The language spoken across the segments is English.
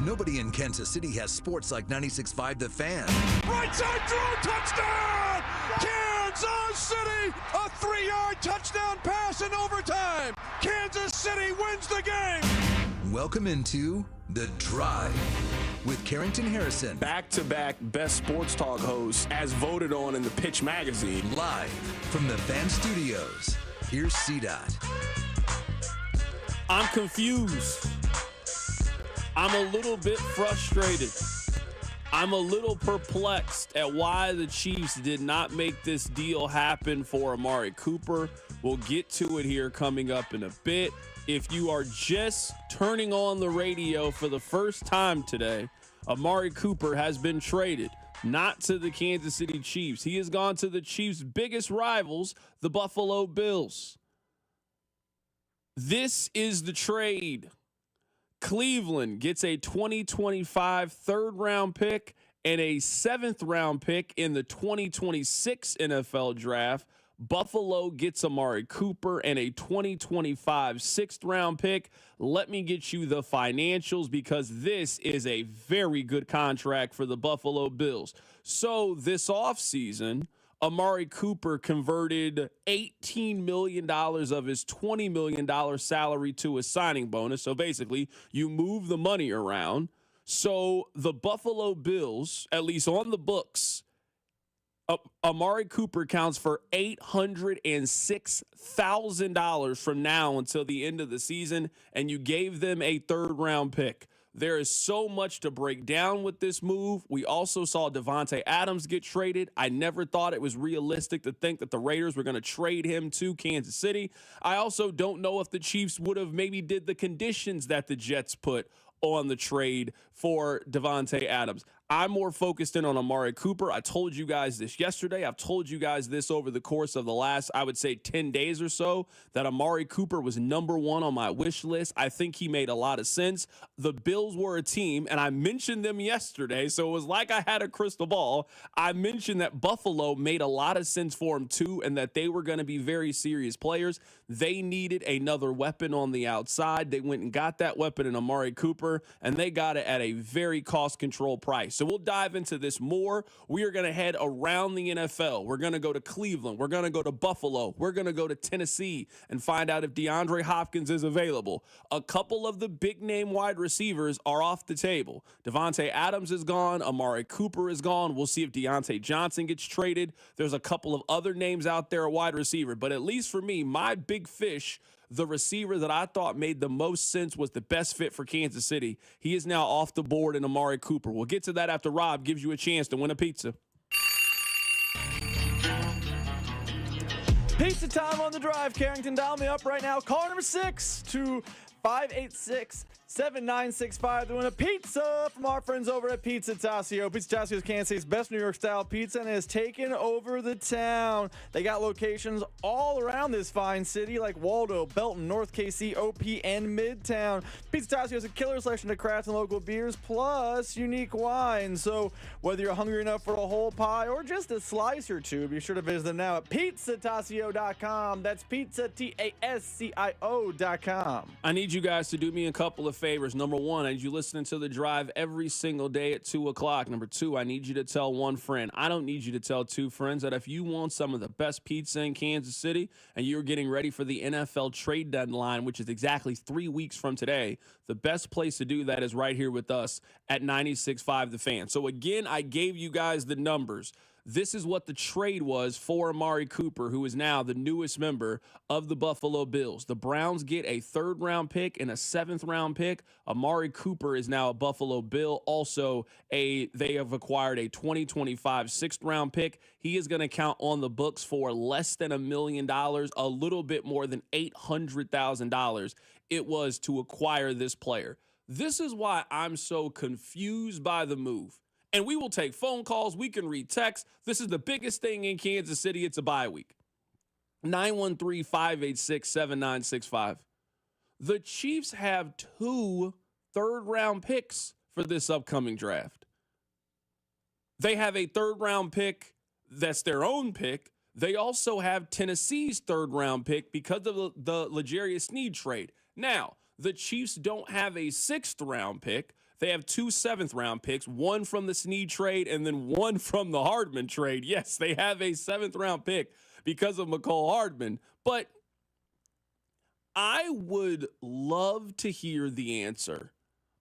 Nobody in Kansas City has sports like 96.5 The Fan. Right side throw, touchdown! Kansas City! A 3-yard touchdown pass in overtime! Kansas City wins the game! Welcome into The Drive with Carrington Harrison. Back-to-back best sports talk hosts as voted on in the Pitch magazine. Live from the Fan Studios. Here's CDOT. I'm confused. I'm a little bit frustrated. I'm a little perplexed at why the Chiefs did not make this deal happen for Amari Cooper. We'll get to it here coming up in a bit. If you are just turning on the radio for the first time today, Amari Cooper has been traded, not to the Kansas City Chiefs. He has gone to the Chiefs' biggest rivals, the Buffalo Bills. This is the trade. Cleveland gets a 2025 third-round pick and a seventh-round pick in the 2026 NFL Draft. Buffalo gets Amari Cooper and a 2025 sixth-round pick. Let me get you the financials because this is a very good contract for the Buffalo Bills. So this offseason, Amari Cooper converted $18 million of his $20 million salary to a signing bonus. So basically, you move the money around. So the Buffalo Bills, at least on the books, Amari Cooper counts for $806,000 from now until the end of the season, and you gave them a third-round pick. There is so much to break down with this move. We also saw Davante Adams get traded. I never thought it was realistic to think that the Raiders were going to trade him to Kansas City. I also don't know if the Chiefs would have maybe did the conditions that the Jets put on the trade for Davante Adams. I'm more focused in on Amari Cooper. I told you guys this yesterday. I've told you guys this over the course of the last, I would say, 10 days or so, that Amari Cooper was number one on my wish list. I think he made a lot of sense. The Bills were a team, and I mentioned them yesterday, so it was like I had a crystal ball. I mentioned that Buffalo made a lot of sense for him too, and that they were going to be very serious players. They needed another weapon on the outside. They went and got that weapon in Amari Cooper, and they got it at a very cost-controlled price. So we'll dive into this more. We are going to head around the NFL. We're going to go to Cleveland. We're going to go to Buffalo. We're going to go to Tennessee and find out if DeAndre Hopkins is available. A couple of the big-name wide receivers are off the table. Davante Adams is gone. Amari Cooper is gone. We'll see if Deontay Johnson gets traded. There's a couple of other names out there, a wide receiver. But at least for me, my big fish, the receiver that I thought made the most sense, was the best fit for Kansas City. He is now off the board in Amari Cooper. We'll get to that after Rob gives you a chance to win a pizza. Pizza time on the drive. Carrington, dial me up right now. Call number 6 to 586-7965 to win a pizza from our friends over at Pizza Tasio. Pizza Tasio is Kansas City's best New York-style pizza and has taken over the town. They got locations all around this fine city like Waldo, Belton, North KC, OP, and Midtown. Pizza Tasio has a killer selection of craft and local beers plus unique wines. So whether you're hungry enough for a whole pie or just a slice or two, be sure to visit them now at pizzatasio.com. That's pizza, Tascio.com. I need you guys to do me a couple of favors. Number one, I need you listening to The Drive every single day at 2 o'clock. Number two, I need you to tell one friend. I don't need you to tell two friends that if you want some of the best pizza in Kansas City and you're getting ready for the NFL trade deadline, which is exactly 3 weeks from today, the best place to do that is right here with us at 96.5 The Fan. So again, I gave you guys the numbers. This is what the trade was for Amari Cooper, who is now the newest member of the Buffalo Bills. The Browns get a third-round pick and a seventh-round pick. Amari Cooper is now a Buffalo Bill. Also, they have acquired a 2025 sixth-round pick. He is going to count on the books for less than $1 million, a little bit more than $800,000 it was to acquire this player. This is why I'm so confused by the move. And we will take phone calls. We can read texts. This is the biggest thing in Kansas City. It's a bye week. 913-586-7965. The Chiefs have 2 third-round picks for this upcoming draft. They have a third-round pick that's their own pick. They also have Tennessee's third-round pick because of the L'Jarius Sneed trade. Now, the Chiefs don't have a sixth-round pick. They have 2 7th-round picks, one from the Snead trade and then one from the Hardman trade. Yes, they have a 7th-round pick because of McCole Hardman. But I would love to hear the answer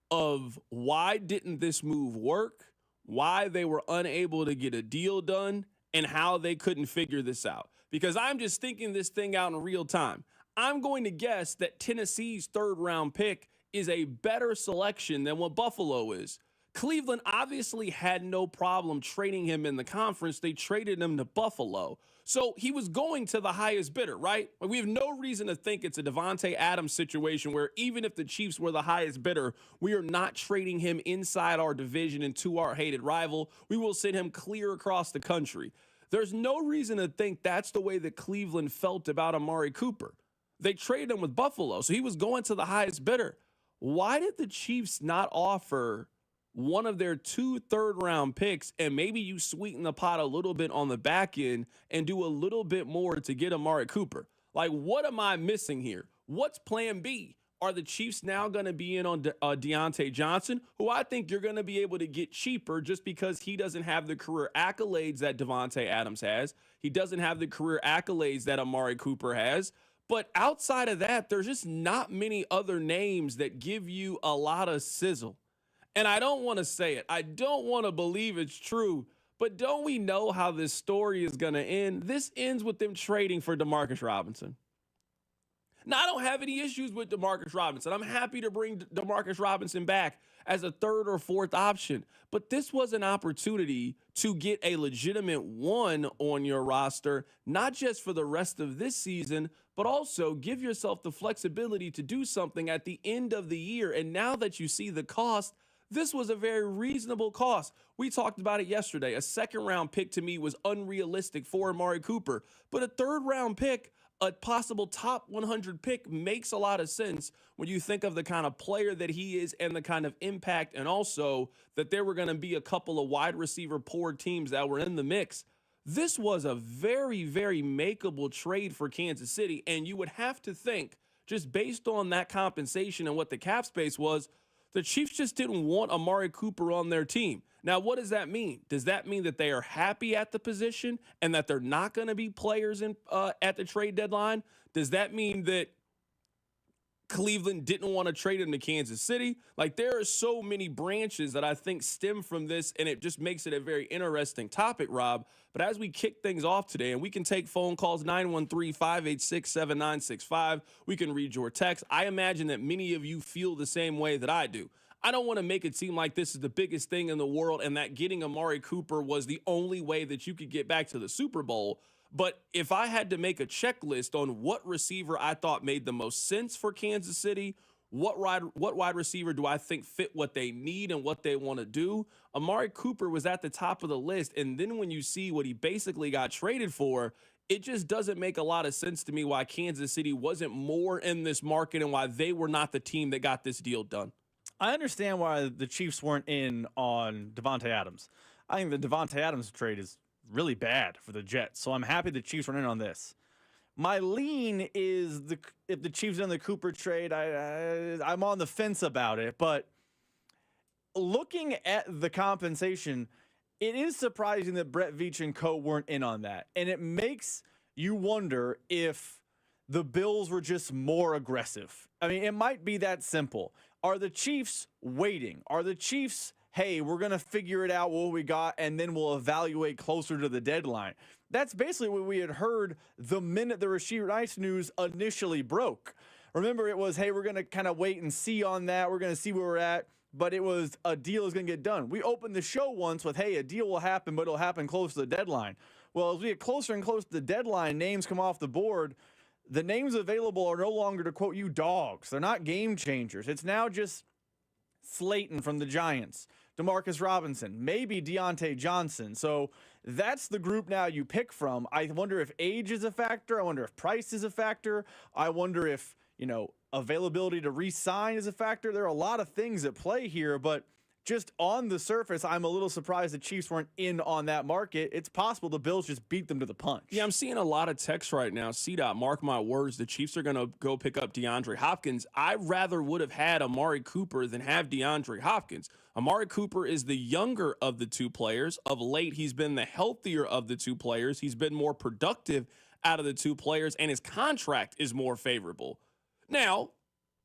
of why didn't this move work, why they were unable to get a deal done, and how they couldn't figure this out. Because I'm just thinking this thing out in real time. I'm going to guess that Tennessee's 3rd-round pick is a better selection than what Buffalo is. Cleveland obviously had no problem trading him in the conference. They traded him to Buffalo. So he was going to the highest bidder, right? We have no reason to think it's a Davante Adams situation where even if the Chiefs were the highest bidder, we are not trading him inside our division and to our hated rival. We will send him clear across the country. There's no reason to think that's the way that Cleveland felt about Amari Cooper. They traded him with Buffalo, so he was going to the highest bidder. Why did the Chiefs not offer one of their 2 3rd-round picks and maybe you sweeten the pot a little bit on the back end and do a little bit more to get Amari Cooper? Like, what am I missing here? What's plan B? Are the Chiefs now going to be in on Deontay Johnson, who I think you're going to be able to get cheaper just because he doesn't have the career accolades that Davante Adams has. He doesn't have the career accolades that Amari Cooper has. But outside of that, there's just not many other names that give you a lot of sizzle. And I don't want to say it. I don't want to believe it's true. But don't we know how this story is going to end? This ends with them trading for Demarcus Robinson. Now, I don't have any issues with Demarcus Robinson. I'm happy to bring Demarcus Robinson back as a 3rd or 4th option. But this was an opportunity to get a legitimate one on your roster, not just for the rest of this season, but also give yourself the flexibility to do something at the end of the year. And now that you see the cost, this was a very reasonable cost. We talked about it yesterday. A 2nd-round pick to me was unrealistic for Amari Cooper, but a 3rd-round pick, a possible top 100 pick, makes a lot of sense when you think of the kind of player that he is and the kind of impact, and also that there were going to be a couple of wide receiver poor teams that were in the mix. This was a very, very makeable trade for Kansas City, and you would have to think, just based on that compensation and what the cap space was, the Chiefs just didn't want Amari Cooper on their team. Now, what does that mean? Does that mean that they are happy at the position and that they're not going to be players at the trade deadline? Does that mean that Cleveland didn't want to trade him to Kansas City? Like, there are so many branches that I think stem from this, and it just makes it a very interesting topic, Rob. But as we kick things off today, and we can take phone calls, 913-586-7965. We can read your text. I imagine that many of you feel the same way that I do. I don't want to make it seem like this is the biggest thing in the world and that getting Amari Cooper was the only way that you could get back to the Super Bowl. But if I had to make a checklist on what receiver I thought made the most sense for Kansas City, what wide receiver do I think fit what they need and what they want to do, Amari Cooper was at the top of the list. And then when you see what he basically got traded for, it just doesn't make a lot of sense to me why Kansas City wasn't more in this market and why they were not the team that got this deal done. I understand why the Chiefs weren't in on Davante Adams. I think the Davante Adams trade is really bad for the Jets, so I'm happy the Chiefs weren't in on this. My lean is if the Chiefs done the Cooper trade, I'm on the fence about it. But looking at the compensation, it is surprising that Brett Veach and co. weren't in on that, and it makes you wonder if the Bills were just more aggressive. I mean, it might be that simple. Are the Chiefs waiting? Are the Chiefs, hey, we're going to figure it out what we got, and then we'll evaluate closer to the deadline? That's basically what we had heard the minute the Rashid Rice news initially broke. Remember, it was, hey, we're going to kind of wait and see on that. We're going to see where we're at. But it was a deal is going to get done. We opened the show once with, hey, a deal will happen, but it'll happen close to the deadline. Well, as we get closer and closer to the deadline, names come off the board. The names available are no longer, to quote you, dogs. They're not game changers. It's now just Slayton from the Giants, Demarcus Robinson, maybe Deontay Johnson. So that's the group now you pick from. I wonder if age is a factor. I wonder if price is a factor. I wonder if, availability to re-sign is a factor. There are a lot of things at play here, but just on the surface, I'm a little surprised the Chiefs weren't in on that market. It's possible the Bills just beat them to the punch. Yeah, I'm seeing a lot of text right now. CDOT, mark my words, the Chiefs are going to go pick up DeAndre Hopkins. I rather would have had Amari Cooper than have DeAndre Hopkins. Amari Cooper is the younger of the two players. Of late, he's been the healthier of the two players. He's been more productive out of the two players, and his contract is more favorable. Now,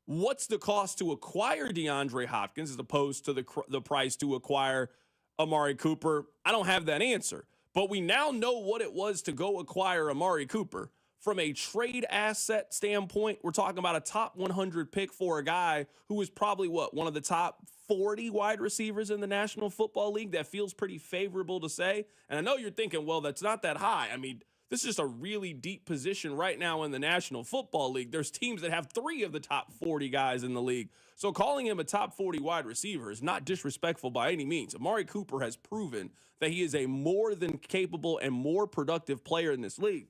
what's the cost to acquire DeAndre Hopkins as opposed to the price to acquire Amari Cooper? I don't have that answer. But we now know what it was to go acquire Amari Cooper. From a trade asset standpoint, we're talking about a top 100 pick for a guy who was probably, one of the top 40 wide receivers in the National Football League. That feels pretty favorable to say. And I know you're thinking, well, that's not that high. I mean, this is just a really deep position right now in the National Football League. There's teams that have 3 of the top 40 guys in the league. So calling him a top 40 wide receiver is not disrespectful by any means. Amari Cooper has proven that he is a more than capable and more productive player in this league.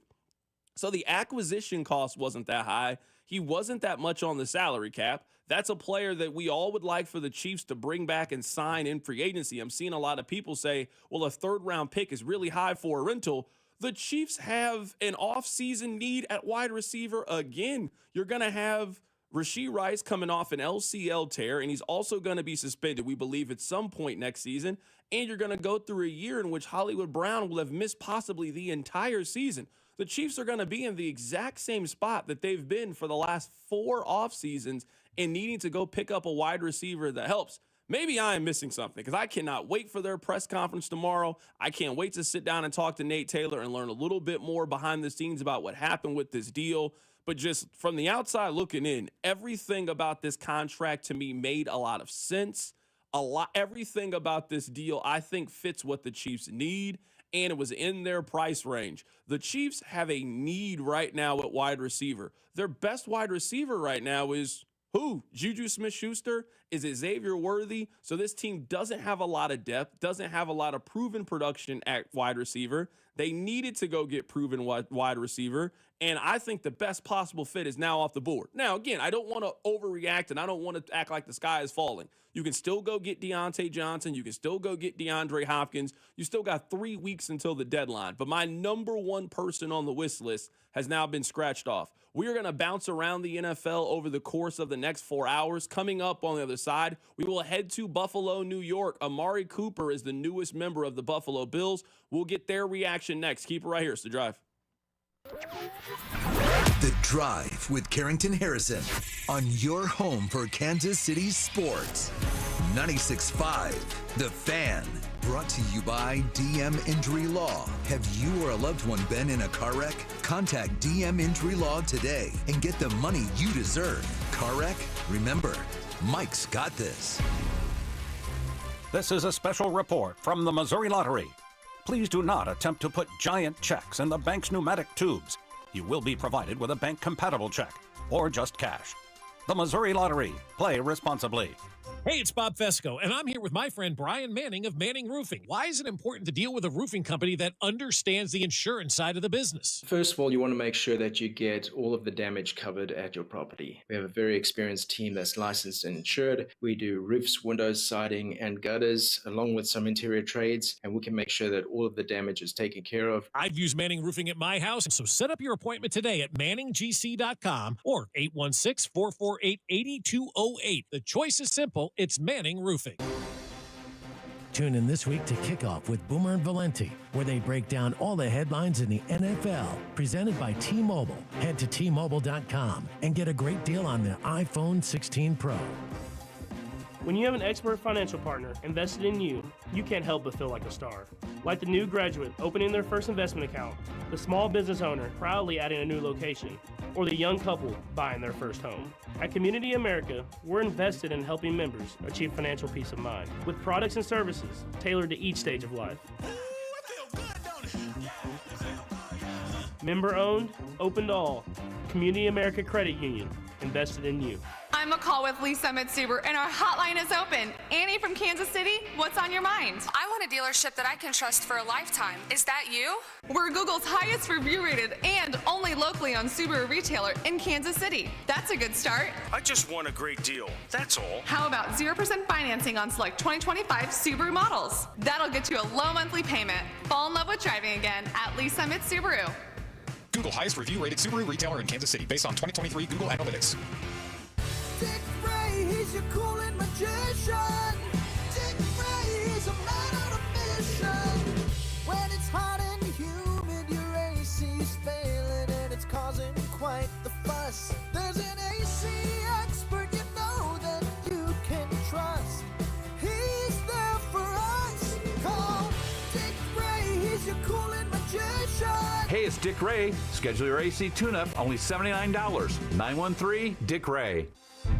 So the acquisition cost wasn't that high. He wasn't that much on the salary cap. That's a player that we all would like for the Chiefs to bring back and sign in free agency. I'm seeing a lot of people say, well, a third-round pick is really high for a rental. The Chiefs have an offseason need at wide receiver again. You're going to have Rashee Rice coming off an LCL tear, and he's also going to be suspended, we believe, at some point next season. And you're going to go through a year in which Hollywood Brown will have missed possibly the entire season. The Chiefs are going to be in the exact same spot that they've been for the last 4 off seasons and needing to go pick up a wide receiver that helps. Maybe I am missing something because I cannot wait for their press conference tomorrow. I can't wait to sit down and talk to Nate Taylor and learn a little bit more behind the scenes about what happened with this deal. But just from the outside looking in, everything about this contract to me made a lot of sense. Everything about this deal I think fits what the Chiefs need, and it was in their price range. The Chiefs have a need right now at wide receiver. Their best wide receiver right now is who? Juju Smith-Schuster? Is it Xavier Worthy? So this team doesn't have a lot of depth, doesn't have a lot of proven production at wide receiver. They needed to go get proven wide receiver, and I think the best possible fit is now off the board. Now, again, I don't want to overreact, and I don't want to act like the sky is falling. You can still go get Deontay Johnson. You can still go get DeAndre Hopkins. You still got 3 weeks until the deadline. But my number one person on the wish list has now been scratched off. We are going to bounce around the NFL over the course of the next 4 hours. Coming up on the other side, we will head to Buffalo, New York. Amari Cooper is the newest member of the Buffalo Bills. We'll get their reaction next. Keep it right here. It's The Drive. The Drive with Carrington Harrison on your home for Kansas City sports. 96.5 The Fan. Brought to you by DM Injury Law. Have you or a loved one been in a car wreck? Contact DM Injury Law today and get the money you deserve. Car wreck? Remember, Mike's got this. This is a special report from the Missouri Lottery. Please do not attempt to put giant checks in the bank's pneumatic tubes. You will be provided with a bank-compatible check or just cash. The Missouri Lottery. Play responsibly. Hey, it's Bob Fesco, and I'm here with my friend Brian Manning of Manning Roofing. Why is it important to deal with a roofing company that understands the insurance side of the business? First of all, you want to make sure that you get all of the damage covered at your property. We have a very experienced team that's licensed and insured. We do roofs, windows, siding, and gutters, along with some interior trades, and we can make sure that all of the damage is taken care of. I've used Manning Roofing at my house, so set up your appointment today at manninggc.com or 816-448-8208. The choice is simple. It's Manning Roofing. Tune in this week to Kickoff with Boomer and Valenti, where they break down all the headlines in the NFL. Presented by T-Mobile. Head to T-Mobile.com and get a great deal on the iPhone 16 Pro. When you have an expert financial partner invested in you, you can't help but feel like a star. Like the new graduate opening their first investment account, the small business owner proudly adding a new location, or the young couple buying their first home. At Community America, we're invested in helping members achieve financial peace of mind with products and services tailored to each stage of life. Member owned, open to all. Community America Credit Union, invested in you. I'm on the call with Lisa Mitsuber, and our hotline is open. Annie from Kansas City, what's on your mind? I want a dealership that I can trust for a lifetime. Is that you? We're Google's highest review-rated and only locally owned Subaru retailer in Kansas City. That's a good start. I just want a great deal. That's all. How about 0% financing on select 2025 Subaru models? That'll get you a low monthly payment. Fall in love with driving again at Lisa Mitsubaru. Google highest review-rated Subaru retailer in Kansas City based on 2023 Google Analytics. Dick Ray, he's your cooling magician. Dick Ray is a man on a mission. When it's hot and humid, your AC's failing and it's causing quite the fuss. There's an AC expert you know that you can trust. He's there for us. Call Dick Ray, he's your cooling magician. Hey, it's Dick Ray. Schedule your AC tune-up, only $79. 913-DICK-RAY.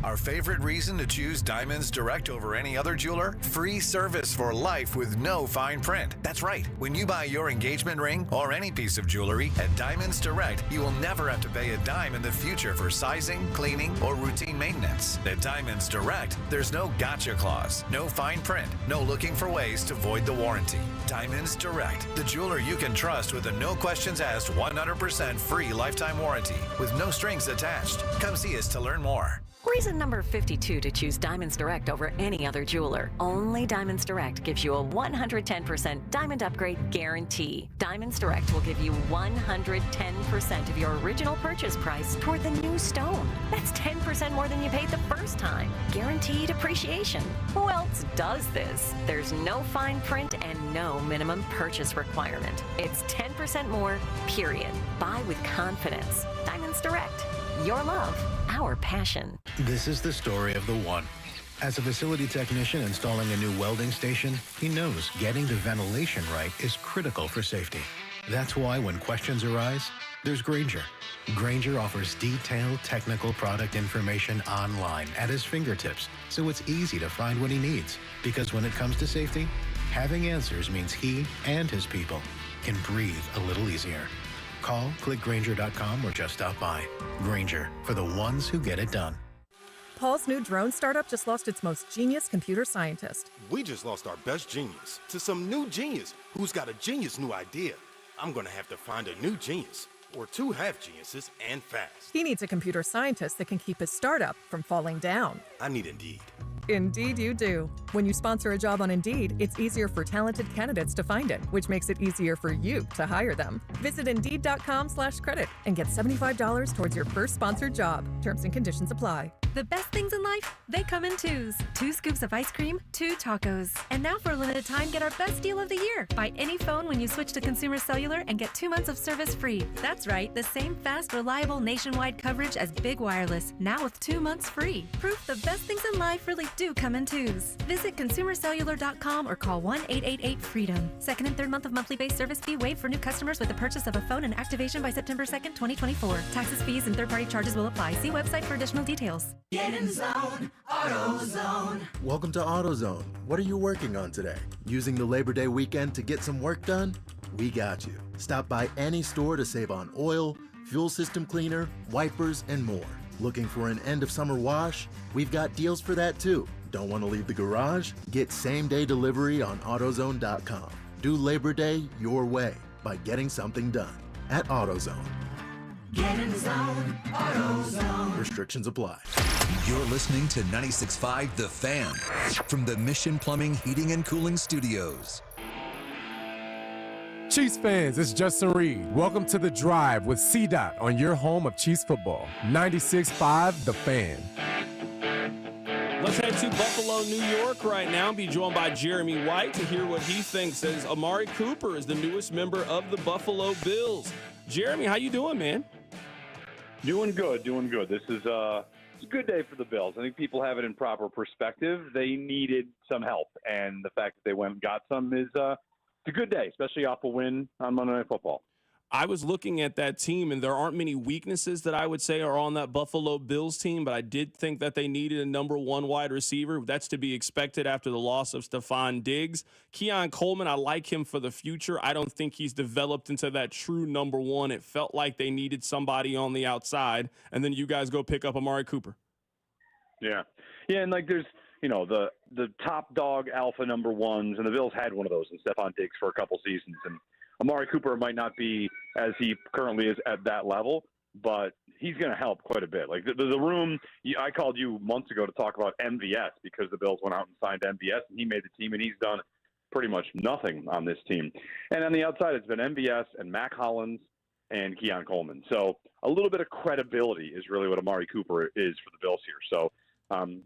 Our favorite reason to choose Diamonds Direct over any other jeweler? Free service for life with no fine print. That's right. When you buy your engagement ring or any piece of jewelry at Diamonds Direct, you will never have to pay a dime in the future for sizing, cleaning, or routine maintenance. At Diamonds Direct, there's no gotcha clause, no fine print, no looking for ways to void the warranty. Diamonds Direct, the jeweler you can trust with a no questions asked 100% free lifetime warranty with no strings attached. Come see us to learn more. Reason number 52 to choose Diamonds Direct over any other jeweler. Only Diamonds Direct gives you a 110% diamond upgrade guarantee. Diamonds Direct will give you 110% of your original purchase price toward the new stone. That's 10% more than you paid the first time. Guaranteed appreciation. Who else does this? There's no fine print and no minimum purchase requirement. It's 10% more, period. Buy with confidence. Diamonds Direct. Your love, our passion. This is the story of the one. As a facility technician installing a new welding station, he knows getting the ventilation right is critical for safety. That's why when questions arise, there's Grainger. Grainger offers detailed technical product information online at his fingertips, so it's easy to find what he needs. Because when it comes to safety, having answers means he and his people can breathe a little easier. Call, click Grainger.com, or just stop by. Grainger, for the ones who get it done. Paul's new drone startup just lost its most genius computer scientist. We just lost our best genius to some new genius who's got a genius new idea. I'm gonna have to find a new genius, or two half geniuses, and fast. He needs a computer scientist that can keep his startup from falling down. I need Indeed. Indeed you do. When you sponsor a job on Indeed, it's easier for talented candidates to find it, which makes it easier for you to hire them. Visit Indeed.com/credit and get $75 towards your first sponsored job. Terms and conditions apply. The best things in life, they come in twos. 2 scoops of ice cream, 2 tacos. And now for a limited time, get our best deal of the year. Buy any phone when you switch to Consumer Cellular and get 2 months of service free. That's right, the same fast, reliable nationwide coverage as Big Wireless, now with 2 months free. Proof the best things in life really do come in twos. Visit consumercellular.com or call 1-888-FREEDOM. Second and third month of monthly base service fee waived for new customers with the purchase of a phone and activation by September 2nd, 2024. Taxes, fees, and third-party charges will apply. See website for additional details. Get in zone, AutoZone. Welcome to AutoZone. What are you working on today? Using the Labor Day weekend to get some work done? We got you. Stop by any store to save on oil, fuel system cleaner, wipers, and more. Looking for an end of summer wash? We've got deals for that too. Don't want to leave the garage? Get same-day delivery on AutoZone.com. Do Labor Day your way by getting something done at AutoZone. Get in zone, AutoZone. Restrictions apply. You're listening to 96.5 The Fan from the Mission Plumbing, Heating, and Cooling Studios. Chiefs fans, it's Justin Reed. Welcome to The Drive with C-Dot on your home of Chiefs football. 96.5 The Fan. Let's head to Buffalo, New York right now and be joined by Jeremy White to hear what he thinks as Amari Cooper is the newest member of the Buffalo Bills. Jeremy, how you doing, man? Doing good. This is a good day for the Bills. I think people have it in proper perspective. They needed some help, and the fact that they went and got some is it's a good day, especially off a win on Monday Night Football. I was looking at that team, and there aren't many weaknesses that I would say are on that Buffalo Bills team, but I did think that they needed a number one wide receiver. That's to be expected after the loss of Stephon Diggs. Keon Coleman, I like him for the future. I don't think he's developed into that true number one. It felt like they needed somebody on the outside, and then you guys go pick up Amari Cooper. Yeah. Yeah, and like there's, the top dog alpha number ones, and the Bills had one of those in Stephon Diggs for a couple seasons. And Amari Cooper might not be as he currently is at that level, but he's going to help quite a bit. Like the room, I called you months ago to talk about MVS because the Bills went out and signed MVS, and he made the team, and he's done pretty much nothing on this team. And on the outside, it's been MVS and Mac Hollins and Keon Coleman. So a little bit of credibility is really what Amari Cooper is for the Bills here. So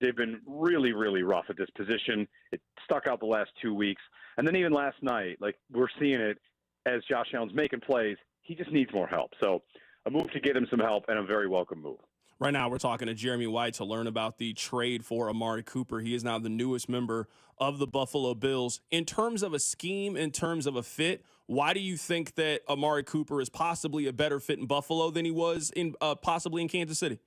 they've been really, really rough at this position. It stuck out the last 2 weeks. And then even last night, like we're seeing it as Josh Allen's making plays, he just needs more help. So a move to get him some help and a very welcome move. Right now, we're talking to Jeremy White to learn about the trade for Amari Cooper. He is now the newest member of the Buffalo Bills. In terms of a scheme, in terms of a fit, why do you think that Amari Cooper is possibly a better fit in Buffalo than he was in possibly in Kansas City?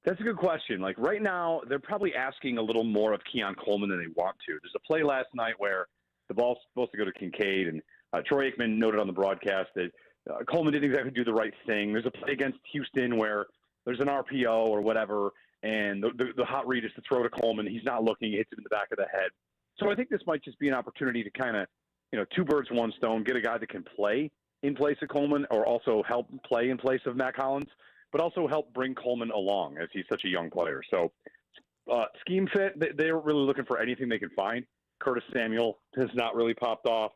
That's a good question. Like right now, they're probably asking a little more of Keon Coleman than they want to. There's a play last night where the ball's supposed to go to Kincaid, and Troy Aikman noted on the broadcast that Coleman didn't exactly do the right thing. There's a play against Houston where there's an RPO or whatever, and the hot read is to throw to Coleman. He's not looking. He hits him in the back of the head. So I think this might just be an opportunity to kind of, two birds, one stone, get a guy that can play in place of Coleman or also help play in place of Mac Hollins, but also help bring Coleman along as he's such a young player. So scheme fit, they're really looking for anything they can find. Curtis Samuel has not really popped off.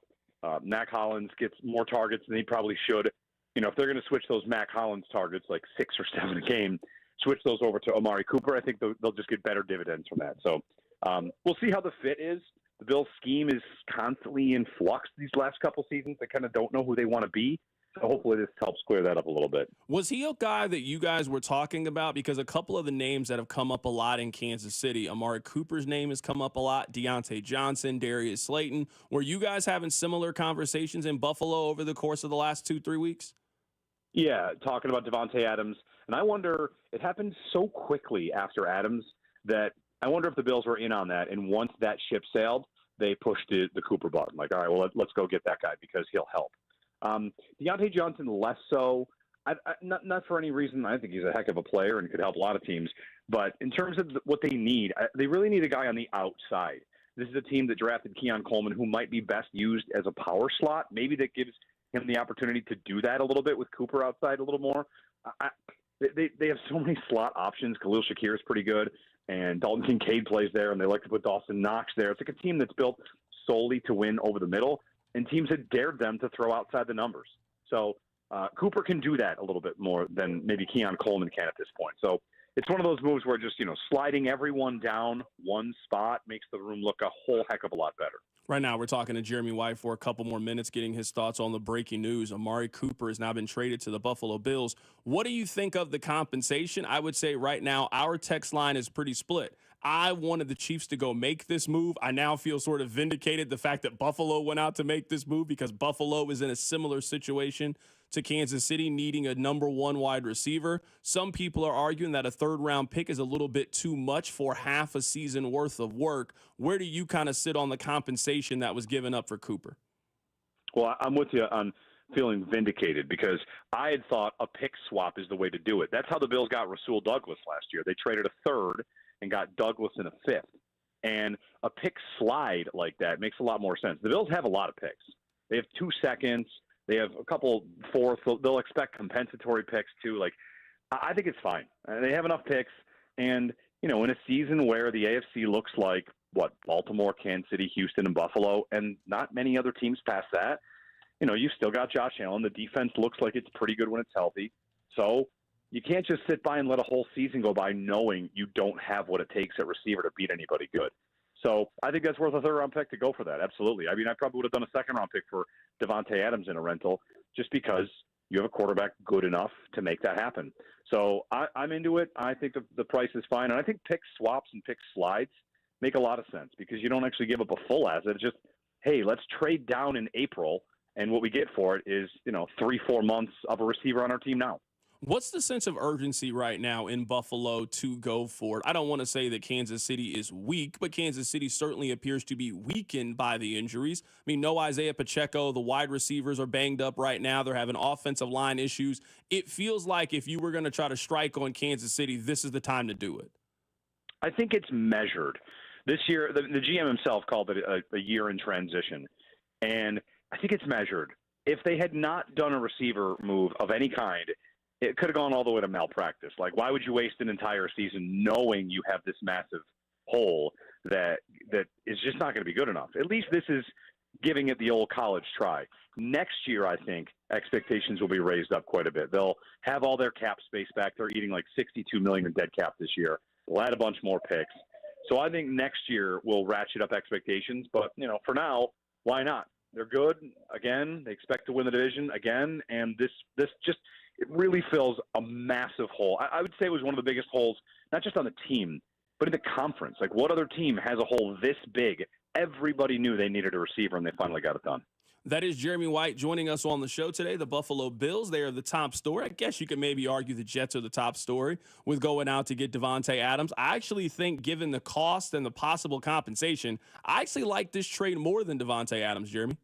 Mac Hollins gets more targets than he probably should. If they're going to switch those Mac Hollins targets, like 6 or 7 a game, switch those over to Amari Cooper, I think they'll just get better dividends from that. So we'll see how the fit is. The Bills' scheme is constantly in flux these last couple seasons. They kind of don't know who they want to be. So hopefully this helps clear that up a little bit. Was he a guy that you guys were talking about? Because a couple of the names that have come up a lot in Kansas City, Amari Cooper's name has come up a lot, Deontay Johnson, Darius Slayton. Were you guys having similar conversations in Buffalo over the course of the last 2-3 weeks? Yeah, talking about Devontae Adams. And I wonder, it happened so quickly after Adams that I wonder if the Bills were in on that. And once that ship sailed, they pushed the Cooper button. Like, all right, well, let's go get that guy because he'll help. Deontay Johnson, less so. Not for any reason. I think he's a heck of a player and could help a lot of teams. But in terms of what they need, they really need a guy on the outside. This is a team that drafted Keon Coleman, who might be best used as a power slot. Maybe that gives him the opportunity to do that a little bit with Cooper outside a little more. They have so many slot options. Khalil Shakir is pretty good, and Dalton Kincaid plays there, and they like to put Dawson Knox there. It's like a team that's built solely to win over the middle, and teams had dared them to throw outside the numbers. So Cooper can do that a little bit more than maybe Keon Coleman can at this point. So it's one of those moves where just, sliding everyone down one spot makes the room look a whole heck of a lot better. Right now, we're talking to Jeremy White for a couple more minutes, getting his thoughts on the breaking news. Amari Cooper has now been traded to the Buffalo Bills. What do you think of the compensation? I would say right now our text line is pretty split. I wanted the Chiefs to go make this move. I now feel sort of vindicated the fact that Buffalo went out to make this move because Buffalo is in a similar situation to Kansas City, needing a number one wide receiver. Some people are arguing that a third-round pick is a little bit too much for half a season worth of work. Where do you kind of sit on the compensation that was given up for Cooper? Well, I'm with you on feeling vindicated because I had thought a pick swap is the way to do it. That's how the Bills got Rasul Douglas last year. They traded a third and got Douglas in a fifth. And a pick slide like that makes a lot more sense. The Bills have a lot of picks. They have 2 seconds. They have a couple fourths. They'll expect compensatory picks too. Like, I think it's fine. They have enough picks. And, in a season where the AFC looks like, Baltimore, Kansas City, Houston, and Buffalo, and not many other teams past that, you've still got Josh Allen. The defense looks like it's pretty good when it's healthy. So you can't just sit by and let a whole season go by knowing you don't have what it takes at receiver to beat anybody good. So I think that's worth a third-round pick to go for that. Absolutely. I mean, I probably would have done a second-round pick for Devontae Adams in a rental just because you have a quarterback good enough to make that happen. So I'm into it. I think the price is fine. And I think pick swaps and pick slides make a lot of sense because you don't actually give up a full asset. It's just, hey, let's trade down in April, and what we get for it is, 3-4 months of a receiver on our team now. What's the sense of urgency right now in Buffalo to go for it? I don't want to say that Kansas City is weak, but Kansas City certainly appears to be weakened by the injuries. I mean, no Isaiah Pacheco. The wide receivers are banged up right now. They're having offensive line issues. It feels like if you were going to try to strike on Kansas City, this is the time to do it. I think it's measured. This year, the GM himself called it a year in transition, and I think it's measured. If they had not done a receiver move of any kind, it could have gone all the way to malpractice. Like, why would you waste an entire season knowing you have this massive hole that is just not going to be good enough? At least this is giving it the old college try. Next year, I think expectations will be raised up quite a bit. They'll have all their cap space back. They're eating like $62 million in dead cap this year. They'll add a bunch more picks. So I think next year will ratchet up expectations. But, for now, why not? They're good again. They expect to win the division again. And this just it really fills a massive hole. I would say it was one of the biggest holes, not just on the team, but in the conference. Like, what other team has a hole this big? Everybody knew they needed a receiver, and they finally got it done. That is Jeremy White joining us on the show today. The Buffalo Bills, they are the top story. I guess you could maybe argue the Jets are the top story with going out to get Davante Adams. I actually think, given the cost and the possible compensation, I actually like this trade more than Davante Adams, Jeremy.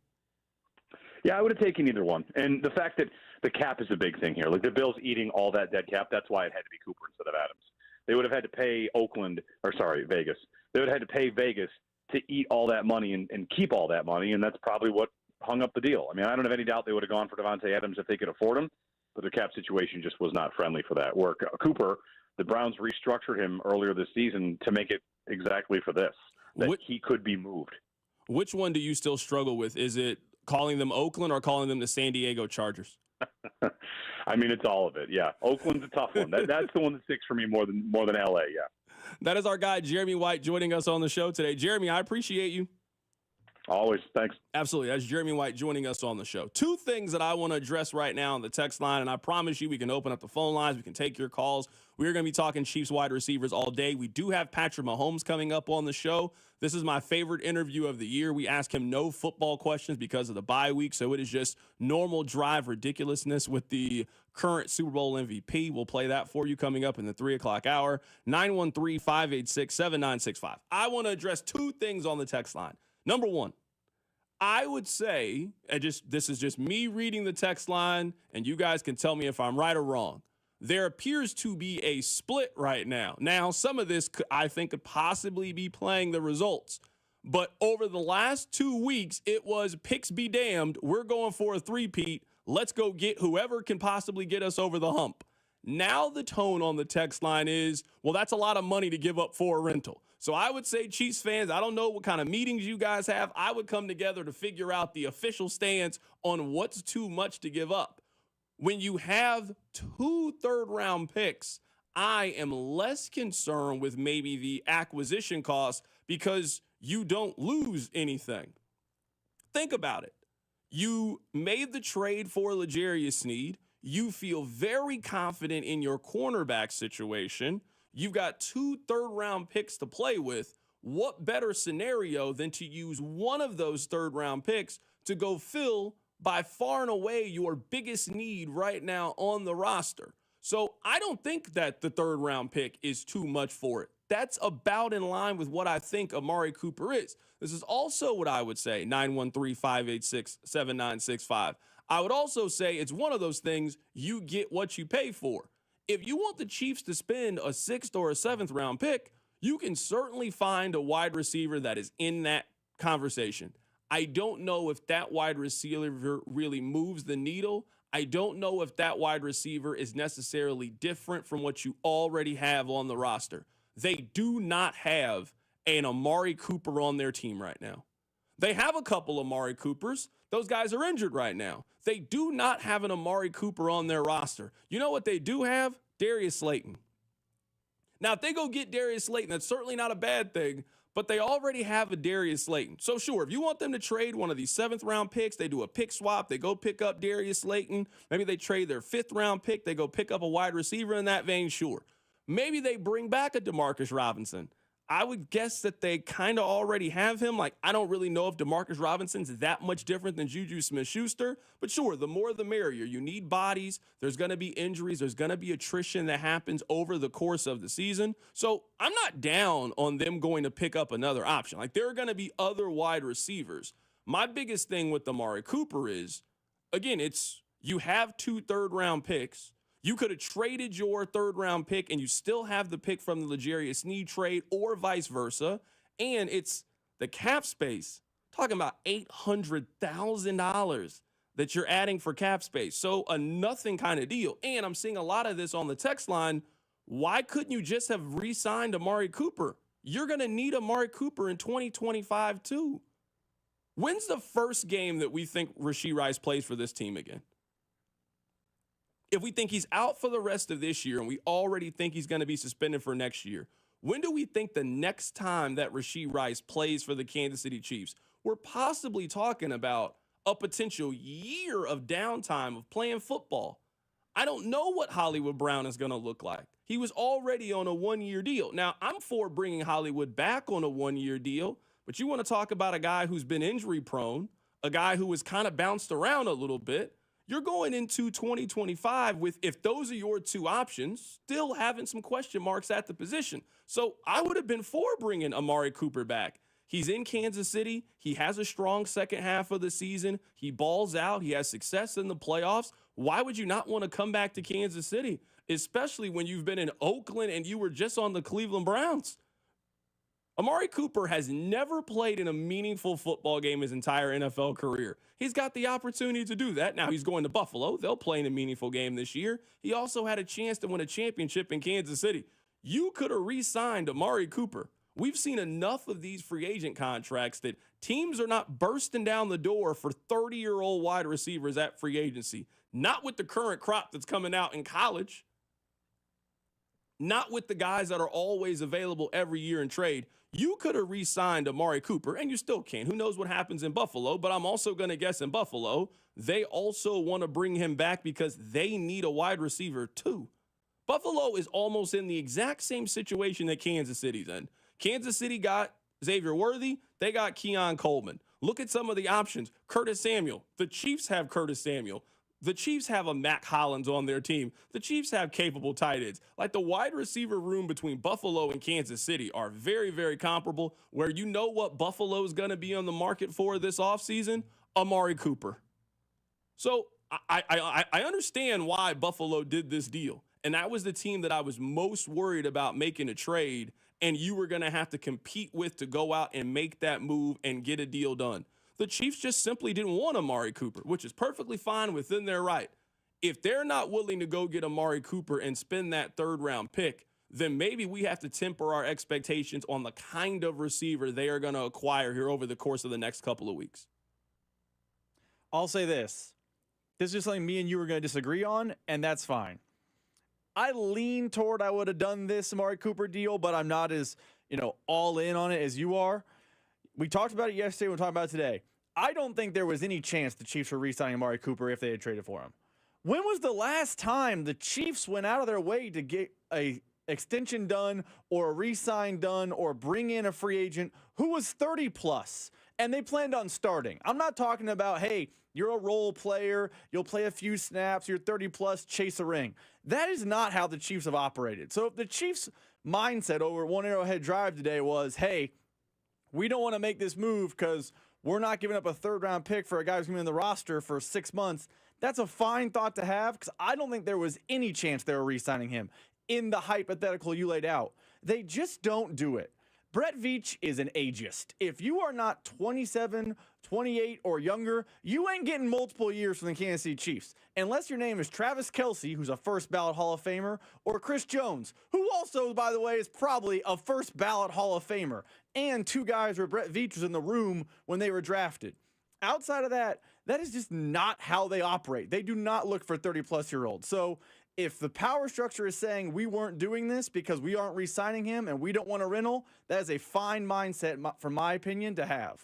Yeah, I would have taken either one. And the fact that the cap is a big thing here. Like, the Bills eating all that dead cap, that's why it had to be Cooper instead of Adams. They would have had to pay Vegas. They would have had to pay Vegas to eat all that money and keep all that money, and that's probably what hung up the deal. I mean, I don't have any doubt they would have gone for Davante Adams if they could afford him, but their cap situation just was not friendly for that work. Cooper, the Browns restructured him earlier this season to make it exactly for this, that he could be moved. Which one do you still struggle with? Is it calling them Oakland or calling them the San Diego Chargers? I mean, it's all of it, yeah. Oakland's a tough one. That's the one that sticks for me more than LA, yeah. That is our guy, Jeremy White, joining us on the show today. Jeremy, I appreciate you. Always. Thanks. Absolutely. That's Jeremy White joining us on the show. Two things that I want to address right now on the text line, and I promise you we can open up the phone lines. We can take your calls. We're going to be talking Chiefs wide receivers all day. We do have Patrick Mahomes coming up on the show. This is my favorite interview of the year. We ask him no football questions because of the bye week, so it is just normal drive ridiculousness with the current Super Bowl MVP. We'll play that for you coming up in the 3 o'clock hour. 913-586-7965. I want to address two things on the text line. Number one, I would say, this is just me reading the text line, and you guys can tell me if I'm right or wrong. There appears to be a split right now. Now, some of this I think could possibly be playing the results. But over the last 2 weeks, it was picks be damned. We're going for a three-peat. Let's go get whoever can possibly get us over the hump. Now the tone on the text line is, well, that's a lot of money to give up for a rental. So I would say, Chiefs fans, I don't know what kind of meetings you guys have. I would come together to figure out the official stance on what's too much to give up. When you have 2 third-round picks, I am less concerned with maybe the acquisition cost because you don't lose anything. Think about it. You made the trade for L'Jarius Sneed. You feel very confident in your cornerback situation. You've got 2 third-round picks to play with. What better scenario than to use one of those third-round picks to go fill by far and away your biggest need right now on the roster? So I don't think that the third-round pick is too much for it. That's about in line with what I think Amari Cooper is. This is also what I would say, 913-586-7965. I would also say it's one of those things you get what you pay for. If you want the Chiefs to spend a 6th or a 7th round pick, you can certainly find a wide receiver that is in that conversation. I don't know if that wide receiver really moves the needle. I don't know if that wide receiver is necessarily different from what you already have on the roster. They do not have an Amari Cooper on their team right now. They have a couple Amari Coopers. Those guys are injured right now. They do not have an Amari Cooper on their roster. You know what they do have? Darius Slayton. Now, if they go get Darius Slayton, that's certainly not a bad thing, but they already have a Darius Slayton. So, sure, if you want them to trade one of these 7th-round picks, they do a pick swap, they go pick up Darius Slayton. Maybe they trade their 5th-round pick, they go pick up a wide receiver in that vein, sure. Maybe they bring back a Demarcus Robinson. I would guess that they kind of already have him. Like, I don't really know if Demarcus Robinson's that much different than Juju Smith-Schuster, but sure, the more the merrier. You need bodies. There's going to be injuries. There's going to be attrition that happens over the course of the season. So I'm not down on them going to pick up another option. Like, there are going to be other wide receivers. My biggest thing with Amari Cooper is, again, it's you have 2 third-round picks. You could have traded your third-round pick, and you still have the pick from the L'Jarius Sneed trade or vice versa. And it's the cap space, talking about $800,000 that you're adding for cap space. So a nothing kind of deal. And I'm seeing a lot of this on the text line. Why couldn't you just have re-signed Amari Cooper? You're going to need Amari Cooper in 2025 too. When's the first game that we think Rashee Rice plays for this team again? If we think he's out for the rest of this year and we already think he's going to be suspended for next year, when do we think the next time that Rashee Rice plays for the Kansas City Chiefs? We're possibly talking about a potential year of downtime of playing football. I don't know what Hollywood Brown is going to look like. He was already on a one-year deal. Now, I'm for bringing Hollywood back on a one-year deal, but you want to talk about a guy who's been injury-prone, a guy who has kind of bounced around a little bit. You're going into 2025 with, if those are your two options, still having some question marks at the position. So I would have been for bringing Amari Cooper back. He's in Kansas City. He has a strong second half of the season. He balls out. He has success in the playoffs. Why would you not want to come back to Kansas City, especially when you've been in Oakland and you were just on the Cleveland Browns? Amari Cooper has never played in a meaningful football game his entire NFL career. He's got the opportunity to do that. Now he's going to Buffalo. They'll play in a meaningful game this year. He also had a chance to win a championship in Kansas City. You could have re-signed Amari Cooper. We've seen enough of these free agent contracts that teams are not bursting down the door for 30-year-old wide receivers at free agency. Not with the current crop that's coming out in college. Not with the guys that are always available every year in trade. You could have re-signed Amari Cooper, and you still can. Who knows what happens in Buffalo, but I'm also going to guess in Buffalo, they also want to bring him back because they need a wide receiver too. Buffalo is almost in the exact same situation that Kansas City's in. Kansas City got Xavier Worthy. They got Keon Coleman. Look at some of the options. Curtis Samuel. The Chiefs have Curtis Samuel. The Chiefs have a Mac Hollins on their team. The Chiefs have capable tight ends. Like, the wide receiver room between Buffalo and Kansas City are very, very comparable, where you know what Buffalo is going to be on the market for this offseason? Amari Cooper. So I understand why Buffalo did this deal. And that was the team that I was most worried about making a trade, and you were going to have to compete with to go out and make that move and get a deal done. The Chiefs just simply didn't want Amari Cooper, which is perfectly fine within their right. If they're not willing to go get Amari Cooper and spend that third-round pick, then maybe we have to temper our expectations on the kind of receiver they are going to acquire here over the course of the next couple of weeks. I'll say this. This is just something me and you are going to disagree on, and that's fine. I lean toward I would have done this Amari Cooper deal, but I'm not as, all in on it as you are. We talked about it yesterday. We're talking about it today. I don't think there was any chance the Chiefs were re-signing Amari Cooper if they had traded for him. When was the last time the Chiefs went out of their way to get a extension done or a re-sign done or bring in a free agent who was 30 plus and they planned on starting? I'm not talking about, hey, you're a role player, you'll play a few snaps, you're 30 plus, chase a ring. That is not how the Chiefs have operated. So if the Chiefs' mindset over One Arrowhead Drive today was, hey, we don't want to make this move because we're not giving up a third-round pick for a guy who's going to be in the roster for 6 months, that's a fine thought to have, because I don't think there was any chance they were re-signing him in the hypothetical you laid out. They just don't do it. Brett Veach is an ageist. If you are not 27, 28, or younger, you ain't getting multiple years from the Kansas City Chiefs. Unless your name is Travis Kelce, who's a first-ballot Hall of Famer, or Chris Jones, who also, by the way, is probably a first-ballot Hall of Famer, and two guys where Brett Veach was in the room when they were drafted. Outside of that, that is just not how they operate. They do not look for 30-plus-year-olds. So if the power structure is saying we weren't doing this because we aren't re-signing him and we don't want a rental, that is a fine mindset, from my opinion, to have.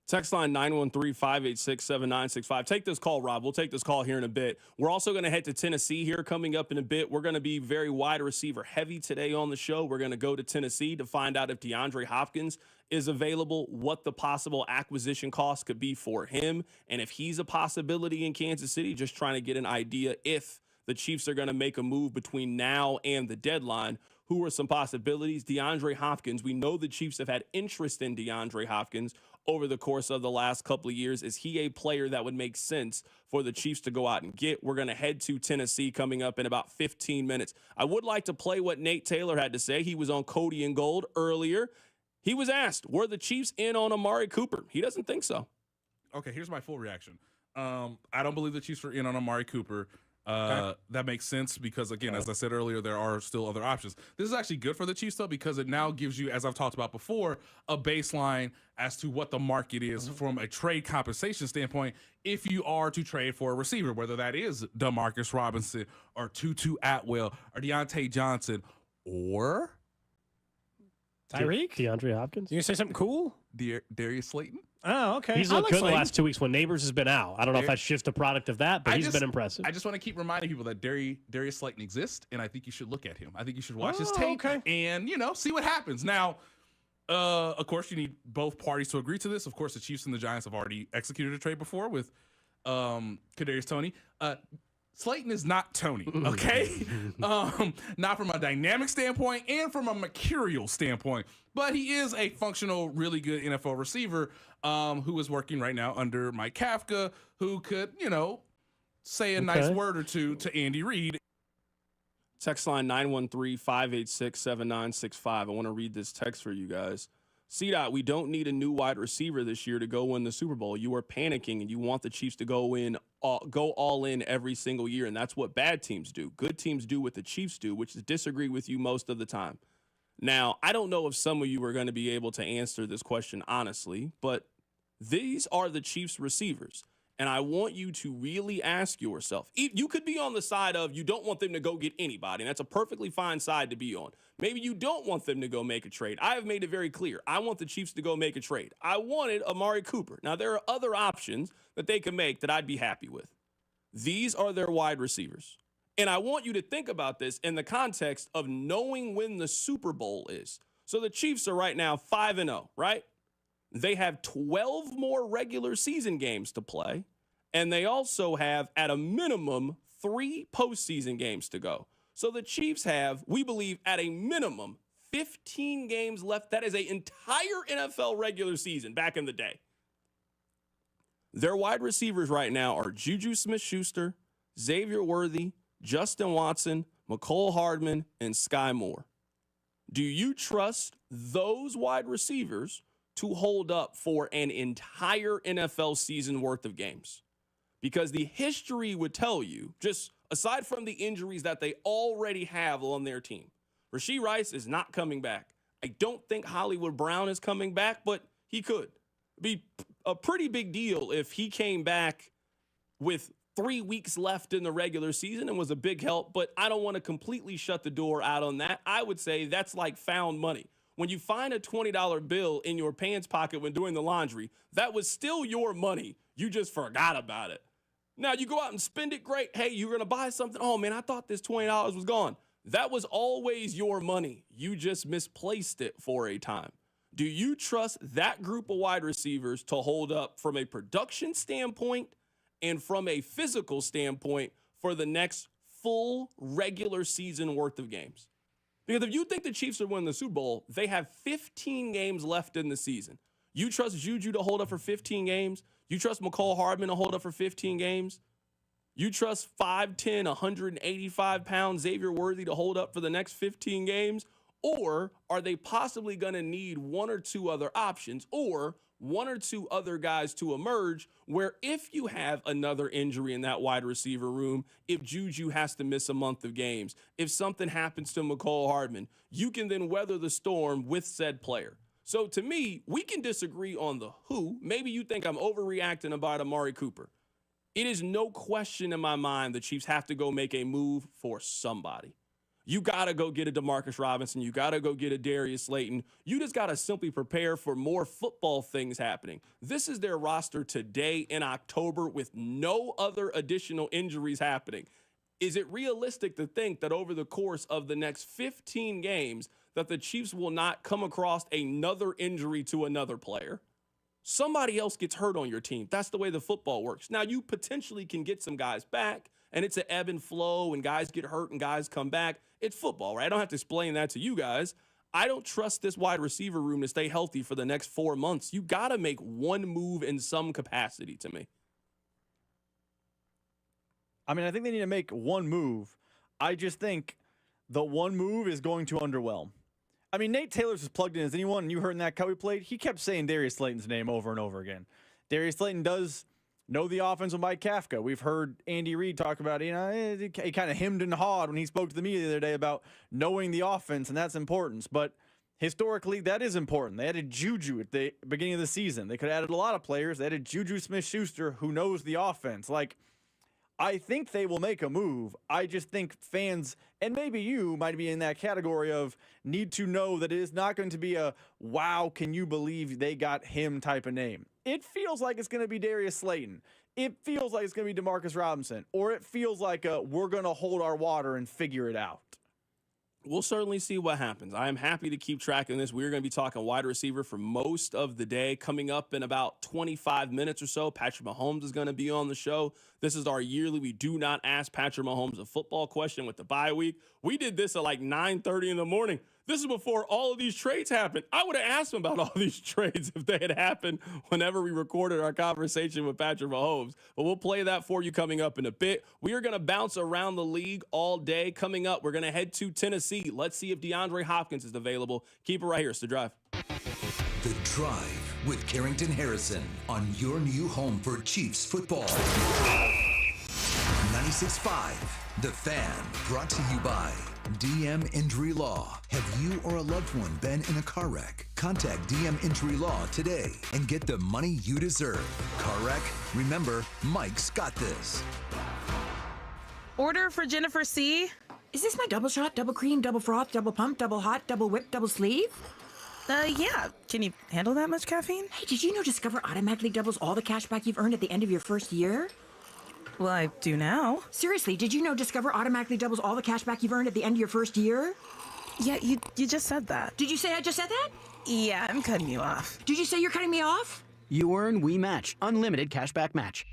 Text line 913-586-7965. Take this call, Rob. We'll take this call here in a bit. We're also going to head to Tennessee here coming up in a bit. We're going to be very wide receiver heavy today on the show. We're going to go to Tennessee to find out if DeAndre Hopkins is available, what the possible acquisition cost could be for him, and if he's a possibility in Kansas City, just trying to get an idea if the Chiefs are going to make a move between now and the deadline. who are some possibilities? DeAndre Hopkins. We know the Chiefs have had interest in DeAndre Hopkins over the course of the last couple of years. Is he a player that would make sense for the Chiefs to go out and get? We're going to head to Tennessee coming up in about 15 minutes. I would like to play what Nate Taylor had to say. He was on Cody and Gold earlier. He was asked, were the Chiefs in on Amari Cooper? He doesn't think so. Okay, here's my full reaction. I don't believe the Chiefs are in on Amari Cooper. That makes sense because, again, as I said earlier, there are still other options. This is actually good for the Chiefs, though, because it now gives you, as I've talked about before, a baseline as to what the market is from a trade compensation standpoint if you are to trade for a receiver, whether that is DeMarcus Robinson or Tutu Atwell or Deontay Johnson or Tyreek? DeAndre Hopkins? You gonna say something cool? Darius Slayton? Oh, okay. He's looked good the last 2 weeks when Neighbors has been out. I don't know if that's just a product of that, but he's been impressive. I just want to keep reminding people that Darius Slayton exists, and I think you should look at him. I think you should watch his tape and, see what happens. Now, of course, you need both parties to agree to this. Of course, the Chiefs and the Giants have already executed a trade before with Kadarius Toney. Slayton is not Tony, okay? Not from a dynamic standpoint and from a mercurial standpoint, but he is a functional, really good NFL receiver who is working right now under Mike Kafka, who could, say a nice word or two to Andy Reid. Text line 913-586-7965. I want to read this text for you guys. C-Dot, we don't need a new wide receiver this year to go win the Super Bowl. You are panicking and you want the Chiefs to go all in every single year, and that's what bad teams do. Good teams do what the Chiefs do, which is disagree with you most of the time. Now, I don't know if some of you are going to be able to answer this question honestly, but these are the Chiefs receivers. And I want you to really ask yourself, you could be on the side of you don't want them to go get anybody, and that's a perfectly fine side to be on. Maybe you don't want them to go make a trade. I have made it very clear. I want the Chiefs to go make a trade. I wanted Amari Cooper. Now, there are other options that they can make that I'd be happy with. These are their wide receivers. And I want you to think about this in the context of knowing when the Super Bowl is. So the Chiefs are right now 5-0, right? They have 12 more regular season games to play, and they also have, at a minimum, 3 postseason games to go. So the Chiefs have, we believe, at a minimum, 15 games left. That is an entire NFL regular season back in the day. Their wide receivers right now are Juju Smith-Schuster, Xavier Worthy, Justin Watson, McCole Hardman, and Sky Moore. Do you trust those wide receivers to hold up for an entire NFL season worth of games? Because the history would tell you, just aside from the injuries that they already have on their team, Rashee Rice is not coming back. I don't think Hollywood Brown is coming back, but he could. Be a pretty big deal if he came back with 3 weeks left in the regular season and was a big help, but I don't want to completely shut the door out on that. I would say that's like found money. When you find a $20 bill in your pants pocket when doing the laundry, that was still your money. You just forgot about it. Now, you go out and spend it, great. Hey, you're going to buy something. Oh, man, I thought this $20 was gone. That was always your money. You just misplaced it for a time. Do you trust that group of wide receivers to hold up from a production standpoint and from a physical standpoint for the next full regular season worth of games? Because if you think the Chiefs are winning the Super Bowl, they have 15 games left in the season. You trust Juju to hold up for 15 games? You trust McCole Hardman to hold up for 15 games? You trust 5'10", 185-pound Xavier Worthy to hold up for the next 15 games? Or are they possibly going to need one or two other options or one or two other guys to emerge where if you have another injury in that wide receiver room, if Juju has to miss a month of games, if something happens to McCole Hardman, you can then weather the storm with said player. So to me, we can disagree on the who. Maybe you think I'm overreacting about Amari Cooper. It is no question in my mind the Chiefs have to go make a move for somebody. You got to go get a DeMarcus Robinson. You got to go get a Darius Slayton. You just got to simply prepare for more football things happening. This is their roster today in October with no other additional injuries happening. Is it realistic to think that over the course of the next 15 games that the Chiefs will not come across another injury to another player? Somebody else gets hurt on your team. That's the way the football works. Now, you potentially can get some guys back and it's an ebb and flow, and guys get hurt and guys come back. It's football, right? I don't have to explain that to you guys. I don't trust this wide receiver room to stay healthy for the next 4 months. You got to make one move in some capacity to me. I mean, I think they need to make one move. I just think the one move is going to underwhelm. I mean, Nate Taylor's as plugged in as anyone, and you heard in that cut we played, he kept saying Darius Slayton's name over and over again. Darius Slayton does know the offense with Mike Kafka. We've heard Andy Reid talk about, he kind of hemmed and hawed when he spoke to the media the other day about knowing the offense, and that's important. But historically, that is important. They added Juju at the beginning of the season. They could have added a lot of players. They added Juju Smith-Schuster, who knows the offense. Like, I think they will make a move. I just think fans, and maybe you might be in that category of need to know that it is not going to be a, wow, can you believe they got him type of name. It feels like it's going to be Darius Slayton. It feels like it's going to be Demarcus Robinson. Or it feels like we're going to hold our water and figure it out. We'll certainly see what happens. I am happy to keep tracking this. We're going to be talking wide receiver for most of the day. Coming up in about 25 minutes or so, Patrick Mahomes is going to be on the show. This is our yearly We Do Not Ask Patrick Mahomes a Football Question with the bye week. We did this at like 9:30 in the morning. This is before all of these trades happened. I would have asked him about all these trades if they had happened whenever we recorded our conversation with Patrick Mahomes. But we'll play that for you coming up in a bit. We are going to bounce around the league all day. Coming up, we're going to head to Tennessee. Let's see if DeAndre Hopkins is available. Keep it right here. It's The Drive. The Drive with Carrington Harrison on your new home for Chiefs football. 96.5, The Fan, brought to you by DM Injury Law. Have you or a loved one been in a car wreck? Contact DM Injury Law today and get the money you deserve. Car wreck? Remember, Mike's got this. Order for Jennifer C. Is this my double shot, double cream, double froth, double pump, double hot, double whip, double sleeve? Yeah. Can you handle that much caffeine? Hey, did you know Discover automatically doubles all the cash back you've earned at the end of your first year? Well, I do now. Seriously, did you know Discover automatically doubles all the cash back you've earned at the end of your first year? Yeah, you just said that. Did you say I just said that? Yeah, I'm cutting you off. Did you say you're cutting me off? You earn, we match. Unlimited cashback match.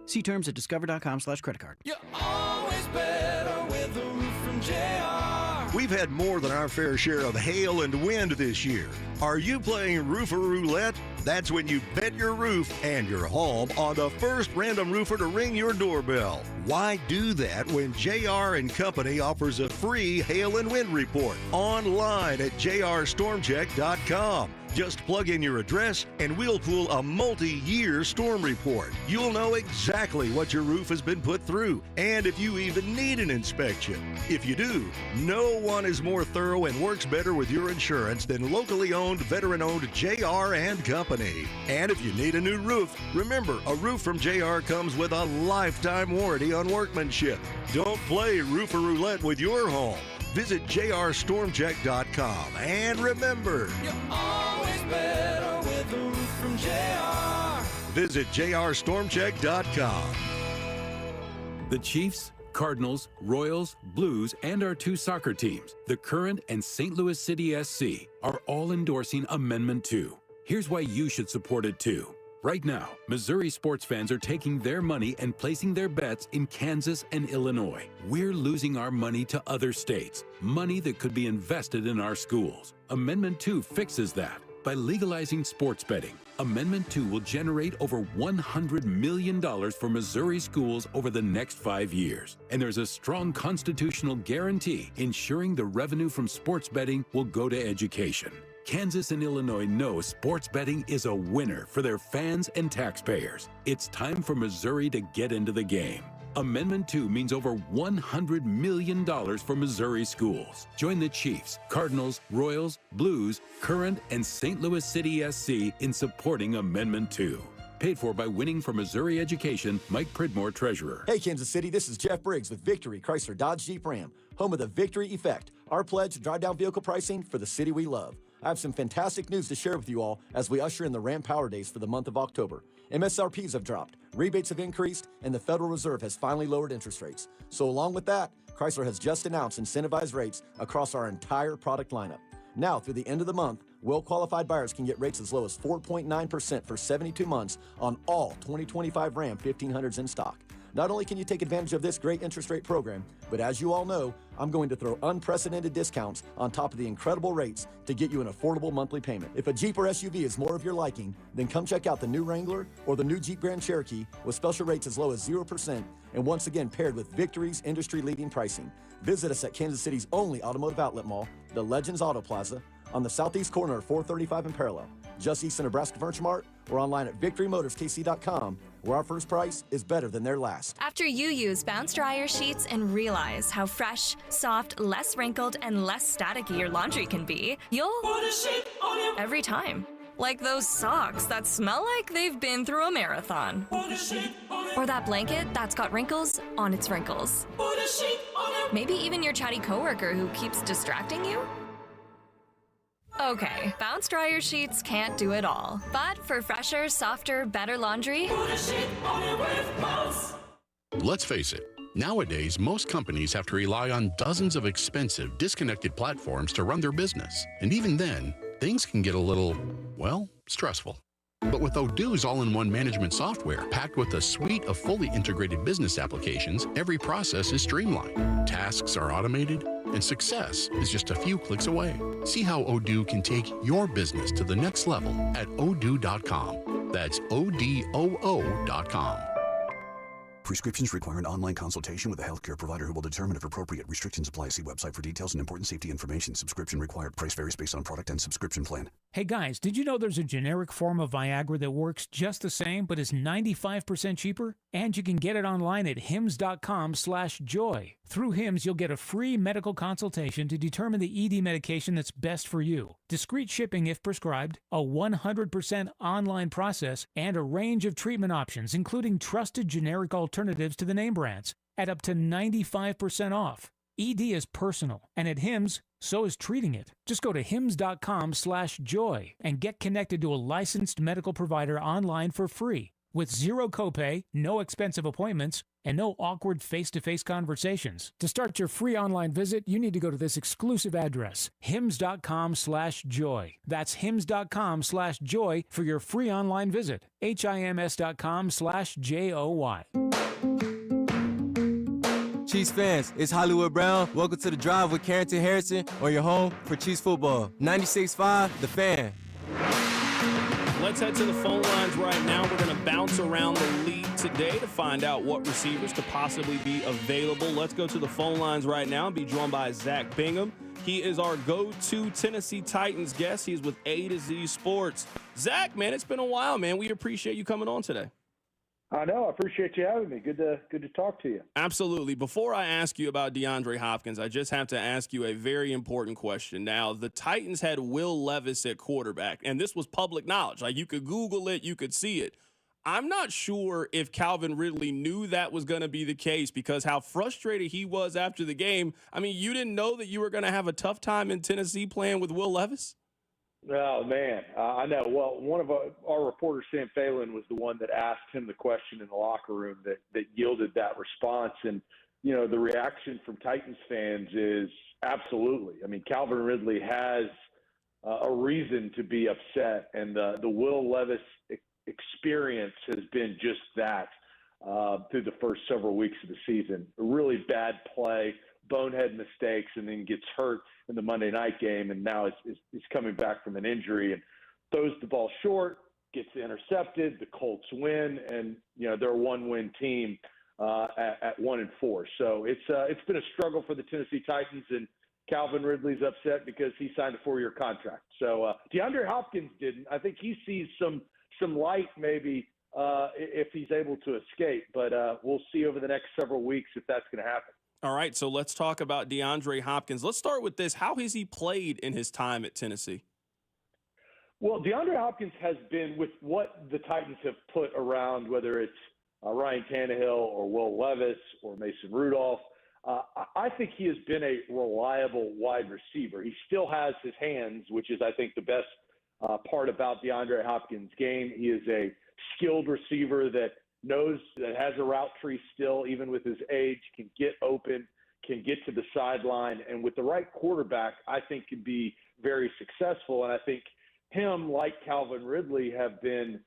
See terms at discover.com/creditcard. You're always better with a roof from JR. We've had more than our fair share of hail and wind this year. Are you playing Roofer Roulette? That's when you bet your roof and your home on the first random roofer to ring your doorbell. Why do that when JR & Company offers a free hail and wind report online at jrstormcheck.com? Just plug in your address and we'll pull a multi-year storm report. You'll know exactly what your roof has been put through and if you even need an inspection. If you do, no one is more thorough and works better with your insurance than locally owned, veteran-owned JR & Company. And if you need a new roof, remember, a roof from JR comes with a lifetime warranty on workmanship. Don't play Roofer Roulette with your home. Visit jrstormcheck.com. And remember, You're always better with a roof from JR. Visit jrstormcheck.com. The Chiefs, Cardinals, Royals, Blues, and our two soccer teams, the Current and St. Louis City SC, are all endorsing Amendment 2. Here's why you should support it too. Right now, Missouri sports fans are taking their money and placing their bets in Kansas and Illinois. We're losing our money to other states, money that could be invested in our schools. Amendment 2 fixes that. By legalizing sports betting, Amendment 2 will generate over $100 million for Missouri schools over the next 5 years. And there's a strong constitutional guarantee ensuring the revenue from sports betting will go to education. Kansas and Illinois know sports betting is a winner for their fans and taxpayers. It's time for Missouri to get into the game. Amendment 2 means over $100 million for Missouri schools. Join the Chiefs, Cardinals, Royals, Blues, Current, and St. Louis City SC in supporting Amendment 2. Paid for by Winning for Missouri Education, Mike Pridmore, Treasurer. Hey, Kansas City, this is Jeff Briggs with Victory Chrysler Dodge Jeep Ram, home of the Victory Effect, our pledge to drive down vehicle pricing for the city we love. I have some fantastic news to share with you all as we usher in the Ram Power Days for the month of October. MSRPs have dropped, rebates have increased, and the Federal Reserve has finally lowered interest rates. So along with that, Chrysler has just announced incentivized rates across our entire product lineup. Now, through the end of the month, well-qualified buyers can get rates as low as 4.9% for 72 months on all 2025 Ram 1500s in stock. Not only can you take advantage of this great interest rate program, but as you all know, I'm going to throw unprecedented discounts on top of the incredible rates to get you an affordable monthly payment. If a Jeep or SUV is more of your liking, then come check out the new Wrangler or the new Jeep Grand Cherokee with special rates as low as 0% and once again paired with Victory's industry-leading pricing. Visit us at Kansas City's only automotive outlet mall, the Legends Auto Plaza, on the southeast corner of 435 and Parallel, just east of Nebraska Furniture Mart, or online at victorymotorskc.com, where our first price is better than their last. After you use Bounce Dryer Sheets and realize how fresh, soft, less wrinkled, and less staticky your laundry can be, you'll put a sheet on your every time. Like those socks that smell like they've been through a marathon. Put a sheet on it. Or that blanket that's got wrinkles on its wrinkles. Put a sheet on it. Maybe even your chatty coworker who keeps distracting you. Okay, Bounce Dryer Sheets can't do it all. But for fresher, softer, better laundry, put a sheet on it with Bounce. Let's face it, nowadays most companies have to rely on dozens of expensive, disconnected platforms to run their business. And even then, things can get a little, well, stressful. But with Odoo's all-in-one management software, packed with a suite of fully integrated business applications, every process is streamlined. Tasks are automated, and success is just a few clicks away. See how Odoo can take your business to the next level at odoo.com. That's ODOO.com. Prescriptions require an online consultation with a healthcare provider who will determine if appropriate. Restrictions apply. See website for details and important safety information. Subscription required. Price varies based on product and subscription plan. Hey guys, did you know there's a generic form of Viagra that works just the same but is 95% cheaper? And you can get it online at hims.com/joy. Through Hims, you'll get a free medical consultation to determine the ED medication that's best for you. Discreet shipping if prescribed, a 100% online process, and a range of treatment options, including trusted generic alternatives to the name brands, at up to 95% off. ED is personal, and at Hims, so is treating it. Just go to hims.com/joy and get connected to a licensed medical provider online for free, with zero copay, no expensive appointments, and no awkward face-to-face conversations. To start your free online visit, you need to go to this exclusive address, hims.com/joy. That's hims.com/joy for your free online visit. HIMS.com/JOY. Chiefs fans, it's Hollywood Brown. Welcome to The Drive with Carrington Harrison on your home for Chiefs football. 96.5, The Fan. Let's head to the phone lines right now. We're going to bounce around the league today to find out what receivers could possibly be available. Let's go to the phone lines right now and be joined by Zach Bingham. He is our go-to Tennessee Titans guest. He is with A to Z Sports. Zach, man, it's been a while, man. We appreciate you coming on today. I know. I appreciate you having me. Good to talk to you. Absolutely. Before I ask you about DeAndre Hopkins, I just have to ask you a very important question. Now, the Titans had Will Levis at quarterback, and this was public knowledge. Like, you could Google it, you could see it. I'm not sure if Calvin Ridley knew that was going to be the case because how frustrated he was after the game. I mean, you didn't know that you were going to have a tough time in Tennessee playing with Will Levis? Oh, man. I know. Well, one of our reporters, Sam Phelan, was the one that asked him the question in the locker room that yielded that response. And, you know, the reaction from Titans fans is absolutely. I mean, Calvin Ridley has a reason to be upset. And the Will Levis experience has been just that through the first several weeks of the season. A really bad play, bonehead mistakes, and then gets hurt in the Monday night game, and now he's coming back from an injury and throws the ball short, gets intercepted. The Colts win, and you know they're a one-win team at 1-4. So it's been a struggle for the Tennessee Titans, and Calvin Ridley's upset because he signed a 4-year contract. So DeAndre Hopkins didn't. I think he sees some light maybe if he's able to escape, but we'll see over the next several weeks if that's going to happen. All right, so let's talk about DeAndre Hopkins. Let's start with this. How has he played in his time at Tennessee? Well, DeAndre Hopkins has been with what the Titans have put around, whether it's Ryan Tannehill or Will Levis or Mason Rudolph. I think he has been a reliable wide receiver. He still has his hands, which is, I think, the best part about DeAndre Hopkins' game. He is a skilled receiver that has a route tree still, even with his age, can get open, can get to the sideline, and with the right quarterback, I think can be very successful. And I think him, like Calvin Ridley, have been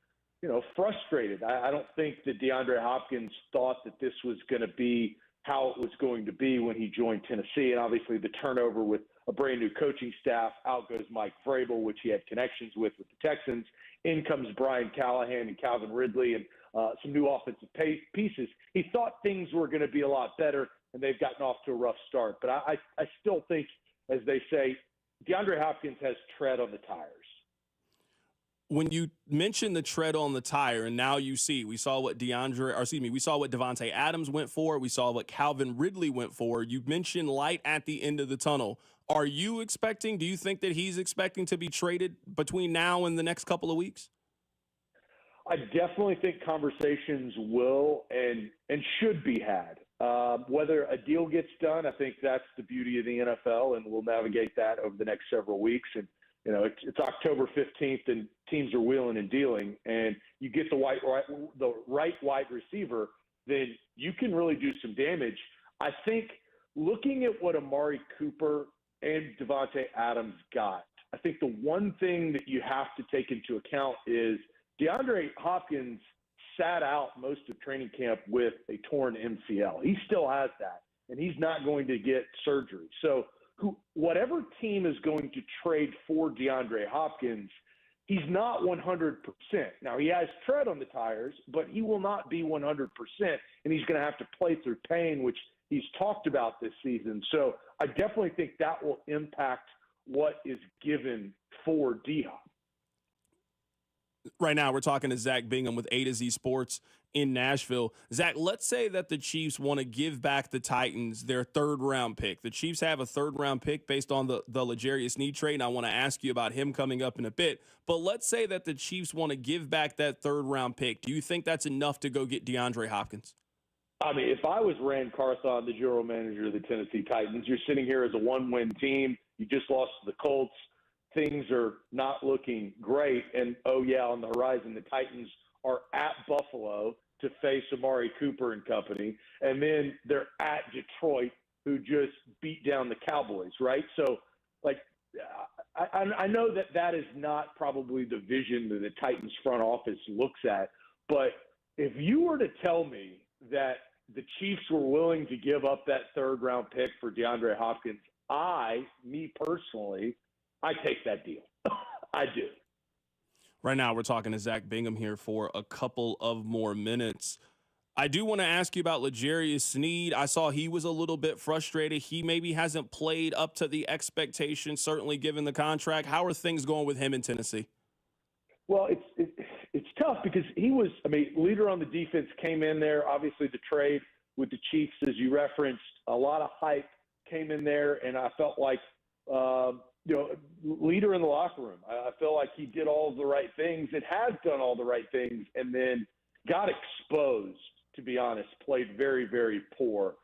frustrated. I don't think that DeAndre Hopkins thought that this was going to be how it was going to be when he joined Tennessee. And obviously the turnover with a brand new coaching staff, out goes Mike Vrabel, which he had connections with the Texans. In comes Brian Callahan and Calvin Ridley and some new offensive pieces. He thought things were going to be a lot better, and they've gotten off to a rough start. But I still think, as they say, DeAndre Hopkins has tread on the tires. When you mention the tread on the tire, and now we saw what Davante Adams went for. We saw what Calvin Ridley went for. You mentioned light at the end of the tunnel. Do you think that he's expecting to be traded between now and the next couple of weeks? I definitely think conversations will and should be had. Whether a deal gets done, I think that's the beauty of the NFL, and we'll navigate that over the next several weeks. And it's October 15th, and teams are wheeling and dealing, and you get the right wide receiver, then you can really do some damage. I think looking at what Amari Cooper and Davante Adams got, I think the one thing that you have to take into account is DeAndre Hopkins sat out most of training camp with a torn MCL. He still has that, and he's not going to get surgery. So whatever team is going to trade for DeAndre Hopkins, he's not 100%. Now, he has tread on the tires, but he will not be 100%, and he's going to have to play through pain, which he's talked about this season. So I definitely think that will impact what is given for D-Hop. Right now, we're talking to Zach Bingham with A to Z Sports in Nashville. Zach, let's say that the Chiefs want to give back the Titans their third-round pick. The Chiefs have a third-round pick based on the L'Jarius Sneed trade, and I want to ask you about him coming up in a bit. But let's say that the Chiefs want to give back that third-round pick. Do you think that's enough to go get DeAndre Hopkins? I mean, if I was Rand Carthon, the general manager of the Tennessee Titans, you're sitting here as a one-win team. You just lost to the Colts. Things are not looking great. And, on the horizon, the Titans are at Buffalo to face Amari Cooper and company. And then they're at Detroit, who just beat down the Cowboys, right? So, I know that is not probably the vision that the Titans front office looks at. But if you were to tell me that the Chiefs were willing to give up that third-round pick for DeAndre Hopkins, me personally, I take that deal. I do. Right now, we're talking to Zach Bingham here for a couple of more minutes. I do want to ask you about L'Jarius Sneed. I saw he was a little bit frustrated. He maybe hasn't played up to the expectations, certainly given the contract. How are things going with him in Tennessee? Well, it's tough because he was, leader on the defense, came in there. Obviously, the trade with the Chiefs, as you referenced, a lot of hype came in there, and I felt like, leader in the locker room. I feel like he did all of the right things and has done all the right things, and then got exposed, to be honest, played very, very poor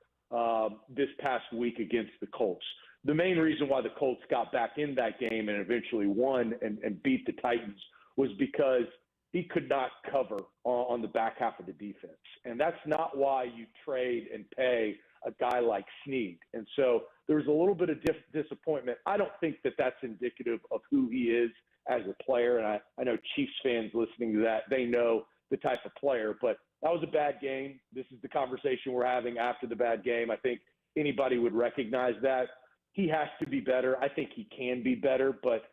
this past week against the Colts. The main reason why the Colts got back in that game and eventually won and beat the Titans was because he could not cover on the back half of the defense. And that's not why you trade and pay a guy like Sneed. And so there was a little bit of disappointment. I don't think that that's indicative of who he is as a player. And I know Chiefs fans listening to that, they know the type of player. But that was a bad game. This is the conversation we're having after the bad game. I think anybody would recognize that. He has to be better. I think he can be better, but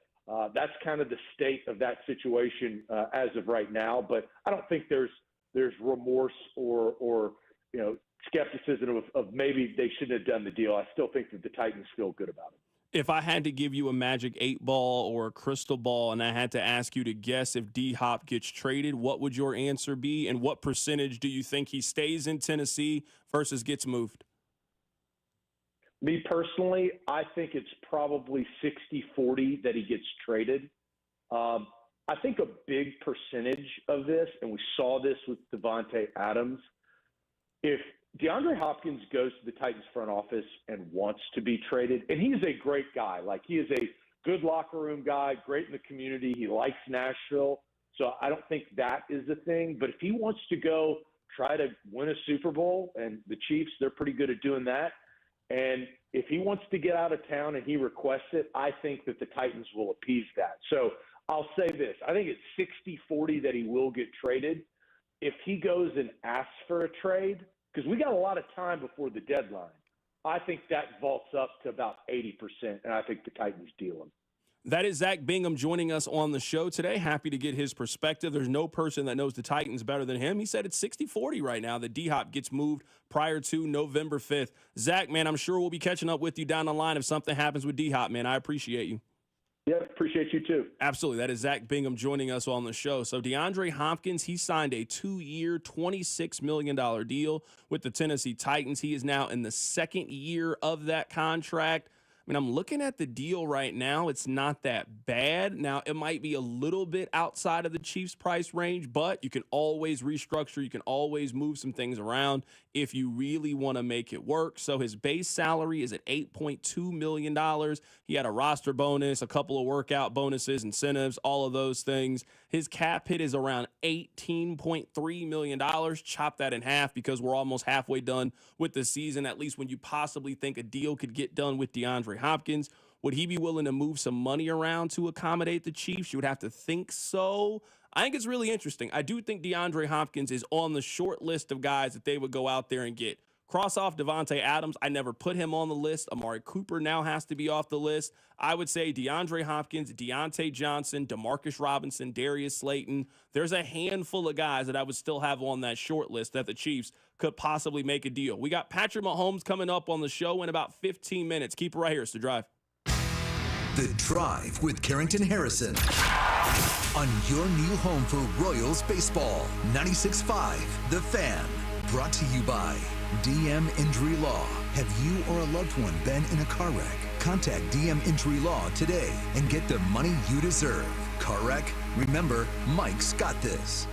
that's kind of the state of that situation as of right now. But I don't think there's remorse or skepticism of maybe they shouldn't have done the deal. I still think that the Titans feel good about it. If I had to give you a magic 8-ball or a crystal ball and I had to ask you to guess if D-Hop gets traded, what would your answer be? And what percentage do you think he stays in Tennessee versus gets moved? Me personally, I think it's probably 60-40 that he gets traded. I think a big percentage of this, and we saw this with Davante Adams, if DeAndre Hopkins goes to the Titans front office and wants to be traded, and he's a great guy. Like, he is a good locker room guy, great in the community. He likes Nashville. So I don't think that is the thing. But if he wants to go try to win a Super Bowl, and the Chiefs, they're pretty good at doing that. And if he wants to get out of town and he requests it, I think that the Titans will appease that. So I'll say this. I think it's 60-40 that he will get traded. If he goes and asks for a trade, because we got a lot of time before the deadline, I think that vaults up to about 80%, and I think the Titans deal him. That is Zach Bingham joining us on the show today. Happy to get his perspective. There's no person that knows the Titans better than him. He said it's 60-40 right now that D-Hop gets moved prior to November 5th. Zach, man, I'm sure we'll be catching up with you down the line if something happens with D-Hop, man. I appreciate you. Yeah, appreciate you too. Absolutely. That is Zach Bingham joining us on the show. So DeAndre Hopkins, he signed a 2-year, $26 million deal with the Tennessee Titans. He is now in the second year of that contract. I mean, I'm looking at the deal right now. It's not that bad. Now, it might be a little bit outside of the Chiefs' price range, but you can always restructure. You can always move some things around if you really want to make it work. So his base salary is at $8.2 million. He had a roster bonus, a couple of workout bonuses, incentives, all of those things. His cap hit is around $18.3 million. Chop that in half because we're almost halfway done with the season, at least when you possibly think a deal could get done with DeAndre Hopkins. Would he be willing to move some money around to accommodate the Chiefs? You would have to think so. I think it's really interesting. I do think DeAndre Hopkins is on the short list of guys that they would go out there and get. Cross off Davante Adams. I never put him on the list. Amari Cooper now has to be off the list. I would say DeAndre Hopkins, Deontay Johnson, Demarcus Robinson, Darius Slayton. There's a handful of guys that I would still have on that short list that the Chiefs could possibly make a deal. We got Patrick Mahomes coming up on the show in about 15 minutes. Keep it right here. It's The Drive. The Drive with Carrington Harrison on your new home for Royals baseball. 96.5 The Fan. Brought to you by DM Injury Law. Have you or a loved one been in a car wreck? Contact DM Injury Law today and get the money you deserve. Car wreck? Remember, Mike's got this.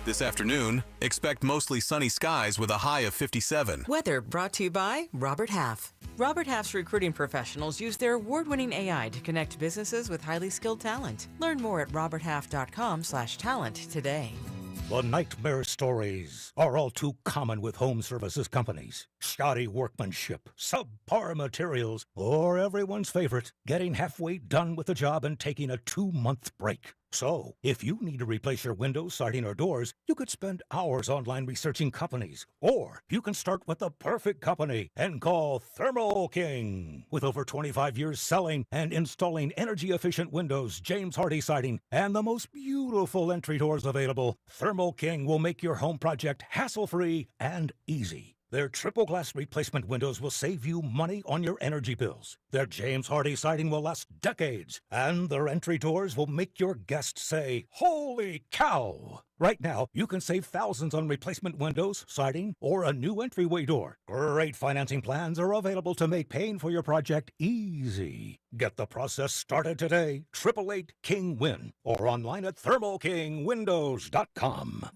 This afternoon, expect mostly sunny skies with a high of 57. Weather brought to you by Robert Half. Robert Half's recruiting professionals use their award-winning AI to connect businesses with highly skilled talent. Learn more at roberthalf.com/talent today. The nightmare stories are all too common with home services companies. Shoddy workmanship, subpar materials, or everyone's favorite, getting halfway done with the job and taking a 2-month break. So, if you need to replace your windows, siding, or doors, you could spend hours online researching companies. Or you can start with the perfect company and call Thermo King. With over 25 years selling and installing energy-efficient windows, James Hardy siding, and the most beautiful entry doors available, Thermo King will make your home project hassle-free and easy. Their triple glass replacement windows will save you money on your energy bills. Their James Hardy siding will last decades, and their entry doors will make your guests say, "Holy cow!" Right now, you can save thousands on replacement windows, siding, or a new entryway door. Great financing plans are available to make paying for your project easy. Get the process started today. 888-KING-WIN, or online at thermokingwindows.com.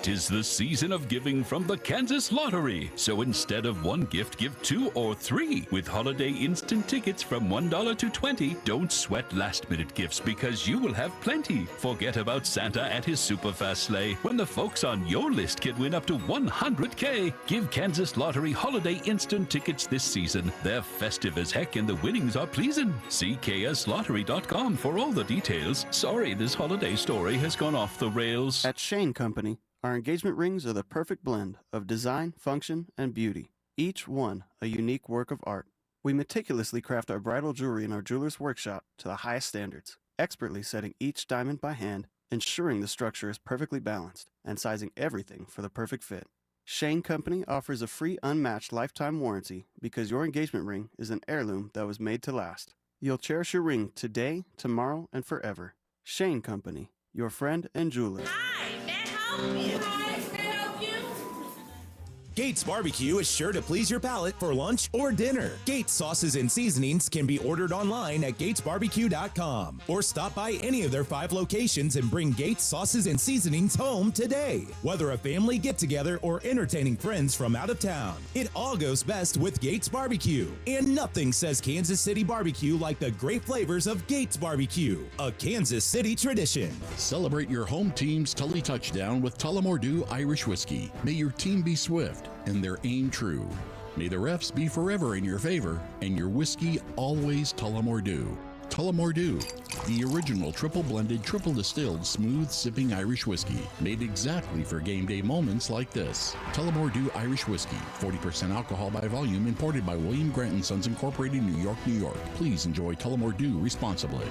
'Tis the season of giving from the Kansas Lottery. So instead of one gift, give 2 or 3. With holiday instant tickets from $1 to $20, don't sweat last-minute gifts because you will have plenty. Forget about Santa and his super fast sleigh when the folks on your list can win up to $100K. Give Kansas Lottery holiday instant tickets this season. They're festive as heck and the winnings are pleasing. See kslottery.com for all the details. Sorry, this holiday story has gone off the rails. At Shane Company, our engagement rings are the perfect blend of design, function, and beauty, each one a unique work of art. We meticulously craft our bridal jewelry in our jeweler's workshop to the highest standards, expertly setting each diamond by hand, ensuring the structure is perfectly balanced, and sizing everything for the perfect fit. Shane Company offers a free unmatched lifetime warranty because your engagement ring is an heirloom that was made to last. You'll cherish your ring today, tomorrow, and forever. Shane Company, your friend and jeweler. Gates Barbecue is sure to please your palate for lunch or dinner. Gates sauces and seasonings can be ordered online at gatesbarbecue.com or stop by any of their 5 locations and bring Gates sauces and seasonings home today. Whether a family get-together or entertaining friends from out of town, it all goes best with Gates Barbecue. And nothing says Kansas City barbecue like the great flavors of Gates Barbecue, a Kansas City tradition. Celebrate your home team's Tully touchdown with Tullamore Dew Irish Whiskey. May your team be swift and their aim true. May the refs be forever in your favor and your whiskey always Tullamore Dew. Tullamore Dew, the original triple blended, triple distilled, smooth sipping Irish whiskey, made exactly for game day moments like this. Tullamore Dew Irish Whiskey, 40% alcohol by volume, imported by William Grant & Sons Incorporated, New York, New York. Please enjoy Tullamore Dew responsibly.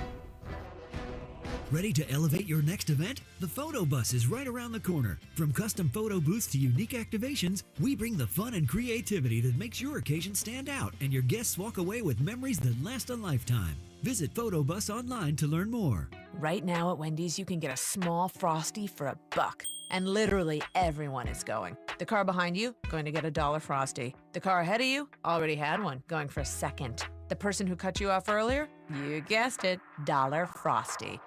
Ready to elevate your next event? The Photo Bus is right around the corner. From custom photo booths to unique activations, we bring the fun and creativity that makes your occasion stand out, and your guests walk away with memories that last a lifetime. Visit Photobus online to learn more. Right now at Wendy's, you can get a small Frosty for $1. And literally everyone is going. The car behind you, going to get a $1 Frosty. The car ahead of you, already had one, going for a second. The person who cut you off earlier, you guessed it, $1 Frosty.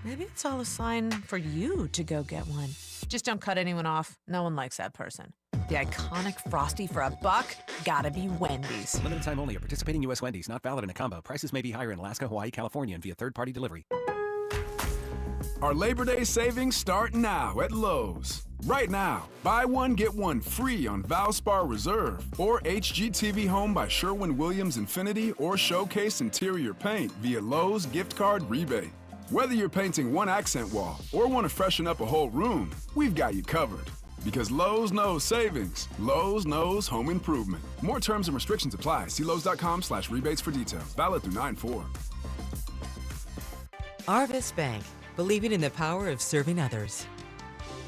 Maybe it's all a sign for you to go get one. Just don't cut anyone off. No one likes that person. The iconic Frosty for $1, gotta be Wendy's. Limited time only at participating U.S. Wendy's. Not valid in a combo. Prices may be higher in Alaska, Hawaii, California, and via third-party delivery. Our Labor Day savings start now at Lowe's. Right now, buy one, get one free on Valspar Reserve or HGTV Home by Sherwin-Williams Infinity or Showcase Interior Paint via Lowe's gift card rebate. Whether you're painting one accent wall or want to freshen up a whole room, we've got you covered. Because Lowe's knows savings. Lowe's knows home improvement. More terms and restrictions apply. See Lowe's.com/rebates for details. Valid through 9/4. Arvest Bank, believing in the power of serving others.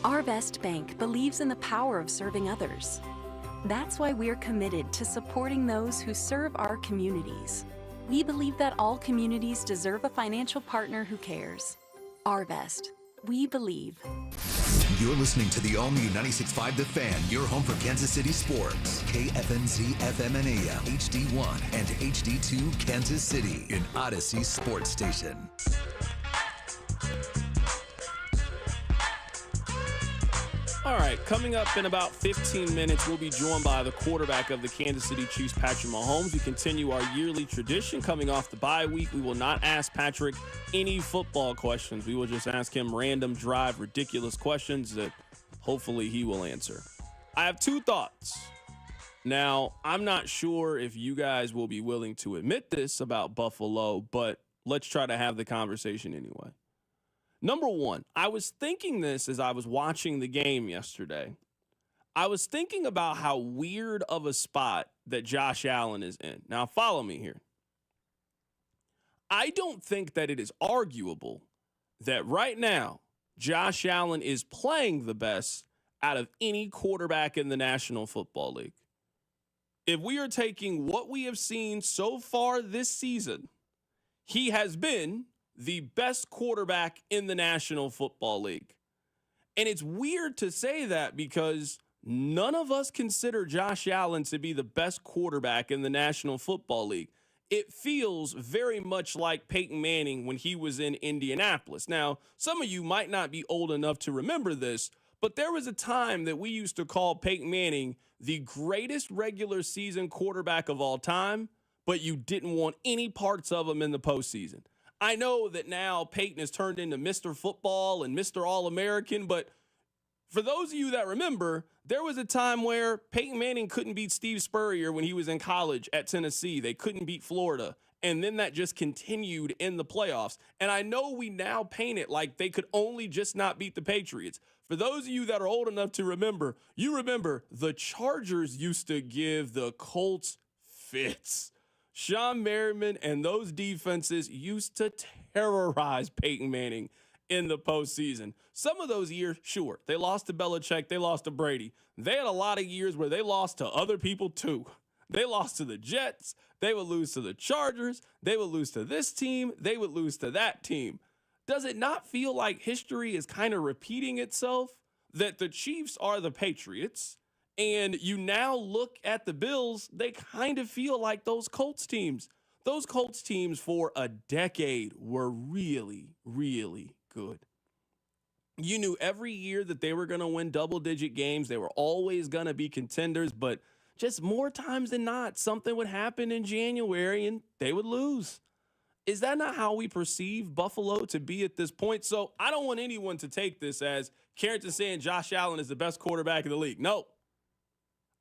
Arvest Bank believes in the power of serving others. That's why we're committed to supporting those who serve our communities. We believe that all communities deserve a financial partner who cares. Arvest. We believe. You're listening to the all-new 96.5 The Fan, your home for Kansas City sports. KFNZ FM and AM, HD1 and HD2 Kansas City, an Odyssey sports station. All right, coming up in about 15 minutes, we'll be joined by the quarterback of the Kansas City Chiefs, Patrick Mahomes. We continue our yearly tradition coming off the bye week. We will not ask Patrick any football questions. We will just ask him random drive, ridiculous questions that hopefully he will answer. I have two thoughts. Now, I'm not sure if you guys will be willing to admit this about Buffalo, but let's try to have the conversation anyway. Number one, I was thinking this as I was watching the game yesterday. I was thinking about how weird of a spot that Josh Allen is in. Now, follow me here. I don't think that it is arguable that right now Josh Allen is playing the best out of any quarterback in the National Football League. If we are taking what we have seen so far this season, he has been the best quarterback in the National Football League. And it's weird to say that because none of us consider Josh Allen to be the best quarterback in the National Football League. It feels very much like Peyton Manning when he was in Indianapolis. Now, some of you might not be old enough to remember this, but there was a time that we used to call Peyton Manning the greatest regular season quarterback of all time, but you didn't want any parts of him in the postseason. I know that now Peyton has turned into Mr. Football and Mr. All-American, but for those of you that remember, there was a time where Peyton Manning couldn't beat Steve Spurrier when he was in college at Tennessee. They couldn't beat Florida. And then that just continued in the playoffs. And I know we now paint it like they could only just not beat the Patriots. For those of you that are old enough to remember, you remember the Chargers used to give the Colts fits. Sean Merriman and those defenses used to terrorize Peyton Manning in the postseason. Some of those years, sure, they lost to Belichick, they lost to Brady. They had a lot of years where they lost to other people too. They lost to the Jets, they would lose to the Chargers, they would lose to this team, they would lose to that team. Does it not feel like history is kind of repeating itself? That the Chiefs are the Patriots, and you now look at the Bills, they kind of feel like those Colts teams. Those Colts teams for a decade were really, really good. You knew every year that they were going to win double-digit games. They were always going to be contenders, but just more times than not, something would happen in January and they would lose. Is that not how we perceive Buffalo to be at this point? So I don't want anyone to take this as Carrington saying Josh Allen is the best quarterback in the league. No.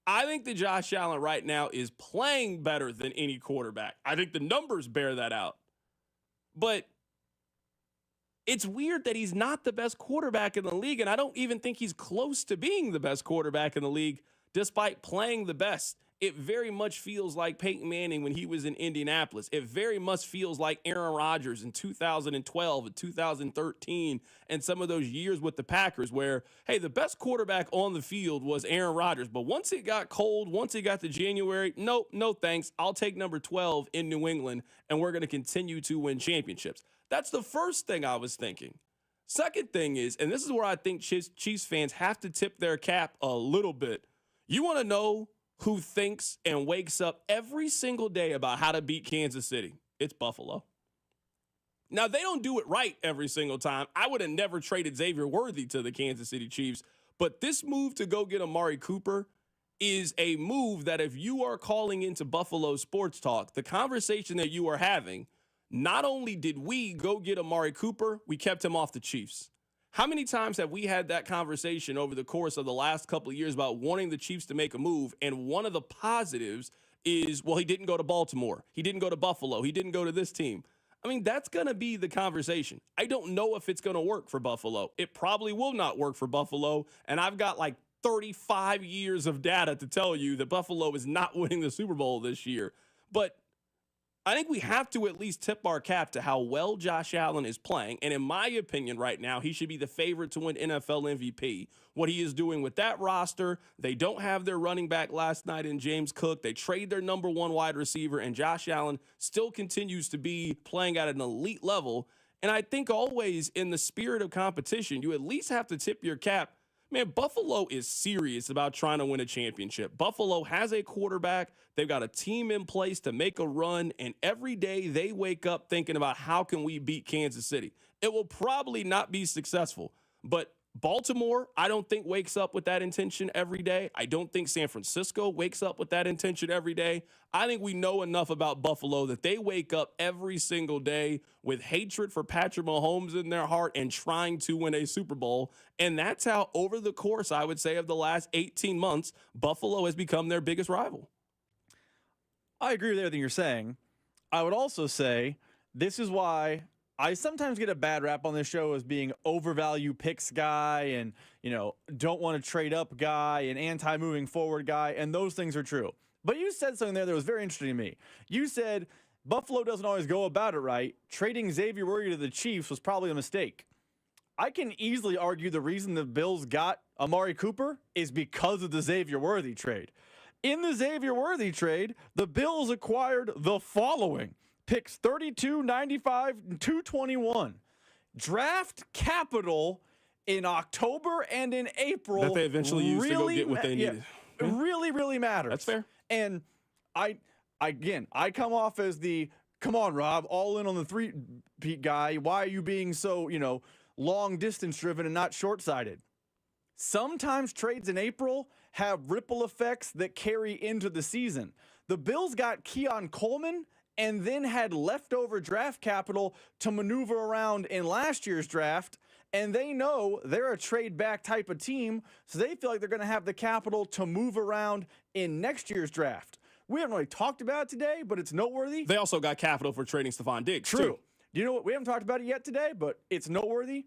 I think that Josh Allen right now is playing better than any quarterback. I think the numbers bear that out. But it's weird that he's not the best quarterback in the league, and I don't even think he's close to being the best quarterback in the league, despite playing the best. It very much feels like Peyton Manning when he was in Indianapolis. It very much feels like Aaron Rodgers in 2012 and 2013 and some of those years with the Packers where, hey, the best quarterback on the field was Aaron Rodgers. But once it got cold, once it got to January, nope, no thanks. I'll take number 12 in New England, and we're going to continue to win championships. That's the first thing I was thinking. Second thing is, and this is where I think Chiefs fans have to tip their cap a little bit. You want to know who thinks and wakes up every single day about how to beat Kansas City? It's Buffalo. Now, they don't do it right every single time. I would have never traded Xavier Worthy to the Kansas City Chiefs, but this move to go get Amari Cooper is a move that if you are calling into Buffalo Sports Talk, the conversation that you are having, not only did we go get Amari Cooper, we kept him off the Chiefs. How many times have we had that conversation over the course of the last couple of years about wanting the Chiefs to make a move? And one of the positives is, well, he didn't go to Baltimore. He didn't go to Buffalo. He didn't go to this team. I mean, that's going to be the conversation. I don't know if it's going to work for Buffalo. It probably will not work for Buffalo. And I've got like 35 years of data to tell you that Buffalo is not winning the Super Bowl this year. But I think we have to at least tip our cap to how well Josh Allen is playing. And in my opinion right now, he should be the favorite to win NFL MVP. What he is doing with that roster, they don't have their running back last night in James Cook. They trade their number one wide receiver, and Josh Allen still continues to be playing at an elite level. And I think always in the spirit of competition, you at least have to tip your cap. Man, Buffalo is serious about trying to win a championship. Buffalo has a quarterback. They've got a team in place to make a run, and every day they wake up thinking about how can we beat Kansas City. It will probably not be successful, but Baltimore, I don't think wakes up with that intention every day. I don't think San Francisco wakes up with that intention every day. I think we know enough about Buffalo that they wake up every single day with hatred for Patrick Mahomes in their heart and trying to win a Super Bowl. And that's how, over the course, I would say, of the last 18 months, Buffalo has become their biggest rival. I agree with everything you're saying. I would also say this is why I sometimes get a bad rap on this show as being overvalue picks guy and, don't want to trade up guy and anti-moving forward guy, and those things are true. But you said something there that was very interesting to me. You said Buffalo doesn't always go about it right. Trading Xavier Worthy to the Chiefs was probably a mistake. I can easily argue the reason the Bills got Amari Cooper is because of the Xavier Worthy trade. In the Xavier Worthy trade, the Bills acquired the following: picks 32, 95, and 221. Draft capital in October and in April. That they eventually used to go get what they needed. Really, really matters. That's fair. And I come off as the, come on, Rob, all in on the three-peat guy. Why are you being so, long distance driven and not short-sighted? Sometimes trades in April have ripple effects that carry into the season. The Bills got Keon Coleman and then had leftover draft capital to maneuver around in last year's draft, and they know they're a trade-back type of team, so they feel like they're going to have the capital to move around in next year's draft. We haven't really talked about it today, but it's noteworthy. They also got capital for trading Stephon Diggs, True. too. Do you know what? We haven't talked about it yet today, but it's noteworthy.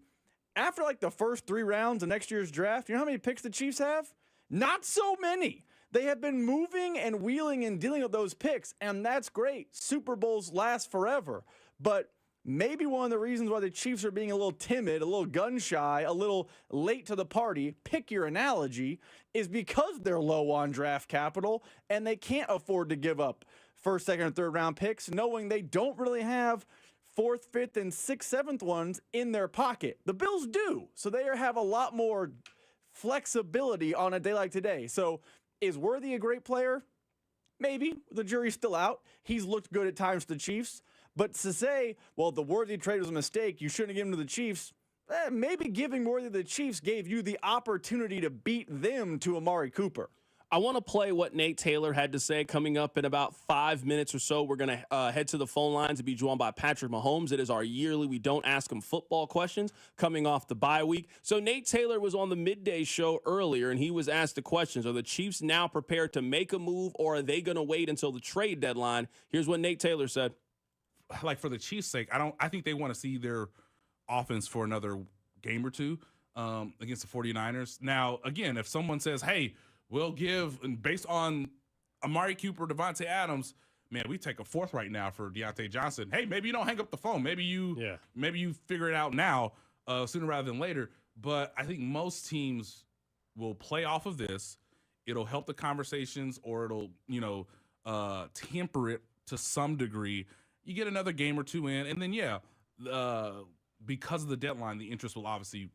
After like the first 3 rounds of next year's draft, you know how many picks the Chiefs have? Not so many. They have been moving and wheeling and dealing with those picks, and that's great. Super Bowls last forever. But maybe one of the reasons why the Chiefs are being a little timid, a little gun-shy, a little late to the party, pick your analogy, is because they're low on draft capital, and they can't afford to give up first, second, and third round picks, knowing they don't really have 4th, 5th, and 6th, 7th ones in their pocket. The Bills do, so they have a lot more flexibility on a day like today. So is Worthy a great player? Maybe. The jury's still out. He's looked good at times to the Chiefs. But to say, well, the Worthy trade was a mistake, you shouldn't have given him to the Chiefs, maybe giving Worthy to the Chiefs gave you the opportunity to beat them to Amari Cooper. I want to play what Nate Taylor had to say coming up in about 5 minutes or so. We're going to head to the phone lines and be joined by Patrick Mahomes. It is our yearly We Don't Ask Him Football questions coming off the bye week. So Nate Taylor was on the midday show earlier, and he was asked the questions. Are the Chiefs now prepared to make a move, or are they going to wait until the trade deadline? Here's what Nate Taylor said. like for the Chiefs' sake, I think they want to see their offense for another game or two against the 49ers. Now, again, if someone says, hey, we'll give, and based on Amari Cooper, Devontae Adams, man, we take a fourth right now for Deontay Johnson. Hey, maybe you don't hang up the phone. Maybe you figure it out now sooner rather than later. But I think most teams will play off of this. It'll help the conversations, or it'll, temper it to some degree. You get another game or two in, and then, because of the deadline, the interest will obviously,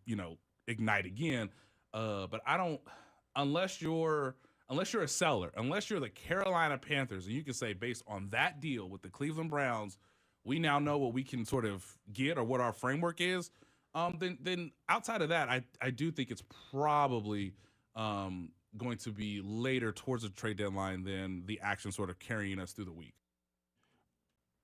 ignite again. But I don't, unless you're a seller, unless you're the Carolina Panthers, and you can say, based on that deal with the Cleveland Browns, we now know what we can sort of get or what our framework is. Then outside of that, I do think it's probably going to be later towards the trade deadline than the action sort of carrying us through the week.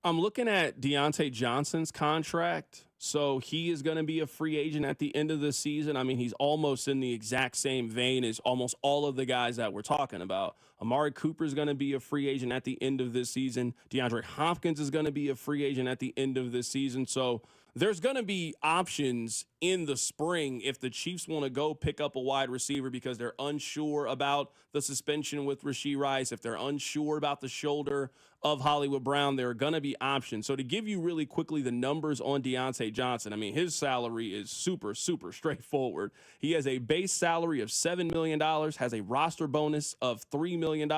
I'm looking at Deontay Johnson's contract. So he is going to be a free agent at the end of the season. I mean, he's almost in the exact same vein as almost all of the guys that we're talking about. Amari Cooper is going to be a free agent at the end of this season. DeAndre Hopkins is going to be a free agent at the end of this season. So there's going to be options in the spring if the Chiefs want to go pick up a wide receiver because they're unsure about the suspension with Rashee Rice, if they're unsure about the shoulder of Hollywood Brown, there are going to be options. So to give you really quickly the numbers on Deontay Johnson, I mean, his salary is super, super straightforward. He has a base salary of $7 million, has a roster bonus of $3 million.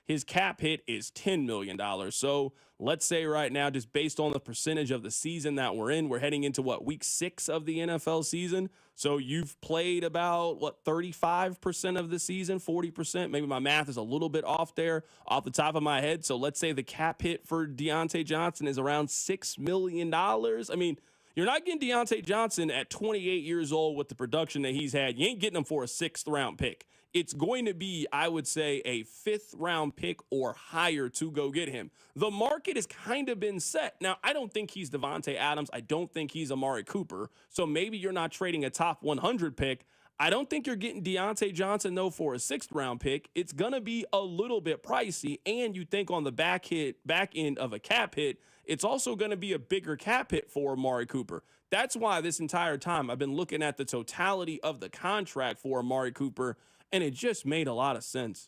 His cap hit is $10 million. So let's say right now, just based on the percentage of the season that we're in, we're heading into week 6 of the NFL season. So you've played about 35% of the season, 40%. Maybe my math is a little bit off there off the top of my head. So let's say the cap hit for Deontay Johnson is around $6 million. I mean, you're not getting Deontay Johnson at 28 years old with the production that he's had. You ain't getting him for a 6th round pick. It's going to be, I would say, a 5th round pick or higher to go get him. The market has kind of been set. Now, I don't think he's Devontae Adams. I don't think he's Amari Cooper. So maybe you're not trading a top 100 pick. I don't think you're getting Deontay Johnson, though, for a 6th round pick. It's going to be a little bit pricey. And you think on the back end of a cap hit, it's also going to be a bigger cap hit for Amari Cooper. That's why this entire time I've been looking at the totality of the contract for Amari Cooper, and it just made a lot of sense.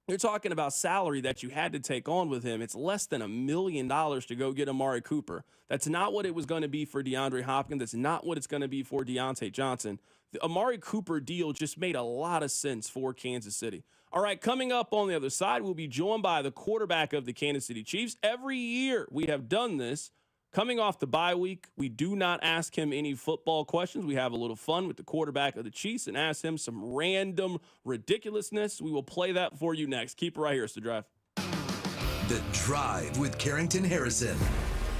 You're talking about salary that you had to take on with him. It's less than $1 million to go get Amari Cooper. That's not what it was going to be for DeAndre Hopkins. That's not what it's going to be for Deontay Johnson. The Amari Cooper deal just made a lot of sense for Kansas City. All right, coming up on the other side, we'll be joined by the quarterback of the Kansas City Chiefs. Every year we have done this. Coming off the bye week, we do not ask him any football questions. We have a little fun with the quarterback of the Chiefs and ask him some random ridiculousness. We will play that for you next. Keep it right here. It's The Drive. The Drive with Carrington Harrison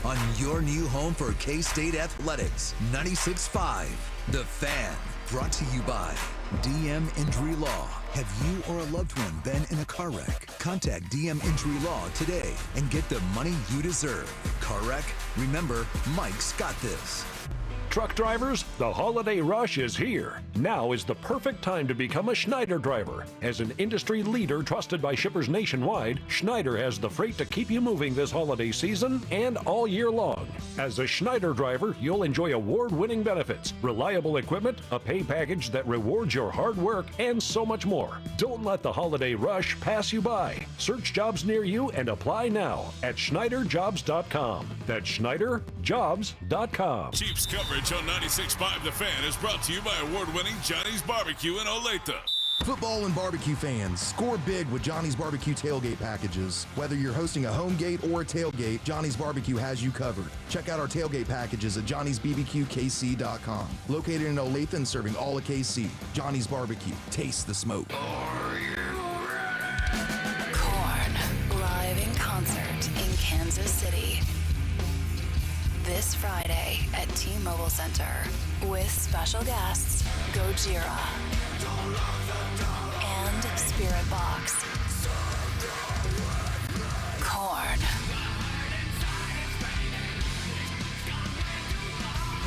on your new home for K-State Athletics, 96.5. The Fan, brought to you by DM Injury Law. Have you or a loved one been in a car wreck? Contact DM Injury Law today and get the money you deserve. Car wreck? Remember, Mike's got this. Truck drivers, the holiday rush is here. Now is the perfect time to become a Schneider driver. As an industry leader trusted by shippers nationwide, Schneider has the freight to keep you moving this holiday season and all year long. As a Schneider driver, you'll enjoy award-winning benefits, reliable equipment, a pay package that rewards your hard work, and so much more. Don't let the holiday rush pass you by. Search jobs near you and apply now at SchneiderJobs.com. That's SchneiderJobs.com. Chiefs coverage on 96.5 The Fan is brought to you by award-winning Johnny's Barbecue in Olathe. Football and barbecue fans, score big with Johnny's Barbecue tailgate packages. Whether you're hosting a home gate or a tailgate, Johnny's Barbecue has you covered. Check out our tailgate packages at johnny'sbbqkc.com. Located in Olathe and serving all of KC. Johnny's Barbecue. Taste the smoke. Korn, live in concert in Kansas City. This Friday at T-Mobile Center with special guests Gojira and Spirit Box. Korn.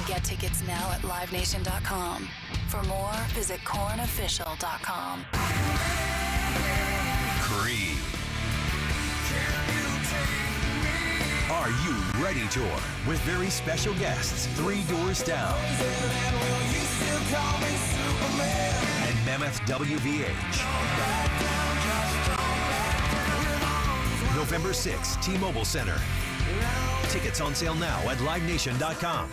Get tickets now at livenation.com. For more, visit kornofficial.com. Creed. Are You Ready Tour with very special guests, 3 Doors Down and Mammoth WVH. November 6th, T-Mobile Center. Tickets on sale now at livenation.com.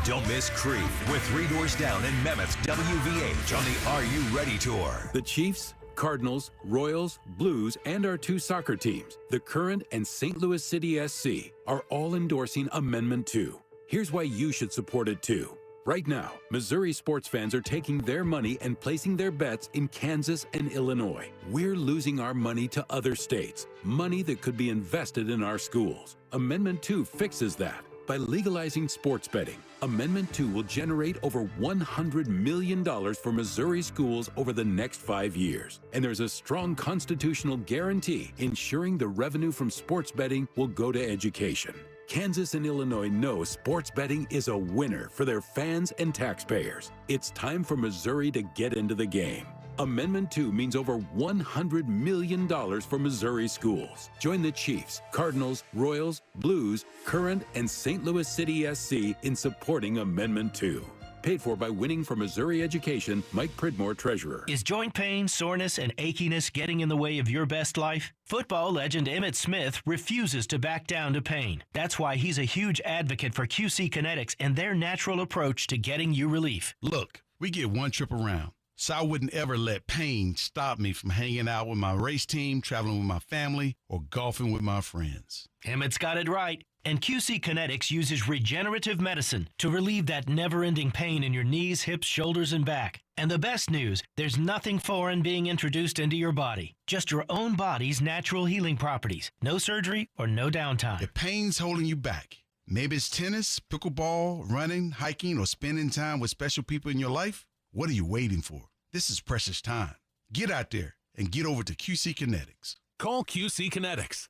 Don't miss Creed with 3 Doors Down and Mammoth WVH on the Are You Ready Tour. The Chiefs, Cardinals, Royals, Blues, and our 2 soccer teams, the Current and St. Louis City SC, are all endorsing Amendment 2. Here's why you should support it too. Right now, Missouri sports fans are taking their money and placing their bets in Kansas and Illinois. We're losing our money to other states, money that could be invested in our schools. Amendment 2 fixes that. By legalizing sports betting, Amendment 2 will generate over $100 million for Missouri schools over the next 5 years. And there's a strong constitutional guarantee ensuring the revenue from sports betting will go to education. Kansas and Illinois know sports betting is a winner for their fans and taxpayers. It's time for Missouri to get into the game. Amendment 2 means over $100 million for Missouri schools. Join the Chiefs, Cardinals, Royals, Blues, Current, and St. Louis City SC in supporting Amendment 2. Paid for by Winning for Missouri Education, Mike Pridmore, Treasurer. Is joint pain, soreness, and achiness getting in the way of your best life? Football legend Emmitt Smith refuses to back down to pain. That's why he's a huge advocate for QC Kinetics and their natural approach to getting you relief. Look, we get one trip around, so I wouldn't ever let pain stop me from hanging out with my race team, traveling with my family, or golfing with my friends. Emmitt's got it right. And QC Kinetics uses regenerative medicine to relieve that never-ending pain in your knees, hips, shoulders, and back. And the best news, there's nothing foreign being introduced into your body. Just your own body's natural healing properties. No surgery or no downtime. If pain's holding you back, maybe it's tennis, pickleball, running, hiking, or spending time with special people in your life, what are you waiting for? This is precious time. Get out there and get over to QC Kinetics. Call QC Kinetics,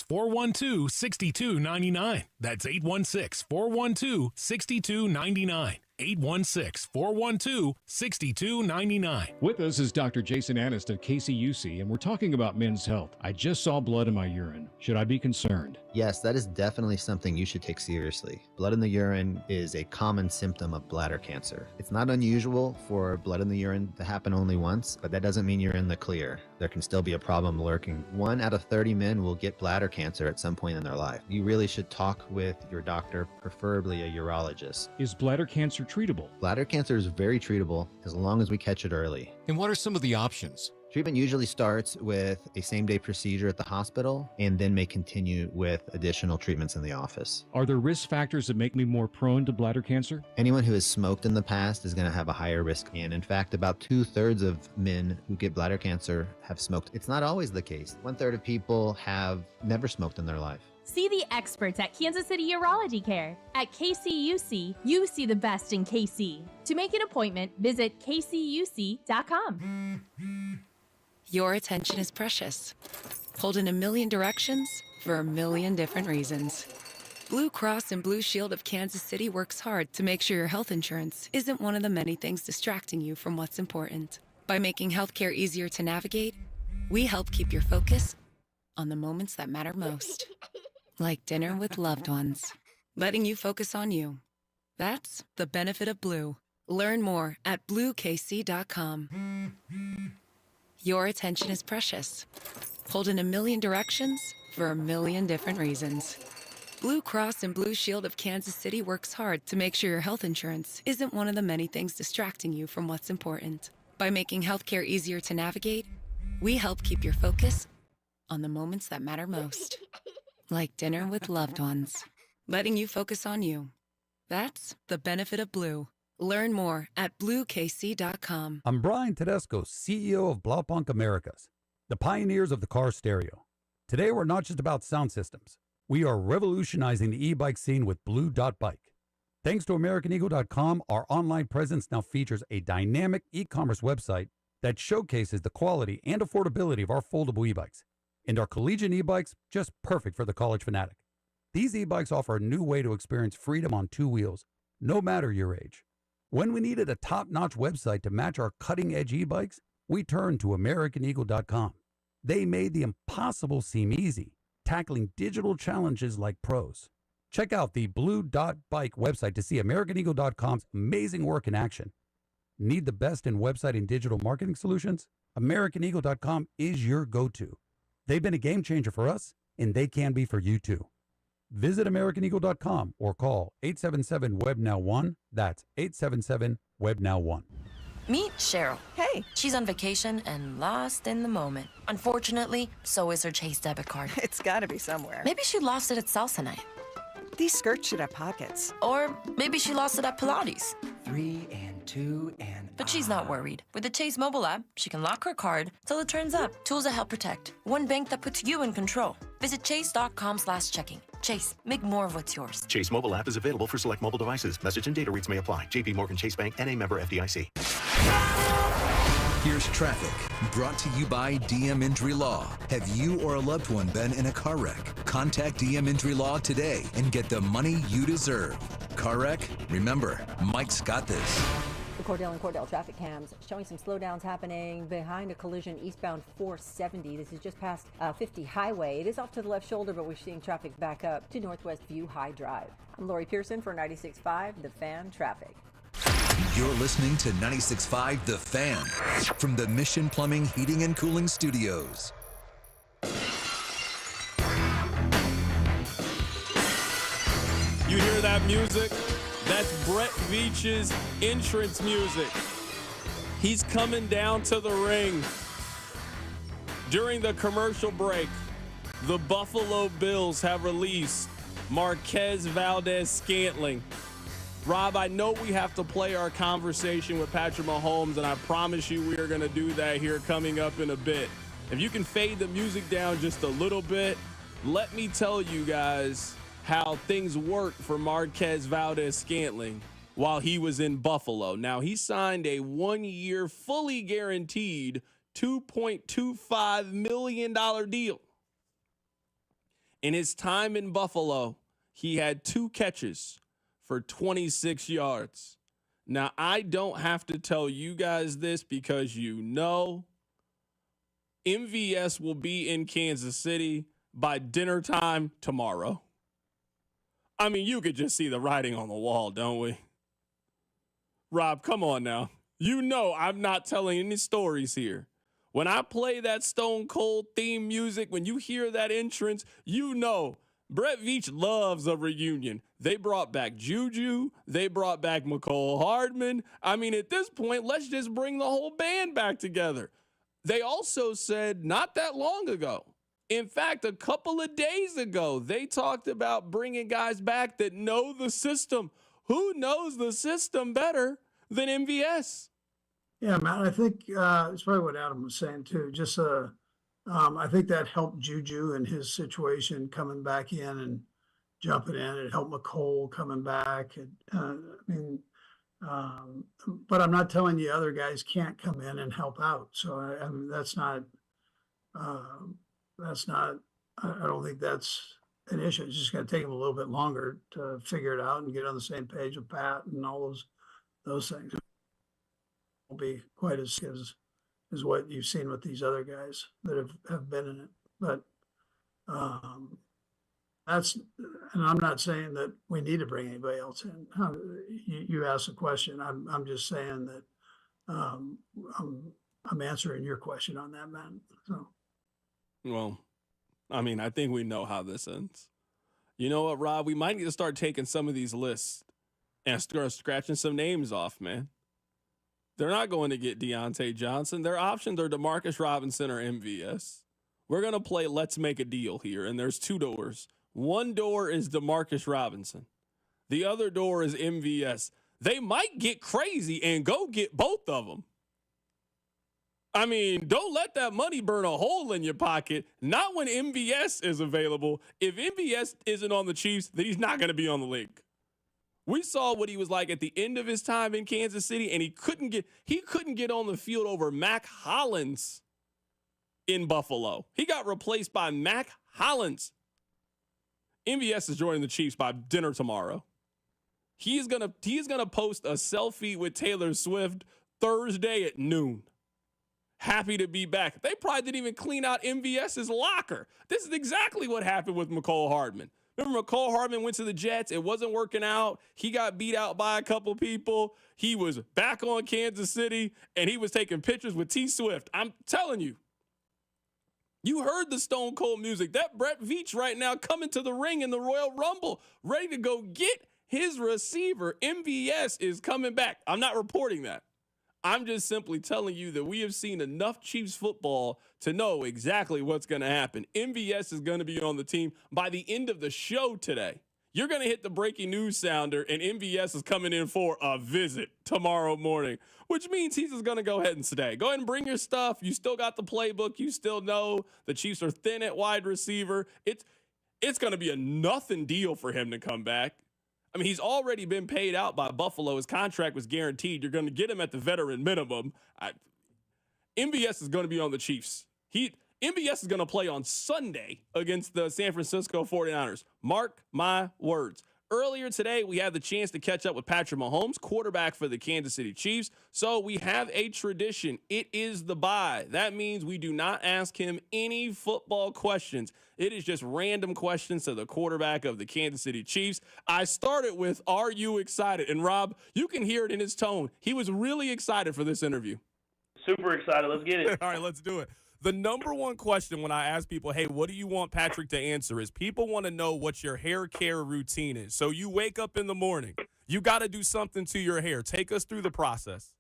816-412-6299. That's 816-412-6299. 816-412-6299. With us is Dr. Jason Anist of KCUC, and we're talking about men's health. I just saw blood in my urine. Should I be concerned? Yes, that is definitely something you should take seriously. Blood in the urine is a common symptom of bladder cancer. It's not unusual for blood in the urine to happen only once, but that doesn't mean you're in the clear. There can still be a problem lurking. 1 out of 30 men will get bladder cancer at some point in their life. You really should talk with your doctor, preferably a urologist. Is bladder cancer treatable? Bladder cancer is very treatable as long as we catch it early. And what are some of the options? Treatment usually starts with a same-day procedure at the hospital and then may continue with additional treatments in the office. Are there risk factors that make me more prone to bladder cancer? Anyone who has smoked in the past is going to have a higher risk. And in fact, about 2/3 of men who get bladder cancer have smoked. It's not always the case. 1/3 of people have never smoked in their life. See the experts at Kansas City Urology Care. At KCUC, you see the best in KC. To make an appointment, visit kcuc.com. Your attention is precious. Pulled in a million directions for a million different reasons. Blue Cross and Blue Shield of Kansas City works hard to make sure your health insurance isn't one of the many things distracting you from what's important. By making healthcare easier to navigate, we help keep your focus on the moments that matter most. Like dinner with loved ones, letting you focus on you. That's the benefit of Blue. Learn more at bluekc.com. Your attention is precious. Pulled in a million directions for a million different reasons. Blue Cross and Blue Shield of Kansas City works hard to make sure your health insurance isn't one of the many things distracting you from what's important. By making healthcare easier to navigate, we help keep your focus on the moments that matter most. Like dinner with loved ones, letting you focus on you. That's the benefit of Blue. Learn more at bluekc.com. I'm Brian Tedesco, CEO of Blaupunk Americas, the pioneers of the car stereo. Today, we're not just about sound systems. We are revolutionizing the e-bike scene with Blue.Bike. Thanks to AmericanEagle.com, our online presence now features a dynamic e-commerce website that showcases the quality and affordability of our foldable e-bikes. And our collegiate e-bikes, just perfect for the college fanatic. These e-bikes offer a new way to experience freedom on 2 wheels, no matter your age. When we needed a top-notch website to match our cutting-edge e-bikes, we turned to AmericanEagle.com. They made the impossible seem easy. tackling digital challenges like pros. Check out the Blue Dot Bike website to see AmericanEagle.com's amazing work in action. Need the best in website and digital marketing solutions? AmericanEagle.com is your go-to. They've been a game changer for us, and they can be for you too. Visit AmericanEagle.com or call 877-WEB-NOW-1. That's 877-WEB-NOW-1. Meet Cheryl. Hey. She's on vacation and lost in the moment. Unfortunately, so is her Chase debit card. It's gotta be somewhere. Maybe she lost it at salsa night. These skirts should have pockets. Or maybe she lost it at Pilates. 3 and 2 and... But she's not worried. With the Chase mobile app, she can lock her card till it turns up. Tools that help protect. One bank that puts you in control. Visit chase.com/checking. Chase, make more of what's yours. Chase mobile app is available for select mobile devices. Message and data rates may apply. JP Morgan Chase Bank, N.A. member FDIC. Here's traffic, brought to you by DM Injury Law. Have you or a loved one been in a car wreck? Contact DM Injury Law today and get the money you deserve. Car wreck? Remember, Mike's got this. The Cordell and Cordell traffic cams showing some slowdowns happening behind a collision eastbound 470. This is just past 50 Highway. It is off to the left shoulder, but we're seeing traffic back up to Northwest View High Drive. I'm Lori Pearson for 96.5 The Fan Traffic. You're listening to 96.5 The Fan from the Mission Plumbing, Heating, and Cooling Studios. You hear that music? That's Brett Veach's entrance music. He's coming down to the ring. During the commercial break, the Buffalo Bills have released Marquez Valdez-Scantling. Rob, I know we have to play our conversation with Patrick Mahomes, and I promise you we are going to do that here coming up in a bit. If you can fade the music down just a little bit, let me tell you guys how things worked for Marquez Valdez-Scantling while he was in Buffalo. Now, he signed a 1-year, fully guaranteed $2.25 million deal. In his time in Buffalo, he had 2 catches for 26 yards. Now, I don't have to tell you guys this because you know MVS will be in Kansas City by dinner time tomorrow. I mean, you could just see the writing on the wall, don't we? Rob, come on now. You know I'm not telling any stories here. When I play that Stone Cold theme music, when you hear that entrance, you know Brett Veach loves a reunion. They brought back Juju. They brought back McCole Hardman. I mean, at this point, let's just bring the whole band back together. They also said not that long ago, in fact, a couple of days ago, they talked about bringing guys back that know the system. Who knows the system better than MVS? Yeah, man, I think it's probably what Adam was saying too. Just I think that helped Juju in his situation coming back in and jumping in. It helped McCole coming back. But I'm not telling you other guys can't come in and help out. So I mean, that's not. I don't think that's an issue. It's just going to take them a little bit longer to figure it out and get on the same page with Pat and all those things. It won't be quite as what you've seen with these other guys that have been in it. But and I'm not saying that we need to bring anybody else in. You asked a question. I'm just saying that I'm answering your question on that, man. So. Well, I mean, I think we know how this ends. You know what, Rob? We might need to start taking some of these lists and start scratching some names off, man. They're not going to get Deontay Johnson. Their options are DeMarcus Robinson or MVS. We're going to play let's make a deal here, and there's 2 doors. One door is DeMarcus Robinson. The other door is MVS. They might get crazy and go get both of them. I mean, don't let that money burn a hole in your pocket. Not when MVS is available. If MVS isn't on the Chiefs, then he's not going to be on the league. We saw what he was like at the end of his time in Kansas City, and he couldn't get on the field over Mac Hollins in Buffalo. He got replaced by Mac Hollins. MVS is joining the Chiefs by dinner tomorrow. He's gonna post a selfie with Taylor Swift Thursday at noon. happy to be back. They probably didn't even clean out MVS's locker. This is exactly what happened with McCole Hardman. Remember, McCole Hardman went to the Jets. It wasn't working out. He got beat out by a couple people. He was back on Kansas City, and he was taking pictures with T Swift. I'm telling you. You heard the Stone Cold music. That Brett Veach right now coming to the ring in the Royal Rumble, ready to go get his receiver. MVS is coming back. I'm not reporting that. I'm just simply telling you that we have seen enough Chiefs football to know exactly what's going to happen. MVS is going to be on the team by the end of the show today. You're going to hit the breaking news sounder, and MVS is coming in for a visit tomorrow morning, which means he's just going to go ahead and stay. Go ahead and bring your stuff. You still got the playbook. You still know the Chiefs are thin at wide receiver. It's going to be a nothing deal for him to come back. I mean, he's already been paid out by Buffalo. His contract was guaranteed. You're going to get him at the veteran minimum. MVS is going to be on the Chiefs. MVS is going to play on Sunday against the San Francisco 49ers. Mark my words. Earlier today, we had the chance to catch up with Patrick Mahomes, quarterback for the Kansas City Chiefs. So we have a tradition. It is the bye. That means we do not ask him any football questions. It is just random questions to the quarterback of the Kansas City Chiefs. I started with, are you excited? And Rob, you can hear it in his tone. He was really excited for this interview. Super excited. Let's get it. All right, let's do it. The number one question when I ask people, hey, what do you want Patrick to answer, is people want to know what your hair care routine is. So you wake up in the morning. You got to do something to your hair. Take us through the process.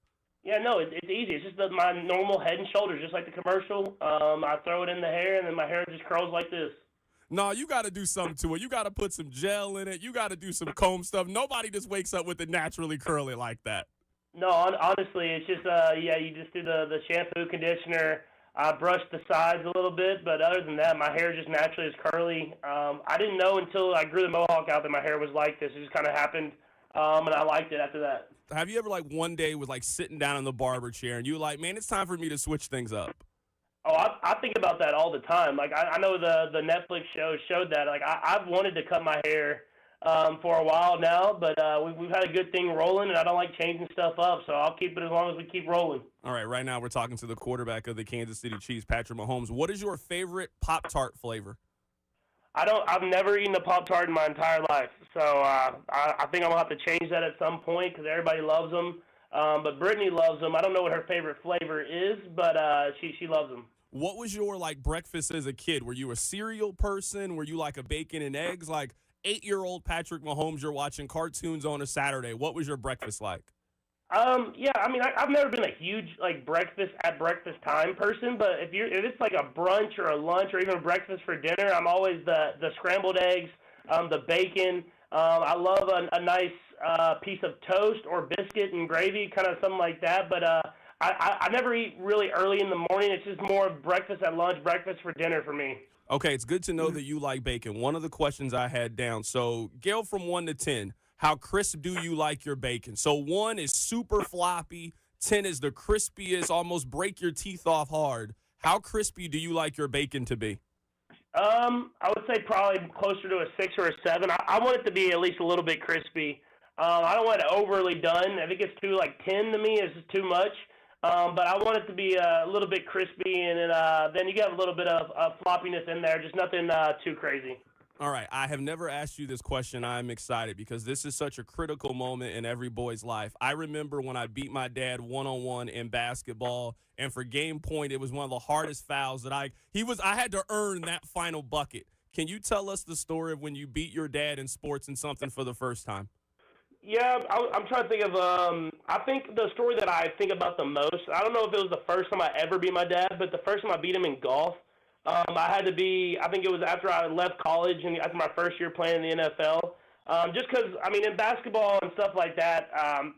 Yeah, no, it's easy. It's just my normal Head and Shoulders, just like the commercial. I throw it in the hair, and then my hair just curls like this. No, you got to do something to it. You got to put some gel in it. You got to do some comb stuff. Nobody just wakes up with it naturally curly like that. No, honestly, it's just, you just do the shampoo, conditioner. I brush the sides a little bit, but other than that, my hair just naturally is curly. I didn't know until I grew the mohawk out that my hair was like this. It just kind of happened, and I liked it after that. Have you ever, one day was, sitting down in the barber chair, and you were like, man, it's time for me to switch things up? Oh, I think about that all the time. I know the Netflix show showed that. I've wanted to cut my hair for a while now, but we've had a good thing rolling, and I don't like changing stuff up, so I'll keep it as long as we keep rolling. All right now we're talking to the quarterback of the Kansas City Chiefs, Patrick Mahomes. What is your favorite Pop-Tart flavor? I've never eaten a Pop-Tart in my entire life, so I think I'm going to have to change that at some point because everybody loves them, but Brittany loves them. I don't know what her favorite flavor is, but she loves them. What was your, breakfast as a kid? Were you a cereal person? Were you, a bacon and eggs? 8-year-old Patrick Mahomes, you're watching cartoons on a Saturday. What was your breakfast like? Yeah, I've never been a huge breakfast at breakfast time person, but if it's a brunch or a lunch or even breakfast for dinner, I'm always the scrambled eggs, the bacon. I love a nice piece of toast or biscuit and gravy, kind of something like that. But I never eat really early in the morning. It's just more breakfast at lunch, breakfast for dinner for me. Okay, it's good to know that you like bacon. One of the questions I had down, so scale from 1 to 10, how crisp do you like your bacon? So 1 is super floppy, 10 is the crispiest, almost break your teeth off hard. How crispy do you like your bacon to be? I would say probably closer to a 6 or a 7. I want it to be at least a little bit crispy. I don't want it overly done. If it gets too 10 to me, it's just too much. But I want it to be a little bit crispy, and then you get a little bit of floppiness in there, just nothing too crazy. All right, I have never asked you this question. I'm excited because this is such a critical moment in every boy's life. I remember when I beat my dad one-on-one in basketball, and for game point, it was one of the hardest fouls that I had to earn that final bucket. Can you tell us the story of when you beat your dad in sports and something for the first time? Yeah, I'm trying to think of, I think the story that I think about the most, I don't know if it was the first time I ever beat my dad, but the first time I beat him in golf, I had to be, I think it was after I left college and after my first year playing in the NFL. Just because, in basketball and stuff like that,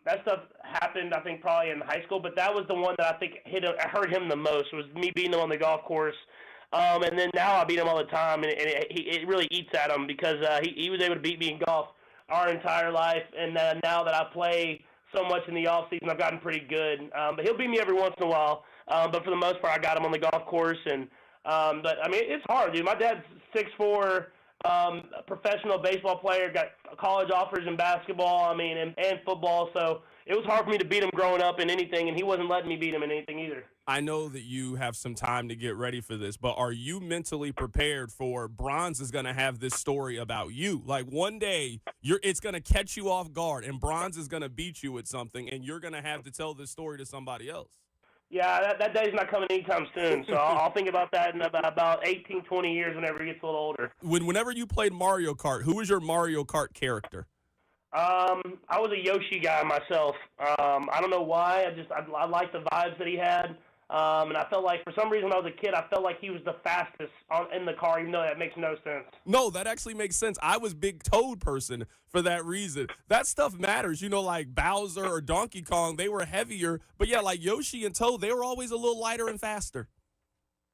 that stuff happened, I think, probably in high school, but that was the one that I think hurt him the most, was me beating him on the golf course. And then now I beat him all the time, and it really eats at him because he was able to beat me in golf our entire life, and now that I play so much in the off season, I've gotten pretty good. But he'll beat me every once in a while. But for the most part, I got him on the golf course, and it's hard, dude. My dad's 6'4", professional baseball player, got college offers in basketball, and football. So it was hard for me to beat him growing up in anything, and he wasn't letting me beat him in anything either. I know that you have some time to get ready for this, but are you mentally prepared for Bronze is going to have this story about you? Like one day, it's going to catch you off guard, and Bronze is going to beat you at something, and you're going to have to tell this story to somebody else. Yeah, that day's not coming anytime soon, so I'll think about that in about 18, 20 years whenever he gets a little older. Whenever you played Mario Kart, who was your Mario Kart character? I was a Yoshi guy myself. I don't know why. I liked the vibes that he had. And I felt like, for some reason, when I was a kid, I felt like he was the fastest in the car, even though that makes no sense. No, that actually makes sense. I was big Toad person for that reason. That stuff matters. You know, like Bowser or Donkey Kong, they were heavier. But, yeah, like Yoshi and Toad, they were always a little lighter and faster.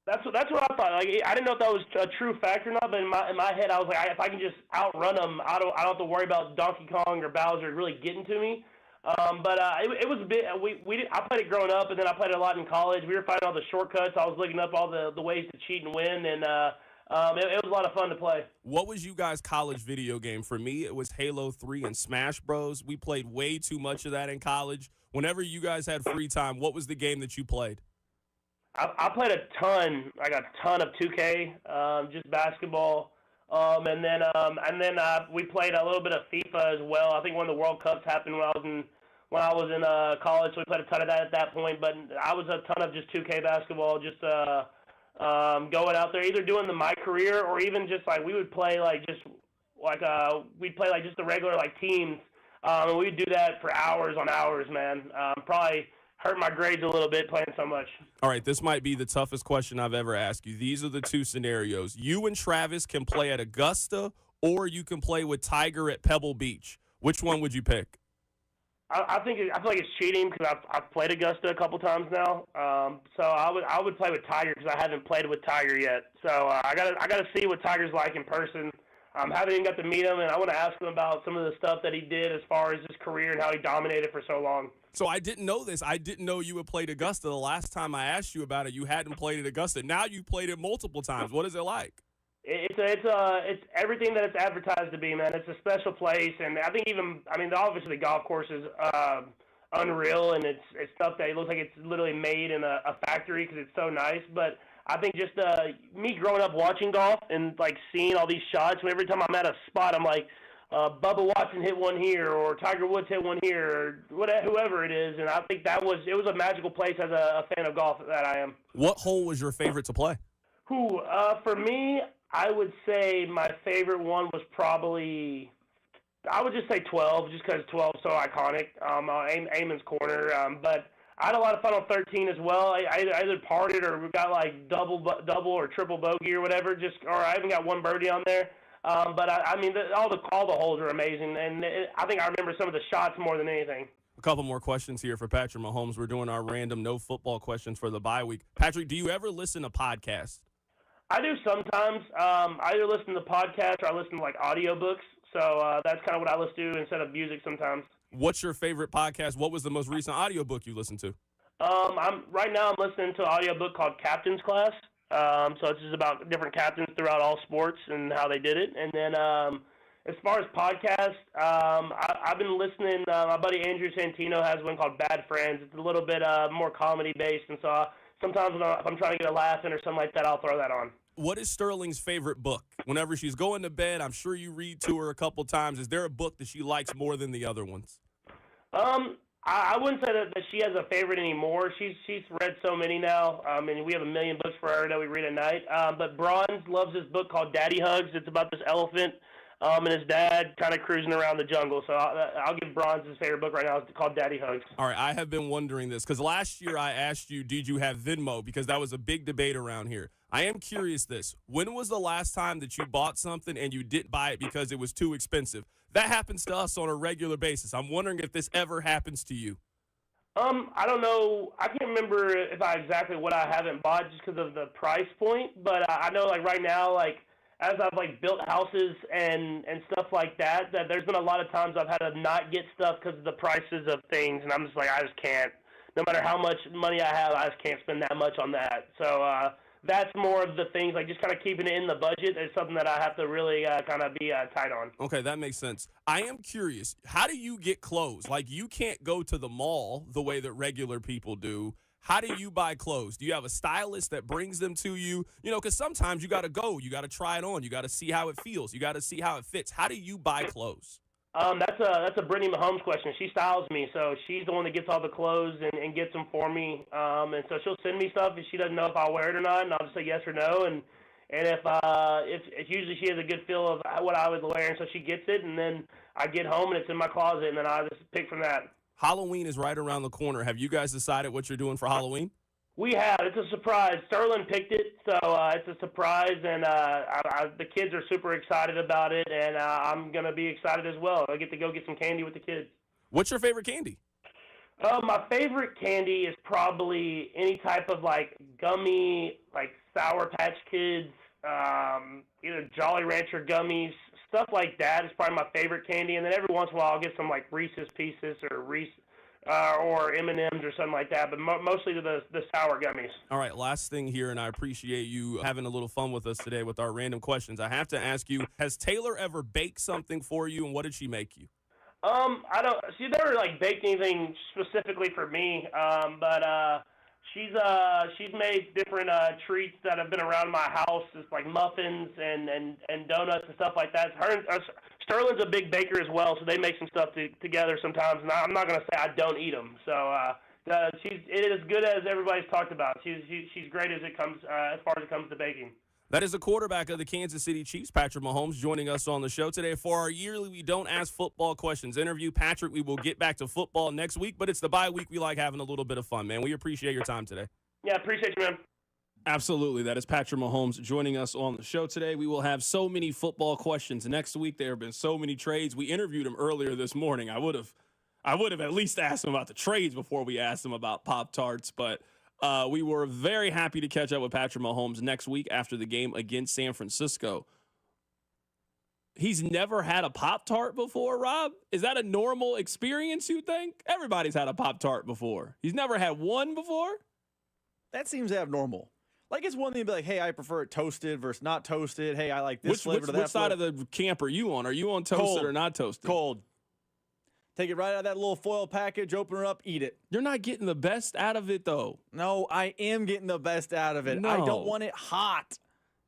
That's what I thought. Like, I didn't know if that was a true fact or not, but in my head, I was like, if I can just outrun them, I don't have to worry about Donkey Kong or Bowser really getting to me. But it was a bit. I played it growing up, and then I played it a lot in college. We were finding all the shortcuts. I was looking up all the ways to cheat and win, and it was a lot of fun to play. What was you guys' college video game? For me, it was Halo 3 and Smash Bros. We played way too much of that in college. Whenever you guys had free time, what was the game that you played? I played a ton of 2K, just basketball. And then we played a little bit of FIFA as well. I think one of the World Cups happened when I was in college, so we played a ton of that at that point. But I was a ton of just 2K basketball, just going out there, either doing my career or even just like we would play we'd play just the regular teams, and we would do that for hours on hours, man. Probably hurt my grades a little bit playing so much. All right, this might be the toughest question I've ever asked you. These are the two scenarios. You and Travis can play at Augusta, or you can play with Tiger at Pebble Beach. Which one would you pick? I feel like it's cheating because I've played Augusta a couple times now. So I would play with Tiger because I haven't played with Tiger yet. So I gotta see what Tiger's like in person. Haven't even got to meet him, and I want to ask him about some of the stuff that he did as far as his career and how he dominated for so long. So I didn't know this. I didn't know you had played Augusta. The last time I asked you about it, you hadn't played at Augusta. Now you've played it multiple times. What is it like? It's everything that it's advertised to be, man. It's a special place, and I think obviously the golf course is unreal, and it's stuff that it looks like it's literally made in a factory because it's so nice. But I think just me growing up watching golf and seeing all these shots, and every time I'm at a spot, I'm like, Bubba Watson hit one here, or Tiger Woods hit one here, or whoever it is. And I think it was a magical place as a fan of golf that I am. What hole was your favorite to play? For me, I would say my favorite one was probably, I would just say 12, just because 12 is so iconic. Amon's Corner, but I had a lot of fun on 13 as well. I either parted or we got double or triple bogey or whatever. Or I even got one birdie on there. But all the holes are amazing, and I think I remember some of the shots more than anything. A couple more questions here for Patrick Mahomes. We're doing our random no football questions for the bye week. Patrick, do you ever listen to podcasts? I do sometimes. I either listen to podcasts or I listen to audiobooks. So that's kind of what I listen to instead of music sometimes. What's your favorite podcast? What was the most recent audiobook you listened to? Right now I'm listening to an audiobook called Captain's Class. So it's just about different captains throughout all sports and how they did it. And then as far as podcasts, I've been listening. My buddy Andrew Santino has one called Bad Friends. It's a little bit more comedy based, and so sometimes if I'm trying to get a laugh in or something like that, I'll throw that on. What is Sterling's favorite book? Whenever she's going to bed, I'm sure you read to her a couple times. Is there a book that she likes more than the other ones? I wouldn't say that she has a favorite anymore. She's read so many now. And we have 1 million books for her that we read at night. But Bronze loves this book called Daddy Hugs. It's about this elephant and his dad kind of cruising around the jungle. So I'll give Bronze his favorite book right now. It's called Daddy Hugs. All right, I have been wondering this because last year I asked you, did you have Venmo? Because that was a big debate around here. I am curious when was the last time that you bought something and you didn't buy it because it was too expensive? That happens to us on a regular basis. I'm wondering if this ever happens to you. I don't know. I can't remember exactly what I haven't bought just because of the price point. But I know right now, as I've built houses and stuff like that, that there's been a lot of times I've had to not get stuff because of the prices of things, and I'm just I just can't. No matter how much money I have, I just can't spend that much on that. So that's more of the things, like just kind of keeping it in the budget is something that I have to really kind of be tight on. Okay, that makes sense. I am curious, how do you get clothes? Like, you can't go to the mall the way that regular people do. How do you buy clothes? Do you have a stylist that brings them to you? You know, because sometimes you got to go. You got to try it on. You got to see how it feels. You got to see how it fits. How do you buy clothes? That's a Brittany Mahomes question. She styles me, so she's the one that gets all the clothes and gets them for me. And so she'll send me stuff, and she doesn't know if I'll wear it or not, and I'll just say yes or no. And if usually she has a good feel of what I would wear, and so she gets it, and then I get home and it's in my closet, and then I just pick from that. Halloween is right around the corner. Have you guys decided what you're doing for Halloween? We have. It's a surprise. Sterling picked it, so it's a surprise, and the kids are super excited about it, and I'm going to be excited as well. I get to go get some candy with the kids. What's your favorite candy? My favorite candy is probably any type of, like, gummy, like Sour Patch Kids, either Jolly Rancher gummies, stuff like that is probably my favorite candy. And then every once in a while I'll get some, like, Reese's Pieces or M&Ms or something like that, but mostly the sour gummies. All right, last thing here, and I appreciate you having a little fun with us today with our random questions. I have to ask you, has Taylor ever baked something for you, and what did she make you? I don't. She never like baked anything specifically for me. But she's made different treats that have been around my house, just like muffins and donuts and stuff like that. Sterling's a big baker as well, so they make some stuff together sometimes. And I'm not gonna say I don't eat them. So it is as good as everybody's talked about. She's great as it comes as far as it comes to baking. That is the quarterback of the Kansas City Chiefs, Patrick Mahomes, joining us on the show today for our yearly We Don't Ask Football Questions interview. Patrick, we will get back to football next week, but it's the bye week. We like having a little bit of fun, man. We appreciate your time today. Yeah, appreciate you, man. Absolutely. That is Patrick Mahomes joining us on the show today. We will have so many football questions next week. There have been so many trades. We interviewed him earlier this morning. I would have at least asked him about the trades before we asked him about Pop-Tarts, but we were very happy to catch up with Patrick Mahomes next week after the game against San Francisco. He's never had a Pop-Tart before, Rob? Is that a normal experience, you think? Everybody's had a Pop-Tart before. He's never had one before? That seems abnormal. Like, it's one thing to be like, hey, I prefer it toasted versus not toasted. Hey, I like this flavor to that Which side of the camp are you on? Are you on toasted Cold. or not toasted? Cold. Take it right out of that little foil package, open it up, eat it. You're not getting the best out of it, though. No, I am getting the best out of it. No. I don't want it hot.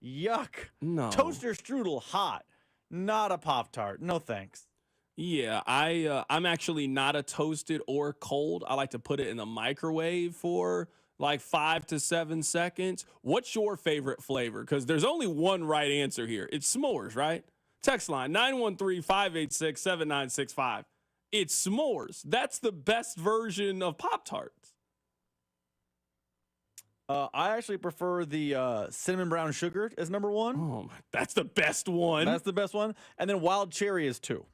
Yuck. No. Toaster strudel hot, not a Pop-Tart. No thanks. Yeah, I'm actually not a toasted or cold. I like to put it in the microwave for like 5 to 7 seconds. What's your favorite flavor? Because there's only one right answer here. It's s'mores, right? Text line 913-586-7965. It's s'mores. That's the best version of Pop-Tarts. I actually prefer the cinnamon brown sugar as number one. Oh, that's the best one. That's the best one. And then wild cherry is 2.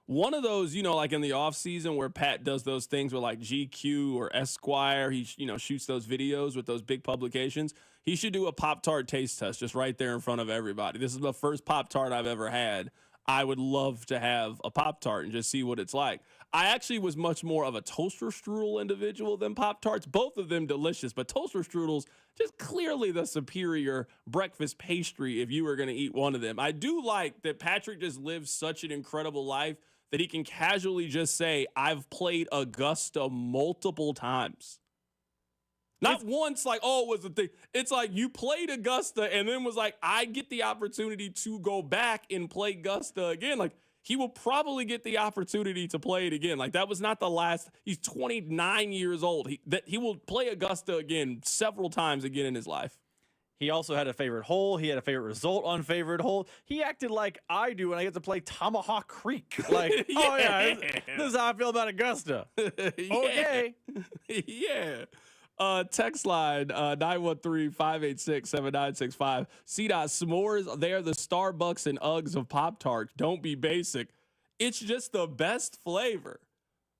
One of those, like in the off season where Pat does those things with like GQ or Esquire, he shoots those videos with those big publications. He should do a Pop-Tart taste test just right there in front of everybody. This is the first Pop-Tart I've ever had. I would love to have a Pop-Tart and just see what it's like. I actually was much more of a toaster strudel individual than Pop-Tarts. Both of them delicious, but toaster strudels just clearly the superior breakfast pastry if you were going to eat one of them. I do like that Patrick just lives such an incredible life that he can casually just say, I've played Augusta multiple times. Not once like, oh, it was a thing. It's like you played Augusta and then was like, I get the opportunity to go back and play Augusta again. Like, he will probably get the opportunity to play it again. Like, that was not the last. He's 29 years old. He will play Augusta again several times again in his life. He also had a favorite hole. He had a favorite result on favorite hole. He acted like I do when I get to play Tomahawk Creek. Like, oh, yeah, this is how I feel about Augusta. Okay. Yeah. Text line 913-586-7965. C-Dot s'mores, they're the Starbucks and Uggs of Pop-Tarts. Don't be basic. It's just the best flavor.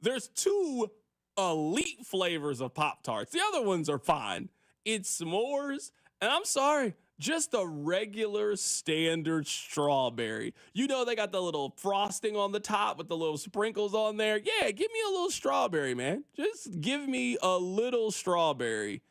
There's 2 elite flavors of Pop-Tarts. The other ones are fine. It's s'mores, and I'm sorry, just a regular standard strawberry. They got the little frosting on the top with the little sprinkles on there. Yeah, give me a little strawberry, man. Just give me a little strawberry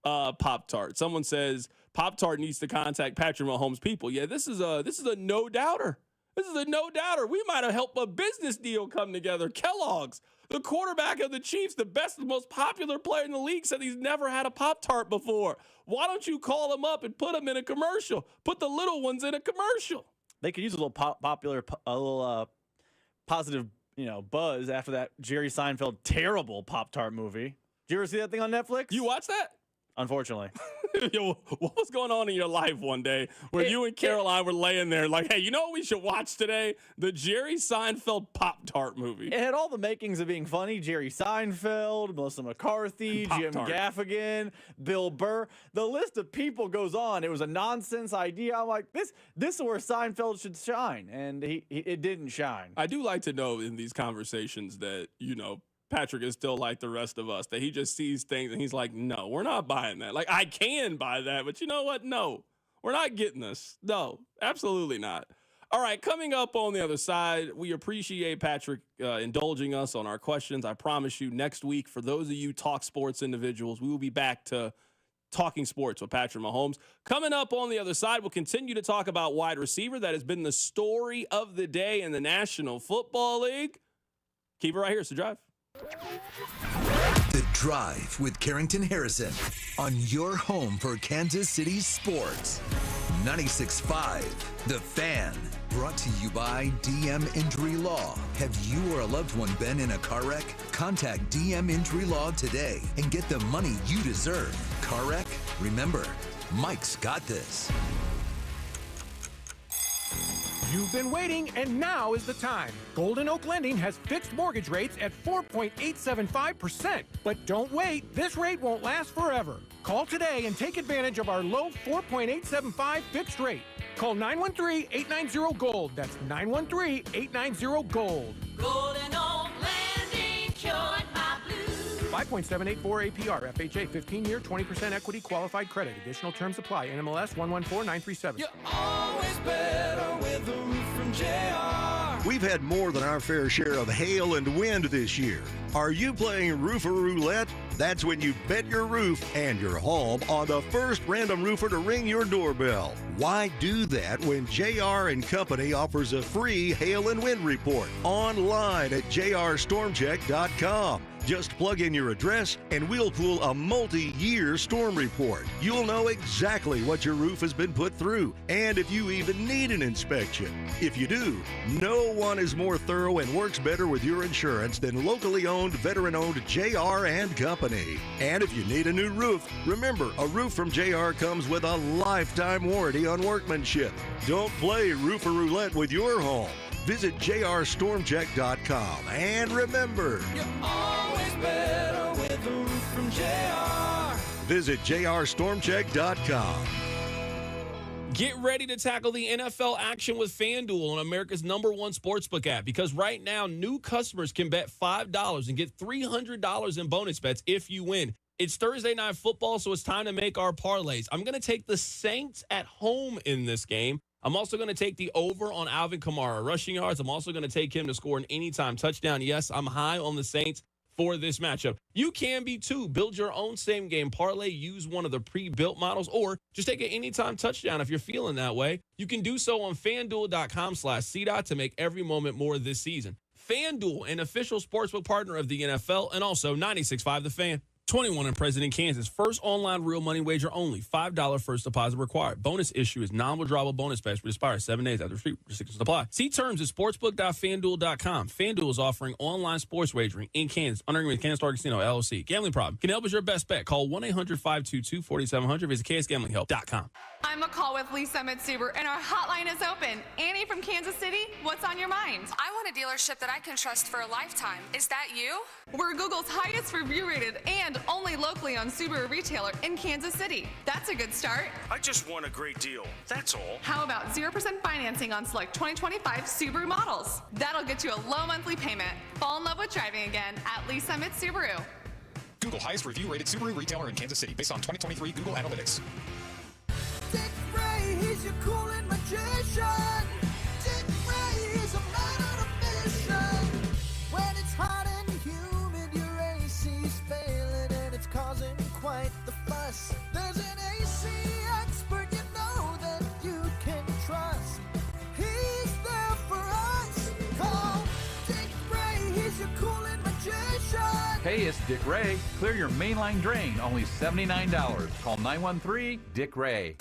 Pop-Tart. Someone says Pop-Tart needs to contact Patrick Mahomes' people. Yeah, this is a no-doubter. This is a no-doubter. We might have helped a business deal come together. Kellogg's, the quarterback of the Chiefs, the best and most popular player in the league, said he's never had a Pop-Tart before. Why don't you call him up and put him in a commercial? Put the little ones in a commercial. They could use a little positive, buzz after that Jerry Seinfeld terrible Pop-Tart movie. Did you ever see that thing on Netflix? You watch that? Unfortunately. Yo, what was going on in your life one day where you and Caroline were laying there like, hey, you know what we should watch today? The Jerry Seinfeld Pop-Tart movie. It had all the makings of being funny. Jerry Seinfeld, Melissa McCarthy, Jim Gaffigan, Bill Burr. The list of people goes on. It was a nonsense idea. I'm like, this is where Seinfeld should shine, and it didn't shine. I do like to know in these conversations that, Patrick is still like the rest of us, that he just sees things and he's like, no, we're not buying that. Like, I can buy that, but you know what? No, we're not getting this. No, absolutely not. All right, coming up on the other side, we appreciate Patrick indulging us on our questions. I promise you next week, for those of you Talk Sports individuals, we will be back to talking sports with Patrick Mahomes. Coming up on the other side, we'll continue to talk about wide receiver. That has been the story of the day in the National Football League. Keep it right here. It's The Drive. The Drive with Carrington Harrison on your home for Kansas City sports. 96.5 The Fan. Brought to you by DM Injury Law. Have you or a loved one been in a car wreck? Contact DM Injury Law today and get the money you deserve. Car wreck? Remember, Mike's got this. You've been waiting, and now is the time. Golden Oak Lending has fixed mortgage rates at 4.875%. But don't wait, this rate won't last forever. Call today and take advantage of our low 4.875 fixed rate. Call 913-890-GOLD. That's 913-890-GOLD. Golden Oak Lending, cured my blues. 5.784 APR, FHA, 15-year, 20% equity qualified credit. Additional terms apply. NMLS 114937. You're always better with a roof from JR. We've had more than our fair share of hail and wind this year. Are you playing Roofer Roulette? That's when you bet your roof and your home on the first random roofer to ring your doorbell. Why do that when JR and Company offers a free hail and wind report online at jrstormcheck.com? Just plug in your address and we'll pull a multi-year storm report. You'll know exactly what your roof has been put through and if you even need an inspection. If you do, no one is more thorough and works better with your insurance than locally owned, veteran-owned JR and Company. And if you need a new roof, remember, a roof from JR comes with a lifetime warranty on workmanship. Don't play Roofer Roulette with your home. Visit jrstormcheck.com. And remember, you're always better with a roof from JR. Visit jrstormcheck.com. Get ready to tackle the NFL action with FanDuel on America's #1 sportsbook app, because right now new customers can bet $5 and get $300 in bonus bets if you win. It's Thursday Night Football, so it's time to make our parlays. I'm going to take the Saints at home in this game. I'm also going to take the over on Alvin Kamara rushing yards. I'm also going to take him to score an anytime touchdown. Yes, I'm high on the Saints for this matchup. You can be too. Build your own same game parlay. Use one of the pre-built models, or just take an anytime touchdown if you're feeling that way. You can do so on FanDuel.com/CDOT to make every moment more this season. FanDuel, an official sportsbook partner of the NFL, and also 96.5 The Fan. 21 and present in Kansas. First online real money wager only. $5 first deposit required. Bonus issue is non-withdrawable bonus bets, which expires 7 days after restrictions apply. See terms at sportsbook.fanduel.com. FanDuel is offering online sports wagering in Kansas under agreement with Kansas Star Casino, LLC. Gambling problem? Can help is your best bet. Call 1-800-522-4700. Visit ksgamblinghelp.com. I'm McCall with Lee Summit Subaru, and our hotline is open. Annie from Kansas City, what's on your mind? I want a dealership that I can trust for a lifetime. Is that you? We're Google's highest review rated and only locally owned Subaru retailer in Kansas City. That's a good start. I just want a great deal. That's all. How about 0% financing on select 2025 Subaru models? That'll get you a low monthly payment. Fall in love with driving again at Lee Summit Subaru. Google highest review rated Subaru retailer in Kansas City based on 2023 Google Analytics. Dick Ray, he's your cooling magician. Dick Ray is a man on a mission. When it's hot and humid, your AC's failing and it's causing quite the fuss. There's an AC expert Hey, it's Dick Ray. Clear your mainline drain, only $79. Call 913-DICK-RAY.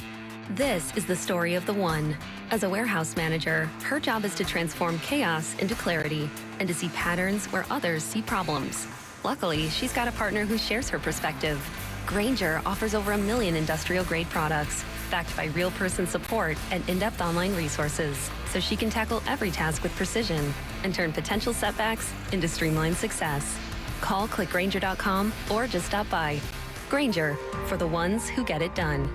This is the story of the one. As a warehouse manager, her job is to transform chaos into clarity and to see patterns where others see problems. Luckily, she's got a partner who shares her perspective. Grainger offers over 1 million industrial-grade products, backed by real-person support and in-depth online resources, so she can tackle every task with precision and turn potential setbacks into streamlined success. Call clickgrainger.com or just stop by. Grainger, for the ones who get it done.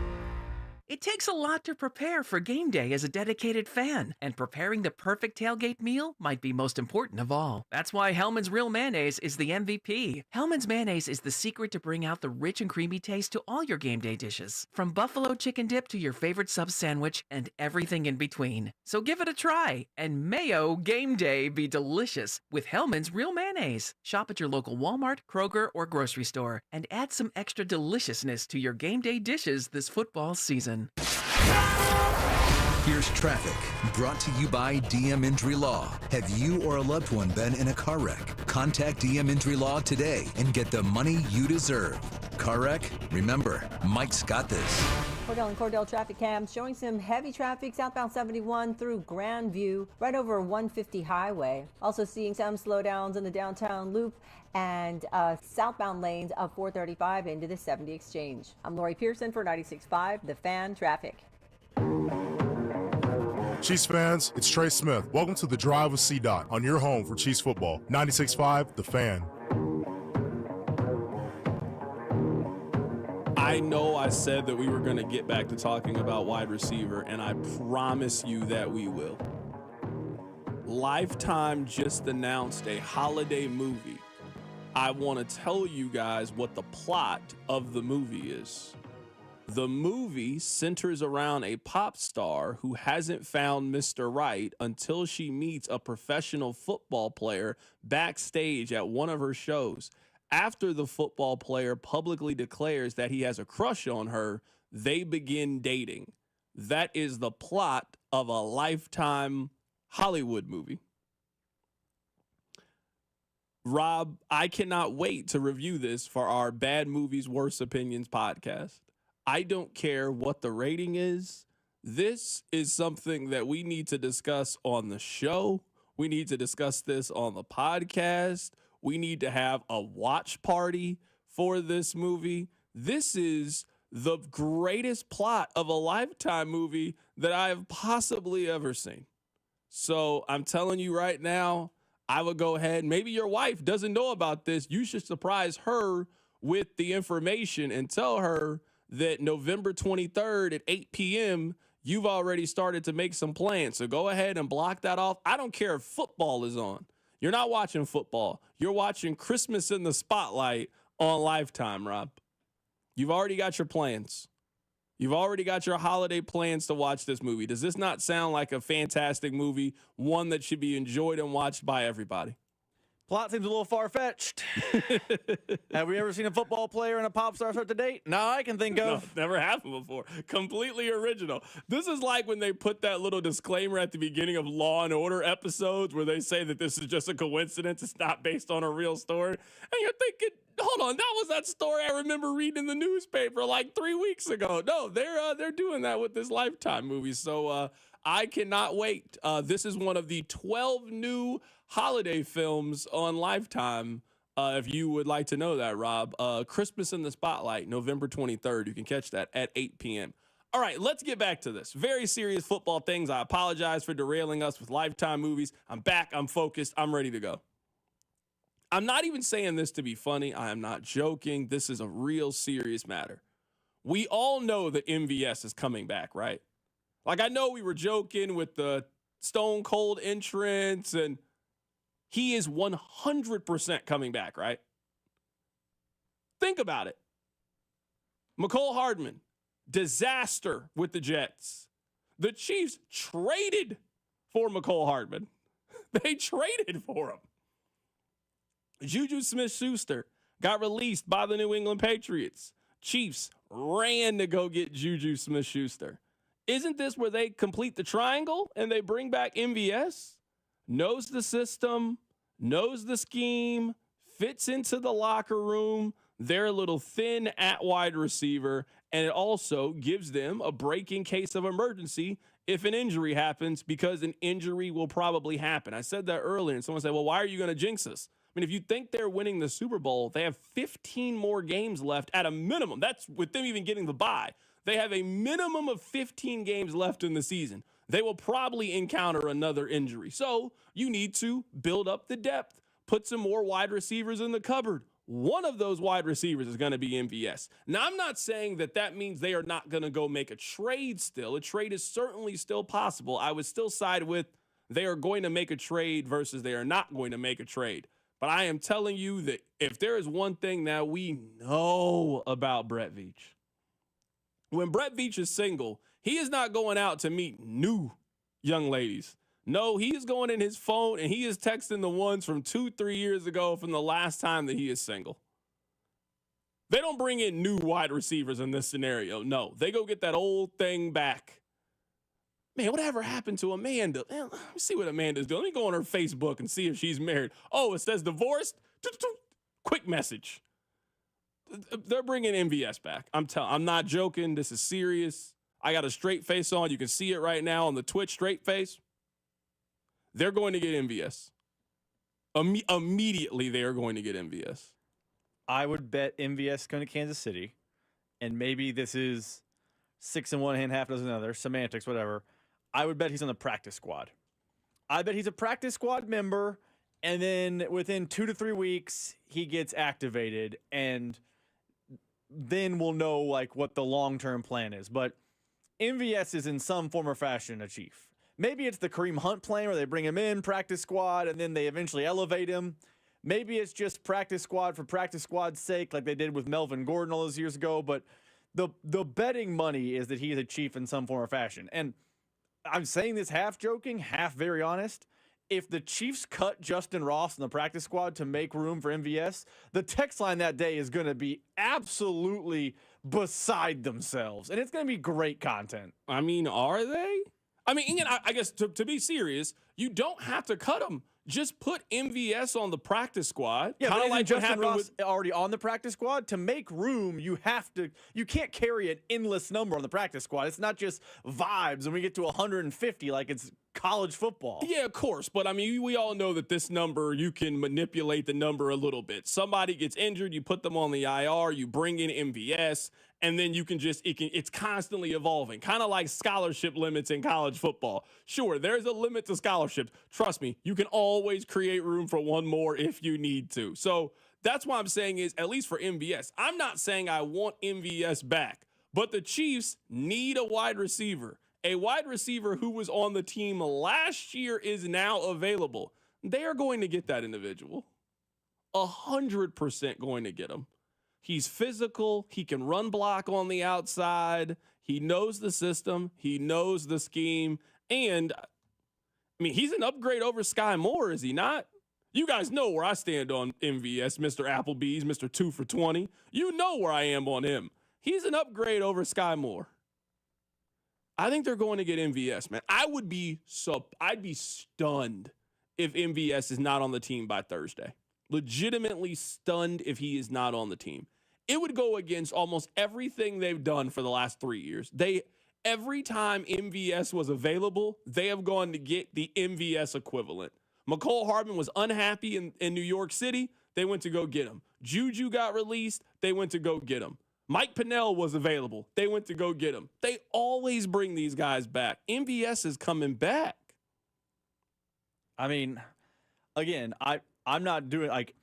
It takes a lot to prepare for game day as a dedicated fan, and preparing the perfect tailgate meal might be most important of all. That's why Hellmann's Real Mayonnaise is the MVP. Hellmann's Mayonnaise is the secret to bring out the rich and creamy taste to all your game day dishes, from buffalo chicken dip to your favorite sub sandwich and everything in between. So give it a try, and mayo game day be delicious with Hellmann's Real Mayonnaise. Shop at your local Walmart, Kroger, or grocery store, and add some extra deliciousness to your game day dishes this football season. Here's traffic brought to you by DM Injury Law. Have you or a loved one been in a car wreck? Contact DM Injury Law today and get the money you deserve. Car wreck? Remember, Mike's got this. Cordell and Cordell traffic cams showing some heavy traffic southbound 71 through Grandview, right over 150 highway. Also seeing some slowdowns in the downtown loop and southbound lanes of 435 into the 70 exchange. I'm Lori Pearson for 96.5 The Fan Traffic. Chiefs fans, it's Trey Smith. Welcome to the Drive with C-Dot on your home for Chiefs football. 96.5 The Fan. I know I said that we were going to get back to talking about wide receiver, and I promise you that we will. Lifetime just announced a holiday movie. I want to tell you guys what the plot of the movie is. The movie centers around a pop star who hasn't found Mr. Right until she meets a professional football player backstage at one of her shows. After the football player publicly declares that he has a crush on her, they begin dating. That is the plot of a Lifetime Hollywood movie. Rob, I cannot wait to review this for our Bad Movies, Worst Opinions podcast. I don't care what the rating is. This is something that we need to discuss on the show. We need to discuss this on the podcast. We need to have a watch party for this movie. This is the greatest plot of a Lifetime movie that I have possibly ever seen. So I'm telling you right now, I would go ahead. Maybe your wife doesn't know about this. You should surprise her with the information and tell her that November 23rd at 8 p.m., you've already started to make some plans. So go ahead and block that off. I don't care if football is on. You're not watching football. You're watching Christmas in the Spotlight on Lifetime, Rob. You've already got your plans. You've already got your holiday plans to watch this movie. Does this not sound like a fantastic movie, one that should be enjoyed and watched by everybody? Plot seems a little far-fetched. Have we ever seen a football player and a pop star start to date? No, I can think of. No, never happened before. Completely original. This is like when they put that little disclaimer at the beginning of Law and Order episodes where they say that this is just a coincidence. It's not based on a real story. And you're thinking, hold on, that was that story I remember reading in the newspaper like 3 weeks ago. No, they're doing that with this Lifetime movie. So I cannot wait. This is one of the 12 new holiday films on Lifetime. If you would like to know that, Rob, Christmas in the Spotlight, November 23rd. You can catch that at 8 p.m. All right, let's get back to this. Very serious football things. I apologize for derailing us with Lifetime movies. I'm back. I'm focused. I'm ready to go. I'm not even saying this to be funny. I am not joking. This is a real serious matter. We all know that MVS is coming back, right? Like, I know we were joking with the Stone Cold entrance, and he is 100% coming back, right? Think about it. McCole Hardman, disaster with the Jets. The Chiefs traded for McCole Hardman. They traded for him. Juju Smith-Schuster got released by the New England Patriots. Chiefs ran to go get Juju Smith-Schuster. Isn't this where they complete the triangle and they bring back MVS? Knows the system, knows the scheme, fits into the locker room. They're a little thin at wide receiver, and it also gives them a break in case of emergency if an injury happens, because an injury will probably happen. I said that earlier, and someone said, well, why are you going to jinx us? I mean, if you think they're winning the Super Bowl, they have 15 more games left at a minimum. That's with them even getting the bye. They have a minimum of 15 games left in the season. They will probably encounter another injury. So you need to build up the depth, put some more wide receivers in the cupboard. One of those wide receivers is going to be MVS. Now, I'm not saying that means they are not going to go make a trade still. A trade is certainly still possible. I would still side with they are going to make a trade versus they are not going to make a trade. But I am telling you that if there is one thing that we know about Brett Veach, when Brett Veach is single, he is not going out to meet new young ladies. No, he is going in his phone and he is texting the ones from 2-3 years ago from the last time that he is single. They don't bring in new wide receivers in this scenario. No, they go get that old thing back. Man, whatever happened to Amanda? Man, let me see what Amanda's doing. Let me go on her Facebook and see if she's married. Oh, it says divorced? Quick message. They're bringing MVS back. I'm not joking. This is serious. I got a straight face on. You can see it right now on the Twitch straight face. They're going to get MVS. Immediately, they are going to get MVS. I would bet MVS going to Kansas City, and maybe this is 6 in one hand, half dozen other, semantics, whatever. I would bet he's on the practice squad. I bet he's a practice squad member, and then within 2 to 3 weeks, he gets activated, and then we'll know like what the long-term plan is. But MVS is in some form or fashion a Chief. Maybe it's the Kareem Hunt plan where they bring him in, practice squad, and then they eventually elevate him. Maybe it's just practice squad for practice squad's sake, like they did with Melvin Gordon all those years ago. But the betting money is that he is a Chief in some form or fashion. And I'm saying this half joking, half very honest. If the Chiefs cut Justin Ross in the practice squad to make room for MVS, the text line that day is going to be absolutely beside themselves. And it's going to be great content. I mean, are they? I mean, Ian, I guess to be serious, you don't have to cut him. Just put MVS on the practice squad. Yeah, kind of like what Justin happened Ross already on the practice squad. To make room, you can't carry an endless number on the practice squad. It's not just vibes and we get to 150 like it's college football. Yeah, of course. But I mean, we all know that this number, you can manipulate the number a little bit. Somebody gets injured, you put them on the IR, you bring in MVS, and then you can it's constantly evolving, kind of like scholarship limits in college football. Sure, there's a limit to scholarships. Trust me, you can always create room for one more if you need to. So that's why I'm saying is, at least for MVS, I'm not saying I want MVS back, but the Chiefs need a wide receiver. A wide receiver who was on the team last year is now available. They are going to get that individual. 100% going to get him. He's physical. He can run block on the outside. He knows the system. He knows the scheme. And, I mean, he's an upgrade over Sky Moore, is he not? You guys know where I stand on MVS, Mr. Applebee's, Mr. 2 for 20. You know where I am on him. He's an upgrade over Sky Moore. I think they're going to get MVS, man. I'd be stunned if MVS is not on the team by Thursday. Legitimately stunned if he is not on the team. It would go against almost everything they've done for the last 3 years. Every time MVS was available, they have gone to get the MVS equivalent. McCole Hardman was unhappy in New York City. They went to go get him. Juju got released. They went to go get him. Mike Pennell was available. They went to go get him. They always bring these guys back. MVS is coming back. I mean, again, I'm not doing like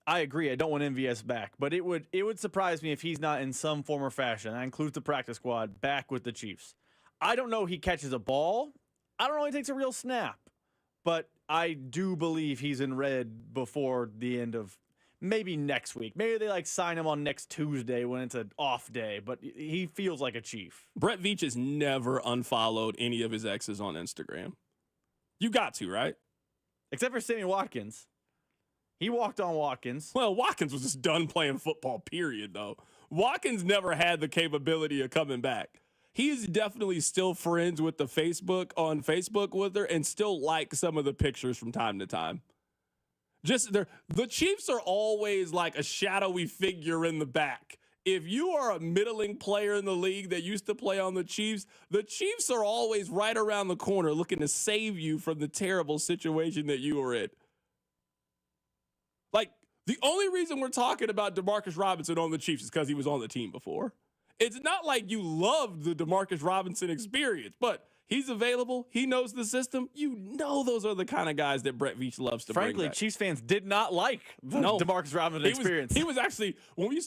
I agree. I don't want MVS back, but it would surprise me if he's not in some form or fashion. That includes the practice squad back with the Chiefs. I don't know he catches a ball. I don't know he takes a real snap, but I do believe he's in red before the end of maybe next week. Maybe they sign him on next Tuesday when it's an off day, but he feels like a Chief. Brett Veach has never unfollowed any of his exes on Instagram. You got to, right? Except for Sammy Watkins. He walked on Watkins. Well, Watkins was just done playing football, period, though. Watkins never had the capability of coming back. He is definitely still friends with on Facebook with her and still like some of the pictures from time to time. The Chiefs are always like a shadowy figure in the back. If you are a middling player in the league that used to play on the Chiefs are always right around the corner looking to save you from the terrible situation that you are in. Like, the only reason we're talking about Demarcus Robinson on the Chiefs is because he was on the team before. It's not like you loved the Demarcus Robinson experience, but he's available. He knows the system. You know those are the kind of guys that Brett Veach loves to bring back. Frankly, Chiefs fans did not like the Demarcus Robinson experience. He was actually, when we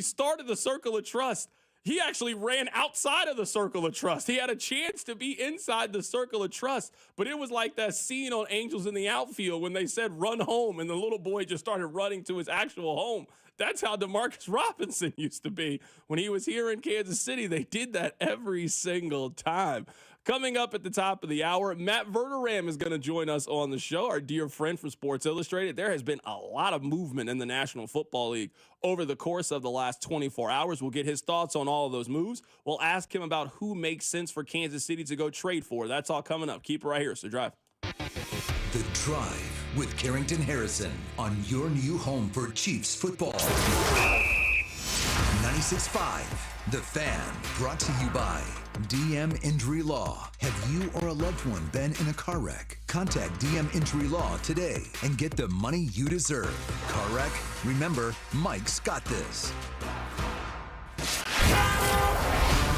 started the Circle of Trust, he actually ran outside of the Circle of Trust. He had a chance to be inside the Circle of Trust, but it was like that scene on Angels in the Outfield when they said run home and the little boy just started running to his actual home. That's how Demarcus Robinson used to be. When he was here in Kansas City, they did that every single time. Coming up at the top of the hour, Matt Verderam is going to join us on the show, our dear friend from Sports Illustrated. There has been a lot of movement in the National Football League over the course of the last 24 hours. We'll get his thoughts on all of those moves. We'll ask him about who makes sense for Kansas City to go trade for. That's all coming up. Keep it right here. So Drive. The Drive with Carrington Harrison on your new home for Chiefs football. 96.5, The Fan, brought to you by DM Injury Law. Have you or a loved one been in a car wreck? Contact DM Injury Law today and get the money you deserve. Car wreck? Remember, Mike's got this.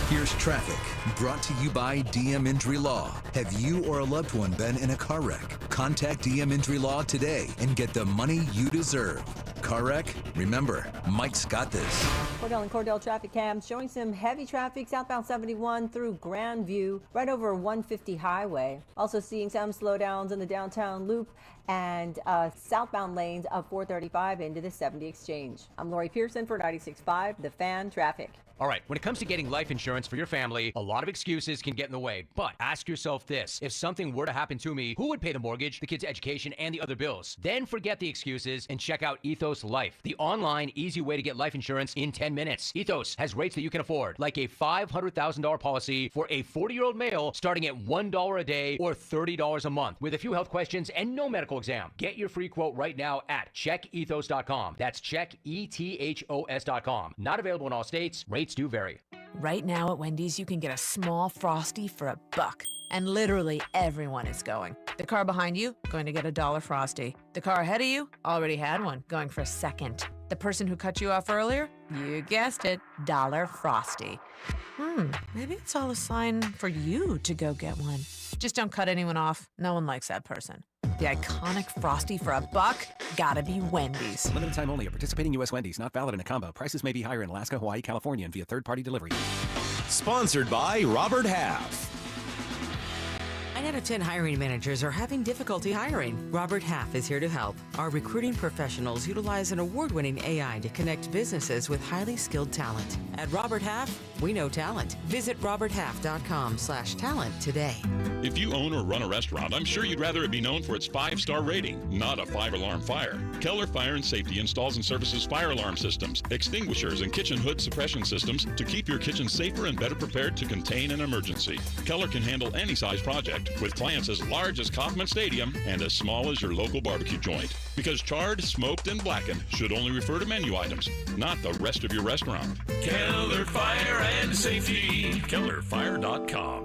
Here's traffic, brought to you by DM Injury Law. Have you or a loved one been in a car wreck? Contact DM Injury Law today and get the money you deserve. Car wreck? Remember, Mike's got this. Cordell and Cordell traffic cams showing some heavy traffic southbound 71 through Grandview, right over 150 highway. Also seeing some slowdowns in the downtown loop and southbound lanes of 435 into the 70 exchange. I'm Lori Pearson for 96.5, The Fan Traffic. All right, when it comes to getting life insurance for your family, a lot of excuses can get in the way. But ask yourself this: if something were to happen to me, who would pay the mortgage, the kids' education, and the other bills? Then forget the excuses and check out Ethos Life, the online, easy way to get life insurance in 10 minutes. Ethos has rates that you can afford, like a $500,000 policy for a 40-year-old male starting at $1 a day or $30 a month, with a few health questions and no medical exam. Get your free quote right now at checkethos.com. That's checkethos.com. Not available in all states. Rates do vary. Right now at Wendy's, you can get a small Frosty for $1. And literally everyone is going. The car behind you, going to get a $1 Frosty. The car ahead of you, already had one, going for a second. The person who cut you off earlier, you guessed it, $1 Frosty. Maybe it's all a sign for you to go get one. Just don't cut anyone off. No one likes that person. The iconic Frosty for $1, gotta be Wendy's. Limited time only at participating U.S. Wendy's. Not valid in a combo. Prices may be higher in Alaska, Hawaii, California, and via third-party delivery. Sponsored by Robert Half. 9 out of 10 hiring managers are having difficulty hiring. Robert Half is here to help. Our recruiting professionals utilize an award-winning AI to connect businesses with highly skilled talent. At Robert Half, we know talent. Visit roberthalf.com/talent today. If you own or run a restaurant, I'm sure you'd rather it be known for its 5-star rating, not a 5-alarm fire. Keller Fire and Safety installs and services fire alarm systems, extinguishers, and kitchen hood suppression systems to keep your kitchen safer and better prepared to contain an emergency. Keller can handle any size project, with clients as large as Kauffman Stadium and as small as your local barbecue joint. Because charred, smoked, and blackened should only refer to menu items, not the rest of your restaurant. Keller Fire and Safety. KellerFire.com.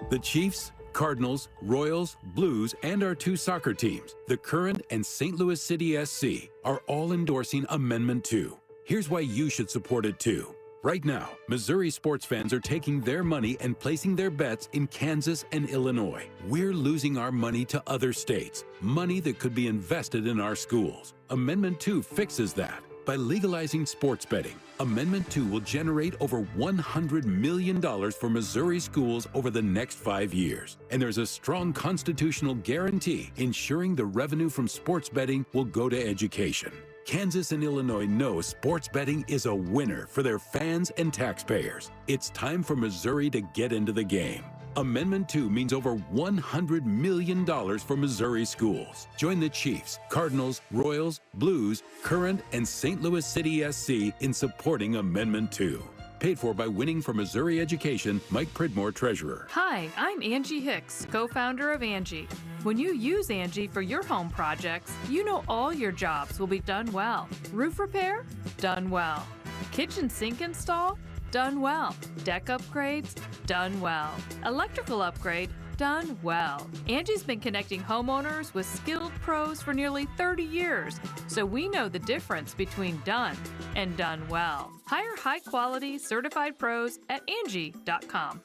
The Chiefs, Cardinals, Royals, Blues, and our 2 soccer teams, the Current and St. Louis City SC, are all endorsing Amendment 2. Here's why you should support it too. Right now, Missouri sports fans are taking their money and placing their bets in Kansas and Illinois. We're losing our money to other states, money that could be invested in our schools. Amendment 2 fixes that. By legalizing sports betting, Amendment 2 will generate over $100 million for Missouri schools over the next 5 years. And there's a strong constitutional guarantee ensuring the revenue from sports betting will go to education. Kansas and Illinois know sports betting is a winner for their fans and taxpayers. It's time for Missouri to get into the game. Amendment 2 means over $100 million for Missouri schools. Join the Chiefs, Cardinals, Royals, Blues, Current, and St. Louis City SC in supporting Amendment 2. Paid for by Winning for Missouri Education, Mike Pridmore, Treasurer. Hi, I'm Angie Hicks, co-founder of Angie. When you use Angie for your home projects, you know all your jobs will be done well. Roof repair? Done well. Kitchen sink install? Done well. Deck upgrades? Done well. Electrical upgrade? Done well. Angie's been connecting homeowners with skilled pros for nearly 30 years, so we know the difference between done and done well. Hire high-quality, certified pros at Angie.com.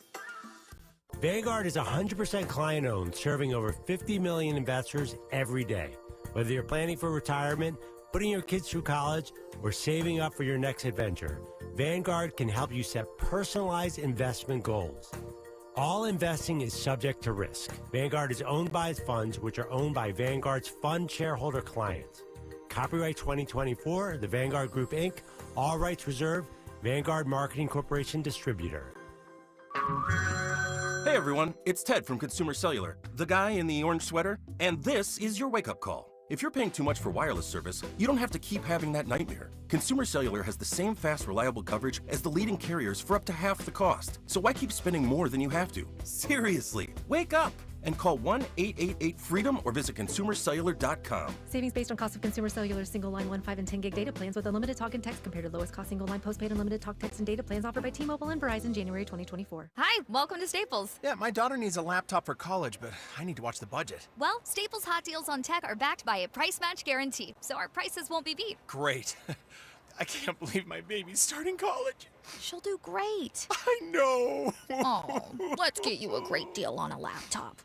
Vanguard is 100% client-owned, serving over 50 million investors every day. Whether you're planning for retirement, putting your kids through college, or saving up for your next adventure, Vanguard can help you set personalized investment goals. All investing is subject to risk. Vanguard is owned by its funds, which are owned by Vanguard's fund shareholder clients. Copyright 2024, The Vanguard Group, Inc., all rights reserved, Vanguard Marketing Corporation Distributor. Hey everyone, it's Ted from Consumer Cellular, the guy in the orange sweater, and this is your wake-up call. If you're paying too much for wireless service, you don't have to keep having that nightmare. Consumer Cellular has the same fast, reliable coverage as the leading carriers for up to half the cost. So why keep spending more than you have to? Seriously, wake up and call 1-888-FREEDOM or visit consumercellular.com. Savings based on cost of Consumer Cellular single line 1, 5, and 10 gig data plans with unlimited talk and text compared to lowest cost single line postpaid unlimited talk, text, and data plans offered by T-Mobile and Verizon January 2024. Hi, welcome to Staples. Yeah, my daughter needs a laptop for college, but I need to watch the budget. Well, Staples hot deals on tech are backed by a price match guarantee, so our prices won't be beat. Great. I can't believe my baby's starting college. She'll do great. I know. Oh, let's get you a great deal on a laptop.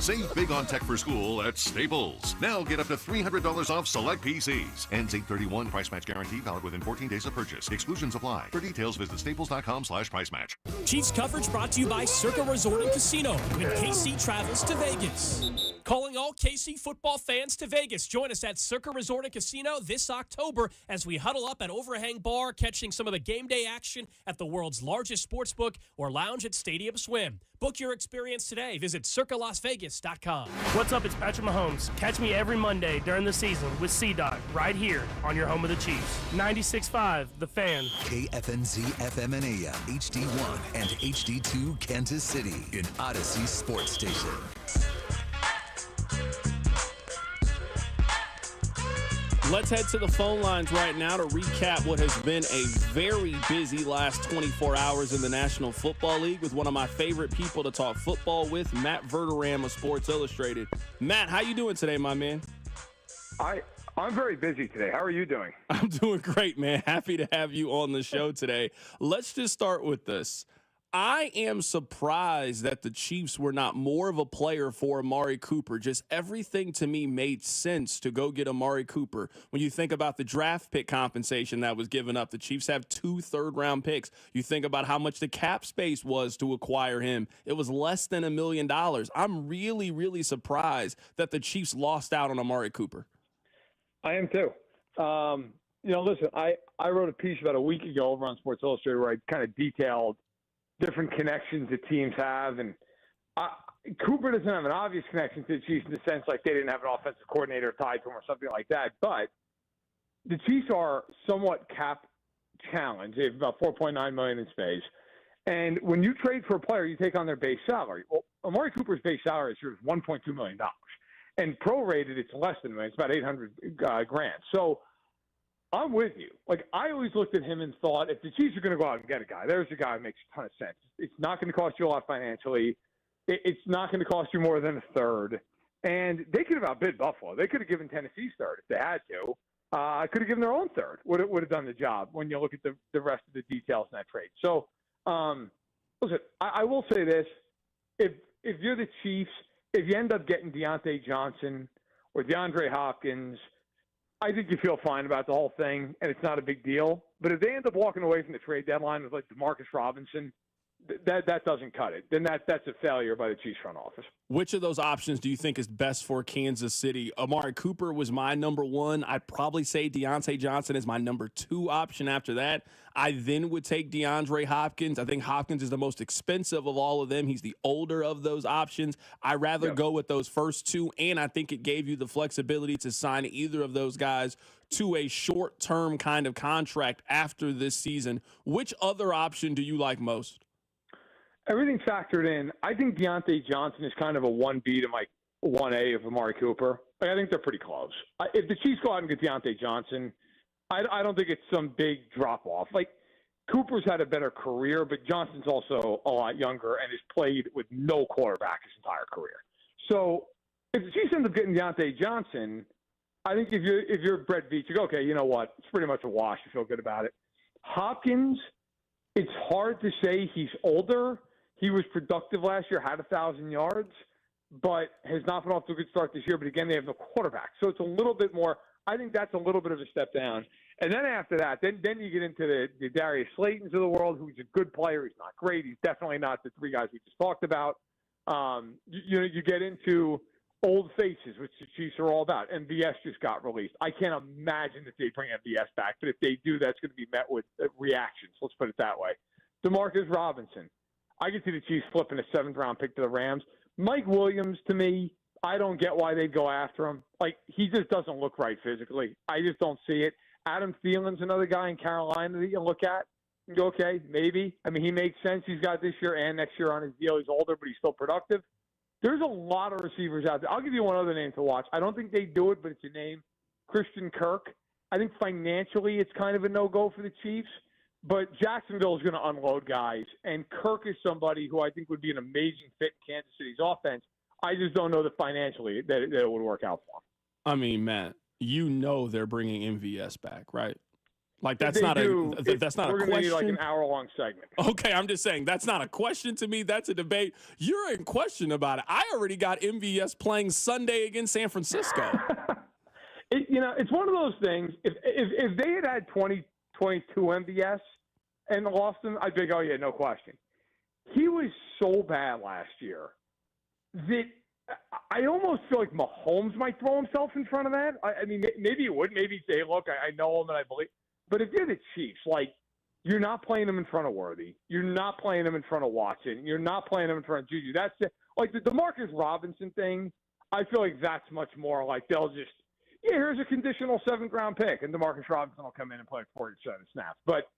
Save big on tech for school at Staples. Now get up to $300 off select PCs. Ends 8/31. Price match guarantee valid within 14 days of purchase. Exclusions apply. For details, visit staples.com/price match. Chiefs coverage brought to you by Circa Resort and Casino when KC travels to Vegas. Calling all KC football fans to Vegas. Join us at Circa Resort and Casino this October as we huddle up at Overhang Bar, catching some of the game day action at the world's largest sportsbook or lounge at Stadium Swim. Book your experience today. Visit CircaLasVegas.com. What's up? It's Patrick Mahomes. Catch me every Monday during the season with C-Dog right here on your home of the Chiefs. 96.5, The Fan. KFNZ FM and AM, HD1 and HD2 Kansas City in Odyssey Sports Station. Let's head to the phone lines right now to recap what has been a very busy last 24 hours in the National Football League with one of my favorite people to talk football with, Matt Verderam of Sports Illustrated. Matt, how you doing today, my man? I'm very busy today. How are you doing? I'm doing great, man. Happy to have you on the show today. Let's just start with this. I am surprised that the Chiefs were not more of a player for Amari Cooper. Just everything to me made sense to go get Amari Cooper. When you think about the draft pick compensation that was given up, the Chiefs have 2 third-round picks. You think about how much the cap space was to acquire him. It was less than $1 million. I'm really, really surprised that the Chiefs lost out on Amari Cooper. I am too. Listen, I wrote a piece about a week ago over on Sports Illustrated where I kind of detailed different connections that teams have. And Cooper doesn't have an obvious connection to the Chiefs in the sense like they didn't have an offensive coordinator tied to him or something like that. But the Chiefs are somewhat cap challenged. They have about $4.9 million in space. And when you trade for a player, you take on their base salary. Well, Amari Cooper's base salary this year is $1.2 million. And prorated, it's less than $1 million. It's about $800,000. So I'm with you. Like, I always looked at him and thought, if the Chiefs are going to go out and get a guy, there's a guy who makes a ton of sense. It's not going to cost you a lot financially. It's not going to cost you more than a third. And they could have outbid Buffalo. They could have given Tennessee's third if they had to. Could have given their own third. Would have done the job when you look at the rest of the details in that trade. So, listen, I will say this. If you're the Chiefs, if you end up getting Deontay Johnson or DeAndre Hopkins, I think you feel fine about the whole thing, and it's not a big deal. But if they end up walking away from the trade deadline with like DeMarcus Robinson, that doesn't cut it. Then that's a failure by the Chiefs front office. Which of those options do you think is best for Kansas City? Amari Cooper was my number one. I'd probably say Deontay Johnson is my number 2 option after that. I then would take DeAndre Hopkins. I think Hopkins is the most expensive of all of them. He's the older of those options. I'd rather go with those first 2, and I think it gave you the flexibility to sign either of those guys to a short-term kind of contract after this season. Which other option do you like most? everything factored in, I think Deontay Johnson is kind of a 1B to my 1A of Amari Cooper. Like, I think they're pretty close. If the Chiefs go out and get Deontay Johnson, I don't think it's some big drop-off. Like, Cooper's had a better career, but Johnson's also a lot younger and has played with no quarterback his entire career. So if the Chiefs end up getting Deontay Johnson, I think if you're Brett Veach, you go, okay, you know what? It's pretty much a wash. You feel good about it. Hopkins, it's hard to say. He's older. He was productive last year, had 1,000 yards, but has not been off to a good start this year. But again, they have no quarterback. So it's a little bit more, I think that's a little bit of a step down. And then after that, then you get into the Darius Slaytons of the world, who's a good player. He's not great. He's definitely not the three guys we just talked about. You get into old faces, which the Chiefs are all about. MVS just got released. I can't imagine that they bring MVS back, but if they do, that's going to be met with reactions. Let's put it that way. DeMarcus Robinson. I can see the Chiefs flipping a 7th-round pick to the Rams. Mike Williams, to me, I don't get why they'd go after him. Like, he just doesn't look right physically. I just don't see it. Adam Thielen's another guy in Carolina that you look at and go, okay, maybe. I mean, he makes sense. He's got this year and next year on his deal. He's older, but he's still productive. There's a lot of receivers out there. I'll give you one other name to watch. I don't think they do it, but it's a name, Christian Kirk. I think financially it's kind of a no-go for the Chiefs, but Jacksonville is going to unload guys, and Kirk is somebody who I think would be an amazing fit in Kansas City's offense. I just don't know that financially that it would work out for him. I mean, Matt, you know they're bringing MVS back, right? Like, that's We're not a going question. to need like an hour-long segment. Okay, I'm just saying that's not a question to me. That's a debate. You're in question about it. I already got MVS playing Sunday against San Francisco. It's one of those things. If they had 2022 MVS and lost him, I'd be like, oh, yeah, no question. He was so bad last year that I almost feel like Mahomes might throw himself in front of that. I mean, maybe he would. Maybe he'd say, look, I know him and I believe. But if you're the Chiefs, like, you're not playing him in front of Worthy. You're not playing him in front of Watson. You're not playing him in front of Juju. That's it. Like the DeMarcus Robinson thing, I feel like that's much more like they'll just, here's a conditional 7th-round pick, and DeMarcus Robinson will come in and play 40% of snaps. But,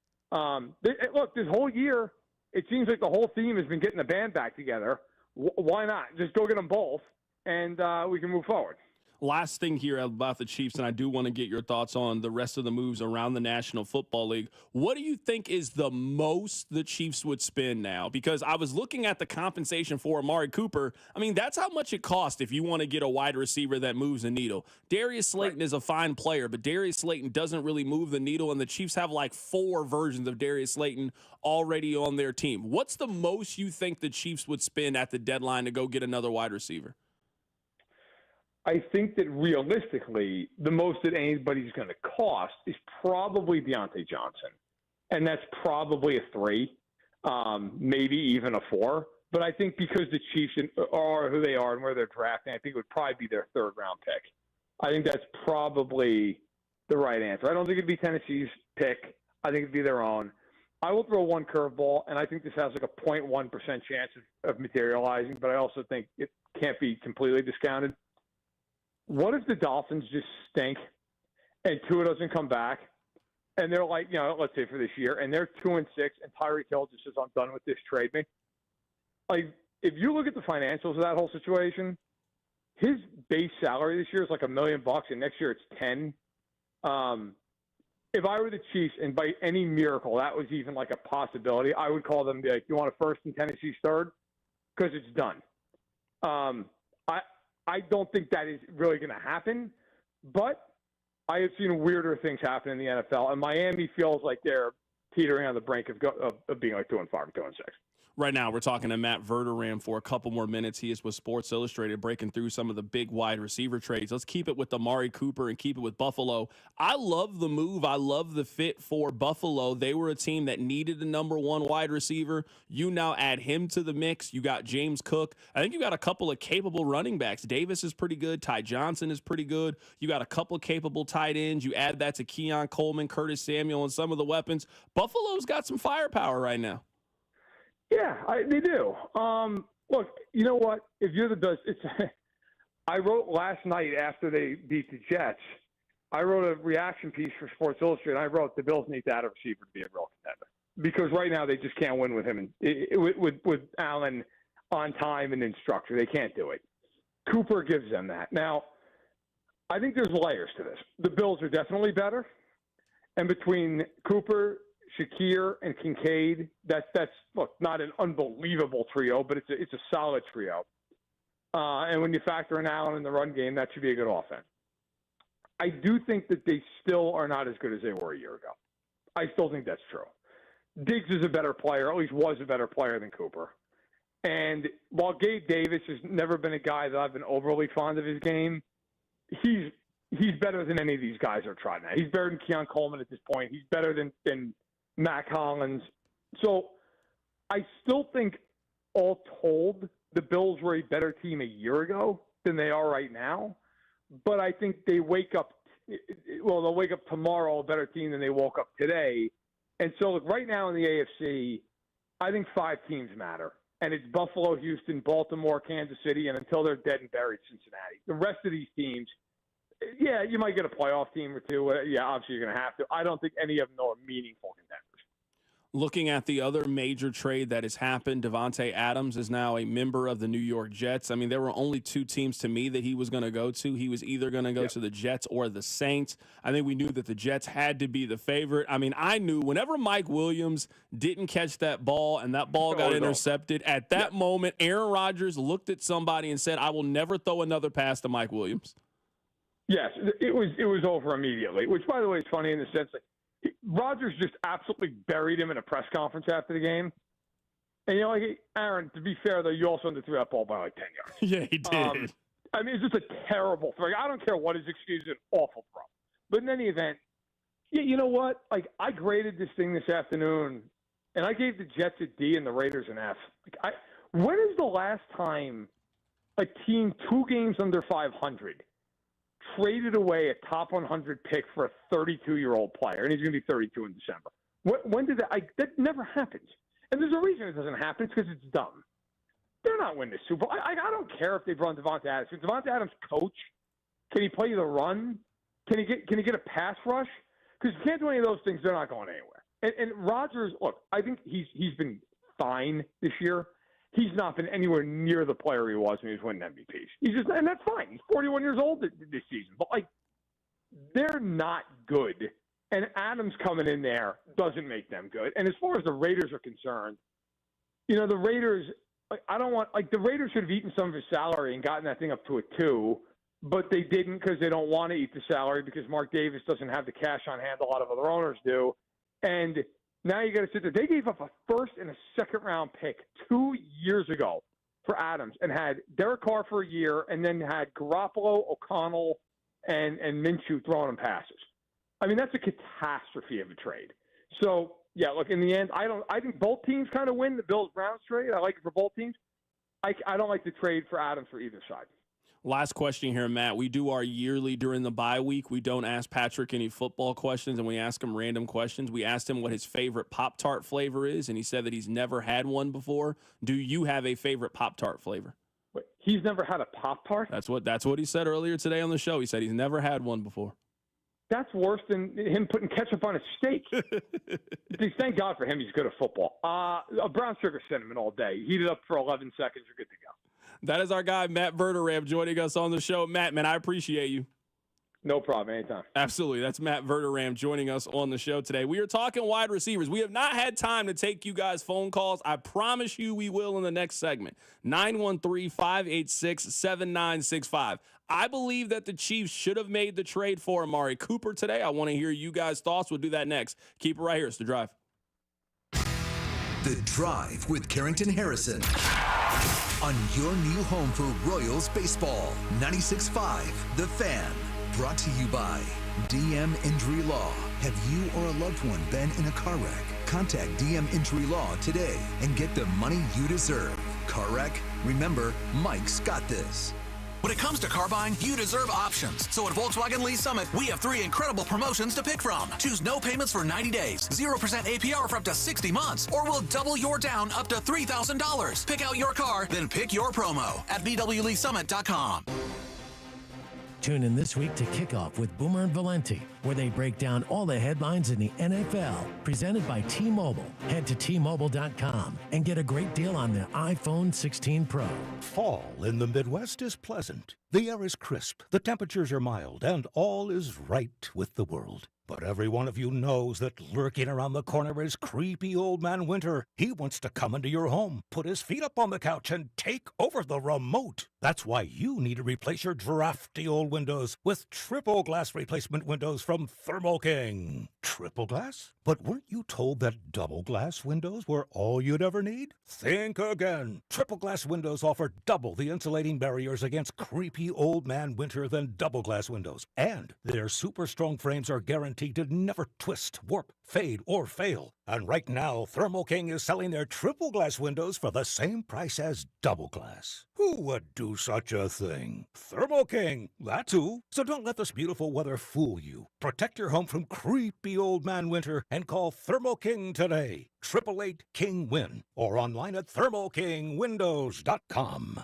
look, this whole year, it seems like the whole team has been getting the band back together. Why not? Just go get them both, and we can move forward. Last thing here about the Chiefs, and I do want to get your thoughts on the rest of the moves around the National Football League. What do you think is the most the Chiefs would spend now? Because I was looking at the compensation for Amari Cooper. I mean, that's how much it costs if you want to get a wide receiver that moves the needle. Darius Slayton is a fine player, but Darius Slayton doesn't really move the needle, and the Chiefs have like 4 versions of Darius Slayton already on their team. What's the most you think the Chiefs would spend at the deadline to go get another wide receiver? I think that realistically, the most that anybody's going to cost is probably Deontay Johnson. And that's probably a 3, maybe even a 4. But I think because the Chiefs are who they are and where they're drafting, I think it would probably be their 3rd-round pick. I think that's probably the right answer. I don't think it'd be Tennessee's pick. I think it'd be their own. I will throw one curveball, and I think this has like a 0.1% chance of materializing, but I also think it can't be completely discounted. What if the Dolphins just stink and Tua doesn't come back and they're like, let's say for this year, and they're 2-6 and Tyreek Hill just says, I'm done with this, trade me? Like, if you look at the financials of that whole situation, his base salary this year is like $1 million and next year it's 10. If I were the Chiefs and by any miracle that was even like a possibility, I would call them and be like, you want a 1st and Tennessee's 3rd? Because it's done. I don't think that is really going to happen, but I have seen weirder things happen in the NFL, and Miami feels like they're teetering on the brink of being like 2-5 and 2-6. Right now, we're talking to Matt Verderame for a couple more minutes. He is with Sports Illustrated, breaking through some of the big wide receiver trades. Let's keep it with Amari Cooper and keep it with Buffalo. I love the move. I love the fit for Buffalo. They were a team that needed a number 1 wide receiver. You now add him to the mix. You got James Cook. I think you got a couple of capable running backs. Davis is pretty good. Ty Johnson is pretty good. You got a couple of capable tight ends. You add that to Keon Coleman, Curtis Samuel, and some of the weapons. Buffalo's got some firepower right now. Yeah, they do. Look, you know what? If you're the best, I wrote last night after they beat the Jets, I wrote a reaction piece for Sports Illustrated. I wrote the Bills need to add a receiver to be a real contender. because right now they just can't win with him with Allen on time and in structure. They can't do it. Cooper gives them that. Now, I think there's layers to this. The Bills are definitely better, and between Cooper, Shakir, and Kincaid, that's look, not an unbelievable trio, but it's a solid trio. And when you factor in Allen in the run game, that should be a good offense. I do think that they still are not as good as they were a year ago. I still think that's true. Diggs is a better player, at least was a better player than Cooper. And while Gabe Davis has never been a guy that I've been overly fond of his game, he's better than any of these guys are trying now. He's better than Keon Coleman at this point. He's better than Mac Hollins. So I still think, all told, the Bills were a better team a year ago than they are right now. But I think they'll wake up tomorrow a better team than they woke up today. And so, look, right now in the AFC, I think 5 teams matter. And it's Buffalo, Houston, Baltimore, Kansas City, and until they're dead and buried, Cincinnati. The rest of these teams, yeah, you might get a playoff team or two. Yeah, obviously you're going to have to. I don't think any of them are meaningful contenders. Looking at the other major trade that has happened, Davante Adams is now a member of the New York Jets. I mean, there were only 2 teams to me that he was going to go to. He was either going to go to the Jets or the Saints. I think we knew that the Jets had to be the favorite. I mean, I knew whenever Mike Williams didn't catch that ball and that ball got intercepted, at that moment, Aaron Rodgers looked at somebody and said, I will never throw another pass to Mike Williams. Yes, it was over immediately, which, by the way, is funny in the sense that Rodgers just absolutely buried him in a press conference after the game. And, like, Aaron, to be fair, though, you also underthrew that ball by like 10 yards. Yeah, he did. I mean, it's just a terrible throw. I don't care what his excuse is, an awful throw. But in any event, you know what? Like, I graded this thing this afternoon, and I gave the Jets a D and the Raiders an F. When is the last time a team 2 games under 500 traded away a top 100 pick for a 32-year-old player, and he's going to be 32 in December? When did that? That never happens. And there's a reason it doesn't happen. It's because it's dumb. They're not winning the Super Bowl. I don't care if they've run Davante Adams. Can Davante Adams coach? Can he play the run? Can he get a pass rush? Because if you can't do any of those things, they're not going anywhere. And Rodgers, look, I think he's been fine this year. He's not been anywhere near the player he was when he was winning MVPs. And that's fine. He's 41 years old this season. But, they're not good. And Adams coming in there doesn't make them good. And as far as the Raiders are concerned, the Raiders, the Raiders should have eaten some of his salary and gotten that thing up to a 2, but they didn't because they don't want to eat the salary because Mark Davis doesn't have the cash on hand a lot of other owners do. And now you got to sit there. They gave up a first and a second-round pick 2 years ago for Adams and had Derek Carr for a year and then had Garoppolo, O'Connell, and Minshew throwing them passes. I mean, that's a catastrophe of a trade. So, yeah, look, in the end, I think both teams kind of win the Bills-Browns trade. I like it for both teams. I don't like the trade for Adams for either side. Last question here, Matt. We do our yearly during the bye week. We don't ask Patrick any football questions, and we ask him random questions. We asked him what his favorite Pop-Tart flavor is, and he said that he's never had one before. Do you have a favorite Pop-Tart flavor? Wait, he's never had a Pop-Tart? That's what he said earlier today on the show. He said he's never had one before. That's worse than him putting ketchup on a steak. Thank God for him. He's good at football. A brown sugar cinnamon all day. Heat it up for 11 seconds. You're good to go. That is our guy, Matt Verderame, joining us on the show. Matt, man, I appreciate you. No problem. Anytime. Absolutely. That's Matt Verderame joining us on the show today. We are talking wide receivers. We have not had time to take you guys' phone calls. I promise you we will in the next segment. 913-586-7965. I believe that the Chiefs should have made the trade for Amari Cooper today. I want to hear you guys' thoughts. We'll do that next. Keep it right here. It's The Drive. The Drive with Carrington Harrison on your new home for Royals baseball. 96.5 The Fan. Brought to you by DM Injury Law. Have you or a loved one been in a car wreck? Contact DM Injury Law today and get the money you deserve. Car wreck? Remember, Mike's got this. When it comes to car buying, you deserve options. So at Volkswagen Lease Summit, we have 3 incredible promotions to pick from. Choose no payments for 90 days, 0% APR for up to 60 months, or we'll double your down up to $3,000. Pick out your car, then pick your promo at VWLeaseSummit.com. Tune in this week to Kickoff with Boomer and Valenti, where they break down all the headlines in the NFL, presented by T-Mobile. Head to T-Mobile.com and get a great deal on the iPhone 16 Pro. Fall in the Midwest is pleasant. The air is crisp, the temperatures are mild, and all is right with the world. But every one of you knows that lurking around the corner is creepy old man Winter. He wants to come into your home, put his feet up on the couch, and take over the remote. That's why you need to replace your drafty old windows with triple glass replacement windows from Thermo King. Triple glass? But weren't you told that double glass windows were all you'd ever need? Think again. Triple glass windows offer double the insulating barriers against creepy old man Winter than double glass windows. And their super strong frames are guaranteed to never twist, warp, fade, or fail. And right now, Thermo King is selling their triple glass windows for the same price as double glass. Who would do such a thing? Thermo King, that's who. So don't let this beautiful weather fool you. Protect your home from creepy old man Winter and call Thermo King today. 888-KING-WIN or online at thermokingwindows.com.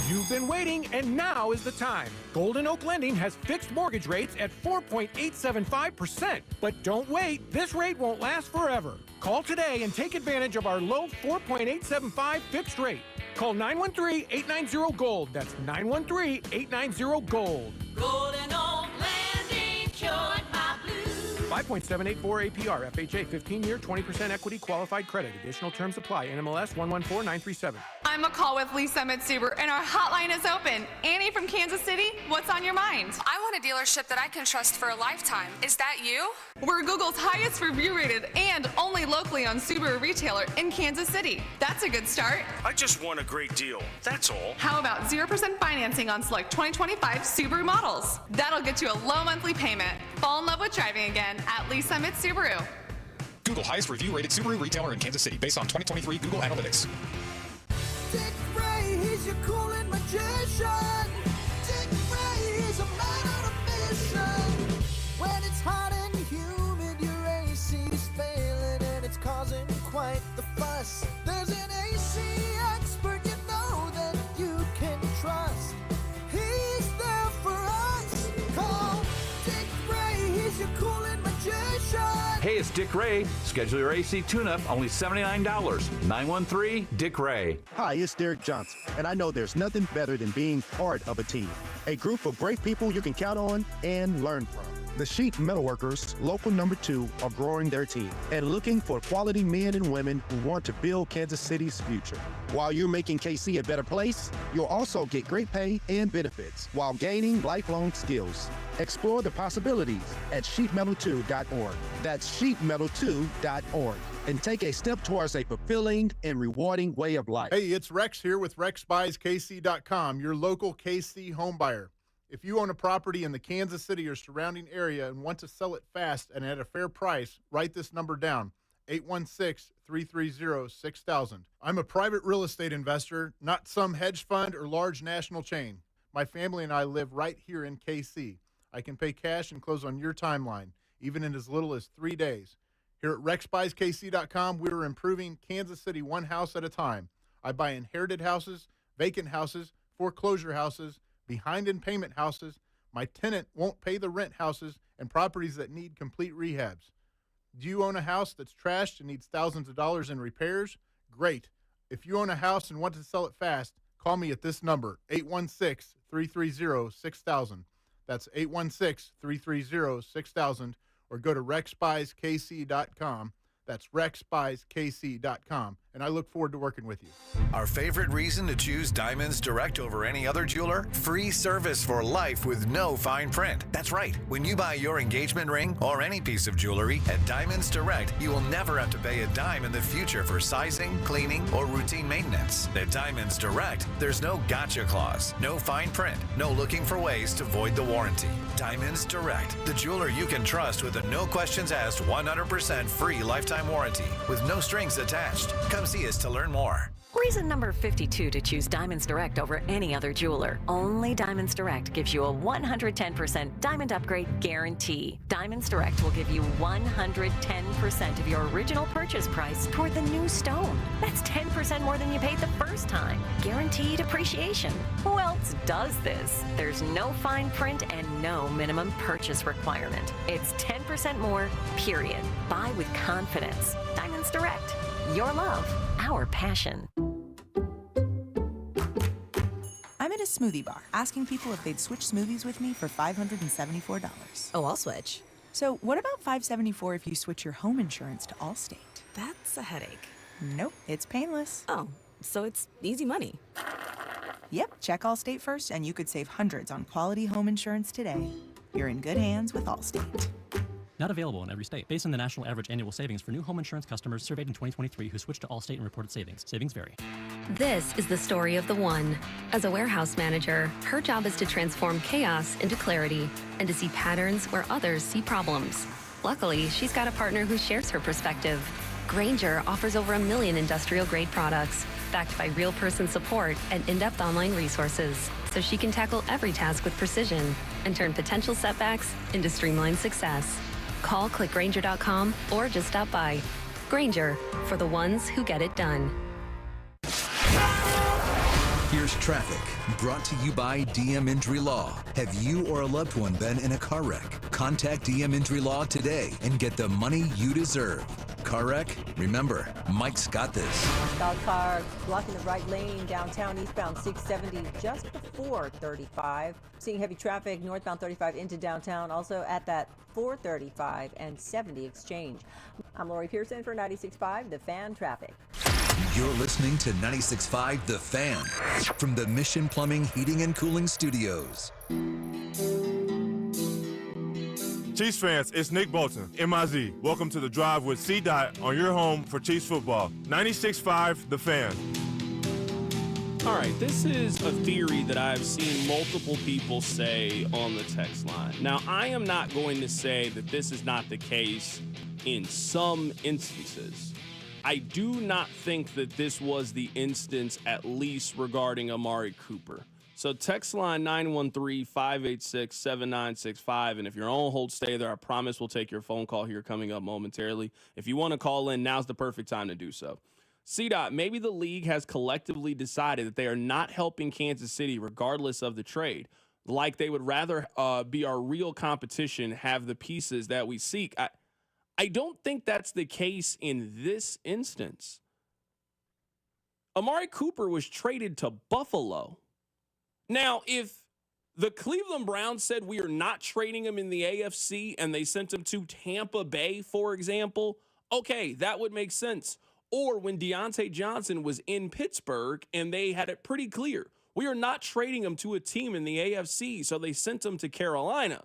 You've been waiting, and now is the time. Golden Oak Lending has fixed mortgage rates at 4.875%. But don't wait, this rate won't last forever. Call today and take advantage of our low 4.875 fixed rate. Call 913-890-GOLD. That's 913-890-GOLD. Golden Oak Lending cured my blues. 5.784 APR, FHA, 15-year, 20% equity qualified credit. Additional terms apply. NMLS 114937. I'm McCall with Lee Summit Subaru, and our hotline is open. Annie from Kansas City, what's on your mind? I want a dealership that I can trust for a lifetime. Is that you? We're Google's highest review rated and only locally owned Subaru retailer in Kansas City. That's a good start. I just want a great deal. That's all. How about 0% financing on select 2025 Subaru models? That'll get you a low monthly payment. Fall in love with driving again at Lee Summit Subaru. Google highest review rated Subaru retailer in Kansas City based on 2023 Google Analytics. Dick Ray, he's your cooling magician. Dick Ray is a man on a mission. When it's hot and humid, your AC's failing and it's causing quite the fuss. There's an AC expert you know that you can trust. He's there for us. Call Dick Ray, he's your cooling magician. Hey, it's Dick Ray. Schedule your AC tune-up, only $79. 913-DICK-RAY. Hi, it's Derek Johnson, and I know there's nothing better than being part of a team. A group of great people you can count on and learn from. The Sheet Metalworkers, local number 2, are growing their team and looking for quality men and women who want to build Kansas City's future. While you're making KC a better place, you'll also get great pay and benefits while gaining lifelong skills. Explore the possibilities at sheetmetal2.org. That's sheetmetal2.org. And take a step towards a fulfilling and rewarding way of life. Hey, it's Rex here with RexBuysKC.com, your local KC home buyer. If you own a property in the Kansas City or surrounding area and want to sell it fast and at a fair price, write this number down, 816-330-6000. I'm a private real estate investor, not some hedge fund or large national chain. My family and I live right here in KC. I can pay cash and close on your timeline, even in as little as 3 days. Here at RexBuysKC.com, we're improving Kansas City one house at a time. I buy inherited houses, vacant houses, foreclosure houses, behind in payment houses, my tenant won't pay the rent houses, and properties that need complete rehabs. Do you own a house that's trashed and needs thousands of dollars in repairs? Great. If you own a house and want to sell it fast, call me at this number, 816-330-6000. That's 816-330-6000, or go to RexBuysKC.com. That's RexBuysKC.com, and I look forward to working with you. Our favorite reason to choose Diamonds Direct over any other jeweler? Free service for life with no fine print. That's right. When you buy your engagement ring or any piece of jewelry at Diamonds Direct, you will never have to pay a dime in the future for sizing, cleaning, or routine maintenance. At Diamonds Direct, there's no gotcha clause, no fine print, no looking for ways to void the warranty. Diamonds Direct, the jeweler you can trust with a no questions asked 100% free lifetime warranty with no strings attached. Come see us to learn more. Reason number 52 to choose Diamonds Direct over any other jeweler. Only Diamonds Direct gives you a 110% diamond upgrade guarantee. Diamonds Direct will give you 110% of your original purchase price toward the new stone. That's 10% more than you paid the first time. Guaranteed appreciation. Who else does this? There's no fine print and no minimum purchase requirement. It's 10% more, period. Buy with confidence. Diamonds Direct. Your love, our passion. I'm at a smoothie bar asking people if they'd switch smoothies with me for $574. Oh, I'll switch. So what about $574 if you switch your home insurance to Allstate? That's a headache. Nope, it's painless. Oh, so it's easy money. Yep, check Allstate first and you could save hundreds on quality home insurance today. You're in good hands with Allstate. Not available in every state. Based on the national average annual savings for new home insurance customers surveyed in 2023 who switched to Allstate and reported savings. Savings vary. This is the story of the one. As a warehouse manager, her job is to transform chaos into clarity and to see patterns where others see problems. Luckily, she's got a partner who shares her perspective. Grainger offers over 1 million industrial-grade products, backed by real-person support and in-depth online resources, so she can tackle every task with precision and turn potential setbacks into streamlined success. Call clickgrainger.com or just stop by. Grainger, for the ones who get it done. Here's traffic, brought to you by DM Injury Law. Have you or a loved one been in a car wreck? Contact DM Injury Law today and get the money you deserve. Car wreck? Remember, Mike's got this. Stalled car blocking the right lane downtown eastbound 670 just before 35. Seeing heavy traffic northbound 35 into downtown, also at that 435 and 70 exchange. I'm Lori Pearson for 96.5 The Fan Traffic. You're listening to 96.5 The Fan from the Mission Plumbing, Heating, and Cooling Studios. Chiefs fans, it's Nick Bolton, MIZ. Welcome to The Drive with C-Dot on your home for Chiefs football. 96.5 The Fan. All right, this is a theory that I've seen multiple people say on the text line. Now, I am not going to say that this is not the case in some instances. I do not think that this was the instance, at least regarding Amari Cooper. So text line 913-586-7965. And if you're on hold, stay there. I promise we'll take your phone call here coming up momentarily. If you want to call in, now's the perfect time to do so. C-Dot, maybe the league has collectively decided that they are not helping Kansas City regardless of the trade. Like they would rather be our real competition, have the pieces that we seek. I don't think that's the case in this instance. Amari Cooper was traded to Buffalo. Now, if the Cleveland Browns said we are not trading him in the AFC and they sent him to Tampa Bay, for example, okay, that would make sense. Or when Deontay Johnson was in Pittsburgh and they had it pretty clear, we are not trading him to a team in the AFC, so they sent him to Carolina.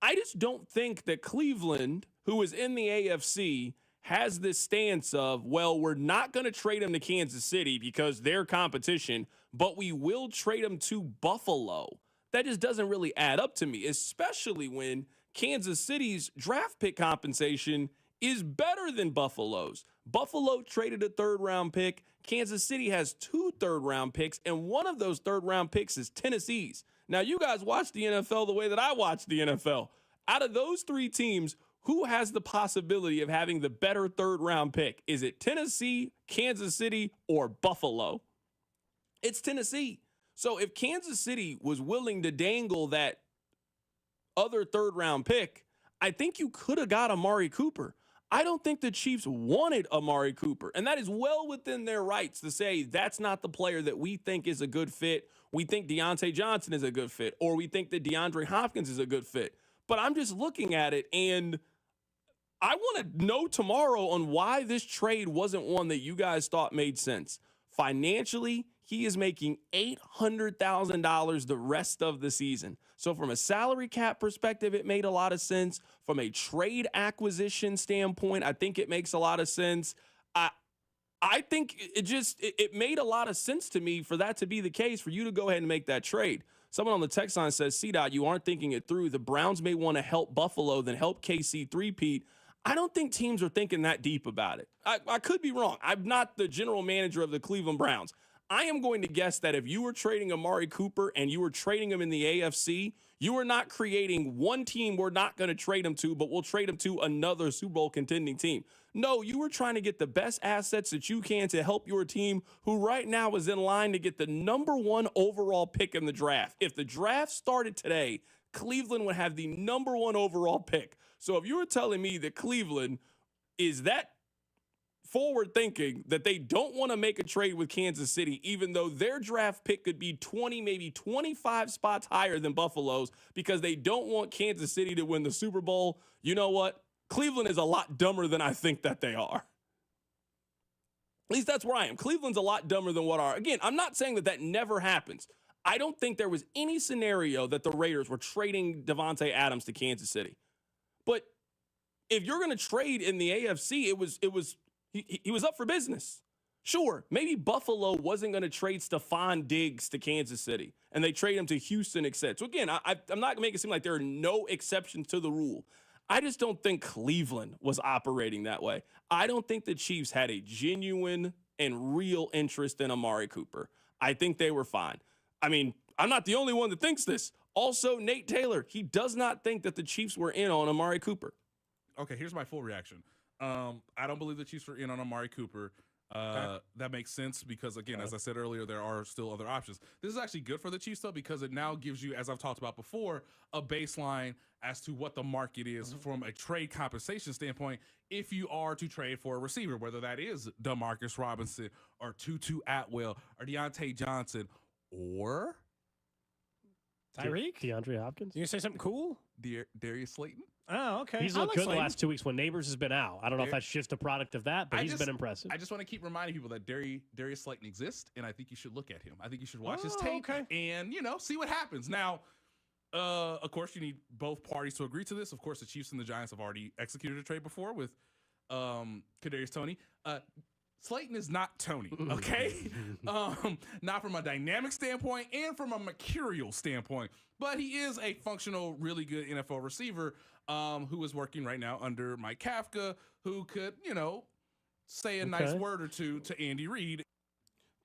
I just don't think that Cleveland, who is in the AFC, has this stance of, well, we're not going to trade him to Kansas City because they're competition, but we will trade him to Buffalo. That just doesn't really add up to me, especially when Kansas City's draft pick compensation is better than Buffalo's. Buffalo traded a third-round pick. Kansas City has 2 third-round picks, and one of those third-round picks is Tennessee's. Now, you guys watch the NFL the way that I watch the NFL. Out of those 3 teams, who has the possibility of having the better third-round pick? Is it Tennessee, Kansas City, or Buffalo? It's Tennessee. So if Kansas City was willing to dangle that other third-round pick, I think you could have got Amari Cooper. I don't think the Chiefs wanted Amari Cooper, and that is well within their rights to say that's not the player that we think is a good fit. We think Deontay Johnson is a good fit, or we think that DeAndre Hopkins is a good fit. But I'm just looking at it, and I want to know tomorrow on why this trade wasn't one that you guys thought made sense. Financially, he is making $800,000 the rest of the season. So from a salary cap perspective, it made a lot of sense. From a trade acquisition standpoint, I think it makes a lot of sense. I think it made a lot of sense to me for that to be the case, for you to go ahead and make that trade. Someone on the text line says, C-Dot, you aren't thinking it through. The Browns may want to help Buffalo than help KC three-peat. I don't think teams are thinking that deep about it. I could be wrong. I'm not the general manager of the Cleveland Browns. I am going to guess that if you were trading Amari Cooper and you were trading him in the AFC, you are not creating one team we're not going to trade him to, but we'll trade him to another Super Bowl contending team. No, you were trying to get the best assets that you can to help your team, who right now is in line to get the number 1 overall pick in the draft. If the draft started today, Cleveland would have the number 1 overall pick. So if you were telling me that Cleveland is that forward thinking that they don't want to make a trade with Kansas City, even though their draft pick could be 20, maybe 25 spots higher than Buffalo's because they don't want Kansas City to win the Super Bowl, you know what? Cleveland is a lot dumber than I think that they are. At least that's where I am. Cleveland's a lot dumber than what are. Again, I'm not saying that that never happens. I don't think there was any scenario that the Raiders were trading Davante Adams to Kansas City. But if you're going to trade in the AFC, he was up for business. Sure, maybe Buffalo wasn't going to trade Stephon Diggs to Kansas City, and they trade him to Houston, etc. So again, I'm not going to make it seem like there are no exceptions to the rule. I just don't think Cleveland was operating that way. I don't think the Chiefs had a genuine and real interest in Amari Cooper. I think they were fine. I mean, I'm not the only one that thinks this. Also, Nate Taylor, he does not think that the Chiefs were in on Amari Cooper. Okay, here's my full reaction. I don't believe the Chiefs were in on Amari Cooper. That makes sense because, again, as I said earlier, there are still other options. This is actually good for the Chiefs, though, because it now gives you, as I've talked about before, a baseline as to what the market is from a trade compensation standpoint if you are to trade for a receiver, whether that is DeMarcus Robinson or Tutu Atwell or Deontay Johnson or Tyreek? DeAndre Hopkins? You gonna say something cool? Darius Slayton? Oh, okay. He's looked good the last 2 weeks when Neighbors has been out. I don't know if that's just a product of that, but he's been impressive. I just want to keep reminding people that Darius Slayton exists, and I think you should look at him. I think you should watch his tape and, see what happens. Now, of course, you need both parties to agree to this. Of course, the Chiefs and the Giants have already executed a trade before with Kadarius Toney. Slayton is not Tony, okay? Not from a dynamic standpoint and from a mercurial standpoint, but he is a functional, really good NFL receiver who is working right now under Mike Kafka, who could, say a nice word or two to Andy Reid.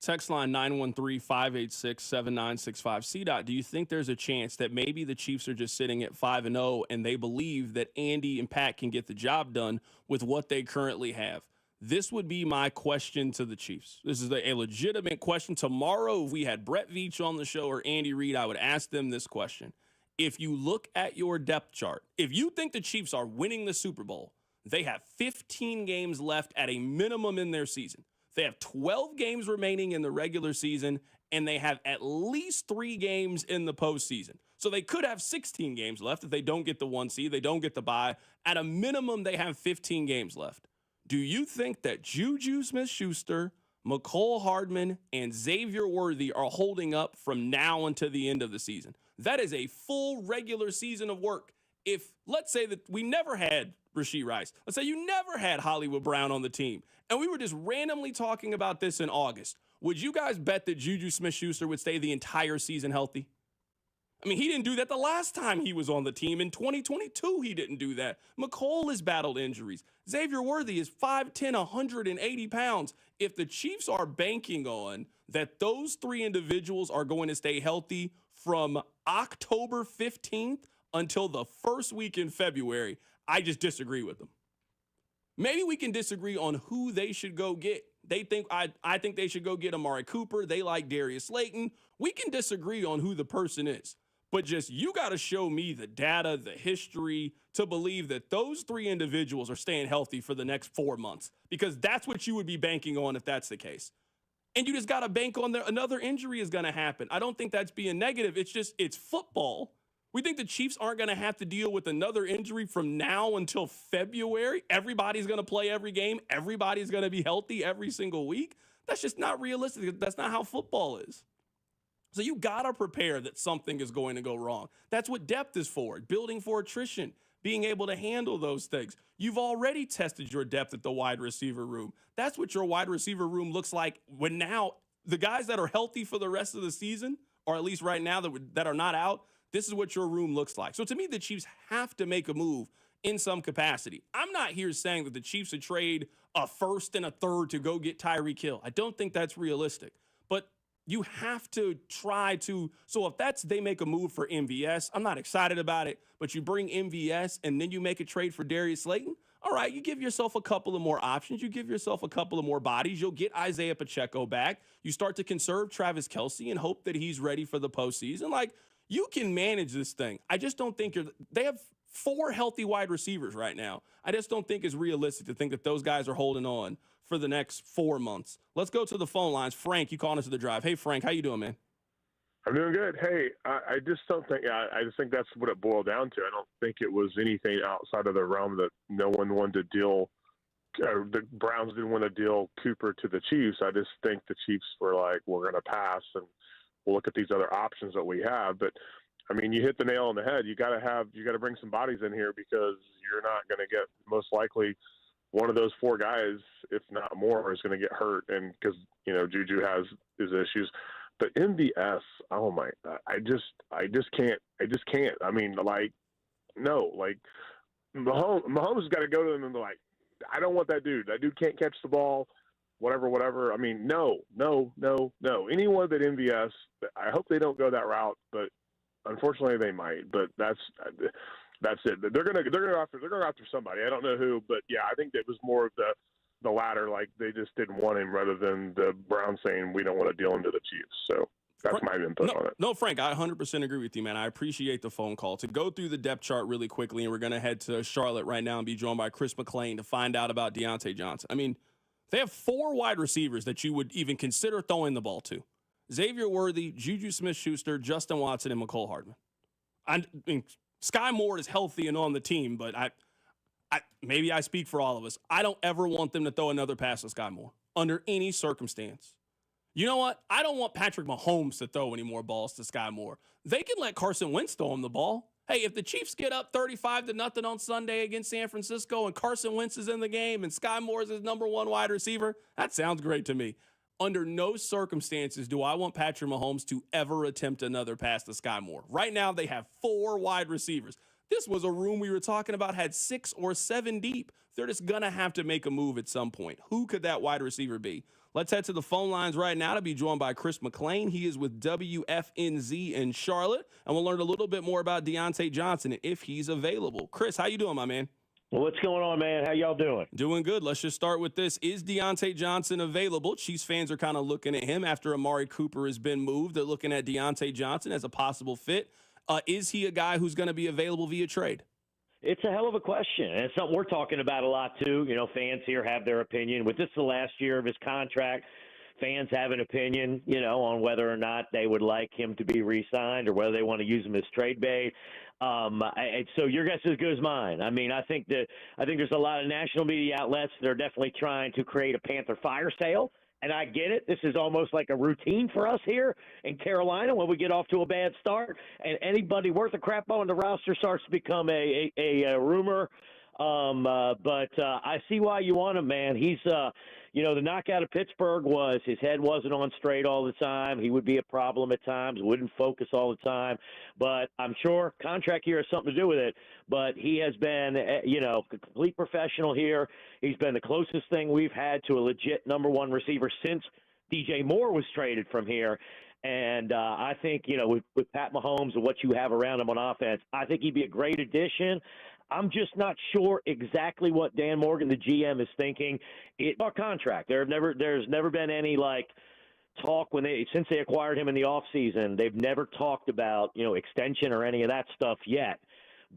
Text line 913-586-7965. C-Dot, do you think there's a chance that maybe the Chiefs are just sitting at 5-0 and they believe that Andy and Pat can get the job done with what they currently have? This would be my question to the Chiefs. This is a legitimate question. Tomorrow, if we had Brett Veach on the show or Andy Reid, I would ask them this question. If you look at your depth chart, if you think the Chiefs are winning the Super Bowl, they have 15 games left at a minimum in their season. They have 12 games remaining in the regular season, and they have at least 3 games in the postseason. So they could have 16 games left if they don't get the 1 seed, they don't get the bye. At a minimum, they have 15 games left. Do you think that Juju Smith-Schuster, McCole Hardman, and Xavier Worthy are holding up from now until the end of the season? That is a full regular season of work. If, let's say that we never had Rashee Rice, let's say you never had Hollywood Brown on the team, and we were just randomly talking about this in August, would you guys bet that Juju Smith-Schuster would stay the entire season healthy? I mean, he didn't do that the last time he was on the team. In 2022, he didn't do that. McCole has battled injuries. Xavier Worthy is 5'10", 180 pounds. If the Chiefs are banking on that those 3 individuals are going to stay healthy from October 15th until the first week in February, I just disagree with them. Maybe we can disagree on who they should go get. I think they should go get Amari Cooper. They like Darius Slayton. We can disagree on who the person is. But just you got to show me the data, the history to believe that those 3 individuals are staying healthy for the next 4 months, because that's what you would be banking on if that's the case. And you just got to bank on another injury is going to happen. I don't think that's being negative. It's football. We think the Chiefs aren't going to have to deal with another injury from now until February. Everybody's going to play every game. Everybody's going to be healthy every single week. That's just not realistic. That's not how football is. So you got to prepare that something is going to go wrong. That's what depth is for, building for attrition, being able to handle those things. You've already tested your depth at the wide receiver room. That's what your wide receiver room looks like when now the guys that are healthy for the rest of the season, or at least right now that are not out, this is what your room looks like. So to me, the Chiefs have to make a move in some capacity. I'm not here saying that the Chiefs would trade a first and a third to go get Tyreek Hill. I don't think that's realistic. But you have to try to. So if they make a move for MVS, I'm not excited about it. But you bring MVS and then you make a trade for Darius Slayton. All right, you give yourself a couple of more options. You give yourself a couple of more bodies. You'll get Isaiah Pacheco back. You start to conserve Travis Kelce and hope that he's ready for the postseason. Like, you can manage this thing. I just don't think they have 4 healthy wide receivers right now. I just don't think it's realistic to think that those guys are holding on for the next 4 months. Let's go to the phone lines. Frank, you calling us to the drive. Hey, Frank, how you doing, man? I'm doing good. Hey, I just don't think. I just think that's what it boiled down to. I don't think it was anything outside of the realm that no one wanted to deal. The Browns didn't want to deal Cooper to the Chiefs. I just think the Chiefs were like, we're going to pass and we'll look at these other options that we have. But I mean, you hit the nail on the head. You got to bring some bodies in here because you're not going to get most likely one of those 4 guys, if not more, is going to get hurt, and because Juju has his issues. But MVS, oh my, I just can't. I mean, like, no, like Mahomes has got to go to them and be like, I don't want that dude. That dude can't catch the ball, whatever. I mean, no. Anyone that MVS, I hope they don't go that route, but unfortunately they might. But that's it. They're gonna go after somebody. I don't know who, but yeah, I think it was more of the latter, like they just didn't want him rather than the Browns saying we don't want to deal him to the Chiefs. So that's my input on it. No, Frank, I 100% agree with you, man. I appreciate the phone call. To go through the depth chart really quickly, and we're going to head to Charlotte right now and be joined by Chris McClain to find out about Deontay Johnson. I mean, they have 4 wide receivers that you would even consider throwing the ball to. Xavier Worthy, Juju Smith-Schuster, Justin Watson, and McCole Hardman. I mean, Sky Moore is healthy and on the team, but maybe I speak for all of us. I don't ever want them to throw another pass to Sky Moore under any circumstance. You know what? I don't want Patrick Mahomes to throw any more balls to Sky Moore. They can let Carson Wentz throw him the ball. Hey, if the Chiefs get up 35-0 on Sunday against San Francisco and Carson Wentz is in the game and Sky Moore is his number 1 wide receiver, that sounds great to me. Under no circumstances do I want Patrick Mahomes to ever attempt another pass to Sky Moore. Right now, they have 4 wide receivers. This was a room we were talking about had 6 or 7 deep. They're just going to have to make a move at some point. Who could that wide receiver be? Let's head to the phone lines right now to be joined by Chris McClain. He is with WFNZ in Charlotte, and we'll learn a little bit more about Deontay Johnson and if he's available. Chris, how you doing, my man? Well, what's going on, man? How y'all doing? Doing good. Let's just start with this. Is Deontay Johnson available? Chiefs fans are kind of looking at him after Amari Cooper has been moved. They're looking at Deontay Johnson as a possible fit. Is he a guy who's going to be available via trade? It's a hell of a question, and it's something we're talking about a lot, too. You know, fans here have their opinion. With this the last year of his contract, fans have an opinion, you know, on whether or not they would like him to be re-signed or whether they want to use him as trade bait. So your guess is as good as mine. I mean, I think there's a lot of national media outlets that are definitely trying to create a Panther fire sale. And I get it. This is almost like a routine for us here in Carolina when we get off to a bad start. And anybody worth a crap on the roster starts to become a rumor. But I see why you want him, man. He's, the knockout of Pittsburgh was his head wasn't on straight all the time. He would be a problem at times, wouldn't focus all the time. But I'm sure contract here has something to do with it. But he has been, a complete professional here. He's been the closest thing we've had to a legit number 1 receiver since DJ Moore was traded from here. And I think, with Pat Mahomes and what you have around him on offense, I think he'd be a great addition. I'm just not sure exactly what Dan Morgan, the GM, is thinking. It's our contract. There's never been any talk since they acquired him in the offseason. They've never talked about extension or any of that stuff yet.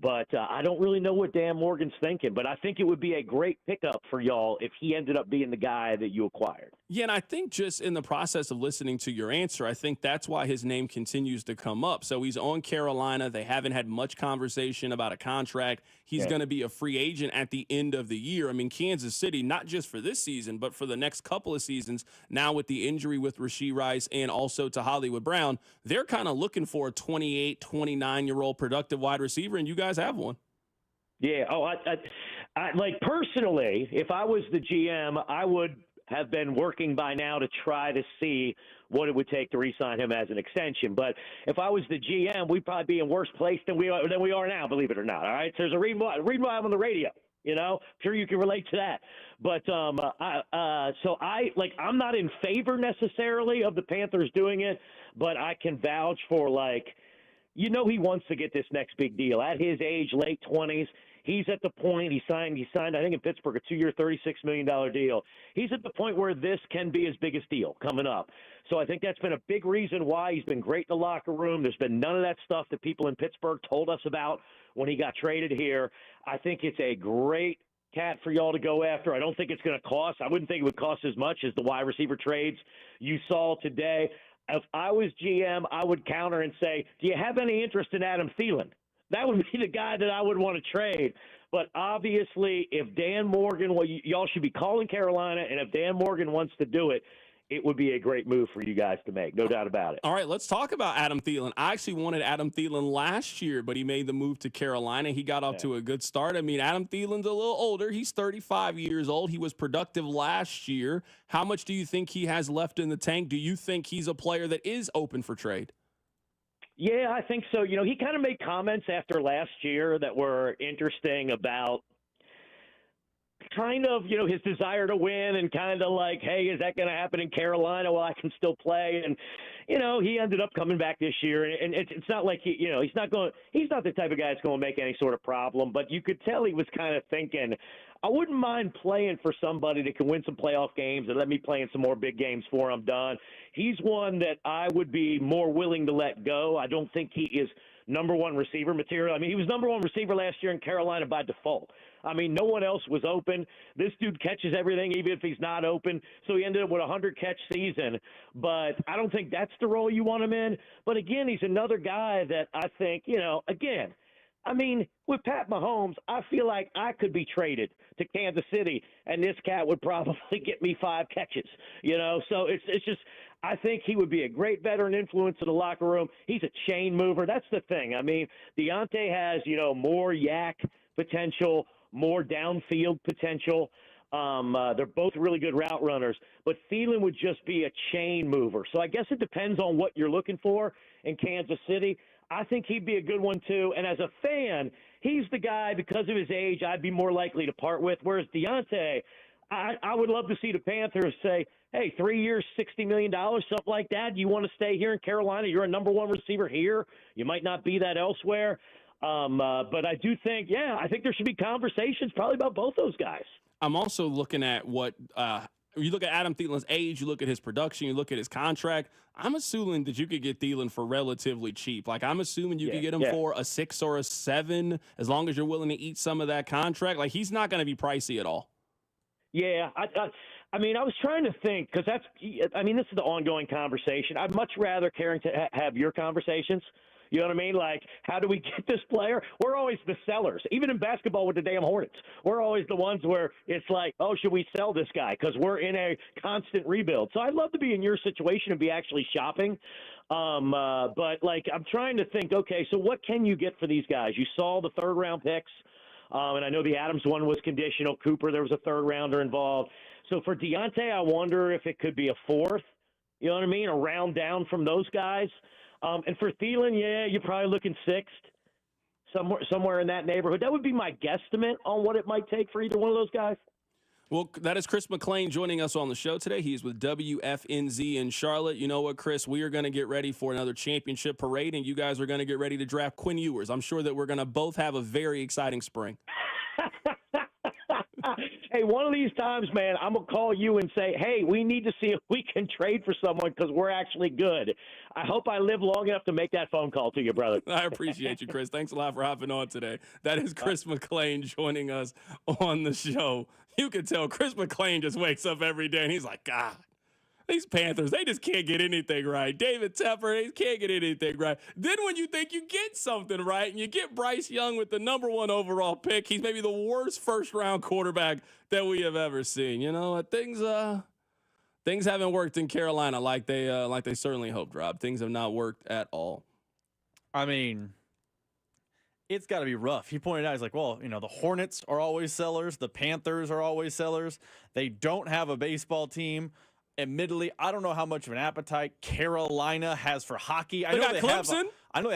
But I don't really know what Dan Morgan's thinking. But I think it would be a great pickup for y'all if he ended up being the guy that you acquired. Yeah, and I think just in the process of listening to your answer, I think that's why his name continues to come up. So he's on Carolina. They haven't had much conversation about a contract. He's going to be a free agent at the end of the year. I mean, Kansas City, not just for this season, but for the next couple of seasons, now with the injury with Rashee Rice and also to Hollywood Brown, they're kind of looking for a 28, 29-year-old productive wide receiver, and you guys have one. Yeah. Oh, I personally, if I was the GM, I would have been working by now to try to see what it would take to re-sign him as an extension. But if I was the GM, we'd probably be in worse place than we are now, believe it or not. All right, so there's a reason why I'm on the radio. You know, I'm sure you can relate to that. But I'm not in favor necessarily of the Panthers doing it, but I can vouch for he wants to get this next big deal at his age, late 20s. He's at the point he signed, I think in Pittsburgh, a 2-year, $36 million deal. He's at the point where this can be his biggest deal coming up. So I think that's been a big reason why he's been great in the locker room. There's been none of that stuff that people in Pittsburgh told us about when he got traded here. I think it's a great cat for y'all to go after. I don't think it's going to cost. I wouldn't think it would cost as much as the wide receiver trades you saw today. If I was GM, I would counter and say, do you have any interest in Adam Thielen? That would be the guy that I would want to trade. But obviously, if Dan Morgan, y'all should be calling Carolina, and if Dan Morgan wants to do it, it would be a great move for you guys to make, no doubt about it. All right, let's talk about Adam Thielen. I actually wanted Adam Thielen last year, but he made the move to Carolina. He got off to a good start. I mean, Adam Thielen's a little older. He's 35 years old. He was productive last year. How much do you think he has left in the tank? Do you think he's a player that is open for trade? Yeah, I think so. You know, he kind of made comments after last year that were interesting about kind of, his desire to win and kind of like, hey, is that going to happen in Carolina? Well, I can still play. And, he ended up coming back this year. And it's not like, he's not the type of guy that's going to make any sort of problem. But you could tell he was kind of thinking, I wouldn't mind playing for somebody that can win some playoff games and let me play in some more big games before I'm done. He's one that I would be more willing to let go. I don't think he is number one receiver material. I mean, he was number one receiver last year in Carolina by default. I mean, no one else was open. This dude catches everything, even if he's not open. So he ended up with a 100-catch season. But I don't think that's the role you want him in. But, again, he's another guy that I think, with Pat Mahomes, I feel like I could be traded to Kansas City, and this cat would probably get me 5 catches, So it's just I think he would be a great veteran influence in the locker room. He's a chain mover. That's the thing. I mean, Deontay has, more yak potential, more downfield potential. They're both really good route runners, but Thielen would just be a chain mover. So I guess it depends on what you're looking for in Kansas City. I think he'd be a good one, too. And as a fan, he's the guy, because of his age, I'd be more likely to part with. Whereas Deontay, I would love to see the Panthers say, hey, 3 years, $60 million, something like that. You want to stay here in Carolina? You're a number one receiver here. You might not be that elsewhere. But I do think, I think there should be conversations probably about both those guys. I'm also looking at what you look at Adam Thielen's age, you look at his production, you look at his contract. I'm assuming that you could get Thielen for relatively cheap. Like, I'm assuming you could get him for a 6 or a 7, as long as you're willing to eat some of that contract. Like, he's not going to be pricey at all. Yeah, I was trying to think, because this is the ongoing conversation. I'd much rather, Carrington, have your conversations. You know what I mean? Like, how do we get this player? We're always the sellers. Even in basketball with the damn Hornets, we're always the ones where it's like, oh, should we sell this guy? Because we're in a constant rebuild. So I'd love to be in your situation and be actually shopping. But I'm trying to think, okay, so what can you get for these guys? You saw the third-round picks. And I know the Adams one was conditional. Cooper, there was a third-rounder involved. So for Deontay, I wonder if it could be a 4th, you know what I mean, a round down from those guys. And for Thielen, you're probably looking 6th, somewhere in that neighborhood. That would be my guesstimate on what it might take for either one of those guys. Well, that is Chris McClain joining us on the show today. He's with WFNZ in Charlotte. You know what, Chris? We are going to get ready for another championship parade, and you guys are going to get ready to draft Quinn Ewers. I'm sure that we're going to both have a very exciting spring. Hey, one of these times, man, I'm going to call you and say, hey, we need to see if we can trade for someone because we're actually good. I hope I live long enough to make that phone call to you, brother. I appreciate you, Chris. Thanks a lot for hopping on today. That is Chris McClain joining us on the show. You can tell Chris McClain just wakes up every day and he's like, God, these Panthers, they just can't get anything right. David Tepper, they can't get anything right. Then when you think you get something right and you get Bryce Young with the number 1 overall pick, he's maybe the worst first-round quarterback that we have ever seen. You know, things haven't worked in Carolina like they certainly hoped, Rob. Things have not worked at all. I mean, it's got to be rough. He pointed out, he's like, well, the Hornets are always sellers. The Panthers are always sellers. They don't have a baseball team. Admittedly, I don't know how much of an appetite Carolina has for hockey. I know they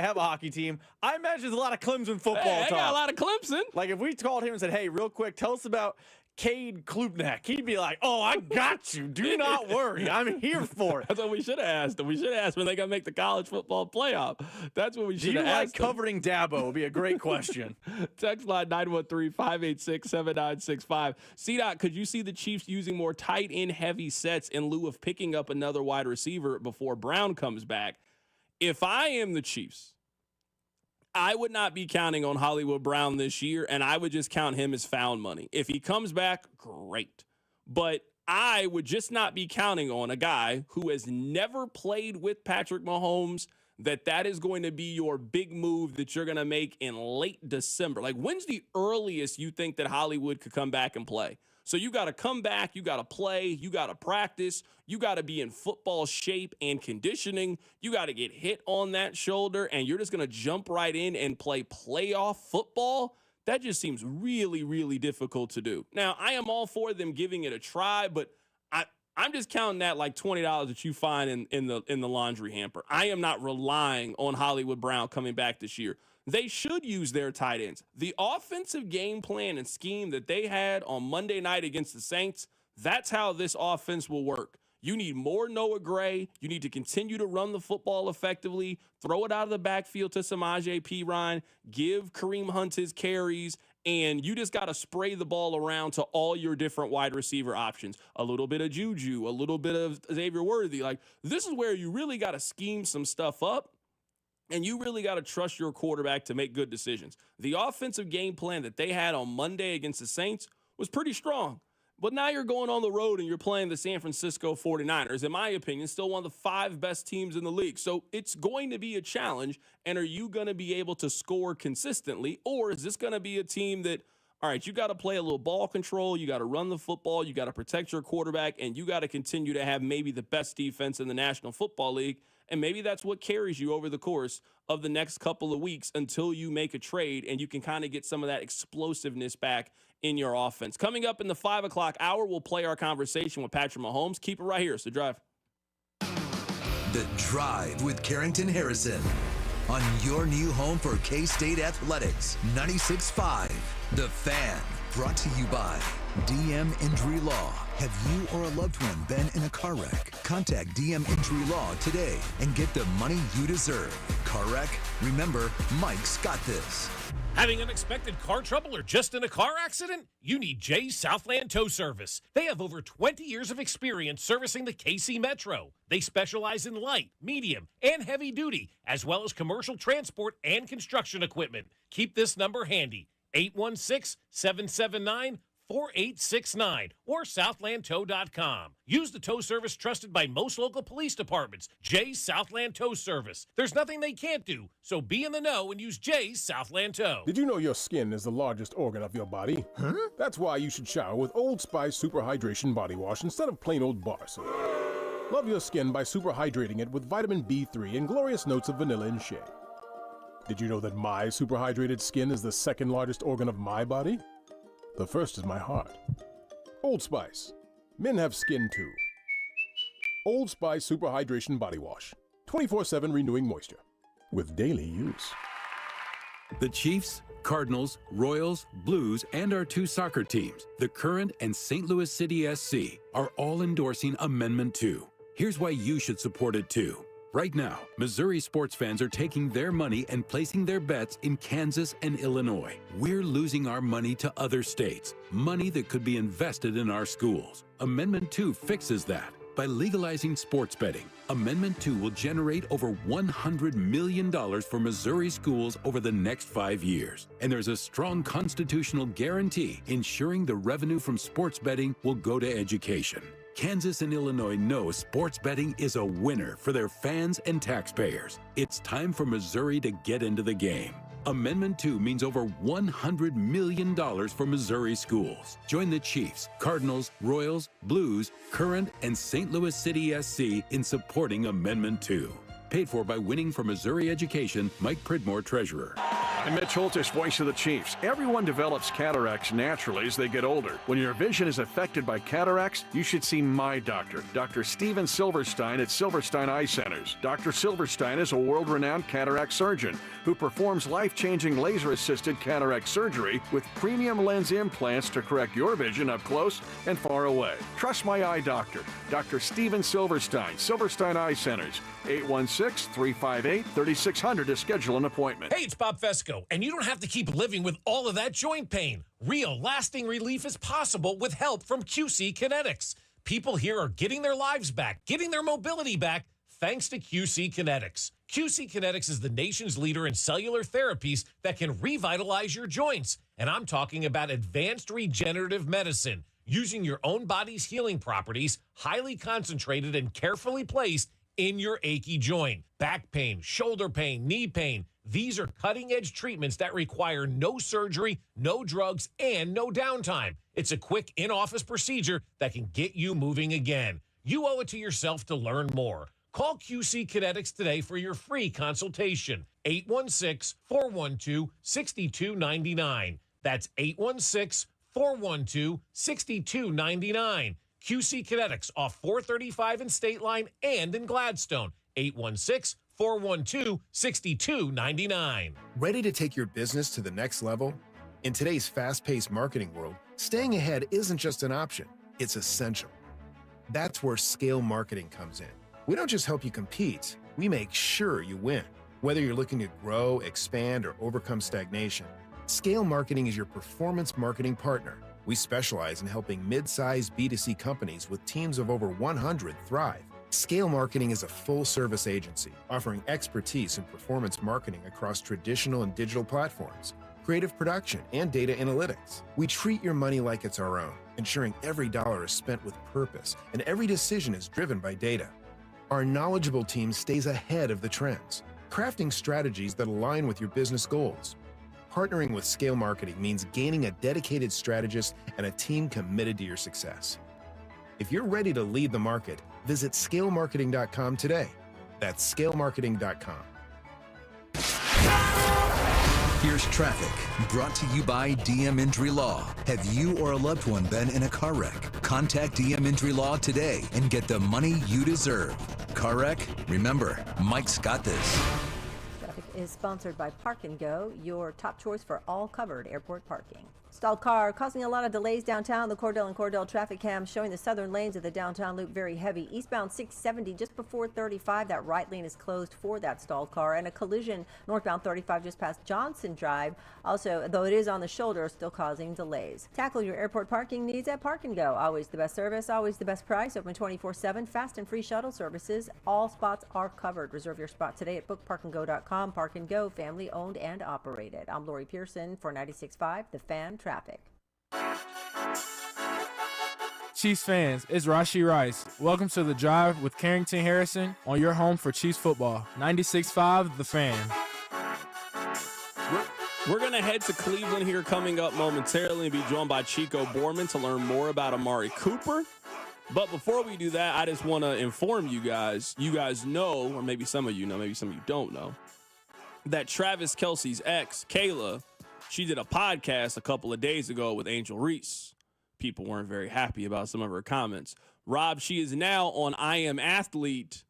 have a hockey team. I imagine there's a lot of Clemson football talk. They got a lot of Clemson. Like, if we called him and said, hey, real quick, tell us about Cade Klubnik, he'd be like, oh, I got you. Do not worry. I'm here for it. That's what we should have asked them. We should have asked when they got to make the college football playoff. That's what we should have asked. Do you like covering Dabo? Would be a great question. Text line 913-586-7965. C-Dot, could you see the Chiefs using more tight end heavy sets in lieu of picking up another wide receiver before Brown comes back? If I am the Chiefs, I would not be counting on Hollywood Brown this year, and I would just count him as found money. If he comes back, great. But I would just not be counting on a guy who has never played with Patrick Mahomes, that is going to be your big move that you're going to make in late December. Like, when's the earliest you think that Hollywood could come back and play? So you got to come back, you got to play, you got to practice, you got to be in football shape and conditioning, you got to get hit on that shoulder, and you're just going to jump right in and play playoff football? That just seems really, really difficult to do. Now, I am all for them giving it a try, but I'm just counting that like $20 that you find in the laundry hamper. I am not relying on Hollywood Brown coming back this year. They should use their tight ends. The offensive game plan and scheme that they had on Monday night against the Saints, that's how this offense will work. You need more Noah Gray. You need to continue to run the football effectively, throw it out of the backfield to Samaje Perine, give Kareem Hunt his carries, and you just got to spray the ball around to all your different wide receiver options. A little bit of Juju, a little bit of Xavier Worthy. Like, this is where you really got to scheme some stuff up. And you really got to trust your quarterback to make good decisions. The offensive game plan that they had on Monday against the Saints was pretty strong. But now you're going on the road and you're playing the San Francisco 49ers, in my opinion, still one of the 5 best teams in the league. So it's going to be a challenge. And are you going to be able to score consistently? Or is this going to be a team that, all right, you got to play a little ball control, you got to run the football, you got to protect your quarterback, and you got to continue to have maybe the best defense in the National Football League? And maybe that's what carries you over the course of the next couple of weeks until you make a trade and you can kind of get some of that explosiveness back in your offense. Coming up in the 5 o'clock hour, we'll play our conversation with Patrick Mahomes. Keep it right here. It's The Drive. The Drive with Carrington Harrison on your new home for K-State Athletics. 96.5 The Fan. Brought to you by DM Injury Law. Have you or a loved one been in a car wreck? Contact DM Injury Law today and get the money you deserve. Car wreck? Remember, Mike's got this. Having unexpected car trouble or just in a car accident? You need Jay's Southland Tow Service. They have over 20 years of experience servicing the KC Metro. They specialize in light, medium, and heavy duty, as well as commercial transport and construction equipment. Keep this number handy, 816-779-4869 or southlandtow.com. Use the tow service trusted by most local police departments, Jay's Southland Tow Service. There's nothing they can't do, so be in the know and use Jay's Southland Tow. Did you know your skin is the largest organ of your body? Huh? That's why you should shower with Old Spice Super Hydration Body Wash instead of plain old bar soap. Love your skin by super hydrating it with vitamin B3 and glorious notes of vanilla and shea. Did you know that my super hydrated skin is the second largest organ of my body? The first is my heart. Old Spice. Men have skin too. Old Spice Super Hydration Body Wash. 24/7 renewing moisture. With daily use. The Chiefs, Cardinals, Royals, Blues, and our 2 soccer teams, the Current and St. Louis City SC, are all endorsing Amendment 2. Here's why you should support it too. Right now, Missouri sports fans are taking their money and placing their bets in Kansas and Illinois. We're losing our money to other states, money that could be invested in our schools. Amendment 2 fixes that. By legalizing sports betting, Amendment 2 will generate over $100 million for Missouri schools over the next 5 years. And there's a strong constitutional guarantee ensuring the revenue from sports betting will go to education. Kansas and Illinois know sports betting is a winner for their fans and taxpayers. It's time for Missouri to get into the game. Amendment 2 means over $100 million for Missouri schools. Join the Chiefs, Cardinals, Royals, Blues, Current, and St. Louis City SC in supporting Amendment 2. Paid for by Winning for Missouri Education, Mike Pridmore, Treasurer. I'm Mitch Holtis, voice of the Chiefs. Everyone develops cataracts naturally as they get older. When your vision is affected by cataracts, you should see my doctor, Dr. Steven Silverstein at Silverstein Eye Centers. Dr. Silverstein is a world-renowned cataract surgeon who performs life-changing laser-assisted cataract surgery with premium lens implants to correct your vision up close and far away. Trust my eye doctor, Dr. Steven Silverstein, Silverstein Eye Centers, 816-358-3600 to schedule an appointment. Hey, it's Bob Fesco, and you don't have to keep living with all of that joint pain. Real, lasting relief is possible with help from QC Kinetics. People here are getting their lives back, getting their mobility back, thanks to QC Kinetics. QC Kinetics is the nation's leader in cellular therapies that can revitalize your joints. And I'm talking about advanced regenerative medicine, using your own body's healing properties, highly concentrated and carefully placed in your achy joint. Back pain, shoulder pain, knee pain. These are cutting-edge treatments that require no surgery, no drugs, and no downtime. It's a quick in-office procedure that can get you moving again. You owe it to yourself to learn more. Call QC Kinetics today for your free consultation. 816-412-6299. That's 816-412-6299. QC Kinetics off 435 in State Line and in Gladstone. 816-412-6299. Ready to take your business to the next level? In today's fast-paced marketing world, staying ahead isn't just an option, it's essential. That's where scale marketing comes in. We don't just help you compete, we make sure you win. Whether you're looking to grow, expand, or overcome stagnation, Scale Marketing is your performance marketing partner. We specialize in helping mid-sized B2C companies with teams of over 100 thrive. Scale Marketing is a full-service agency offering expertise in performance marketing across traditional and digital platforms, creative production, and data analytics. We treat your money like it's our own, ensuring every dollar is spent with purpose and every decision is driven by data. Our knowledgeable team stays ahead of the trends, crafting strategies that align with your business goals. Partnering with Scale Marketing means gaining a dedicated strategist and a team committed to your success. If you're ready to lead the market, visit scalemarketing.com today. That's scalemarketing.com. Here's traffic brought to you by DM Injury Law. Have you or a loved one been in a car wreck? Contact DM Injury Law today and get the money you deserve. Car wreck? Remember, Mike's got this. Traffic is sponsored by Park and Go, your top choice for all covered airport parking. Stalled car causing a lot of delays downtown. The Cordell and Cordell traffic cam showing the southern lanes of the downtown loop very heavy. Eastbound 670 just before 35. That right lane is closed for that stalled car. And a collision northbound 35 just past Johnson Drive. Also, though it is on the shoulder, still causing delays. Tackle your airport parking needs at Park and Go. Always the best service, always the best price. Open 24/7. Fast and free shuttle services. All spots are covered. Reserve your spot today at bookparkandgo.com. Park and Go, family owned and operated. I'm Lori Pearson for 96.5 The Fan Traffic. Chiefs fans, it's Rashee Rice. Welcome to The Drive with Carrington Harrison on your home for Chiefs football. 96.5 The Fan. We're going to head to Cleveland here coming up momentarily and be joined by Chico Borman to learn more about Amari Cooper. But before we do that, I just want to inform you guys know, or maybe some of you know, maybe some of you don't know, that Travis Kelce's ex, Kayla, she did a podcast a couple of days ago with Angel Reese. People weren't very happy about some of her comments. Rob, she is now on I Am Athlete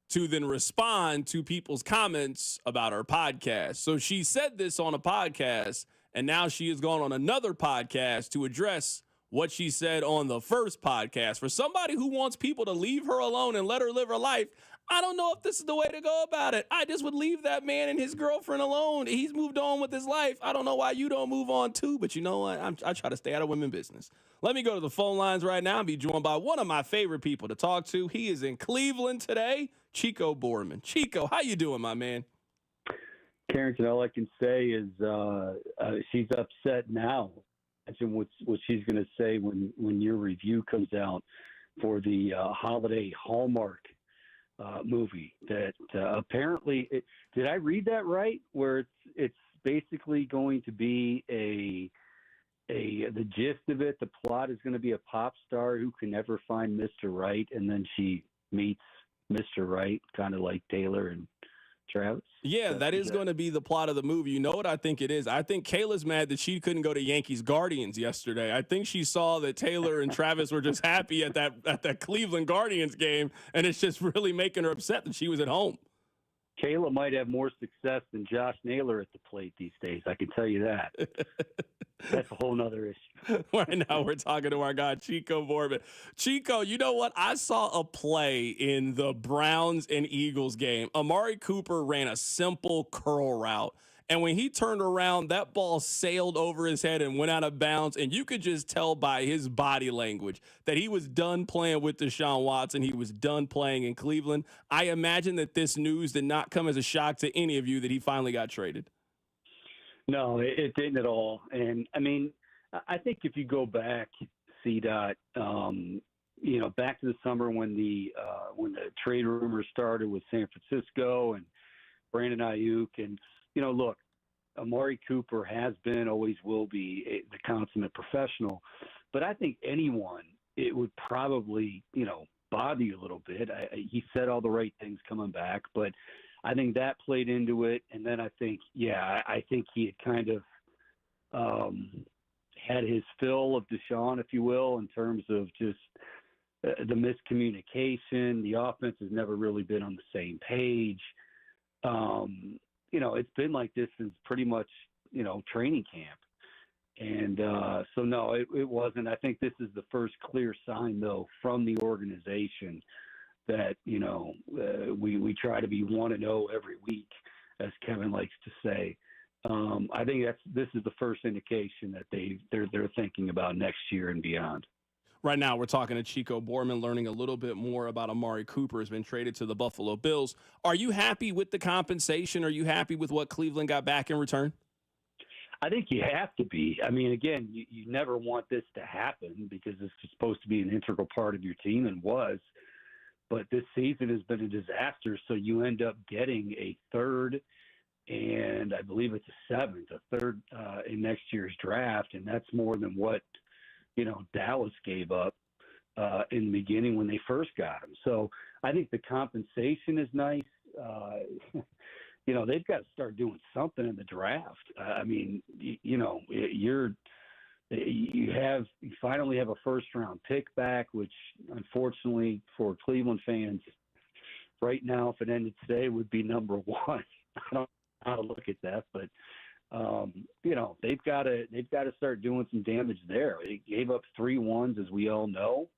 to then respond to people's comments about her podcast. So she said this on a podcast, and now she has gone on another podcast to address what she said on the first podcast. For somebody who wants people to leave her alone and let her live her life, I don't know if this is the way to go about it. I just would leave that man and his girlfriend alone. He's moved on with his life. I don't know why you don't move on too, but you know what? I try to stay out of women's business. Let me go to the phone lines right now and be joined by one of my favorite people to talk to. He is in Cleveland today, Chico Borman. Chico, how you doing, my man? Carrington, all I can say is she's upset now. Imagine what she's going to say when your review comes out for the holiday Hallmark movie that apparently did I read that right? Where it's basically going to be the gist of it. The plot is going to be a pop star who can never find Mr. Right, and then she meets Mr. Right, kind of like Taylor and Travis? Yeah, that is going to be the plot of the movie. You know what I think it is? I think Kayla's mad that she couldn't go to Yankees Guardians yesterday. I think she saw that Taylor and Travis were just happy at that Cleveland Guardians game, and it's just really making her upset that she was at home. Kayla might have more success than Josh Naylor at the plate these days. I can tell you that. That's a whole nother issue. Right now, we're talking to our guy, Chico Borbin. Chico, you know what? I saw a play in the Browns and Eagles game. Amari Cooper ran a simple curl route. And when he turned around, that ball sailed over his head and went out of bounds. And you could just tell by his body language that he was done playing with Deshaun Watson. He was done playing in Cleveland. I imagine that this news did not come as a shock to any of you that he finally got traded. No, it didn't at all. And, I mean, I think if you go back, C-Dot, back to the summer when the trade rumors started with San Francisco and Brandon Ayuk and, look, Amari Cooper has been, always will be the consummate professional. But I think anyone, it would probably, bother you a little bit. He said all the right things coming back, but I think that played into it. And then I think he had kind of had his fill of Deshaun, if you will, in terms of just the miscommunication. The offense has never really been on the same page. It's been like this since pretty much, training camp. And so, no, it wasn't. I think this is the first clear sign, though, from the organization that, we try to be 1-0 every week, as Kevin likes to say. I think this is the first indication that they're thinking about next year and beyond. Right now, we're talking to Chico Boorman, learning a little bit more about Amari Cooper, has been traded to the Buffalo Bills. Are you happy with the compensation? Are you happy with what Cleveland got back in return? I think you have to be. I mean, again, you never want this to happen because this is supposed to be an integral part of your team and was. But this season has been a disaster, so you end up getting a third and I believe it's a third in next year's draft, and that's more than what Dallas gave up in the beginning when they first got him. So I think the compensation is nice. They've got to start doing something in the draft. I mean, you finally have a first round pick back, which unfortunately for Cleveland fans right now, if it ended today, would be number one. I don't know how to look at that, but they've got to start doing some damage there. They gave up 3 ones, as we all know,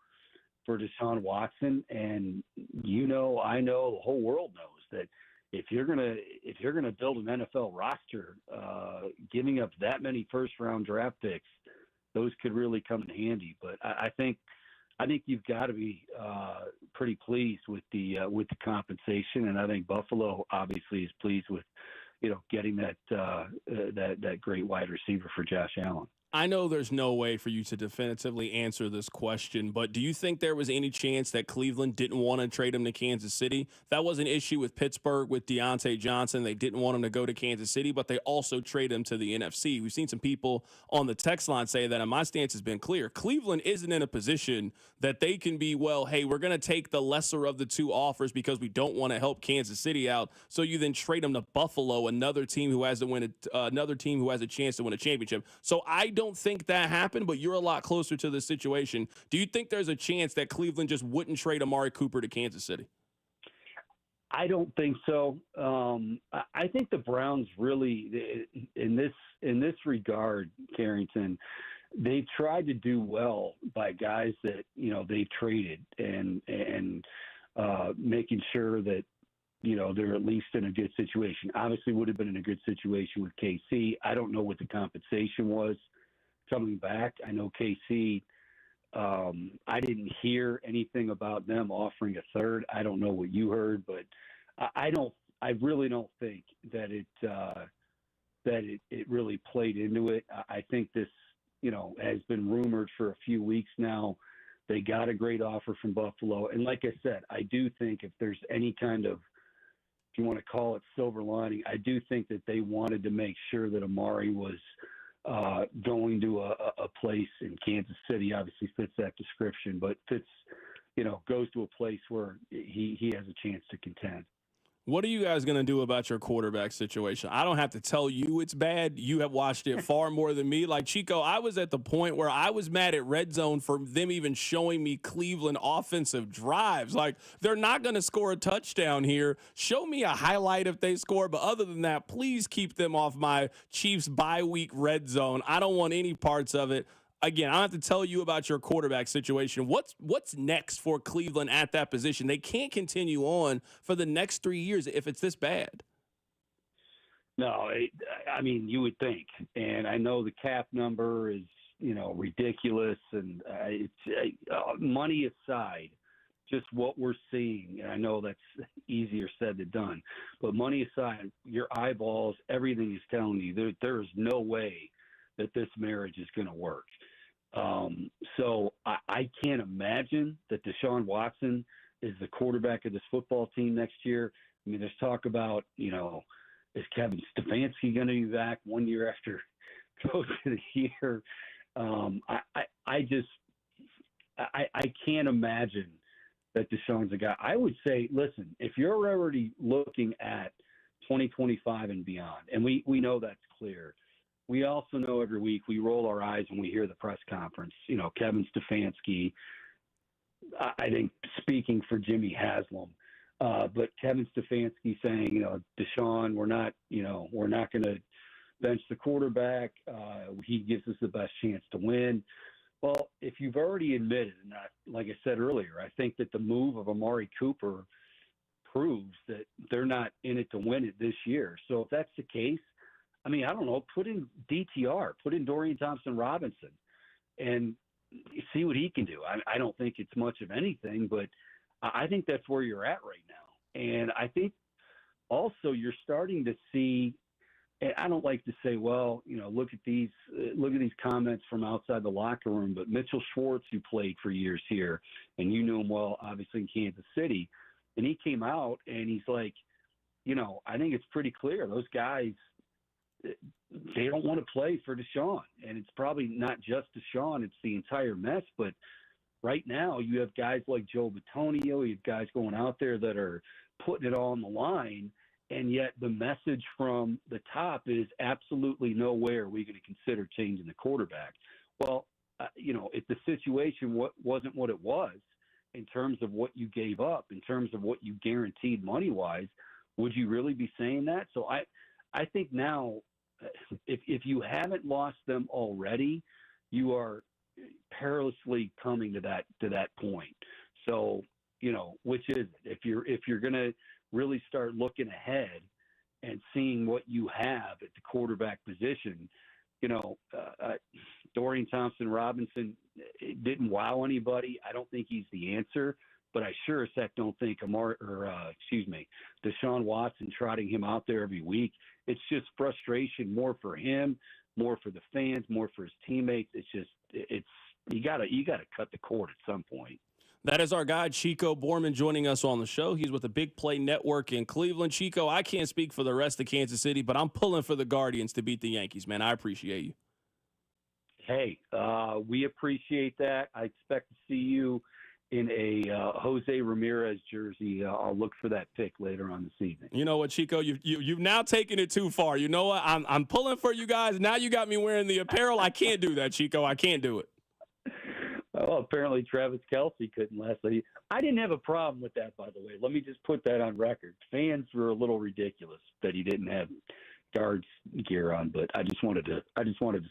for Deshaun Watson, and I know, the whole world knows that if you're gonna build an NFL roster, giving up that many first round draft picks, those could really come in handy. But I think you've got to be pretty pleased with the compensation, and I think Buffalo obviously is pleased with getting that great wide receiver for Josh Allen. I know there's no way for you to definitively answer this question, but do you think there was any chance that Cleveland didn't want to trade him to Kansas City? That was an issue with Pittsburgh with Deontay Johnson. They didn't want him to go to Kansas City, but they also traded him to the NFC. We've seen some people on the text line say that, and my stance has been clear. Cleveland isn't in a position that they can be, hey, we're going to take the lesser of the 2 offers because we don't want to help Kansas City out. So you then trade him to Buffalo, another team who has a chance to win a championship. So I don't think that happened, but you're a lot closer to the situation. Do you think there's a chance that Cleveland just wouldn't trade Amari Cooper to Kansas City? I don't think so. I think the Browns really, in this regard, Carrington, they've tried to do well by guys that they've traded and making sure that they're at least in a good situation. Obviously, would have been in a good situation with KC. I don't know what the compensation was coming back. I know KC. I didn't hear anything about them offering a third. I don't know what you heard, but I really don't think that it really played into it. I think this, has been rumored for a few weeks now. They got a great offer from Buffalo, and like I said, I do think if there's any kind of, if you want to call it silver lining, I do think that they wanted to make sure that Amari was going to a place in Kansas City. Obviously fits that description, but goes to a place where he has a chance to contend. What are you guys going to do about your quarterback situation? I don't have to tell you it's bad. You have watched it far more than me. Like, Chico, I was at the point where I was mad at Red Zone for them even showing me Cleveland offensive drives. Like, they're not going to score a touchdown here. Show me a highlight if they score. But other than that, please keep them off my Chiefs bye-week Red Zone. I don't want any parts of it. Again, I don't have to tell you about your quarterback situation. What's next for Cleveland at that position? They can't continue on for the next 3 years if it's this bad. No, I mean, you would think. And I know the cap number is, ridiculous. And it's money aside, just what we're seeing. And I know that's easier said than done. But money aside, your eyeballs, everything is telling you there is no way that this marriage is going to work. So I can't imagine that Deshaun Watson is the quarterback of this football team next year. I mean, there's talk about, is Kevin Stefanski going to be back 1 year after Coach of the Year? I can't imagine that Deshaun's a guy. I would say, listen, if you're already looking at 2025 and beyond, and we know that's clear. We also know every week we roll our eyes when we hear the press conference. Kevin Stefanski, I think speaking for Jimmy Haslam, but Kevin Stefanski saying, Deshaun, we're not going to bench the quarterback. He gives us the best chance to win. Well, if you've already admitted, and like I said earlier, I think that the move of Amari Cooper proves that they're not in it to win it this year. So if that's the case, I mean, I don't know, put in DTR, put in Dorian Thompson-Robinson, and see what he can do. I don't think it's much of anything, but I think that's where you're at right now. And I think also you're starting to see, and I don't like to say, well, look at these comments from outside the locker room, but Mitchell Schwartz, who played for years here, and you knew him well, obviously in Kansas City, and he came out and he's like, I think it's pretty clear those guys, they don't want to play for Deshaun. And it's probably not just Deshaun, it's the entire mess. But right now you have guys like Joe Bitonio, you have guys going out there that are putting it all on the line, and yet the message from the top is absolutely no way are we going to consider changing the quarterback. Well, if the situation wasn't what it was in terms of what you gave up, in terms of what you guaranteed money-wise, would you really be saying that? So I think now, if you haven't lost them already, you are perilously coming to that point. So, which is it? If you're going to really start looking ahead and seeing what you have at the quarterback position, Dorian Thompson-Robinson didn't wow anybody. I don't think he's the answer. But I sure as heck don't think Deshaun Watson trotting him out there every week. It's just frustration, more for him, more for the fans, more for his teammates. You gotta cut the cord at some point. That is our guy, Chico Borman, joining us on the show. He's with the Big Play Network in Cleveland. Chico, I can't speak for the rest of Kansas City, but I'm pulling for the Guardians to beat the Yankees, man. I appreciate you. Hey, we appreciate that. I expect to see you in a Jose Ramirez jersey. I'll look for that pick later on this evening. You know what, Chico? You've now taken it too far. You know what? I'm pulling for you guys. Now you got me wearing the apparel. I can't do that, Chico. I can't do it. Well, apparently Travis Kelce couldn't last night. I didn't have a problem with that, by the way. Let me just put that on record. Fans were a little ridiculous that he didn't have Guards gear on, but I just wanted to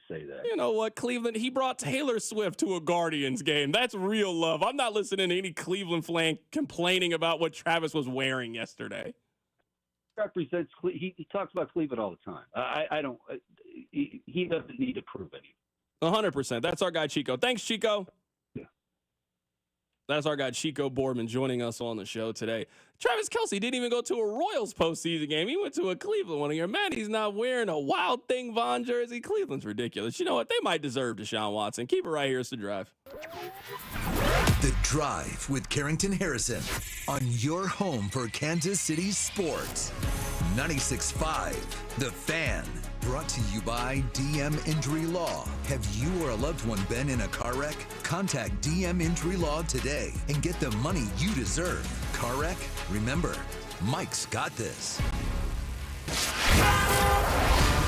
say that. You know what, Cleveland? He brought Taylor Swift to a Guardians game. That's real love. I'm not listening to any Cleveland fan complaining about what Travis was wearing yesterday. Represents he talks about Cleveland all the time. I don't. He doesn't need to prove anything. 100%. That's our guy, Chico. Thanks, Chico. That's our guy, Chico Boardman, joining us on the show today. Travis Kelce didn't even go to a Royals postseason game. He went to a Cleveland one. And you're mad he's not wearing a Wild Thing Vaughn jersey. Cleveland's ridiculous. You know what? They might deserve Deshaun Watson. Keep it right here. It's The Drive. The Drive with Carrington Harrison on your home for Kansas City sports. 96.5, The Fan. Brought to you by DM Injury Law. Have you or a loved one been in a car wreck? Contact DM Injury Law today and get the money you deserve. Car wreck? Remember, Mike's got this.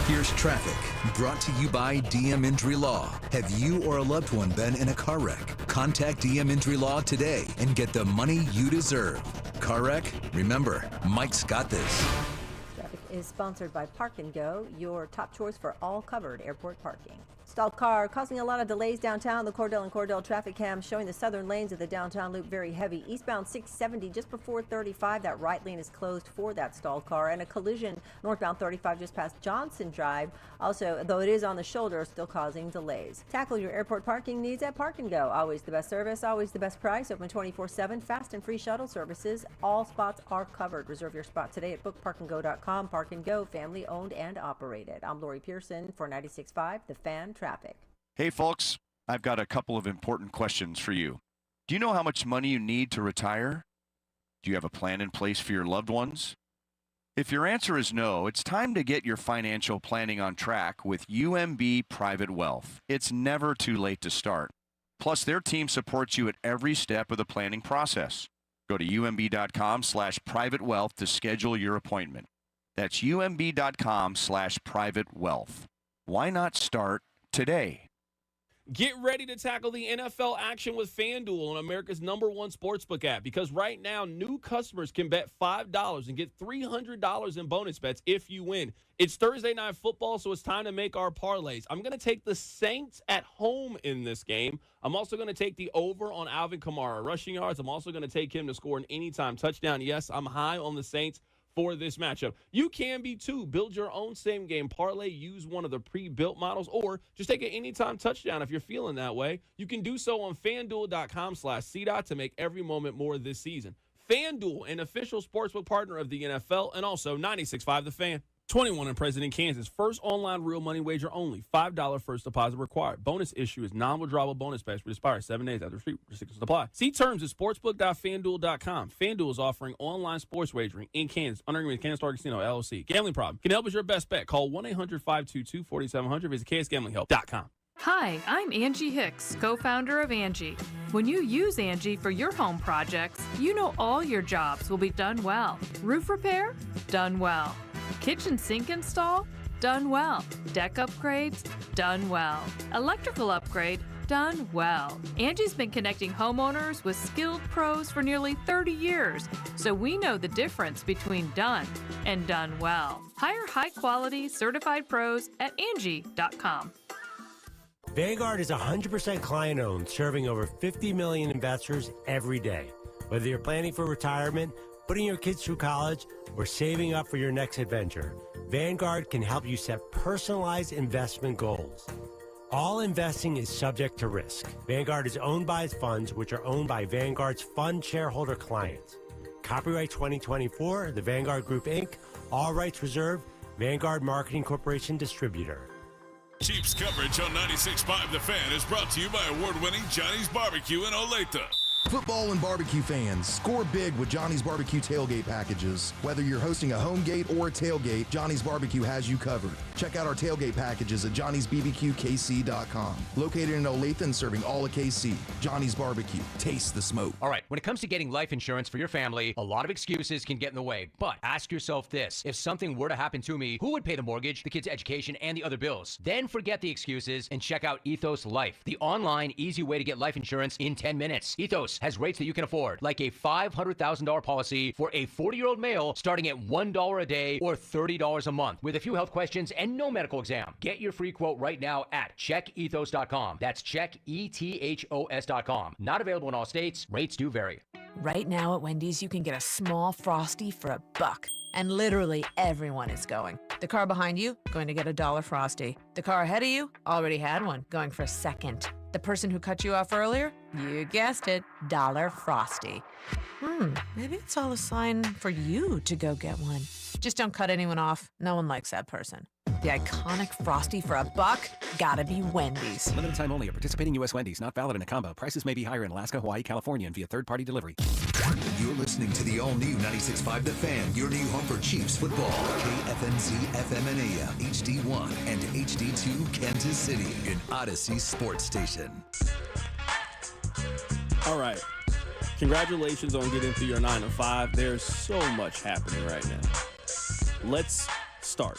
Here's traffic, brought to you by DM Injury Law. Have you or a loved one been in a car wreck? Contact DM Injury Law today and get the money you deserve. Car wreck? Remember, Mike's got this. Traffic is sponsored by Park & Go, your top choice for all covered airport parking. Stalled car causing a lot of delays downtown. The Cordell and Cordell traffic cam showing the southern lanes of the downtown loop very heavy. Eastbound 670 just before 35. That right lane is closed for that stalled car. And a collision northbound 35 just past Johnson Drive. Also, though it is on the shoulder, still causing delays. Tackle your airport parking needs at Park & Go. Always the best service, always the best price. Open 24/7. Fast and free shuttle services. All spots are covered. Reserve your spot today at bookparkandgo.com. Park & Go, family owned and operated. I'm Lori Pearson for 96.5 The Fan Traffic. Hey folks, I've got a couple of important questions for you. Do you know how much money you need to retire? Do you have a plan in place for your loved ones? If your answer is no, it's time to get your financial planning on track with UMB Private Wealth. It's never too late to start. Plus, their team supports you at every step of the planning process. Go to umb.com/privatewealth to schedule your appointment. That's umb.com/privatewealth. Why not start today? Get ready to tackle the NFL action with FanDuel on America's #1 sportsbook app, because right now new customers can bet $5 and get $300 in bonus bets if you win. It's Thursday Night Football, so it's time to make our parlays. I'm going to take the Saints at home in this game. I'm also going to take the over on Alvin Kamara rushing yards. I'm also going to take him to score an anytime touchdown. Yes, I'm high on the Saints for this matchup. You can be too. Build your own same game parlay. Use one of the pre-built models, or just take an anytime touchdown if you're feeling that way. You can do so on fanduel.com/CDOT to make every moment more this season. FanDuel, an official sportsbook partner of the NFL, and also 96.5 The Fan. 21 and present in Kansas. First online real money wager only. $5 first deposit required. Bonus issue is non-withdrawable bonus bets, which expires 7 days after restrictions apply. See terms at sportsbook.fanduel.com. FanDuel is offering online sports wagering in Kansas under agreement with Kansas Star Casino, LLC. Gambling problem? Can help is your best bet. Call 1-800-522-4700. Visit ksgamblinghelp.com. Hi, I'm Angie Hicks, co-founder of Angie. When you use Angie for your home projects, you know all your jobs will be done well. Roof repair? Done well. Kitchen sink install? Done well. Deck upgrades? Done well. Electrical upgrade? Done well. Angie's been connecting homeowners with skilled pros for nearly 30 years, so we know the difference between done and done well. Hire high-quality, certified pros at Angie.com. Vanguard is 100% client-owned, serving over 50 million investors every day. Whether you're planning for retirement, putting your kids through college, or saving up for your next adventure, Vanguard can help you set personalized investment goals. All investing is subject to risk. Vanguard is owned by its funds, which are owned by Vanguard's fund shareholder clients. Copyright 2024, The Vanguard Group, Inc., all rights reserved, Vanguard Marketing Corporation Distributor. Chiefs coverage on 96.5 The Fan is brought to you by award-winning Johnny's Barbecue in Olathe. Football and barbecue fans, score big with Johnny's Barbecue tailgate packages. Whether you're hosting a home gate or a tailgate, Johnny's Barbecue has you covered. Check out our tailgate packages at johnny'sbbqkc.com. Located in Olathe and serving all of KC. Johnny's Barbecue. Taste the smoke. All right, when it comes to getting life insurance for your family, a lot of excuses can get in the way. But ask yourself this: if something were to happen to me, who would pay the mortgage, the kids' education, and the other bills? Then forget the excuses and check out Ethos Life, the online, easy way to get life insurance in 10 minutes. Ethos has rates that you can afford, like a $500,000 policy for a 40-year-old male starting at $1 a day or $30 a month, with a few health questions and no medical exam. Get your free quote right now at checkethos.com. That's checkethos.com. Not available in all states. Rates do vary. Right now at Wendy's, you can get a small Frosty for $1. And literally everyone is going. The car behind you, going to get a $1 Frosty. The car ahead of you, already had one, going for a second. The person who cut you off earlier, you guessed it, $1 Frosty. Maybe it's all a sign for you to go get one. Just don't cut anyone off. No one likes that person. The iconic Frosty for $1, gotta be Wendy's. Limited time only at participating U.S. Wendy's. Not valid in a combo. Prices may be higher in Alaska, Hawaii, California, and via third-party delivery. You're listening to the all-new 96.5 The Fan, your new home for Chiefs football. KFNZ, FM and AM, HD1 and HD2 Kansas City, an Odyssey sports station. All right. Congratulations on getting through your 9 to 5. There's so much happening right now. Let's start.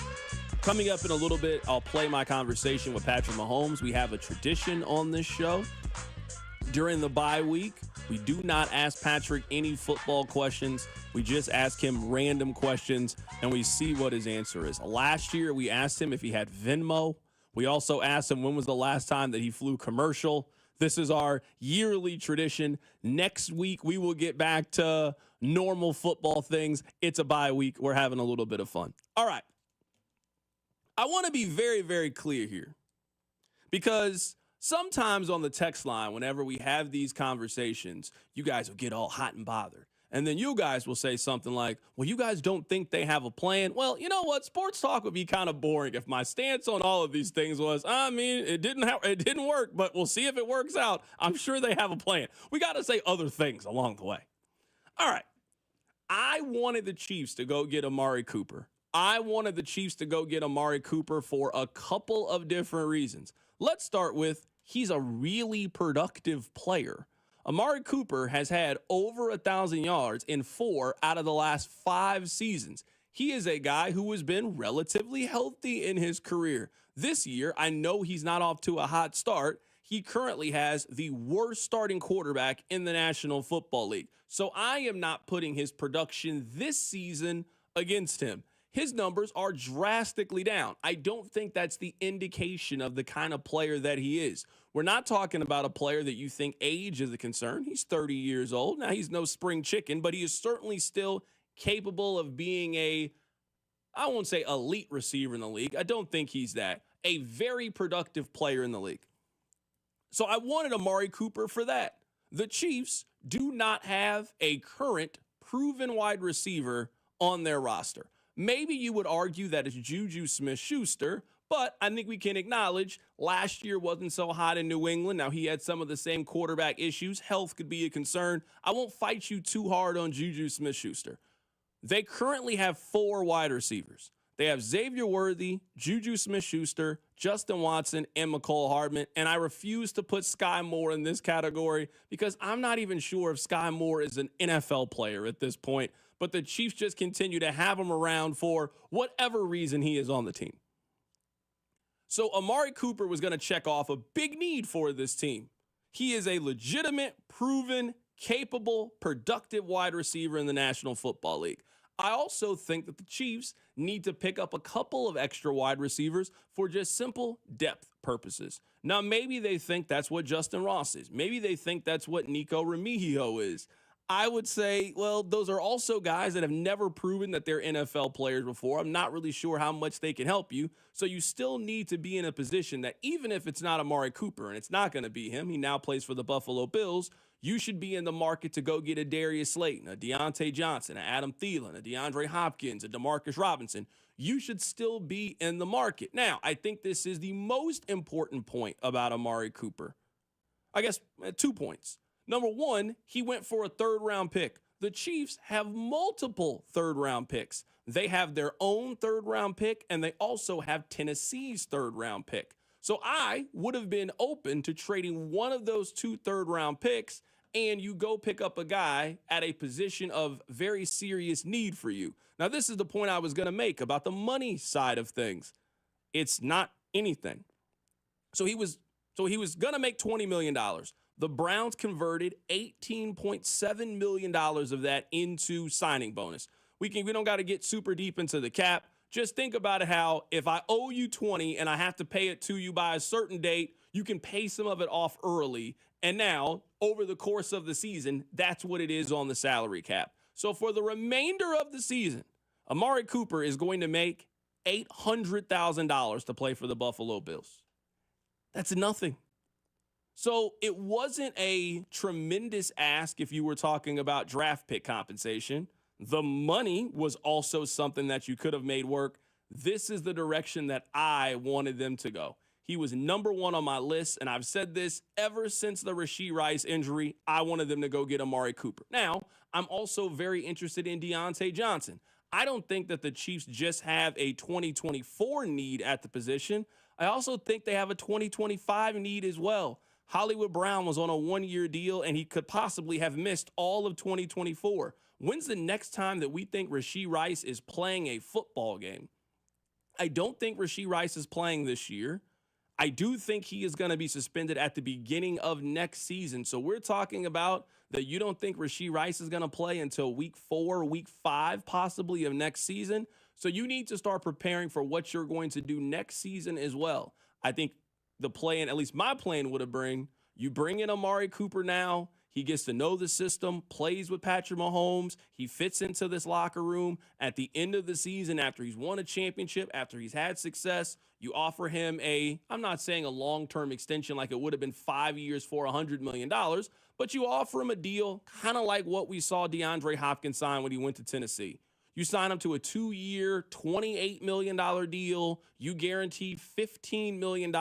Coming up in a little bit, I'll play my conversation with Patrick Mahomes. We have a tradition on this show. During the bye week, we do not ask Patrick any football questions. We just ask him random questions, and we see what his answer is. Last year, we asked him if he had Venmo. We also asked him when was the last time that he flew commercial. This is our yearly tradition. Next week, we will get back to normal football things. It's a bye week. We're having a little bit of fun. All right. I want to be very, very clear here, because sometimes on the text line, whenever we have these conversations, you guys will get all hot and bothered. And then you guys will say something like, well, you guys don't think they have a plan. Well, you know what? Sports talk would be kind of boring if my stance on all of these things was, it didn't work, but we'll see if it works out. I'm sure they have a plan. We got to say other things along the way. All right. I wanted the Chiefs to go get Amari Cooper. I wanted the Chiefs to go get Amari Cooper for a couple of different reasons. Let's start with he's a really productive player. Amari Cooper has had over 1,000 yards in 4 out of the last 5 seasons. He is a guy who has been relatively healthy in his career. This year, I know he's not off to a hot start. He currently has the worst starting quarterback in the National Football League. So I am not putting his production this season against him. His numbers are drastically down. I don't think that's the indication of the kind of player that he is. We're not talking about a player that you think age is a concern. He's 30 years old. Now, he's no spring chicken, but he is certainly still capable of being I won't say elite receiver in the league. I don't think he's that. A very productive player in the league. So I wanted Amari Cooper for that. The Chiefs do not have a current proven wide receiver on their roster. Maybe you would argue that it's Juju Smith-Schuster, but I think we can acknowledge last year wasn't so hot in New England. Now, he had some of the same quarterback issues. Health could be a concern. I won't fight you too hard on Juju Smith-Schuster. They currently have 4 wide receivers. They have Xavier Worthy, Juju Smith-Schuster, Justin Watson, and McCole Hardman. And I refuse to put Sky Moore in this category because I'm not even sure if Sky Moore is an NFL player at this point. But the Chiefs just continue to have him around for whatever reason he is on the team. So Amari Cooper was going to check off a big need for this team. He is a legitimate, proven, capable, productive wide receiver in the National Football League. I also think that the Chiefs need to pick up a couple of extra wide receivers for just simple depth purposes. Now, maybe they think that's what Justin Ross is. Maybe they think that's what Nico Remigio is. I would say, well, those are also guys that have never proven that they're NFL players before. I'm not really sure how much they can help you. So you still need to be in a position that even if it's not Amari Cooper, and it's not going to be him, he now plays for the Buffalo Bills, you should be in the market to go get a Darius Slayton, a Deontay Johnson, a Adam Thielen, a DeAndre Hopkins, a DeMarcus Robinson. You should still be in the market. Now, I think this is the most important point about Amari Cooper. I guess 2 points. Number one, he went for a 3rd-round pick. The Chiefs have multiple 3rd-round picks. They have their own 3rd-round pick, and they also have Tennessee's 3rd-round pick. So I would have been open to trading one of those 2 3rd-round picks, and you go pick up a guy at a position of very serious need for you. Now, this is the point I was going to make about the money side of things. It's not anything. So he was going to make $20 million. The Browns converted $18.7 million of that into signing bonus. We don't got to get super deep into the cap. Just think about it how if I owe you 20 and I have to pay it to you by a certain date, you can pay some of it off early. And now, over the course of the season, that's what it is on the salary cap. So for the remainder of the season, Amari Cooper is going to make $800,000 to play for the Buffalo Bills. That's nothing. So it wasn't a tremendous ask if you were talking about draft pick compensation. The money was also something that you could have made work. This is the direction that I wanted them to go. He was number 1 on my list, and I've said this ever since the Rashee Rice injury. I wanted them to go get Amari Cooper. Now, I'm also very interested in Deontay Johnson. I don't think that the Chiefs just have a 2024 need at the position. I also think they have a 2025 need as well. Hollywood Brown was on a 1-year deal, and he could possibly have missed all of 2024. When's the next time that we think Rashee Rice is playing a football game? I don't think Rashee Rice is playing this year. I do think he is going to be suspended at the beginning of next season. So we're talking about that you don't think Rashee Rice is going to play until week 4, week 5, possibly of next season. So you need to start preparing for what you're going to do next season as well. I think the plan, at least my plan would have you bring in Amari Cooper now. He gets to know the system, plays with Patrick Mahomes. He fits into this locker room. At the end of the season, after he's won a championship, after he's had success, you offer him I'm not saying a long-term extension like it would have been 5 years for $100 million, but you offer him a deal kind of like what we saw DeAndre Hopkins sign when he went to Tennessee. You sign him to a 2-year, $28 million deal. You guarantee $15 million.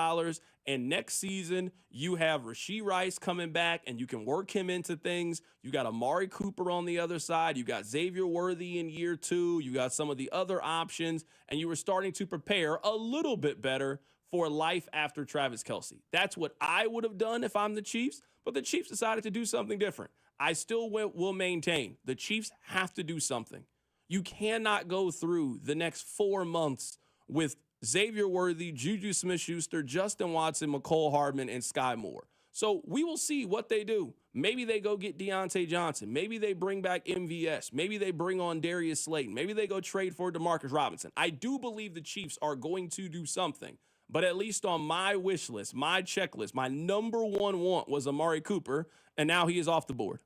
And next season, you have Rashee Rice coming back, and you can work him into things. You got Amari Cooper on the other side. You got Xavier Worthy in year 2. You got some of the other options, and you were starting to prepare a little bit better for life after Travis Kelce. That's what I would have done if I'm the Chiefs, but the Chiefs decided to do something different. I still will maintain the Chiefs have to do something. You cannot go through the next 4 months with Xavier Worthy, Juju Smith-Schuster, Justin Watson, McCole Hardman, and Sky Moore. So we will see what they do. Maybe they go get Deontay Johnson. Maybe they bring back MVS. Maybe they bring on Darius Slayton. Maybe they go trade for DeMarcus Robinson. I do believe the Chiefs are going to do something. But at least on my wish list, my checklist, my number one want was Amari Cooper, and now he is off the board.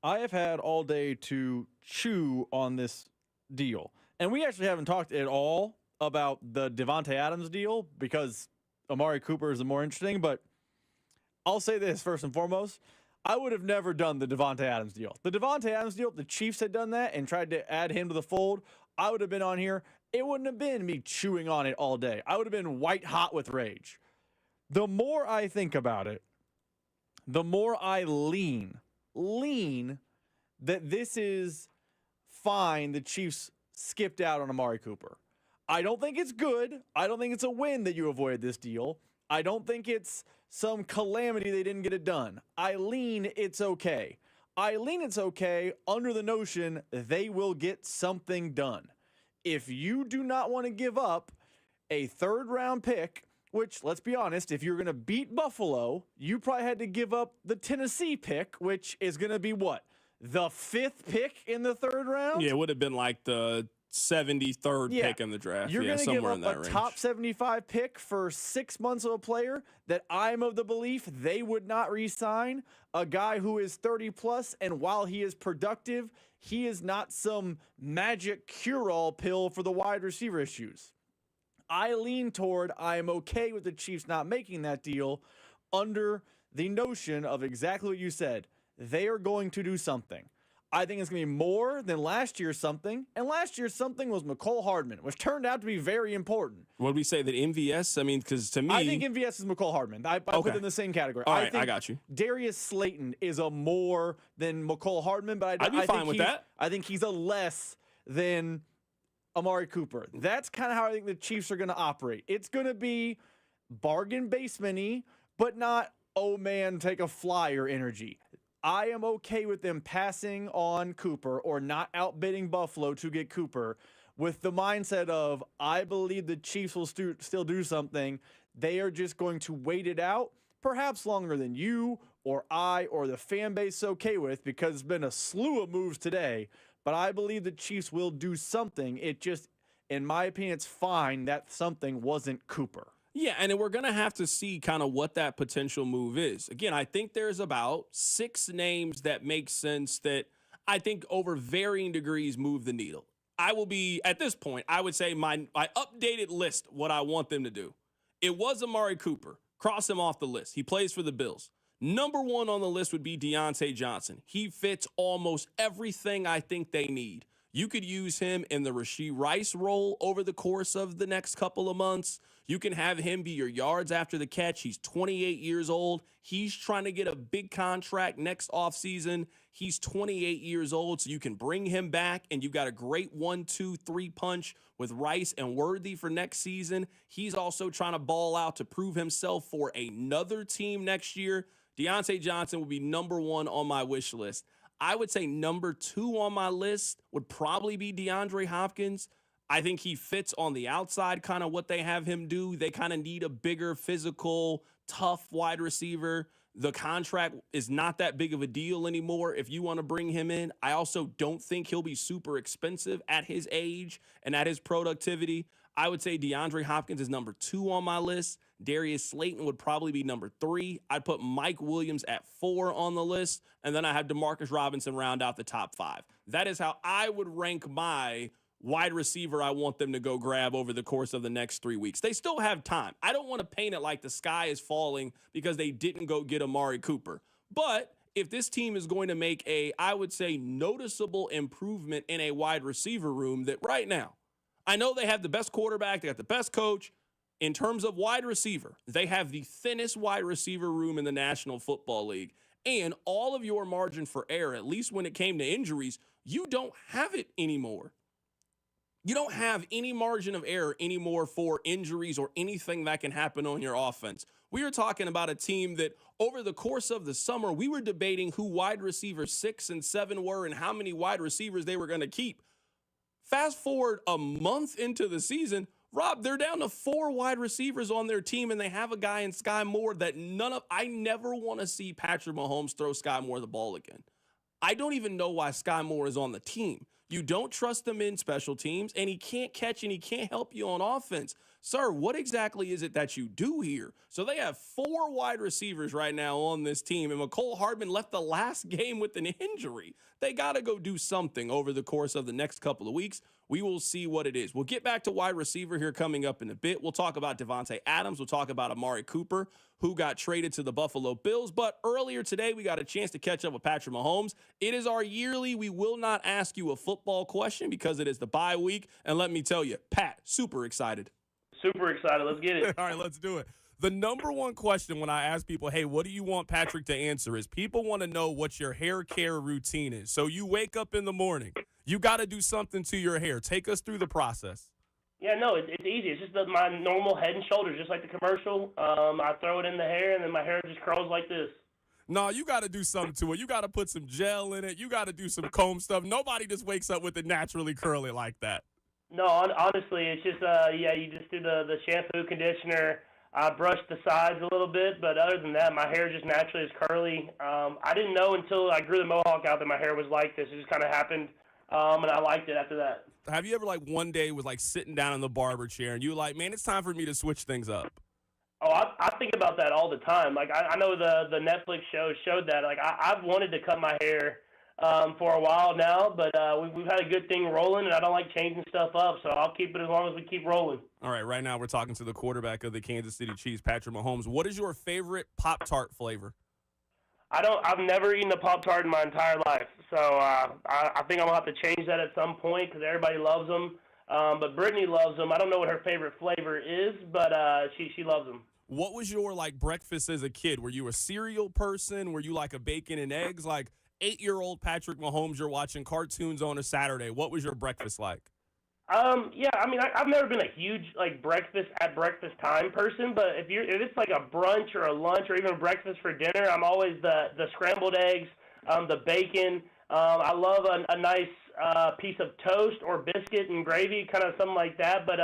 I have had all day to chew on this deal. And we actually haven't talked at all about the Devontae Adams deal because Amari Cooper is the more interesting. But I'll say this first and foremost. I would have never done the Devontae Adams deal. The Devontae Adams deal, if the Chiefs had done that and tried to add him to the fold, I would have been on here. It wouldn't have been me chewing on it all day. I would have been white hot with rage. The more I think about it, the more I lean that this is fine. The Chiefs skipped out on Amari Cooper. I don't think it's good. I don't think it's a win that you avoided this deal. I don't think it's some calamity they didn't get it done. I lean it's okay. I lean it's okay under the notion they will get something done. If you do not want to give up a 3rd-round pick, which, let's be honest, if you're going to beat Buffalo, you probably had to give up the Tennessee pick, which is going to be what? The 5th pick in the 3rd round? Yeah, it would have been like the 73rd pick in the draft. You're going to give up a range. top 75 pick for 6 months of a player that I'm of the belief they would not re-sign. A guy who is 30+, and while he is productive, he is not some magic cure-all pill for the wide receiver issues. I lean toward I am okay with the Chiefs not making that deal under the notion of exactly what you said. They are going to do something. I think it's going to be more than last year's something. And last year's something was McCole Hardman, which turned out to be very important. Would we say that MVS? I mean, because to me, I think MVS is McCole Hardman. I put them in the same category. All right, I got you. Darius Slayton is a more than McCole Hardman, but I'd be fine with that. I think he's a less than Amari Cooper. That's kind of how I think the Chiefs are going to operate. It's going to be bargain basement-y, but not, oh man, take a flyer energy. I am okay with them passing on Cooper or not outbidding Buffalo to get Cooper with the mindset of, I believe the Chiefs will still do something. They are just going to wait it out, perhaps longer than you or I or the fan base is okay with, because it's been a slew of moves today. But I believe the Chiefs will do something. It just, in my opinion, it's fine that something wasn't Cooper. Yeah, and we're going to have to see kind of what that potential move is. Again, I think there's about 6 names that make sense that I think over varying degrees move the needle. I will be, at this point, I would say my updated list, what I want them to do. It was Amari Cooper. Cross him off the list. He plays for the Bills. Number 1 on the list would be Deontay Johnson. He fits almost everything I think they need. You could use him in the Rashee Rice role over the course of the next couple of months. You can have him be your yards after the catch. He's 28 years old. He's trying to get a big contract next offseason. He's 28 years old, so you can bring him back, and you've got a great 1-2-3 punch with Rice and Worthy for next season. He's also trying to ball out to prove himself for another team next year. Deontay Johnson would be number 1 on my wish list. I would say number 2 on my list would probably be DeAndre Hopkins. I think he fits on the outside, kind of what they have him do. They kind of need a bigger, physical, tough wide receiver. The contract is not that big of a deal anymore if you want to bring him in. I also don't think he'll be super expensive at his age and at his productivity. I would say DeAndre Hopkins is number 2 on my list. Darius Slayton would probably be number 3. I'd put Mike Williams at 4 on the list. And then I have Demarcus Robinson round out the top 5. That is how I would rank my wide receiver I want them to go grab over the course of the next 3 weeks. They still have time. I don't want to paint it like the sky is falling because they didn't go get Amari Cooper. But if this team is going to make a, I would say, noticeable improvement in a wide receiver room, that right now, I know they have the best quarterback, they got the best coach. In terms of wide receiver, they have the thinnest wide receiver room in the National Football League. And all of your margin for error, at least when it came to injuries, you don't have it anymore. You don't have any margin of error anymore for injuries or anything that can happen on your offense. We are talking about a team that over the course of the summer, we were debating who wide receivers 6 and 7 were and how many wide receivers they were going to keep. Fast forward a month into the season, Rob, they're down to 4 wide receivers on their team, and they have a guy in Sky Moore that I never want to see Patrick Mahomes throw Sky Moore the ball again. I don't even know why Sky Moore is on the team. You don't trust him in special teams, and he can't catch and he can't help you on offense. Sir, what exactly is it that you do here? So they have 4 wide receivers right now on this team, and McCole Hardman left the last game with an injury. They got to go do something over the course of the next couple of weeks. We will see what it is. We'll get back to wide receiver here coming up in a bit. We'll talk about Devontae Adams. We'll talk about Amari Cooper, who got traded to the Buffalo Bills. But earlier today, we got a chance to catch up with Patrick Mahomes. It is our yearly We Will Not Ask You a Football Question because it is the bye week. And let me tell you, Pat, super excited. Super excited. Let's get it. All right, let's do it. The number one question when I ask people, hey, what do you want Patrick to answer, is people want to know what your hair care routine is. So you wake up in the morning. You got to do something to your hair. Take us through the process. Yeah, no, it's easy. It's just my normal Head and Shoulders, just like the commercial. I throw it in the hair, and then my hair just curls like this. No, you got to do something to it. You got to put some gel in it. You got to do some comb stuff. Nobody just wakes up with it naturally curly like that. No, honestly, it's just, you just do the shampoo, conditioner. I brush the sides a little bit, but other than that, my hair just naturally is curly. I didn't know until I grew the mohawk out that my hair was like this. It just kind of happened, and I liked it after that. Have you ever, one day was, sitting down in the barber chair, and you were like, man, it's time for me to switch things up? Oh, I think about that all the time. I know the Netflix show showed that. I've wanted to cut my hair for a while now, but we've had a good thing rolling, and I don't like changing stuff up, so I'll keep it as long as we keep rolling. All right, right now we're talking to the quarterback of the Kansas City Chiefs, Patrick Mahomes. What is your favorite Pop-Tart flavor? I've never eaten a Pop-Tart in my entire life, so I think I'm going to have to change that at some point because everybody loves them. But Brittany loves them. I don't know what her favorite flavor is, but she loves them. What was your, breakfast as a kid? Were you a cereal person? Were you a bacon and eggs? 8-year-old Patrick Mahomes, you're watching cartoons on a Saturday. What was your breakfast like? Yeah, I've never been a huge breakfast at breakfast time person, but if it's a brunch or a lunch or even breakfast for dinner, I'm always the scrambled eggs, the bacon. I love a nice piece of toast or biscuit and gravy, kind of something like that. But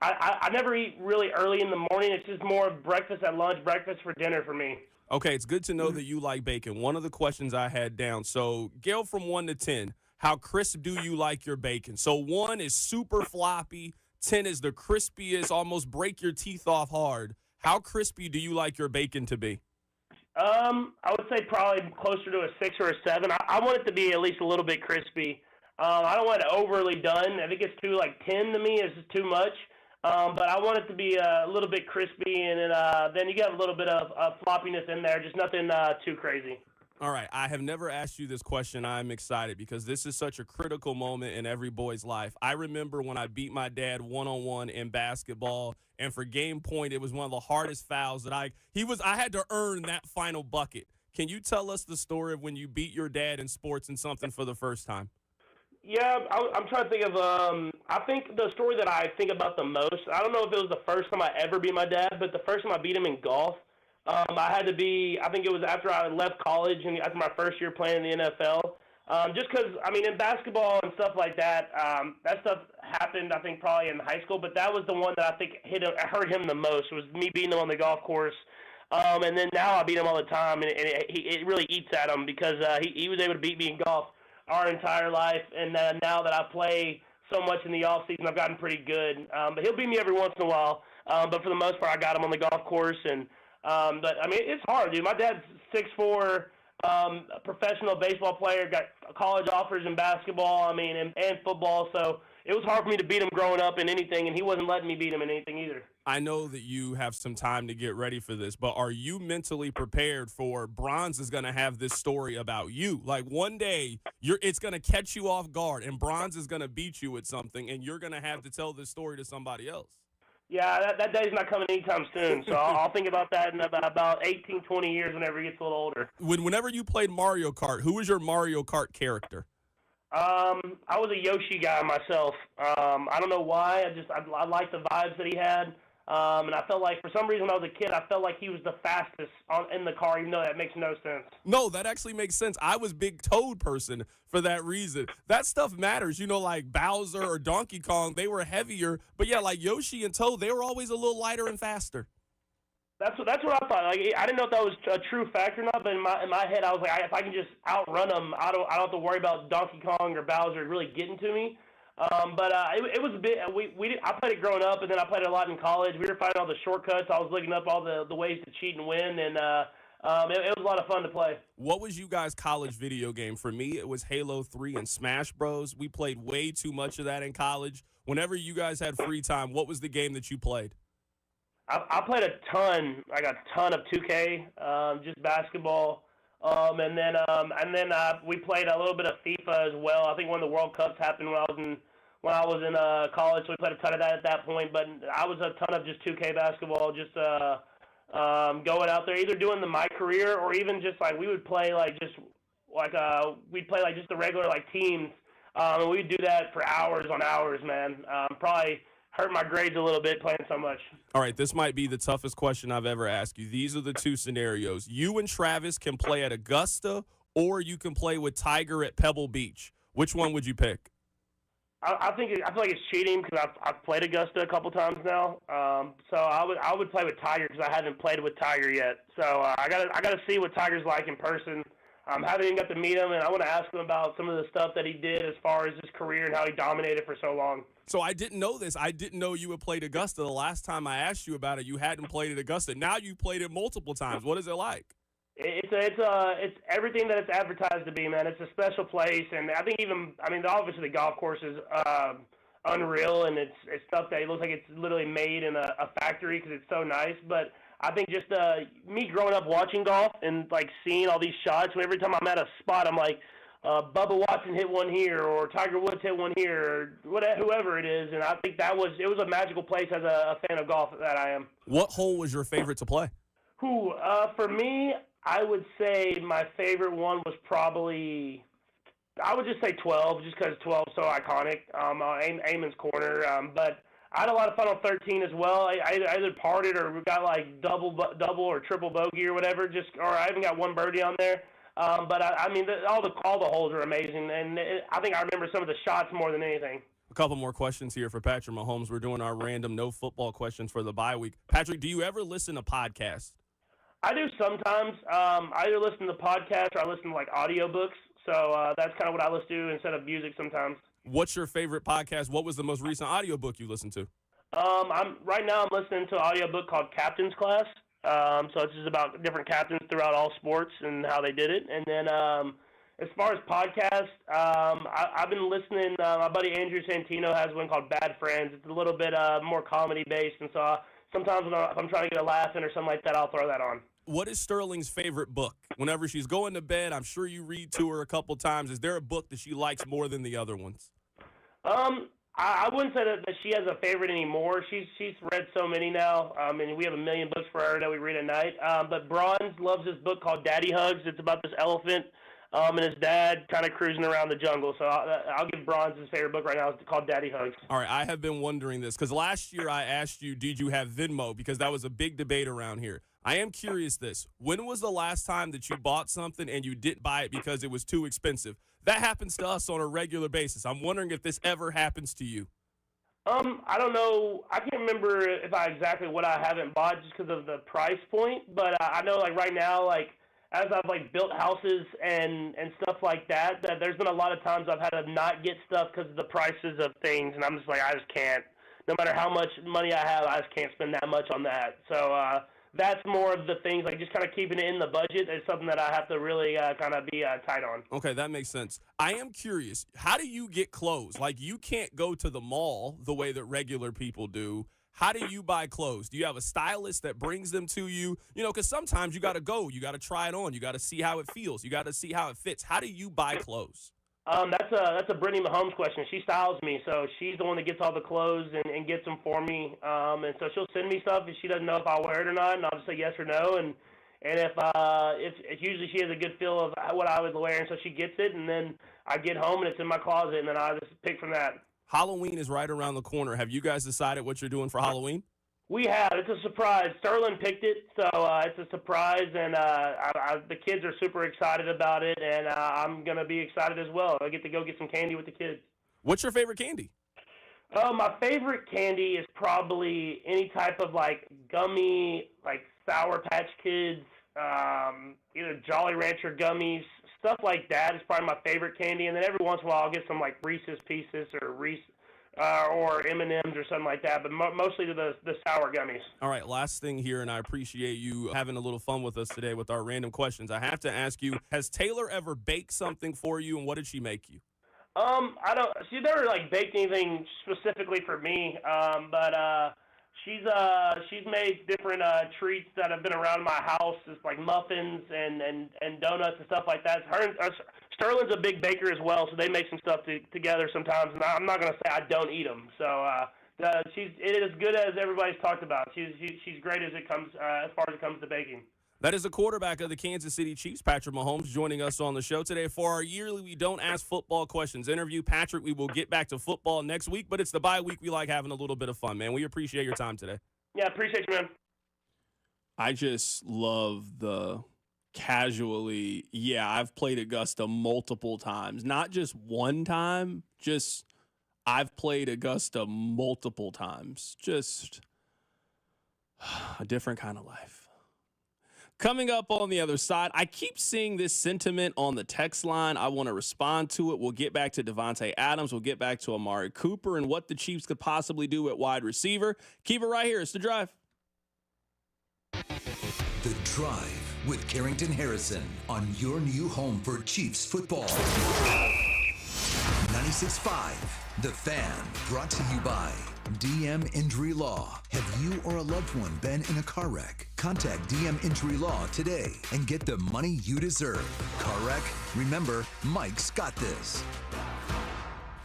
I never eat really early in the morning. It's just more of breakfast at lunch, breakfast for dinner for me. Okay, it's good to know that you like bacon. One of the questions I had down, so scale from 1 to 10, how crisp do you like your bacon? So 1 is super floppy, 10 is the crispiest, almost break your teeth off hard. How crispy do you like your bacon to be? I would say probably closer to a 6 or a 7. I want it to be at least a little bit crispy. I don't want it overly done. If it gets too 10 to me, it's just too much. But I want it to be a little bit crispy, and then you get a little bit of floppiness in there, just nothing too crazy. All right, I have never asked you this question. I'm excited because this is such a critical moment in every boy's life. I remember when I beat my dad one-on-one in basketball, and for game point, it was one of the hardest fouls that I had to earn that final bucket. Can you tell us the story of when you beat your dad in sports and something for the first time? Yeah, I'm trying to think of, I think the story that I think about the most, I don't know if it was the first time I ever beat my dad, but the first time I beat him in golf, I had to be, I think it was after I left college and after my first year playing in the NFL. Just because, I mean, in basketball and stuff like that, that stuff happened, I think, probably in high school, but that was the one that I think hurt him the most, was me beating him on the golf course. And then now I beat him all the time, and it really eats at him because he was able to beat me in golf our entire life, and now that I play so much in the off season, I've gotten pretty good. But he'll beat me every once in a while. But for the most part, I got him on the golf course, and but I mean, it's hard, dude. My dad's 6'4", professional baseball player, got college offers in basketball, I mean, and football. So it was hard for me to beat him growing up in anything, and he wasn't letting me beat him in anything either. I know that you have some time to get ready for this, but are you mentally prepared for Bronze is going to have this story about you? Like one day, it's going to catch you off guard, and Bronze is going to beat you at something, and you're going to have to tell this story to somebody else. Yeah, that day's not coming anytime soon, so I'll think about that in about 18, 20 years whenever he gets a little older. Whenever you played Mario Kart, who was your Mario Kart character? I was a Yoshi guy myself. I don't know why. I liked the vibes that he had. And I felt like, for some reason, when I was a kid, I felt like he was the fastest in the car, even though that makes no sense. No, that actually makes sense. I was big Toad person for that reason. That stuff matters. You know, like Bowser or Donkey Kong, they were heavier. But, yeah, like Yoshi and Toad, they were always a little lighter and faster. That's what I thought. Like, I didn't know if that was a true fact or not, but in my head, I was like, if I can just outrun them, I don't have to worry about Donkey Kong or Bowser really getting to me. But it was a bit. I played it growing up, and then I played it a lot in college. We were finding all the shortcuts. I was looking up all the ways to cheat and win, and it was a lot of fun to play. What was you guys' college video game? For me, it was Halo 3 and Smash Bros. We played way too much of that in college. Whenever you guys had free time, what was the game that you played? I played a ton of 2K, just basketball. And then we played a little bit of FIFA as well. I think one of the World Cups happened when I was in college, so we played a ton of that at that point. But I was a ton of just 2K basketball, just going out there, either doing my career or even just like we would play we'd play like just the regular like teams, and we'd do that for hours on hours, man. Probably hurt my grades a little bit playing so much. All right, this might be the toughest question I've ever asked you. These are the two scenarios. You and Travis can play at Augusta, or you can play with Tiger at Pebble Beach. Which one would you pick? I feel like it's cheating because I've played Augusta a couple times now. So I would play with Tiger because I haven't played with Tiger yet. So I gotta see what Tiger's like in person. I haven't even got to meet him, and I want to ask him about some of the stuff that he did as far as his career and how he dominated for so long. So I didn't know this. I didn't know you had played Augusta. The last time I asked you about it, you hadn't played at Augusta. Now you played it multiple times. What is it like? It's everything that it's advertised to be, man. It's a special place, and I think obviously the golf course is unreal, and it's stuff that it looks like it's literally made in a factory because it's so nice. But I think just me growing up watching golf and like seeing all these shots, every time I'm at a spot, I'm like, Bubba Watson hit one here, or Tiger Woods hit one here, or whoever it is. And I think it was a magical place as a fan of golf that I am. What hole was your favorite to play? For me, I would say my favorite one was probably, I would just say 12, just because 12 is so iconic. Eamon's Corner, but I had a lot of fun on 13 as well. I either parted or got like double or triple bogey or whatever. Or I even got one birdie on there. But all the holes are amazing, and I think I remember some of the shots more than anything. A couple more questions here for Patrick Mahomes. We're doing our random no football questions for the bye week. Patrick, do you ever listen to podcasts? I do sometimes. I either listen to podcasts or I listen to like audiobooks. So that's kind of what I listen to instead of music sometimes. What's your favorite podcast? What was the most recent audiobook you listened to? Right now I'm listening to an audiobook called Captain's Class. So it's just about different captains throughout all sports and how they did it. And then as far as podcasts, I've been listening. My buddy Andrew Santino has one called Bad Friends. It's a little bit more comedy based, and so sometimes if I'm trying to get a laugh in or something like that, I'll throw that on. What is Sterling's favorite book? Whenever she's going to bed, I'm sure you read to her a couple times. Is there a book that she likes more than the other ones? I wouldn't say that she has a favorite anymore. She's read so many now, and we have a million books for her that we read at night. But Bronze loves this book called Daddy Hugs. It's about this elephant and his dad kind of cruising around the jungle. So I'll give Bronze his favorite book right now. It's called Daddy Hugs. All right, I have been wondering this because last year I asked you, did you have Venmo? Because that was a big debate around here. I am curious when was the last time that you bought something and you didn't buy it because it was too expensive? That happens to us on a regular basis. I'm wondering if this ever happens to you. I don't know. I can't remember exactly what I haven't bought just because of the price point. But I know like right now, like as I've like built houses and stuff like that, that there's been a lot of times I've had to not get stuff because of the prices of things, and I'm just like I just can't. No matter how much money I have, I just can't spend that much on that. So that's more of the things, like just kind of keeping it in the budget is something that I have to really kind of be tight on. Okay, that makes sense. I am curious, how do you get clothes? Like, you can't go to the mall the way that regular people do. How do you buy clothes? Do you have a stylist that brings them to you? You know, because sometimes you got to go. You got to try it on. You got to see how it feels. You got to see how it fits. How do you buy clothes? That's a Brittany Mahomes question. She styles me, so she's the one that gets all the clothes and gets them for me. And so she'll send me stuff, and she doesn't know if I'll wear it or not, and I'll just say yes or no. And if usually she has a good feel of what I would wear, and so she gets it, and then I get home and it's in my closet, and then I just pick from that. Halloween is right around the corner. Have you guys decided what you're doing for Halloween? We have. It's a surprise. Sterling picked it, so it's a surprise, and the kids are super excited about it, and I'm going to be excited as well. I get to go get some candy with the kids. What's your favorite candy? My favorite candy is probably any type of, like, gummy, like Sour Patch Kids, either Jolly Rancher gummies, stuff like that is probably my favorite candy, and then every once in a while I'll get some, like, Reese's Pieces or M&Ms or something like that, but mostly to the sour gummies. All right, last thing here, and I appreciate you having a little fun with us today with our random questions. I have to ask you, has Taylor ever baked something for you, and what did she make you? She never, like, baked anything specifically for me, but she's made different treats that have been around my house, just like muffins and donuts and stuff like that. Sterling's a big baker as well, so they make some stuff together sometimes, and I'm not going to say I don't eat them. So it is as good as everybody's talked about. She's great as far as it comes to baking. That is the quarterback of the Kansas City Chiefs, Patrick Mahomes, joining us on the show today. For our yearly We Don't Ask Football Questions interview, Patrick, we will get back to football next week, but it's the bye week. We like having a little bit of fun, man. We appreciate your time today. Yeah, appreciate you, man. I just love the casually, I've played Augusta multiple times. Not just one time, just I've played Augusta multiple times. Just a different kind of life. Coming up on the other side, I keep seeing this sentiment on the text line. I want to respond to it. We'll get back to Devontae Adams. We'll get back to Amari Cooper and what the Chiefs could possibly do at wide receiver. Keep it right here. It's The Drive. The Drive with Carrington Harrison on your new home for Chiefs football. 96.5, The Fan, brought to you by DM Injury Law. Have you or a loved one been in a car wreck? Contact DM Injury Law today and get the money you deserve. Car wreck? Remember, Mike's got this.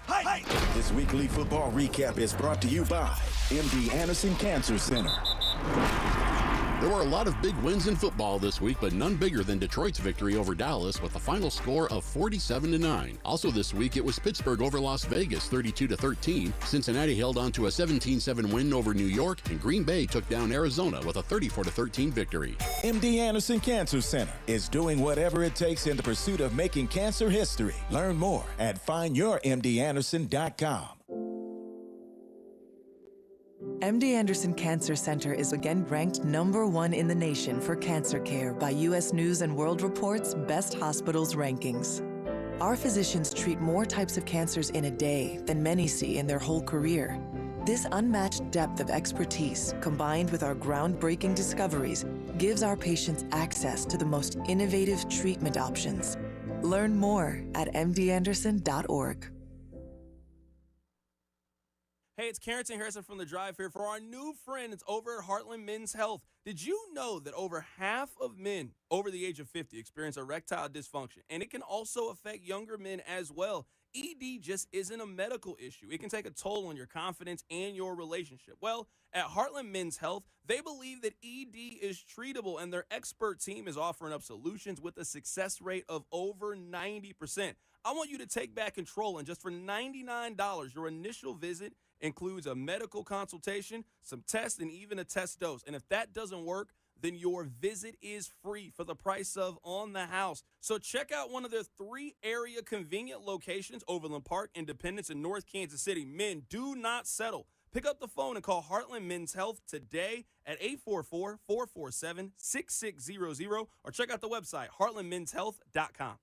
Hi. This weekly football recap is brought to you by MD Anderson Cancer Center. There were a lot of big wins in football this week, but none bigger than Detroit's victory over Dallas with a final score of 47-9. Also this week, it was Pittsburgh over Las Vegas 32-13. Cincinnati held on to a 17-7 win over New York, and Green Bay took down Arizona with a 34-13 victory. MD Anderson Cancer Center is doing whatever it takes in the pursuit of making cancer history. Learn more at findyourmdanderson.com. MD Anderson Cancer Center is again ranked #1 in the nation for cancer care by U.S. News & World Report's Best Hospitals rankings. Our physicians treat more types of cancers in a day than many see in their whole career. This unmatched depth of expertise, combined with our groundbreaking discoveries, gives our patients access to the most innovative treatment options. Learn more at mdanderson.org. Hey, it's Carrington Harrison from The Drive here for our new friends over at Heartland Men's Health. Did you know that over half of men over the age of 50 experience erectile dysfunction, and it can also affect younger men as well? ED just isn't a medical issue. It can take a toll on your confidence and your relationship. Well, at Heartland Men's Health, they believe that ED is treatable, and their expert team is offering up solutions with a success rate of over 90%. I want you to take back control, and just for $99, your initial visit includes a medical consultation, some tests, and even a test dose. And if that doesn't work, then your visit is free for the price of on the house. So check out one of their 3 area convenient locations, Overland Park, Independence, and North Kansas City. Men, do not settle. Pick up the phone and call Heartland Men's Health today at 844-447-6600 or check out the website, heartlandmenshealth.com.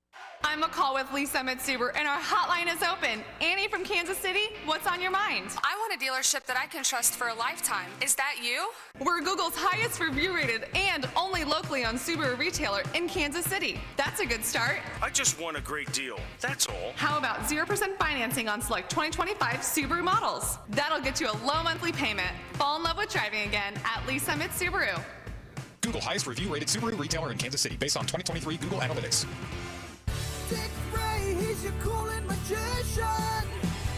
I'm McCall with Lee Summit Subaru, and our hotline is open. Annie from Kansas City, what's on your mind? I want a dealership that I can trust for a lifetime. Is that you? We're Google's highest review-rated and only locally owned Subaru retailer in Kansas City. That's a good start. I just want a great deal. That's all. How about 0% financing on select 2025 Subaru models? That'll get you a low monthly payment. Fall in love with driving again at Lee Summit Subaru. Google highest review-rated Subaru retailer in Kansas City based on 2023 Google Analytics. Dick Ray, he's your cooling magician.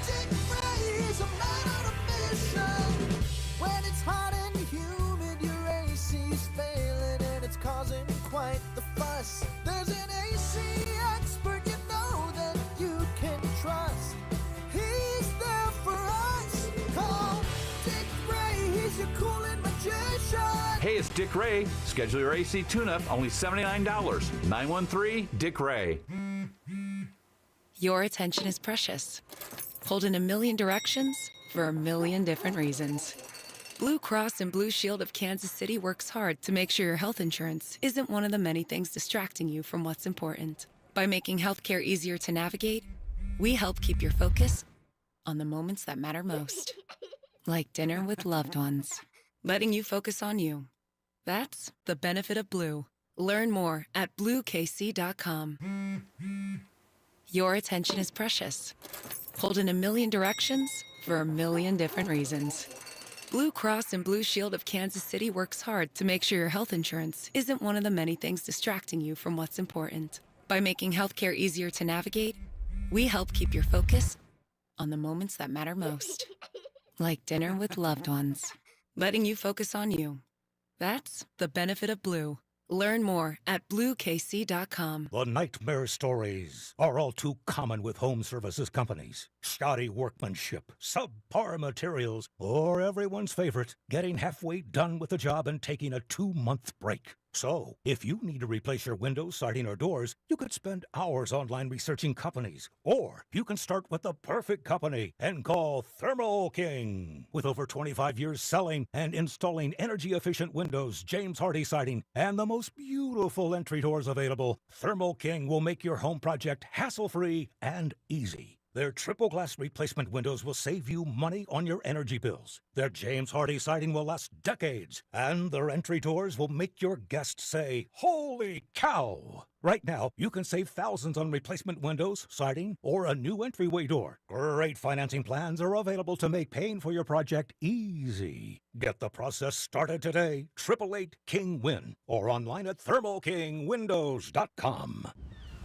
Dick Ray, he's a man on a mission. When it's hot and humid, your AC's failing and it's causing quite the fuss. There's an AC expert you know that you can trust. He's there for us. Call Dick Ray, he's your cooling magician. Hey, it's Dick Ray. Schedule your AC tune-up, only $79. 913-DICK-RAY. Your attention is precious. Pulled in a million directions for a million different reasons. Blue Cross and Blue Shield of Kansas City works hard to make sure your health insurance isn't one of the many things distracting you from what's important. By making healthcare easier to navigate, we help keep your focus on the moments that matter most. Like dinner with loved ones. Letting you focus on you. That's the benefit of Blue. Learn more at BlueKC.com. Your attention is precious. Pulled in a million directions for a million different reasons. Blue Cross and Blue Shield of Kansas City works hard to make sure your health insurance isn't one of the many things distracting you from what's important. By making healthcare easier to navigate, we help keep your focus on the moments that matter most. Like dinner with loved ones. Letting you focus on you. That's the benefit of Blue. Learn more at BlueKC.com. The nightmare stories are all too common with home services companies. Shoddy workmanship, subpar materials, or everyone's favorite, getting halfway done with the job and taking a 2-month break. So, if you need to replace your windows, siding, or doors, you could spend hours online researching companies. Or you can start with the perfect company and call Thermo King. With over 25 years selling and installing energy-efficient windows, James Hardy siding, and the most beautiful entry doors available, Thermo King will make your home project hassle-free and easy. Their triple glass replacement windows will save you money on your energy bills. Their James Hardy siding will last decades. And their entry doors will make your guests say, "Holy cow!" Right now, you can save thousands on replacement windows, siding, or a new entryway door. Great financing plans are available to make paying for your project easy. Get the process started today. 888-KING-WIN or online at thermokingwindows.com.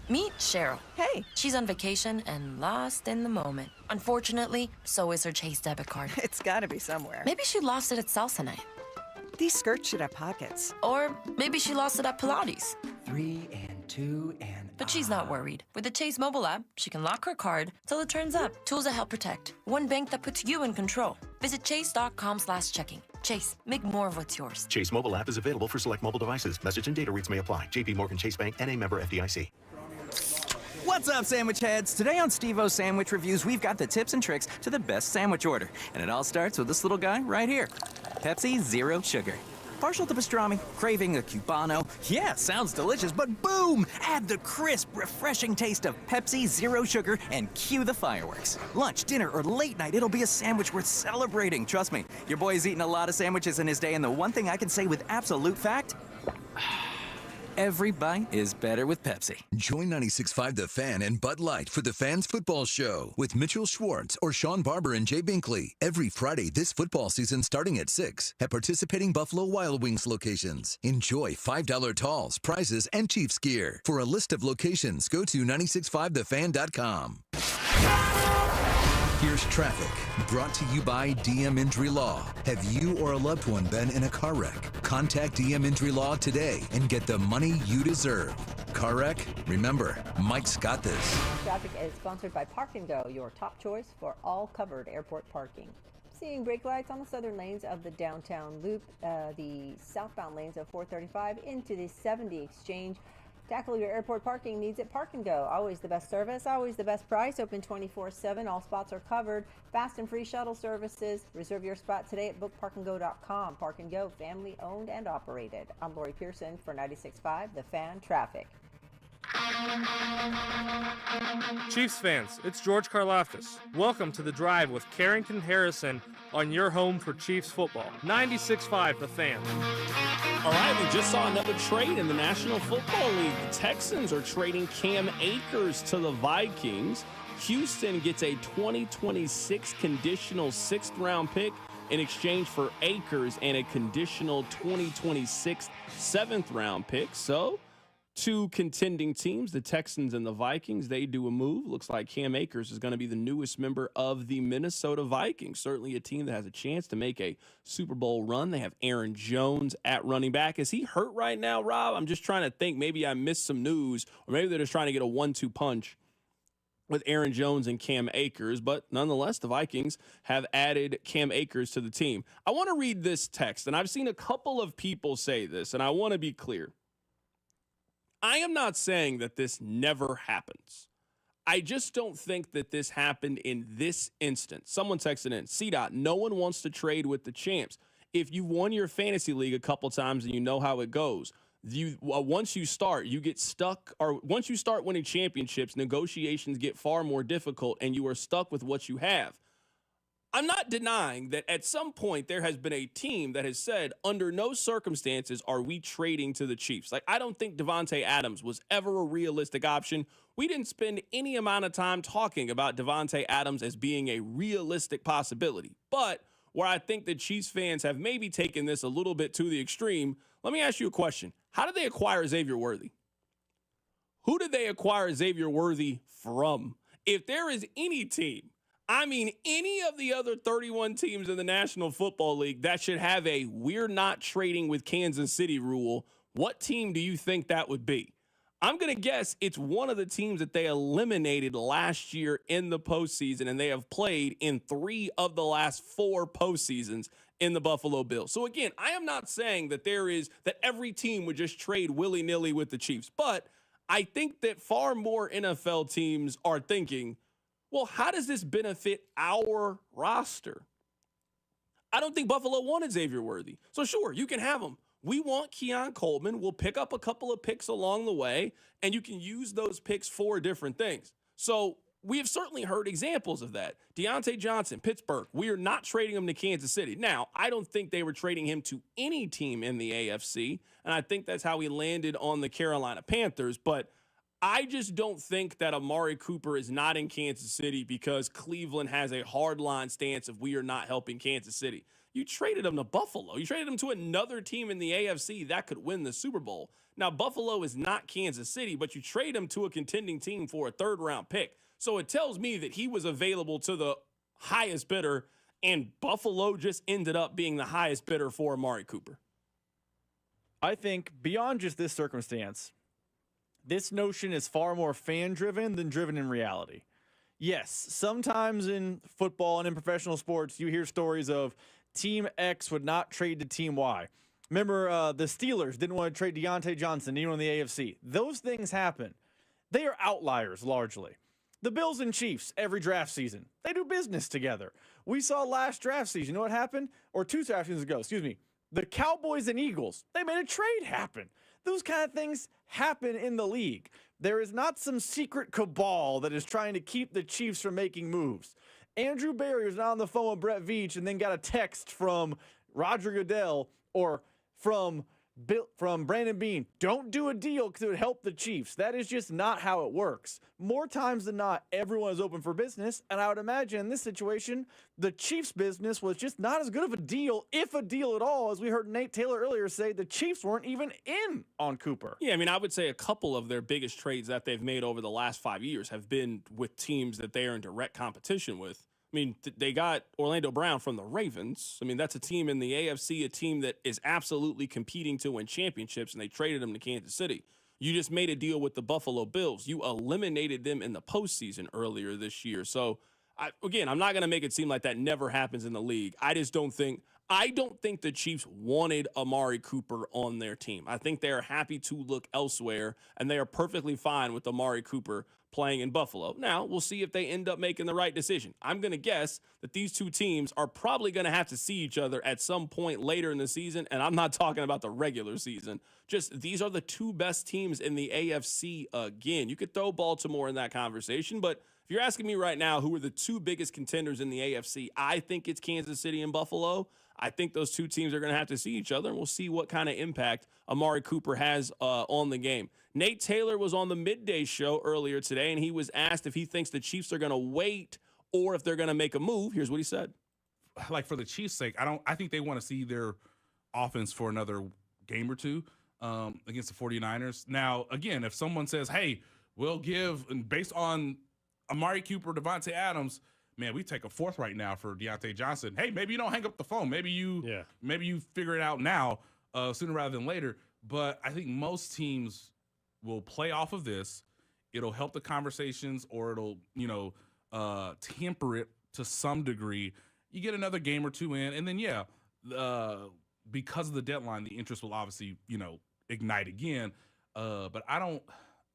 Meet Cheryl. Hey. She's on vacation and lost in the moment. Unfortunately, so is her Chase debit card. It's gotta be somewhere. Maybe she lost it at salsa night. These skirts should have pockets. Or maybe she lost it at Pilates. 3 and 2 and... But she's not worried. With the Chase mobile app, she can lock her card till it turns up. Tools that help protect. One bank that puts you in control. Visit chase.com/checking. Chase, make more of what's yours. Chase mobile app is available for select mobile devices. Message and data rates may apply. JP Morgan Chase Bank, N.A. member FDIC. What's up, sandwich heads? Today on Steve-O's Sandwich Reviews, we've got the tips and tricks to the best sandwich order. And it all starts with this little guy right here. Pepsi Zero Sugar. Partial to pastrami, craving a Cubano. Yeah, sounds delicious, but boom! Add the crisp, refreshing taste of Pepsi Zero Sugar and cue the fireworks. Lunch, dinner, or late night, it'll be a sandwich worth celebrating. Trust me, your boy's eaten a lot of sandwiches in his day, and the one thing I can say with absolute fact... every bite is better with Pepsi. Join 96.5 The Fan and Bud Light for the Fans Football Show with Mitchell Schwartz or Sean Barber and Jay Binkley every Friday this football season starting at 6 at participating Buffalo Wild Wings locations. Enjoy $5 talls, prizes, and Chiefs gear. For a list of locations, go to 965thefan.com. Here's traffic, brought to you by DM Injury Law. Have you or a loved one been in a car wreck? Contact DM Injury Law today and get the money you deserve. Car wreck? Remember, Mike's got this. Traffic is sponsored by Park and Go, your top choice for all covered airport parking. Seeing brake lights on the southern lanes of the downtown loop, the southbound lanes of 435 into the 70 exchange. Tackle your airport parking needs at Park and Go. Always the best service, always the best price. Open 24/7. All spots are covered. Fast and free shuttle services. Reserve your spot today at bookparkandgo.com. Park and Go, family owned and operated. I'm Lori Pearson for 96.5 The Fan Traffic. Chiefs fans, it's George Karlaftis. Welcome to The Drive with Carrington Harrison on your home for Chiefs football. 96.5 The Fan. All right, we just saw another trade in the National Football League. The Texans are trading Cam Akers to the Vikings. Houston gets a 2026 conditional 6th-round pick in exchange for Akers and a conditional 2026 7th-round pick. So, two contending teams, the Texans and the Vikings, they do a move. Looks like Cam Akers is going to be the newest member of the Minnesota Vikings. Certainly a team that has a chance to make a Super Bowl run. They have Aaron Jones at running back. Is he hurt right now, Rob? I'm just trying to think. Maybe I missed some news, or maybe they're just trying to get a 1-2 punch with Aaron Jones and Cam Akers. But nonetheless, the Vikings have added Cam Akers to the team. I want to read this text, and I've seen a couple of people say this, and I want to be clear. I am not saying that this never happens. I just don't think that this happened in this instance. Someone texted in, CDOT, no one wants to trade with the champs. If you won your fantasy league a couple times and you know how it goes, once you start, you get stuck, or once you start winning championships, negotiations get far more difficult and you are stuck with what you have. I'm not denying that at some point there has been a team that has said, under no circumstances are we trading to the Chiefs. Like, I don't think Davante Adams was ever a realistic option. We didn't spend any amount of time talking about Davante Adams as being a realistic possibility. But where I think the Chiefs fans have maybe taken this a little bit to the extreme, let me ask you a question. How did they acquire Xavier Worthy? Who did they acquire Xavier Worthy from? If there is any team, I mean, any of the other 31 teams in the National Football League that should have a we're not trading with Kansas City rule, what team do you think that would be? I'm going to guess it's one of the teams that they eliminated last year in the postseason, and they have played in 3 of the last 4 postseasons in the Buffalo Bills. So again, I am not saying that that every team would just trade willy-nilly with the Chiefs, but I think that far more NFL teams are thinking, well, how does this benefit our roster? I don't think Buffalo wanted Xavier Worthy. So sure, you can have him. We want Keon Coleman. We'll pick up a couple of picks along the way, and you can use those picks for different things. So we have certainly heard examples of that. Deontay Johnson, Pittsburgh, we are not trading him to Kansas City. Now, I don't think they were trading him to any team in the AFC, and I think that's how he landed on the Carolina Panthers, but I just don't think that Amari Cooper is not in Kansas City because Cleveland has a hardline stance of we are not helping Kansas City. You traded him to Buffalo. You traded him to another team in the AFC that could win the Super Bowl. Now, Buffalo is not Kansas City, but you trade him to a contending team for a 3rd-round pick. So it tells me that he was available to the highest bidder, and Buffalo just ended up being the highest bidder for Amari Cooper. I think beyond just this circumstance, this notion is far more fan-driven than driven in reality. Yes, sometimes in football and in professional sports, you hear stories of Team X would not trade to Team Y. Remember, the Steelers didn't want to trade Deontay Johnson, even in the AFC. Those things happen. They are outliers, largely. The Bills and Chiefs, every draft season, they do business together. We saw last draft season, you know what happened? Or 2 draft seasons ago, the Cowboys and Eagles, they made a trade happen. Those kind of things happen in the league. There is not some secret cabal that is trying to keep the Chiefs from making moves. Andrew Berry was not on the phone with Brett Veach and then got a text from Roger Goodell or from from Brandon Beane, don't do a deal because it would help the Chiefs. That is just not how it works. More times than not, everyone is open for business, and I would imagine in this situation, the Chiefs' business was just not as good of a deal, if a deal at all, as we heard Nate Taylor earlier say, the Chiefs weren't even in on Cooper. Yeah, I mean, I would say a couple of their biggest trades that they've made over the last 5 years have been with teams that they are in direct competition with. I mean, they got Orlando Brown from the Ravens. I mean, that's a team in the AFC, a team that is absolutely competing to win championships, and they traded him to Kansas City. You just made a deal with the Buffalo Bills. You eliminated them in the postseason earlier this year. So, I'm not going to make it seem like that never happens in the league. I don't think the Chiefs wanted Amari Cooper on their team. I think they are happy to look elsewhere, and they are perfectly fine with Amari Cooper playing in Buffalo. Now, we'll see if they end up making the right decision. I'm going to guess that these two teams are probably going to have to see each other at some point later in the season, and I'm not talking about the regular season. Just these are the two best teams in the AFC again. You could throw Baltimore in that conversation, but if you're asking me right now who are the two biggest contenders in the AFC, I think it's Kansas City and Buffalo. I think those two teams are going to have to see each other, and we'll see what kind of impact Amari Cooper has on the game. Nate Taylor was on the midday show earlier today, and he was asked if he thinks the Chiefs are going to wait or if they're going to make a move. Here's what he said. Like, for the Chiefs' sake, I think they want to see their offense for another game or two against the 49ers. Now, again, if someone says, hey, we'll give, and based on Amari Cooper, Devontae Adams, man, we take a fourth right now for Deontay Johnson. Hey, maybe you don't hang up the phone. Maybe you figure it out now, sooner rather than later. But I think most teams will play off of this. It'll help the conversations, or it'll, temper it to some degree. You get another game or two in, and then, because of the deadline, the interest will obviously, ignite again. But I don't,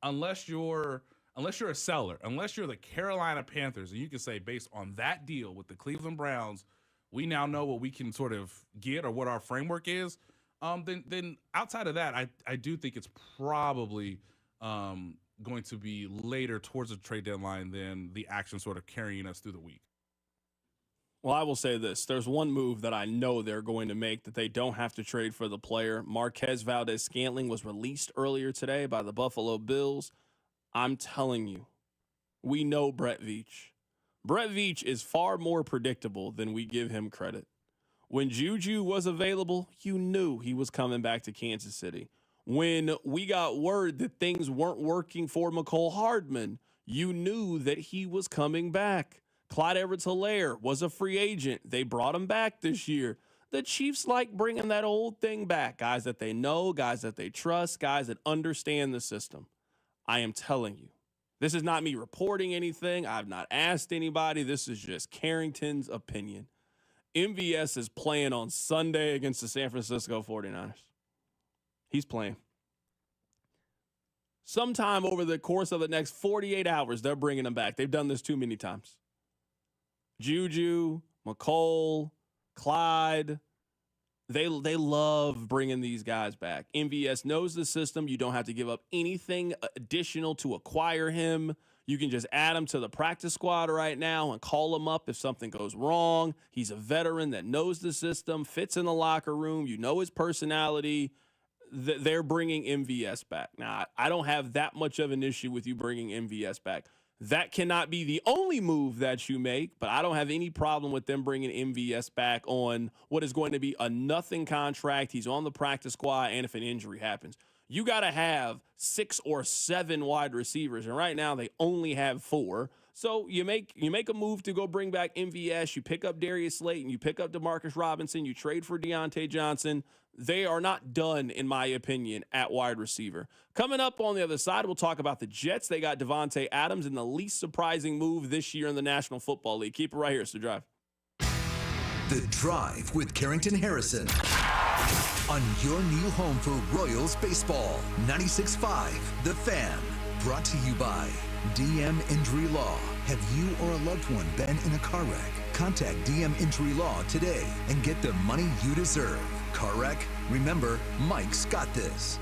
unless you're a seller, unless you're the Carolina Panthers, and you can say, based on that deal with the Cleveland Browns, we now know what we can sort of get or what our framework is. Then outside of that, I do think it's probably going to be later towards the trade deadline than the action sort of carrying us through the week. Well, I will say this. There's one move that I know they're going to make that they don't have to trade for the player. Marquez Valdez-Scantling was released earlier today by the Buffalo Bills. I'm telling you, we know Brett Veach. Brett Veach is far more predictable than we give him credit. When Juju was available, you knew he was coming back to Kansas City. When we got word that things weren't working for McCole Hardman, you knew that he was coming back. Clyde Edwards-Helaire was a free agent. They brought him back this year. The Chiefs like bringing that old thing back. Guys that they know, guys that they trust, guys that understand the system. I am telling you, this is not me reporting anything. I've not asked anybody. This is just Carrington's opinion. MVS is playing on Sunday against the San Francisco 49ers. He's playing. Sometime over the course of the next 48 hours, they're bringing him back. They've done this too many times. Juju, McCole, Clyde, they love bringing these guys back. MVS knows the system. You don't have to give up anything additional to acquire him. You can just add him to the practice squad right now and call him up if something goes wrong. He's a veteran that knows the system, fits in the locker room. You know his personality. They're bringing MVS back. Now, I don't have that much of an issue with you bringing MVS back. That cannot be the only move that you make, but I don't have any problem with them bringing MVS back on what is going to be a nothing contract. He's on the practice squad, and if an injury happens. You got to have 6 or 7 wide receivers, and right now they only have 4. So you make a move to go bring back MVS. You pick up Darius Slayton. You pick up Demarcus Robinson. You trade for Deontay Johnson. They are not done, in my opinion, at wide receiver. Coming up on the other side, we'll talk about the Jets. They got Devontae Adams in the least surprising move this year in the National Football League. Keep it right here. It's The Drive. The Drive with Carrington Harrison on your new home for Royals baseball. 96.5 The Fan. Brought to you by DM Injury Law. Have you or a loved one been in a car wreck? Contact DM Injury Law today and get the money you deserve. Car wreck? Remember, Mike's got this.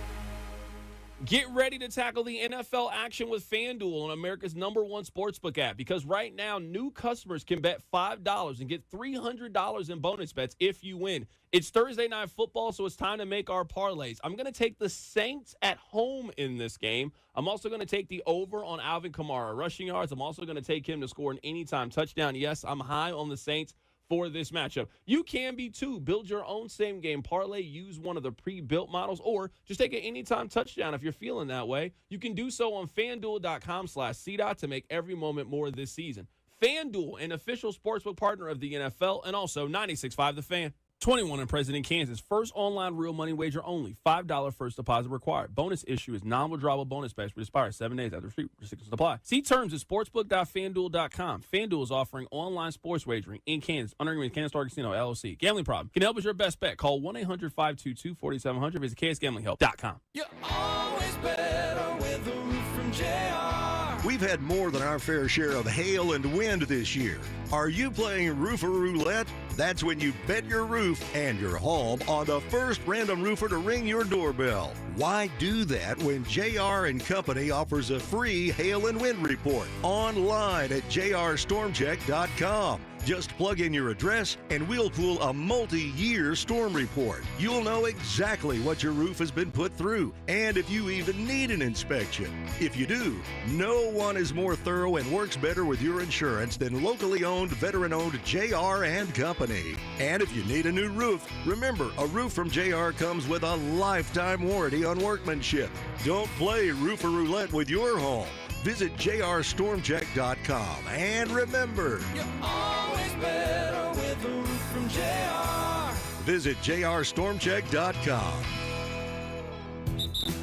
Get ready to tackle the NFL action with FanDuel on America's #1 sportsbook app, because right now new customers can bet $5 and get $300 in bonus bets if you win. It's Thursday Night Football, so it's time to make our parlays. I'm going to take the Saints at home in this game. I'm also going to take the over on Alvin Kamara rushing yards. I'm also going to take him to score an anytime touchdown. Yes, I'm high on the Saints for this matchup. You can be too. Build your own same game parlay. Use one of the pre-built models, or just take an anytime touchdown if you're feeling that way. You can do so on FanDuel.com/CDOT to make every moment more this season. FanDuel, an official sportsbook partner of the NFL, and also 96.5 The Fan. 21 and present in Kansas. First online real money wager only. $5 first deposit required. Bonus issue is non-withdrawable bonus bets, which expires 7 days after restrictions apply. See terms at sportsbook.fanduel.com. FanDuel is offering online sports wagering in Kansas under agreement with Kansas Star Casino, LLC. Gambling problem? Can help is your best bet. Call 1-800-522-4700. Visit ksgamblinghelp.com. You're always better with a roof from JR. We've had more than our fair share of hail and wind this year. Are you playing Roofer Roulette? That's when you bet your roof and your home on the first random roofer to ring your doorbell. Why do that when JR & Company offers a free hail and wind report online at jrstormcheck.com? Just plug in your address and we'll pull a multi-year storm report. You'll know exactly what your roof has been put through and if you even need an inspection. If you do, no one is more thorough and works better with your insurance than locally owned, veteran-owned JR & Company. And if you need a new roof, remember, a roof from JR comes with a lifetime warranty on workmanship. Don't play Roofer Roulette with your home. Visit jrstormcheck.com. And remember, You're always better with a roof from JR. Visit jrstormcheck.com.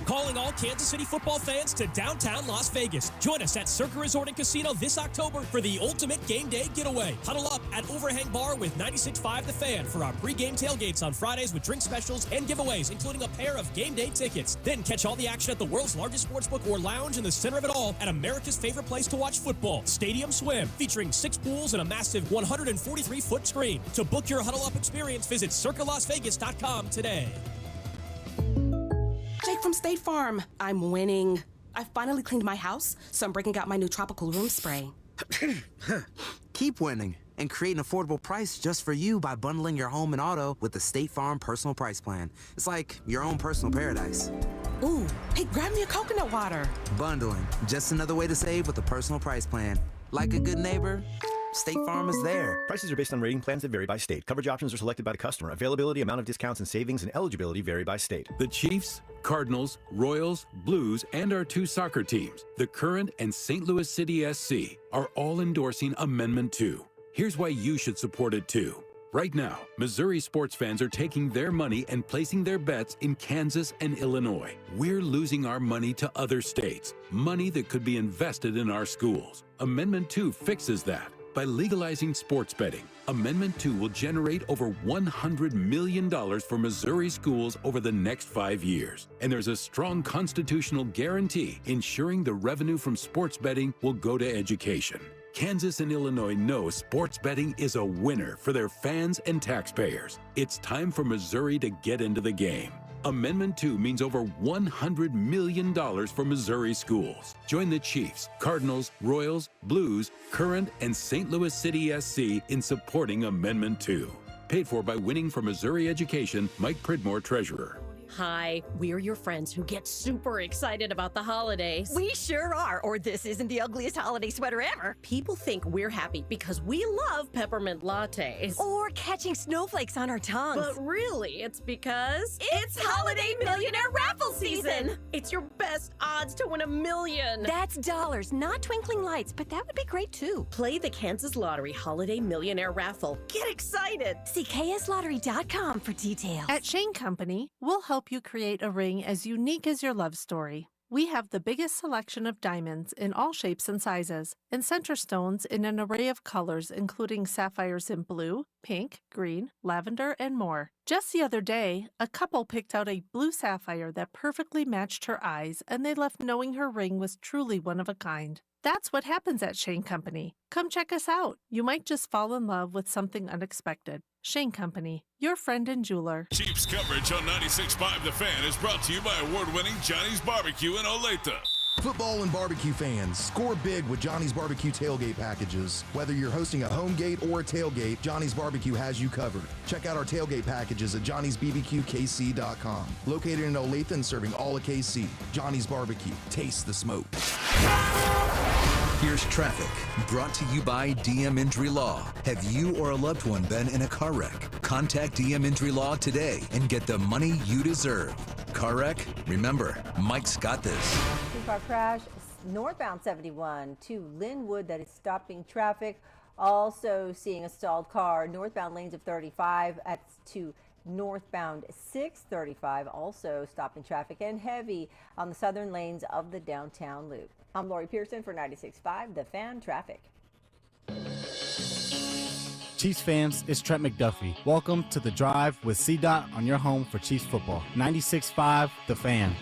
Calling all Kansas City football fans to downtown Las Vegas. Join us at Circa Resort and Casino this October for the ultimate game day getaway. Huddle up at Overhang Bar with 96.5 The Fan for our pregame tailgates on Fridays with drink specials and giveaways, including a pair of game day tickets. Then catch all the action at the world's largest sportsbook or lounge in the center of it all at America's favorite place to watch football, Stadium Swim, featuring 6 pools and a massive 143-foot screen. To book your Huddle Up experience, visit circalasvegas.com today. Jake from State Farm. I'm winning. I finally cleaned my house, so I'm breaking out my new tropical room spray. Keep winning and create an affordable price just for you by bundling your home and auto with the State Farm Personal Price Plan. It's like your own personal paradise. Ooh, hey, grab me a coconut water. Bundling, just another way to save with the Personal Price Plan. Like a good neighbor, State Farm is there. Prices are based on rating plans that vary by state. Coverage options are selected by the customer. Availability, amount of discounts and savings, and eligibility vary by state. The Chiefs, Cardinals, Royals, Blues, and our 2 soccer teams, the Current and St. Louis City SC, are all endorsing Amendment 2. Here's why you should support it too. Right now, Missouri sports fans are taking their money and placing their bets in Kansas and Illinois. We're losing our money to other states, money that could be invested in our schools. Amendment 2 fixes that. By legalizing sports betting, Amendment 2 will generate over $100 million for Missouri schools over the next 5 years. And there's a strong constitutional guarantee ensuring the revenue from sports betting will go to education. Kansas and Illinois know sports betting is a winner for their fans and taxpayers. It's time for Missouri to get into the game. Amendment 2 means over $100 million for Missouri schools. Join the Chiefs, Cardinals, Royals, Blues, Current, and St. Louis City SC in supporting Amendment 2. Paid for by Winning for Missouri Education, Mike Pridmore, Treasurer. Hi, we're your friends who get super excited about the holidays. We sure are, or this isn't the ugliest holiday sweater ever. People think we're happy because we love peppermint lattes. Or catching snowflakes on our tongues. But really, it's because it's Holiday Millionaire Raffle season! It's your best odds to win $1 million. That's dollars, not twinkling lights, but that would be great too. Play the Kansas Lottery Holiday Millionaire Raffle. Get excited! See kslottery.com for details. At Shane Company, we'll help you create a ring as unique as your love story. We have the biggest selection of diamonds in all shapes and sizes, and center stones in an array of colors, including sapphires in blue, pink, green, lavender, and more. Just the other day, a couple picked out a blue sapphire that perfectly matched her eyes, and they left knowing her ring was truly one of a kind. That's what happens at Shane Company. Come check us out. You might just fall in love with something unexpected. Shane Company, your friend and jeweler. Chiefs coverage on 96.5 The Fan is brought to you by award-winning Johnny's Barbecue in Olathe. Football and barbecue fans, score big with Johnny's Barbecue tailgate packages. Whether you're hosting a home gate or a tailgate, Johnny's Barbecue has you covered. Check out our tailgate packages at johnny'sbbqkc.com. Located in Olathe and serving all of KC. Johnny's Barbecue. Taste the smoke. Here's traffic, brought to you by DM Injury Law. Have you or a loved one been in a car wreck? Contact DM Injury Law today and get the money you deserve. Car wreck? Remember, Mike's got this. Two-car crash, northbound 71 to Linwood that is stopping traffic. Also seeing a stalled car, northbound lanes of 35 to northbound 635, also stopping traffic and heavy on the southern lanes of the downtown loop. I'm Lori Pearson for 96.5 The Fan Traffic. Chiefs fans, it's Trent McDuffie. Welcome to The Drive with CDOT on your home for Chiefs football. 96.5 The Fan.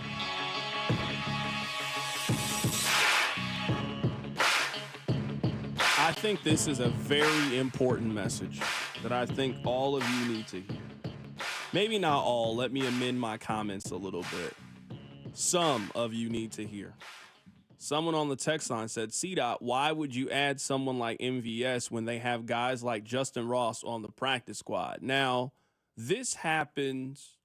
I think this is a very important message that I think all of you need to hear. Maybe not all. Let me amend my comments a little bit. Some of you need to hear. Someone on the text line said, CDOT, why would you add someone like MVS when they have guys like Justin Ross on the practice squad? Now, this happens,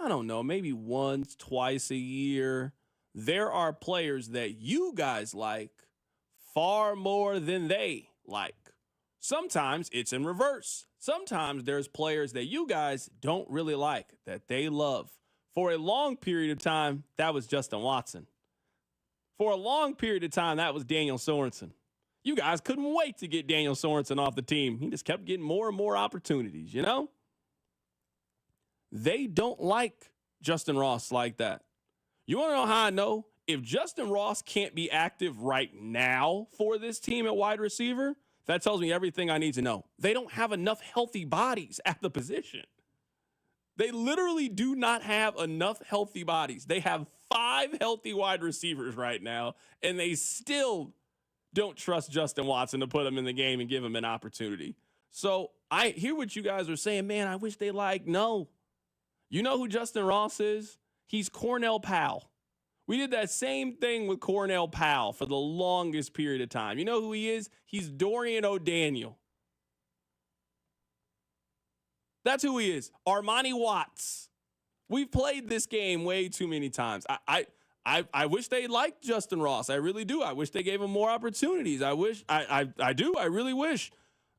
I don't know, maybe once, twice a year. There are players that you guys like far more than they like. Sometimes it's in reverse. Sometimes there's players that you guys don't really like that they love. For a long period of time, that was Justin Watson. For a long period of time, that was Daniel Sorensen. You guys couldn't wait to get Daniel Sorensen off the team. He just kept getting more and more opportunities, you know? They don't like Justin Ross like that. You want to know how I know? If Justin Ross can't be active right now for this team at wide receiver, that tells me everything I need to know. They don't have enough healthy bodies at the position. They literally do not have enough healthy bodies. They have 5 healthy wide receivers right now, and they still don't trust Justin Watson to put him in the game and give him an opportunity. So I hear what you guys are saying. Man, I wish they no. You know who Justin Ross is? He's Cornell Powell. We did that same thing with Cornell Powell for the longest period of time. You know who he is? He's Dorian O'Daniel. That's who he is. Armani Watts. We've played this game way too many times. I wish they liked Justin Ross. I really do. I wish they gave him more opportunities. I do. I really wish.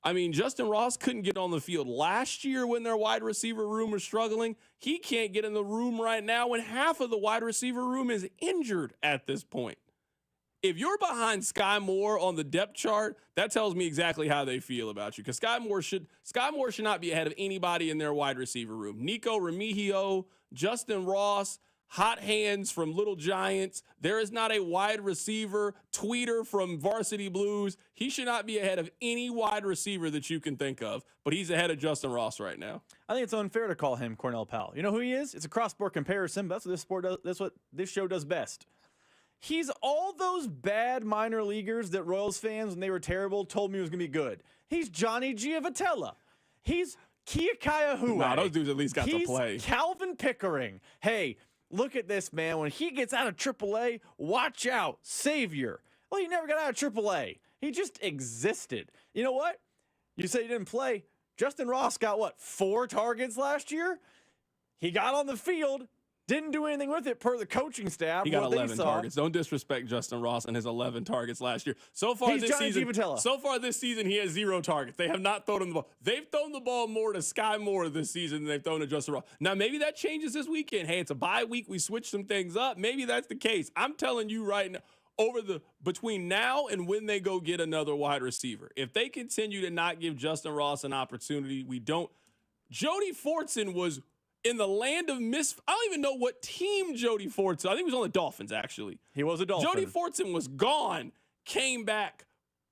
I mean, Justin Ross couldn't get on the field last year when their wide receiver room was struggling. He can't get in the room right now when half of the wide receiver room is injured at this point. If you're behind Sky Moore on the depth chart, that tells me exactly how they feel about you. Because Sky Moore should not be ahead of anybody in their wide receiver room. Nico Remigio, Justin Ross, hot hands from Little Giants. There is not a wide receiver tweeter from Varsity Blues. He should not be ahead of any wide receiver that you can think of, but he's ahead of Justin Ross right now. I think it's unfair to call him Cornell Powell. You know who he is? It's a cross-sport comparison, but that's what this sport does. That's what this show does best. He's all those bad minor leaguers that Royals fans, when they were terrible, told me was going to be good. He's Johnny Giavotella. He's Kia Kaiahua. Nah, those dudes at least got to play. He's Calvin Pickering. Hey, look at this, man. When he gets out of AAA, watch out. Savior. Well, he never got out of AAA. He just existed. You know what? You say he didn't play. Justin Ross got, 4 targets last year? He got on the field. Didn't do anything with it per the coaching staff. He got 11 targets. Don't disrespect Justin Ross and his 11 targets last year. So far this season, he has 0 targets. They have not thrown him the ball. They've thrown the ball more to Sky Moore this season than they've thrown to Justin Ross. Now, maybe that changes this weekend. Hey, it's a bye week. We switch some things up. Maybe that's the case. I'm telling you right now, between now and when they go get another wide receiver, if they continue to not give Justin Ross an opportunity, Jody Fortson was in the land of I don't even know what team Jody Fortson. I think he was on the Dolphins, actually. He was a Dolphin. Jody Fortson was gone, came back,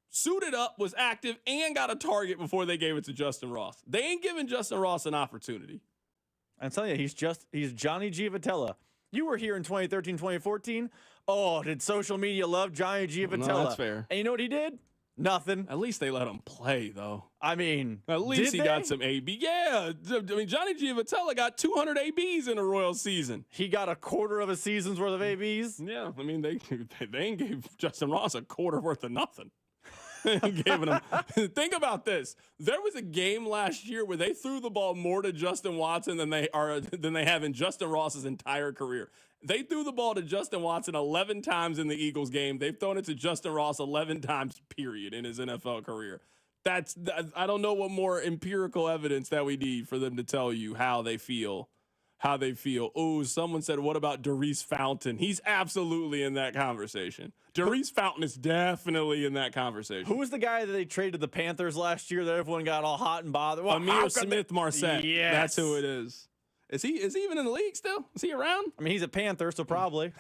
suited up, was active, and got a target before they gave it to Justin Ross. They ain't giving Justin Ross an opportunity. I'm telling you, he's Johnny Giavotella. You were here in 2013, 2014. Oh, did social media love Johnny Giavotella? No, that's fair. And you know what he did? Nothing. At least they let him play, though. I mean, at least he did got they? some AB. Yeah, I mean, Johnny Giavotella got 200 ABs in a Royals season. He got a quarter of a season's worth of ABs? Yeah, I mean, they ain't gave Justin Ross a quarter worth of nothing. Giving him. Think about this. There was a game last year where they threw the ball more to Justin Watson than they have in Justin Ross's entire career. They threw the ball to Justin Watson 11 times in the Eagles game. They've thrown it to Justin Ross 11 times, period, in his NFL career. I don't know what more empirical evidence that we need for them to tell you how they feel. Oh, someone said, what about Darius Fountain? He's absolutely in that conversation. Darius Fountain is definitely in that conversation. Who was the guy that they traded to the Panthers last year that everyone got all hot and bothered? Well, Amir Smith-Marset. Yes. That's who it is. Is he even in the league still? Is he around? I mean, he's a Panther, so probably.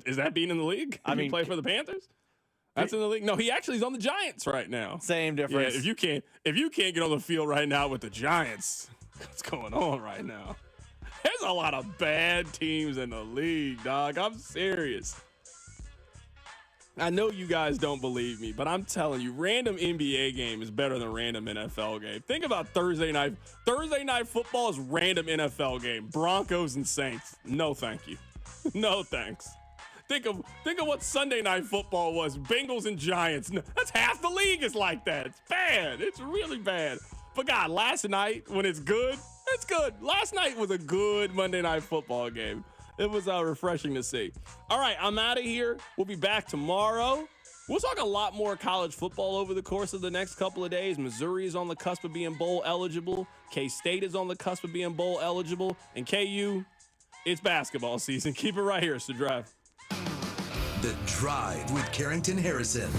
Is that being in the league? I mean, play for the Panthers? That's in the league. No, he actually is on the Giants right now. Same difference. Yeah, if you can't get on the field right now with the Giants, what's going on right now? There's a lot of bad teams in the league, dog. I'm serious. I know you guys don't believe me, but I'm telling you, random NBA game is better than random NFL game. Think about Thursday night. Thursday night football is random NFL game. Broncos and Saints. No, thank you. No, thanks. Think of what Sunday night football was. Bengals and Giants. That's half the league is like that. It's bad. It's really bad. But God, last night when it's good, it's good. Last night was a good Monday night football game. It was refreshing to see. All right, I'm out of here. We'll be back tomorrow. We'll talk a lot more college football over the course of the next couple of days. Missouri is on the cusp of being bowl eligible. K-State is on the cusp of being bowl eligible. And KU, it's basketball season. Keep it right here. It's The Drive. The Drive with Carrington Harrison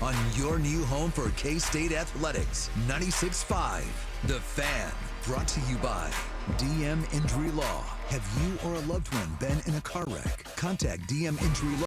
on your new home for K-State Athletics, 96.5 The Fan. Brought to you by DM Injury Law. Have you or a loved one been in a car wreck? Contact DM Injury Law.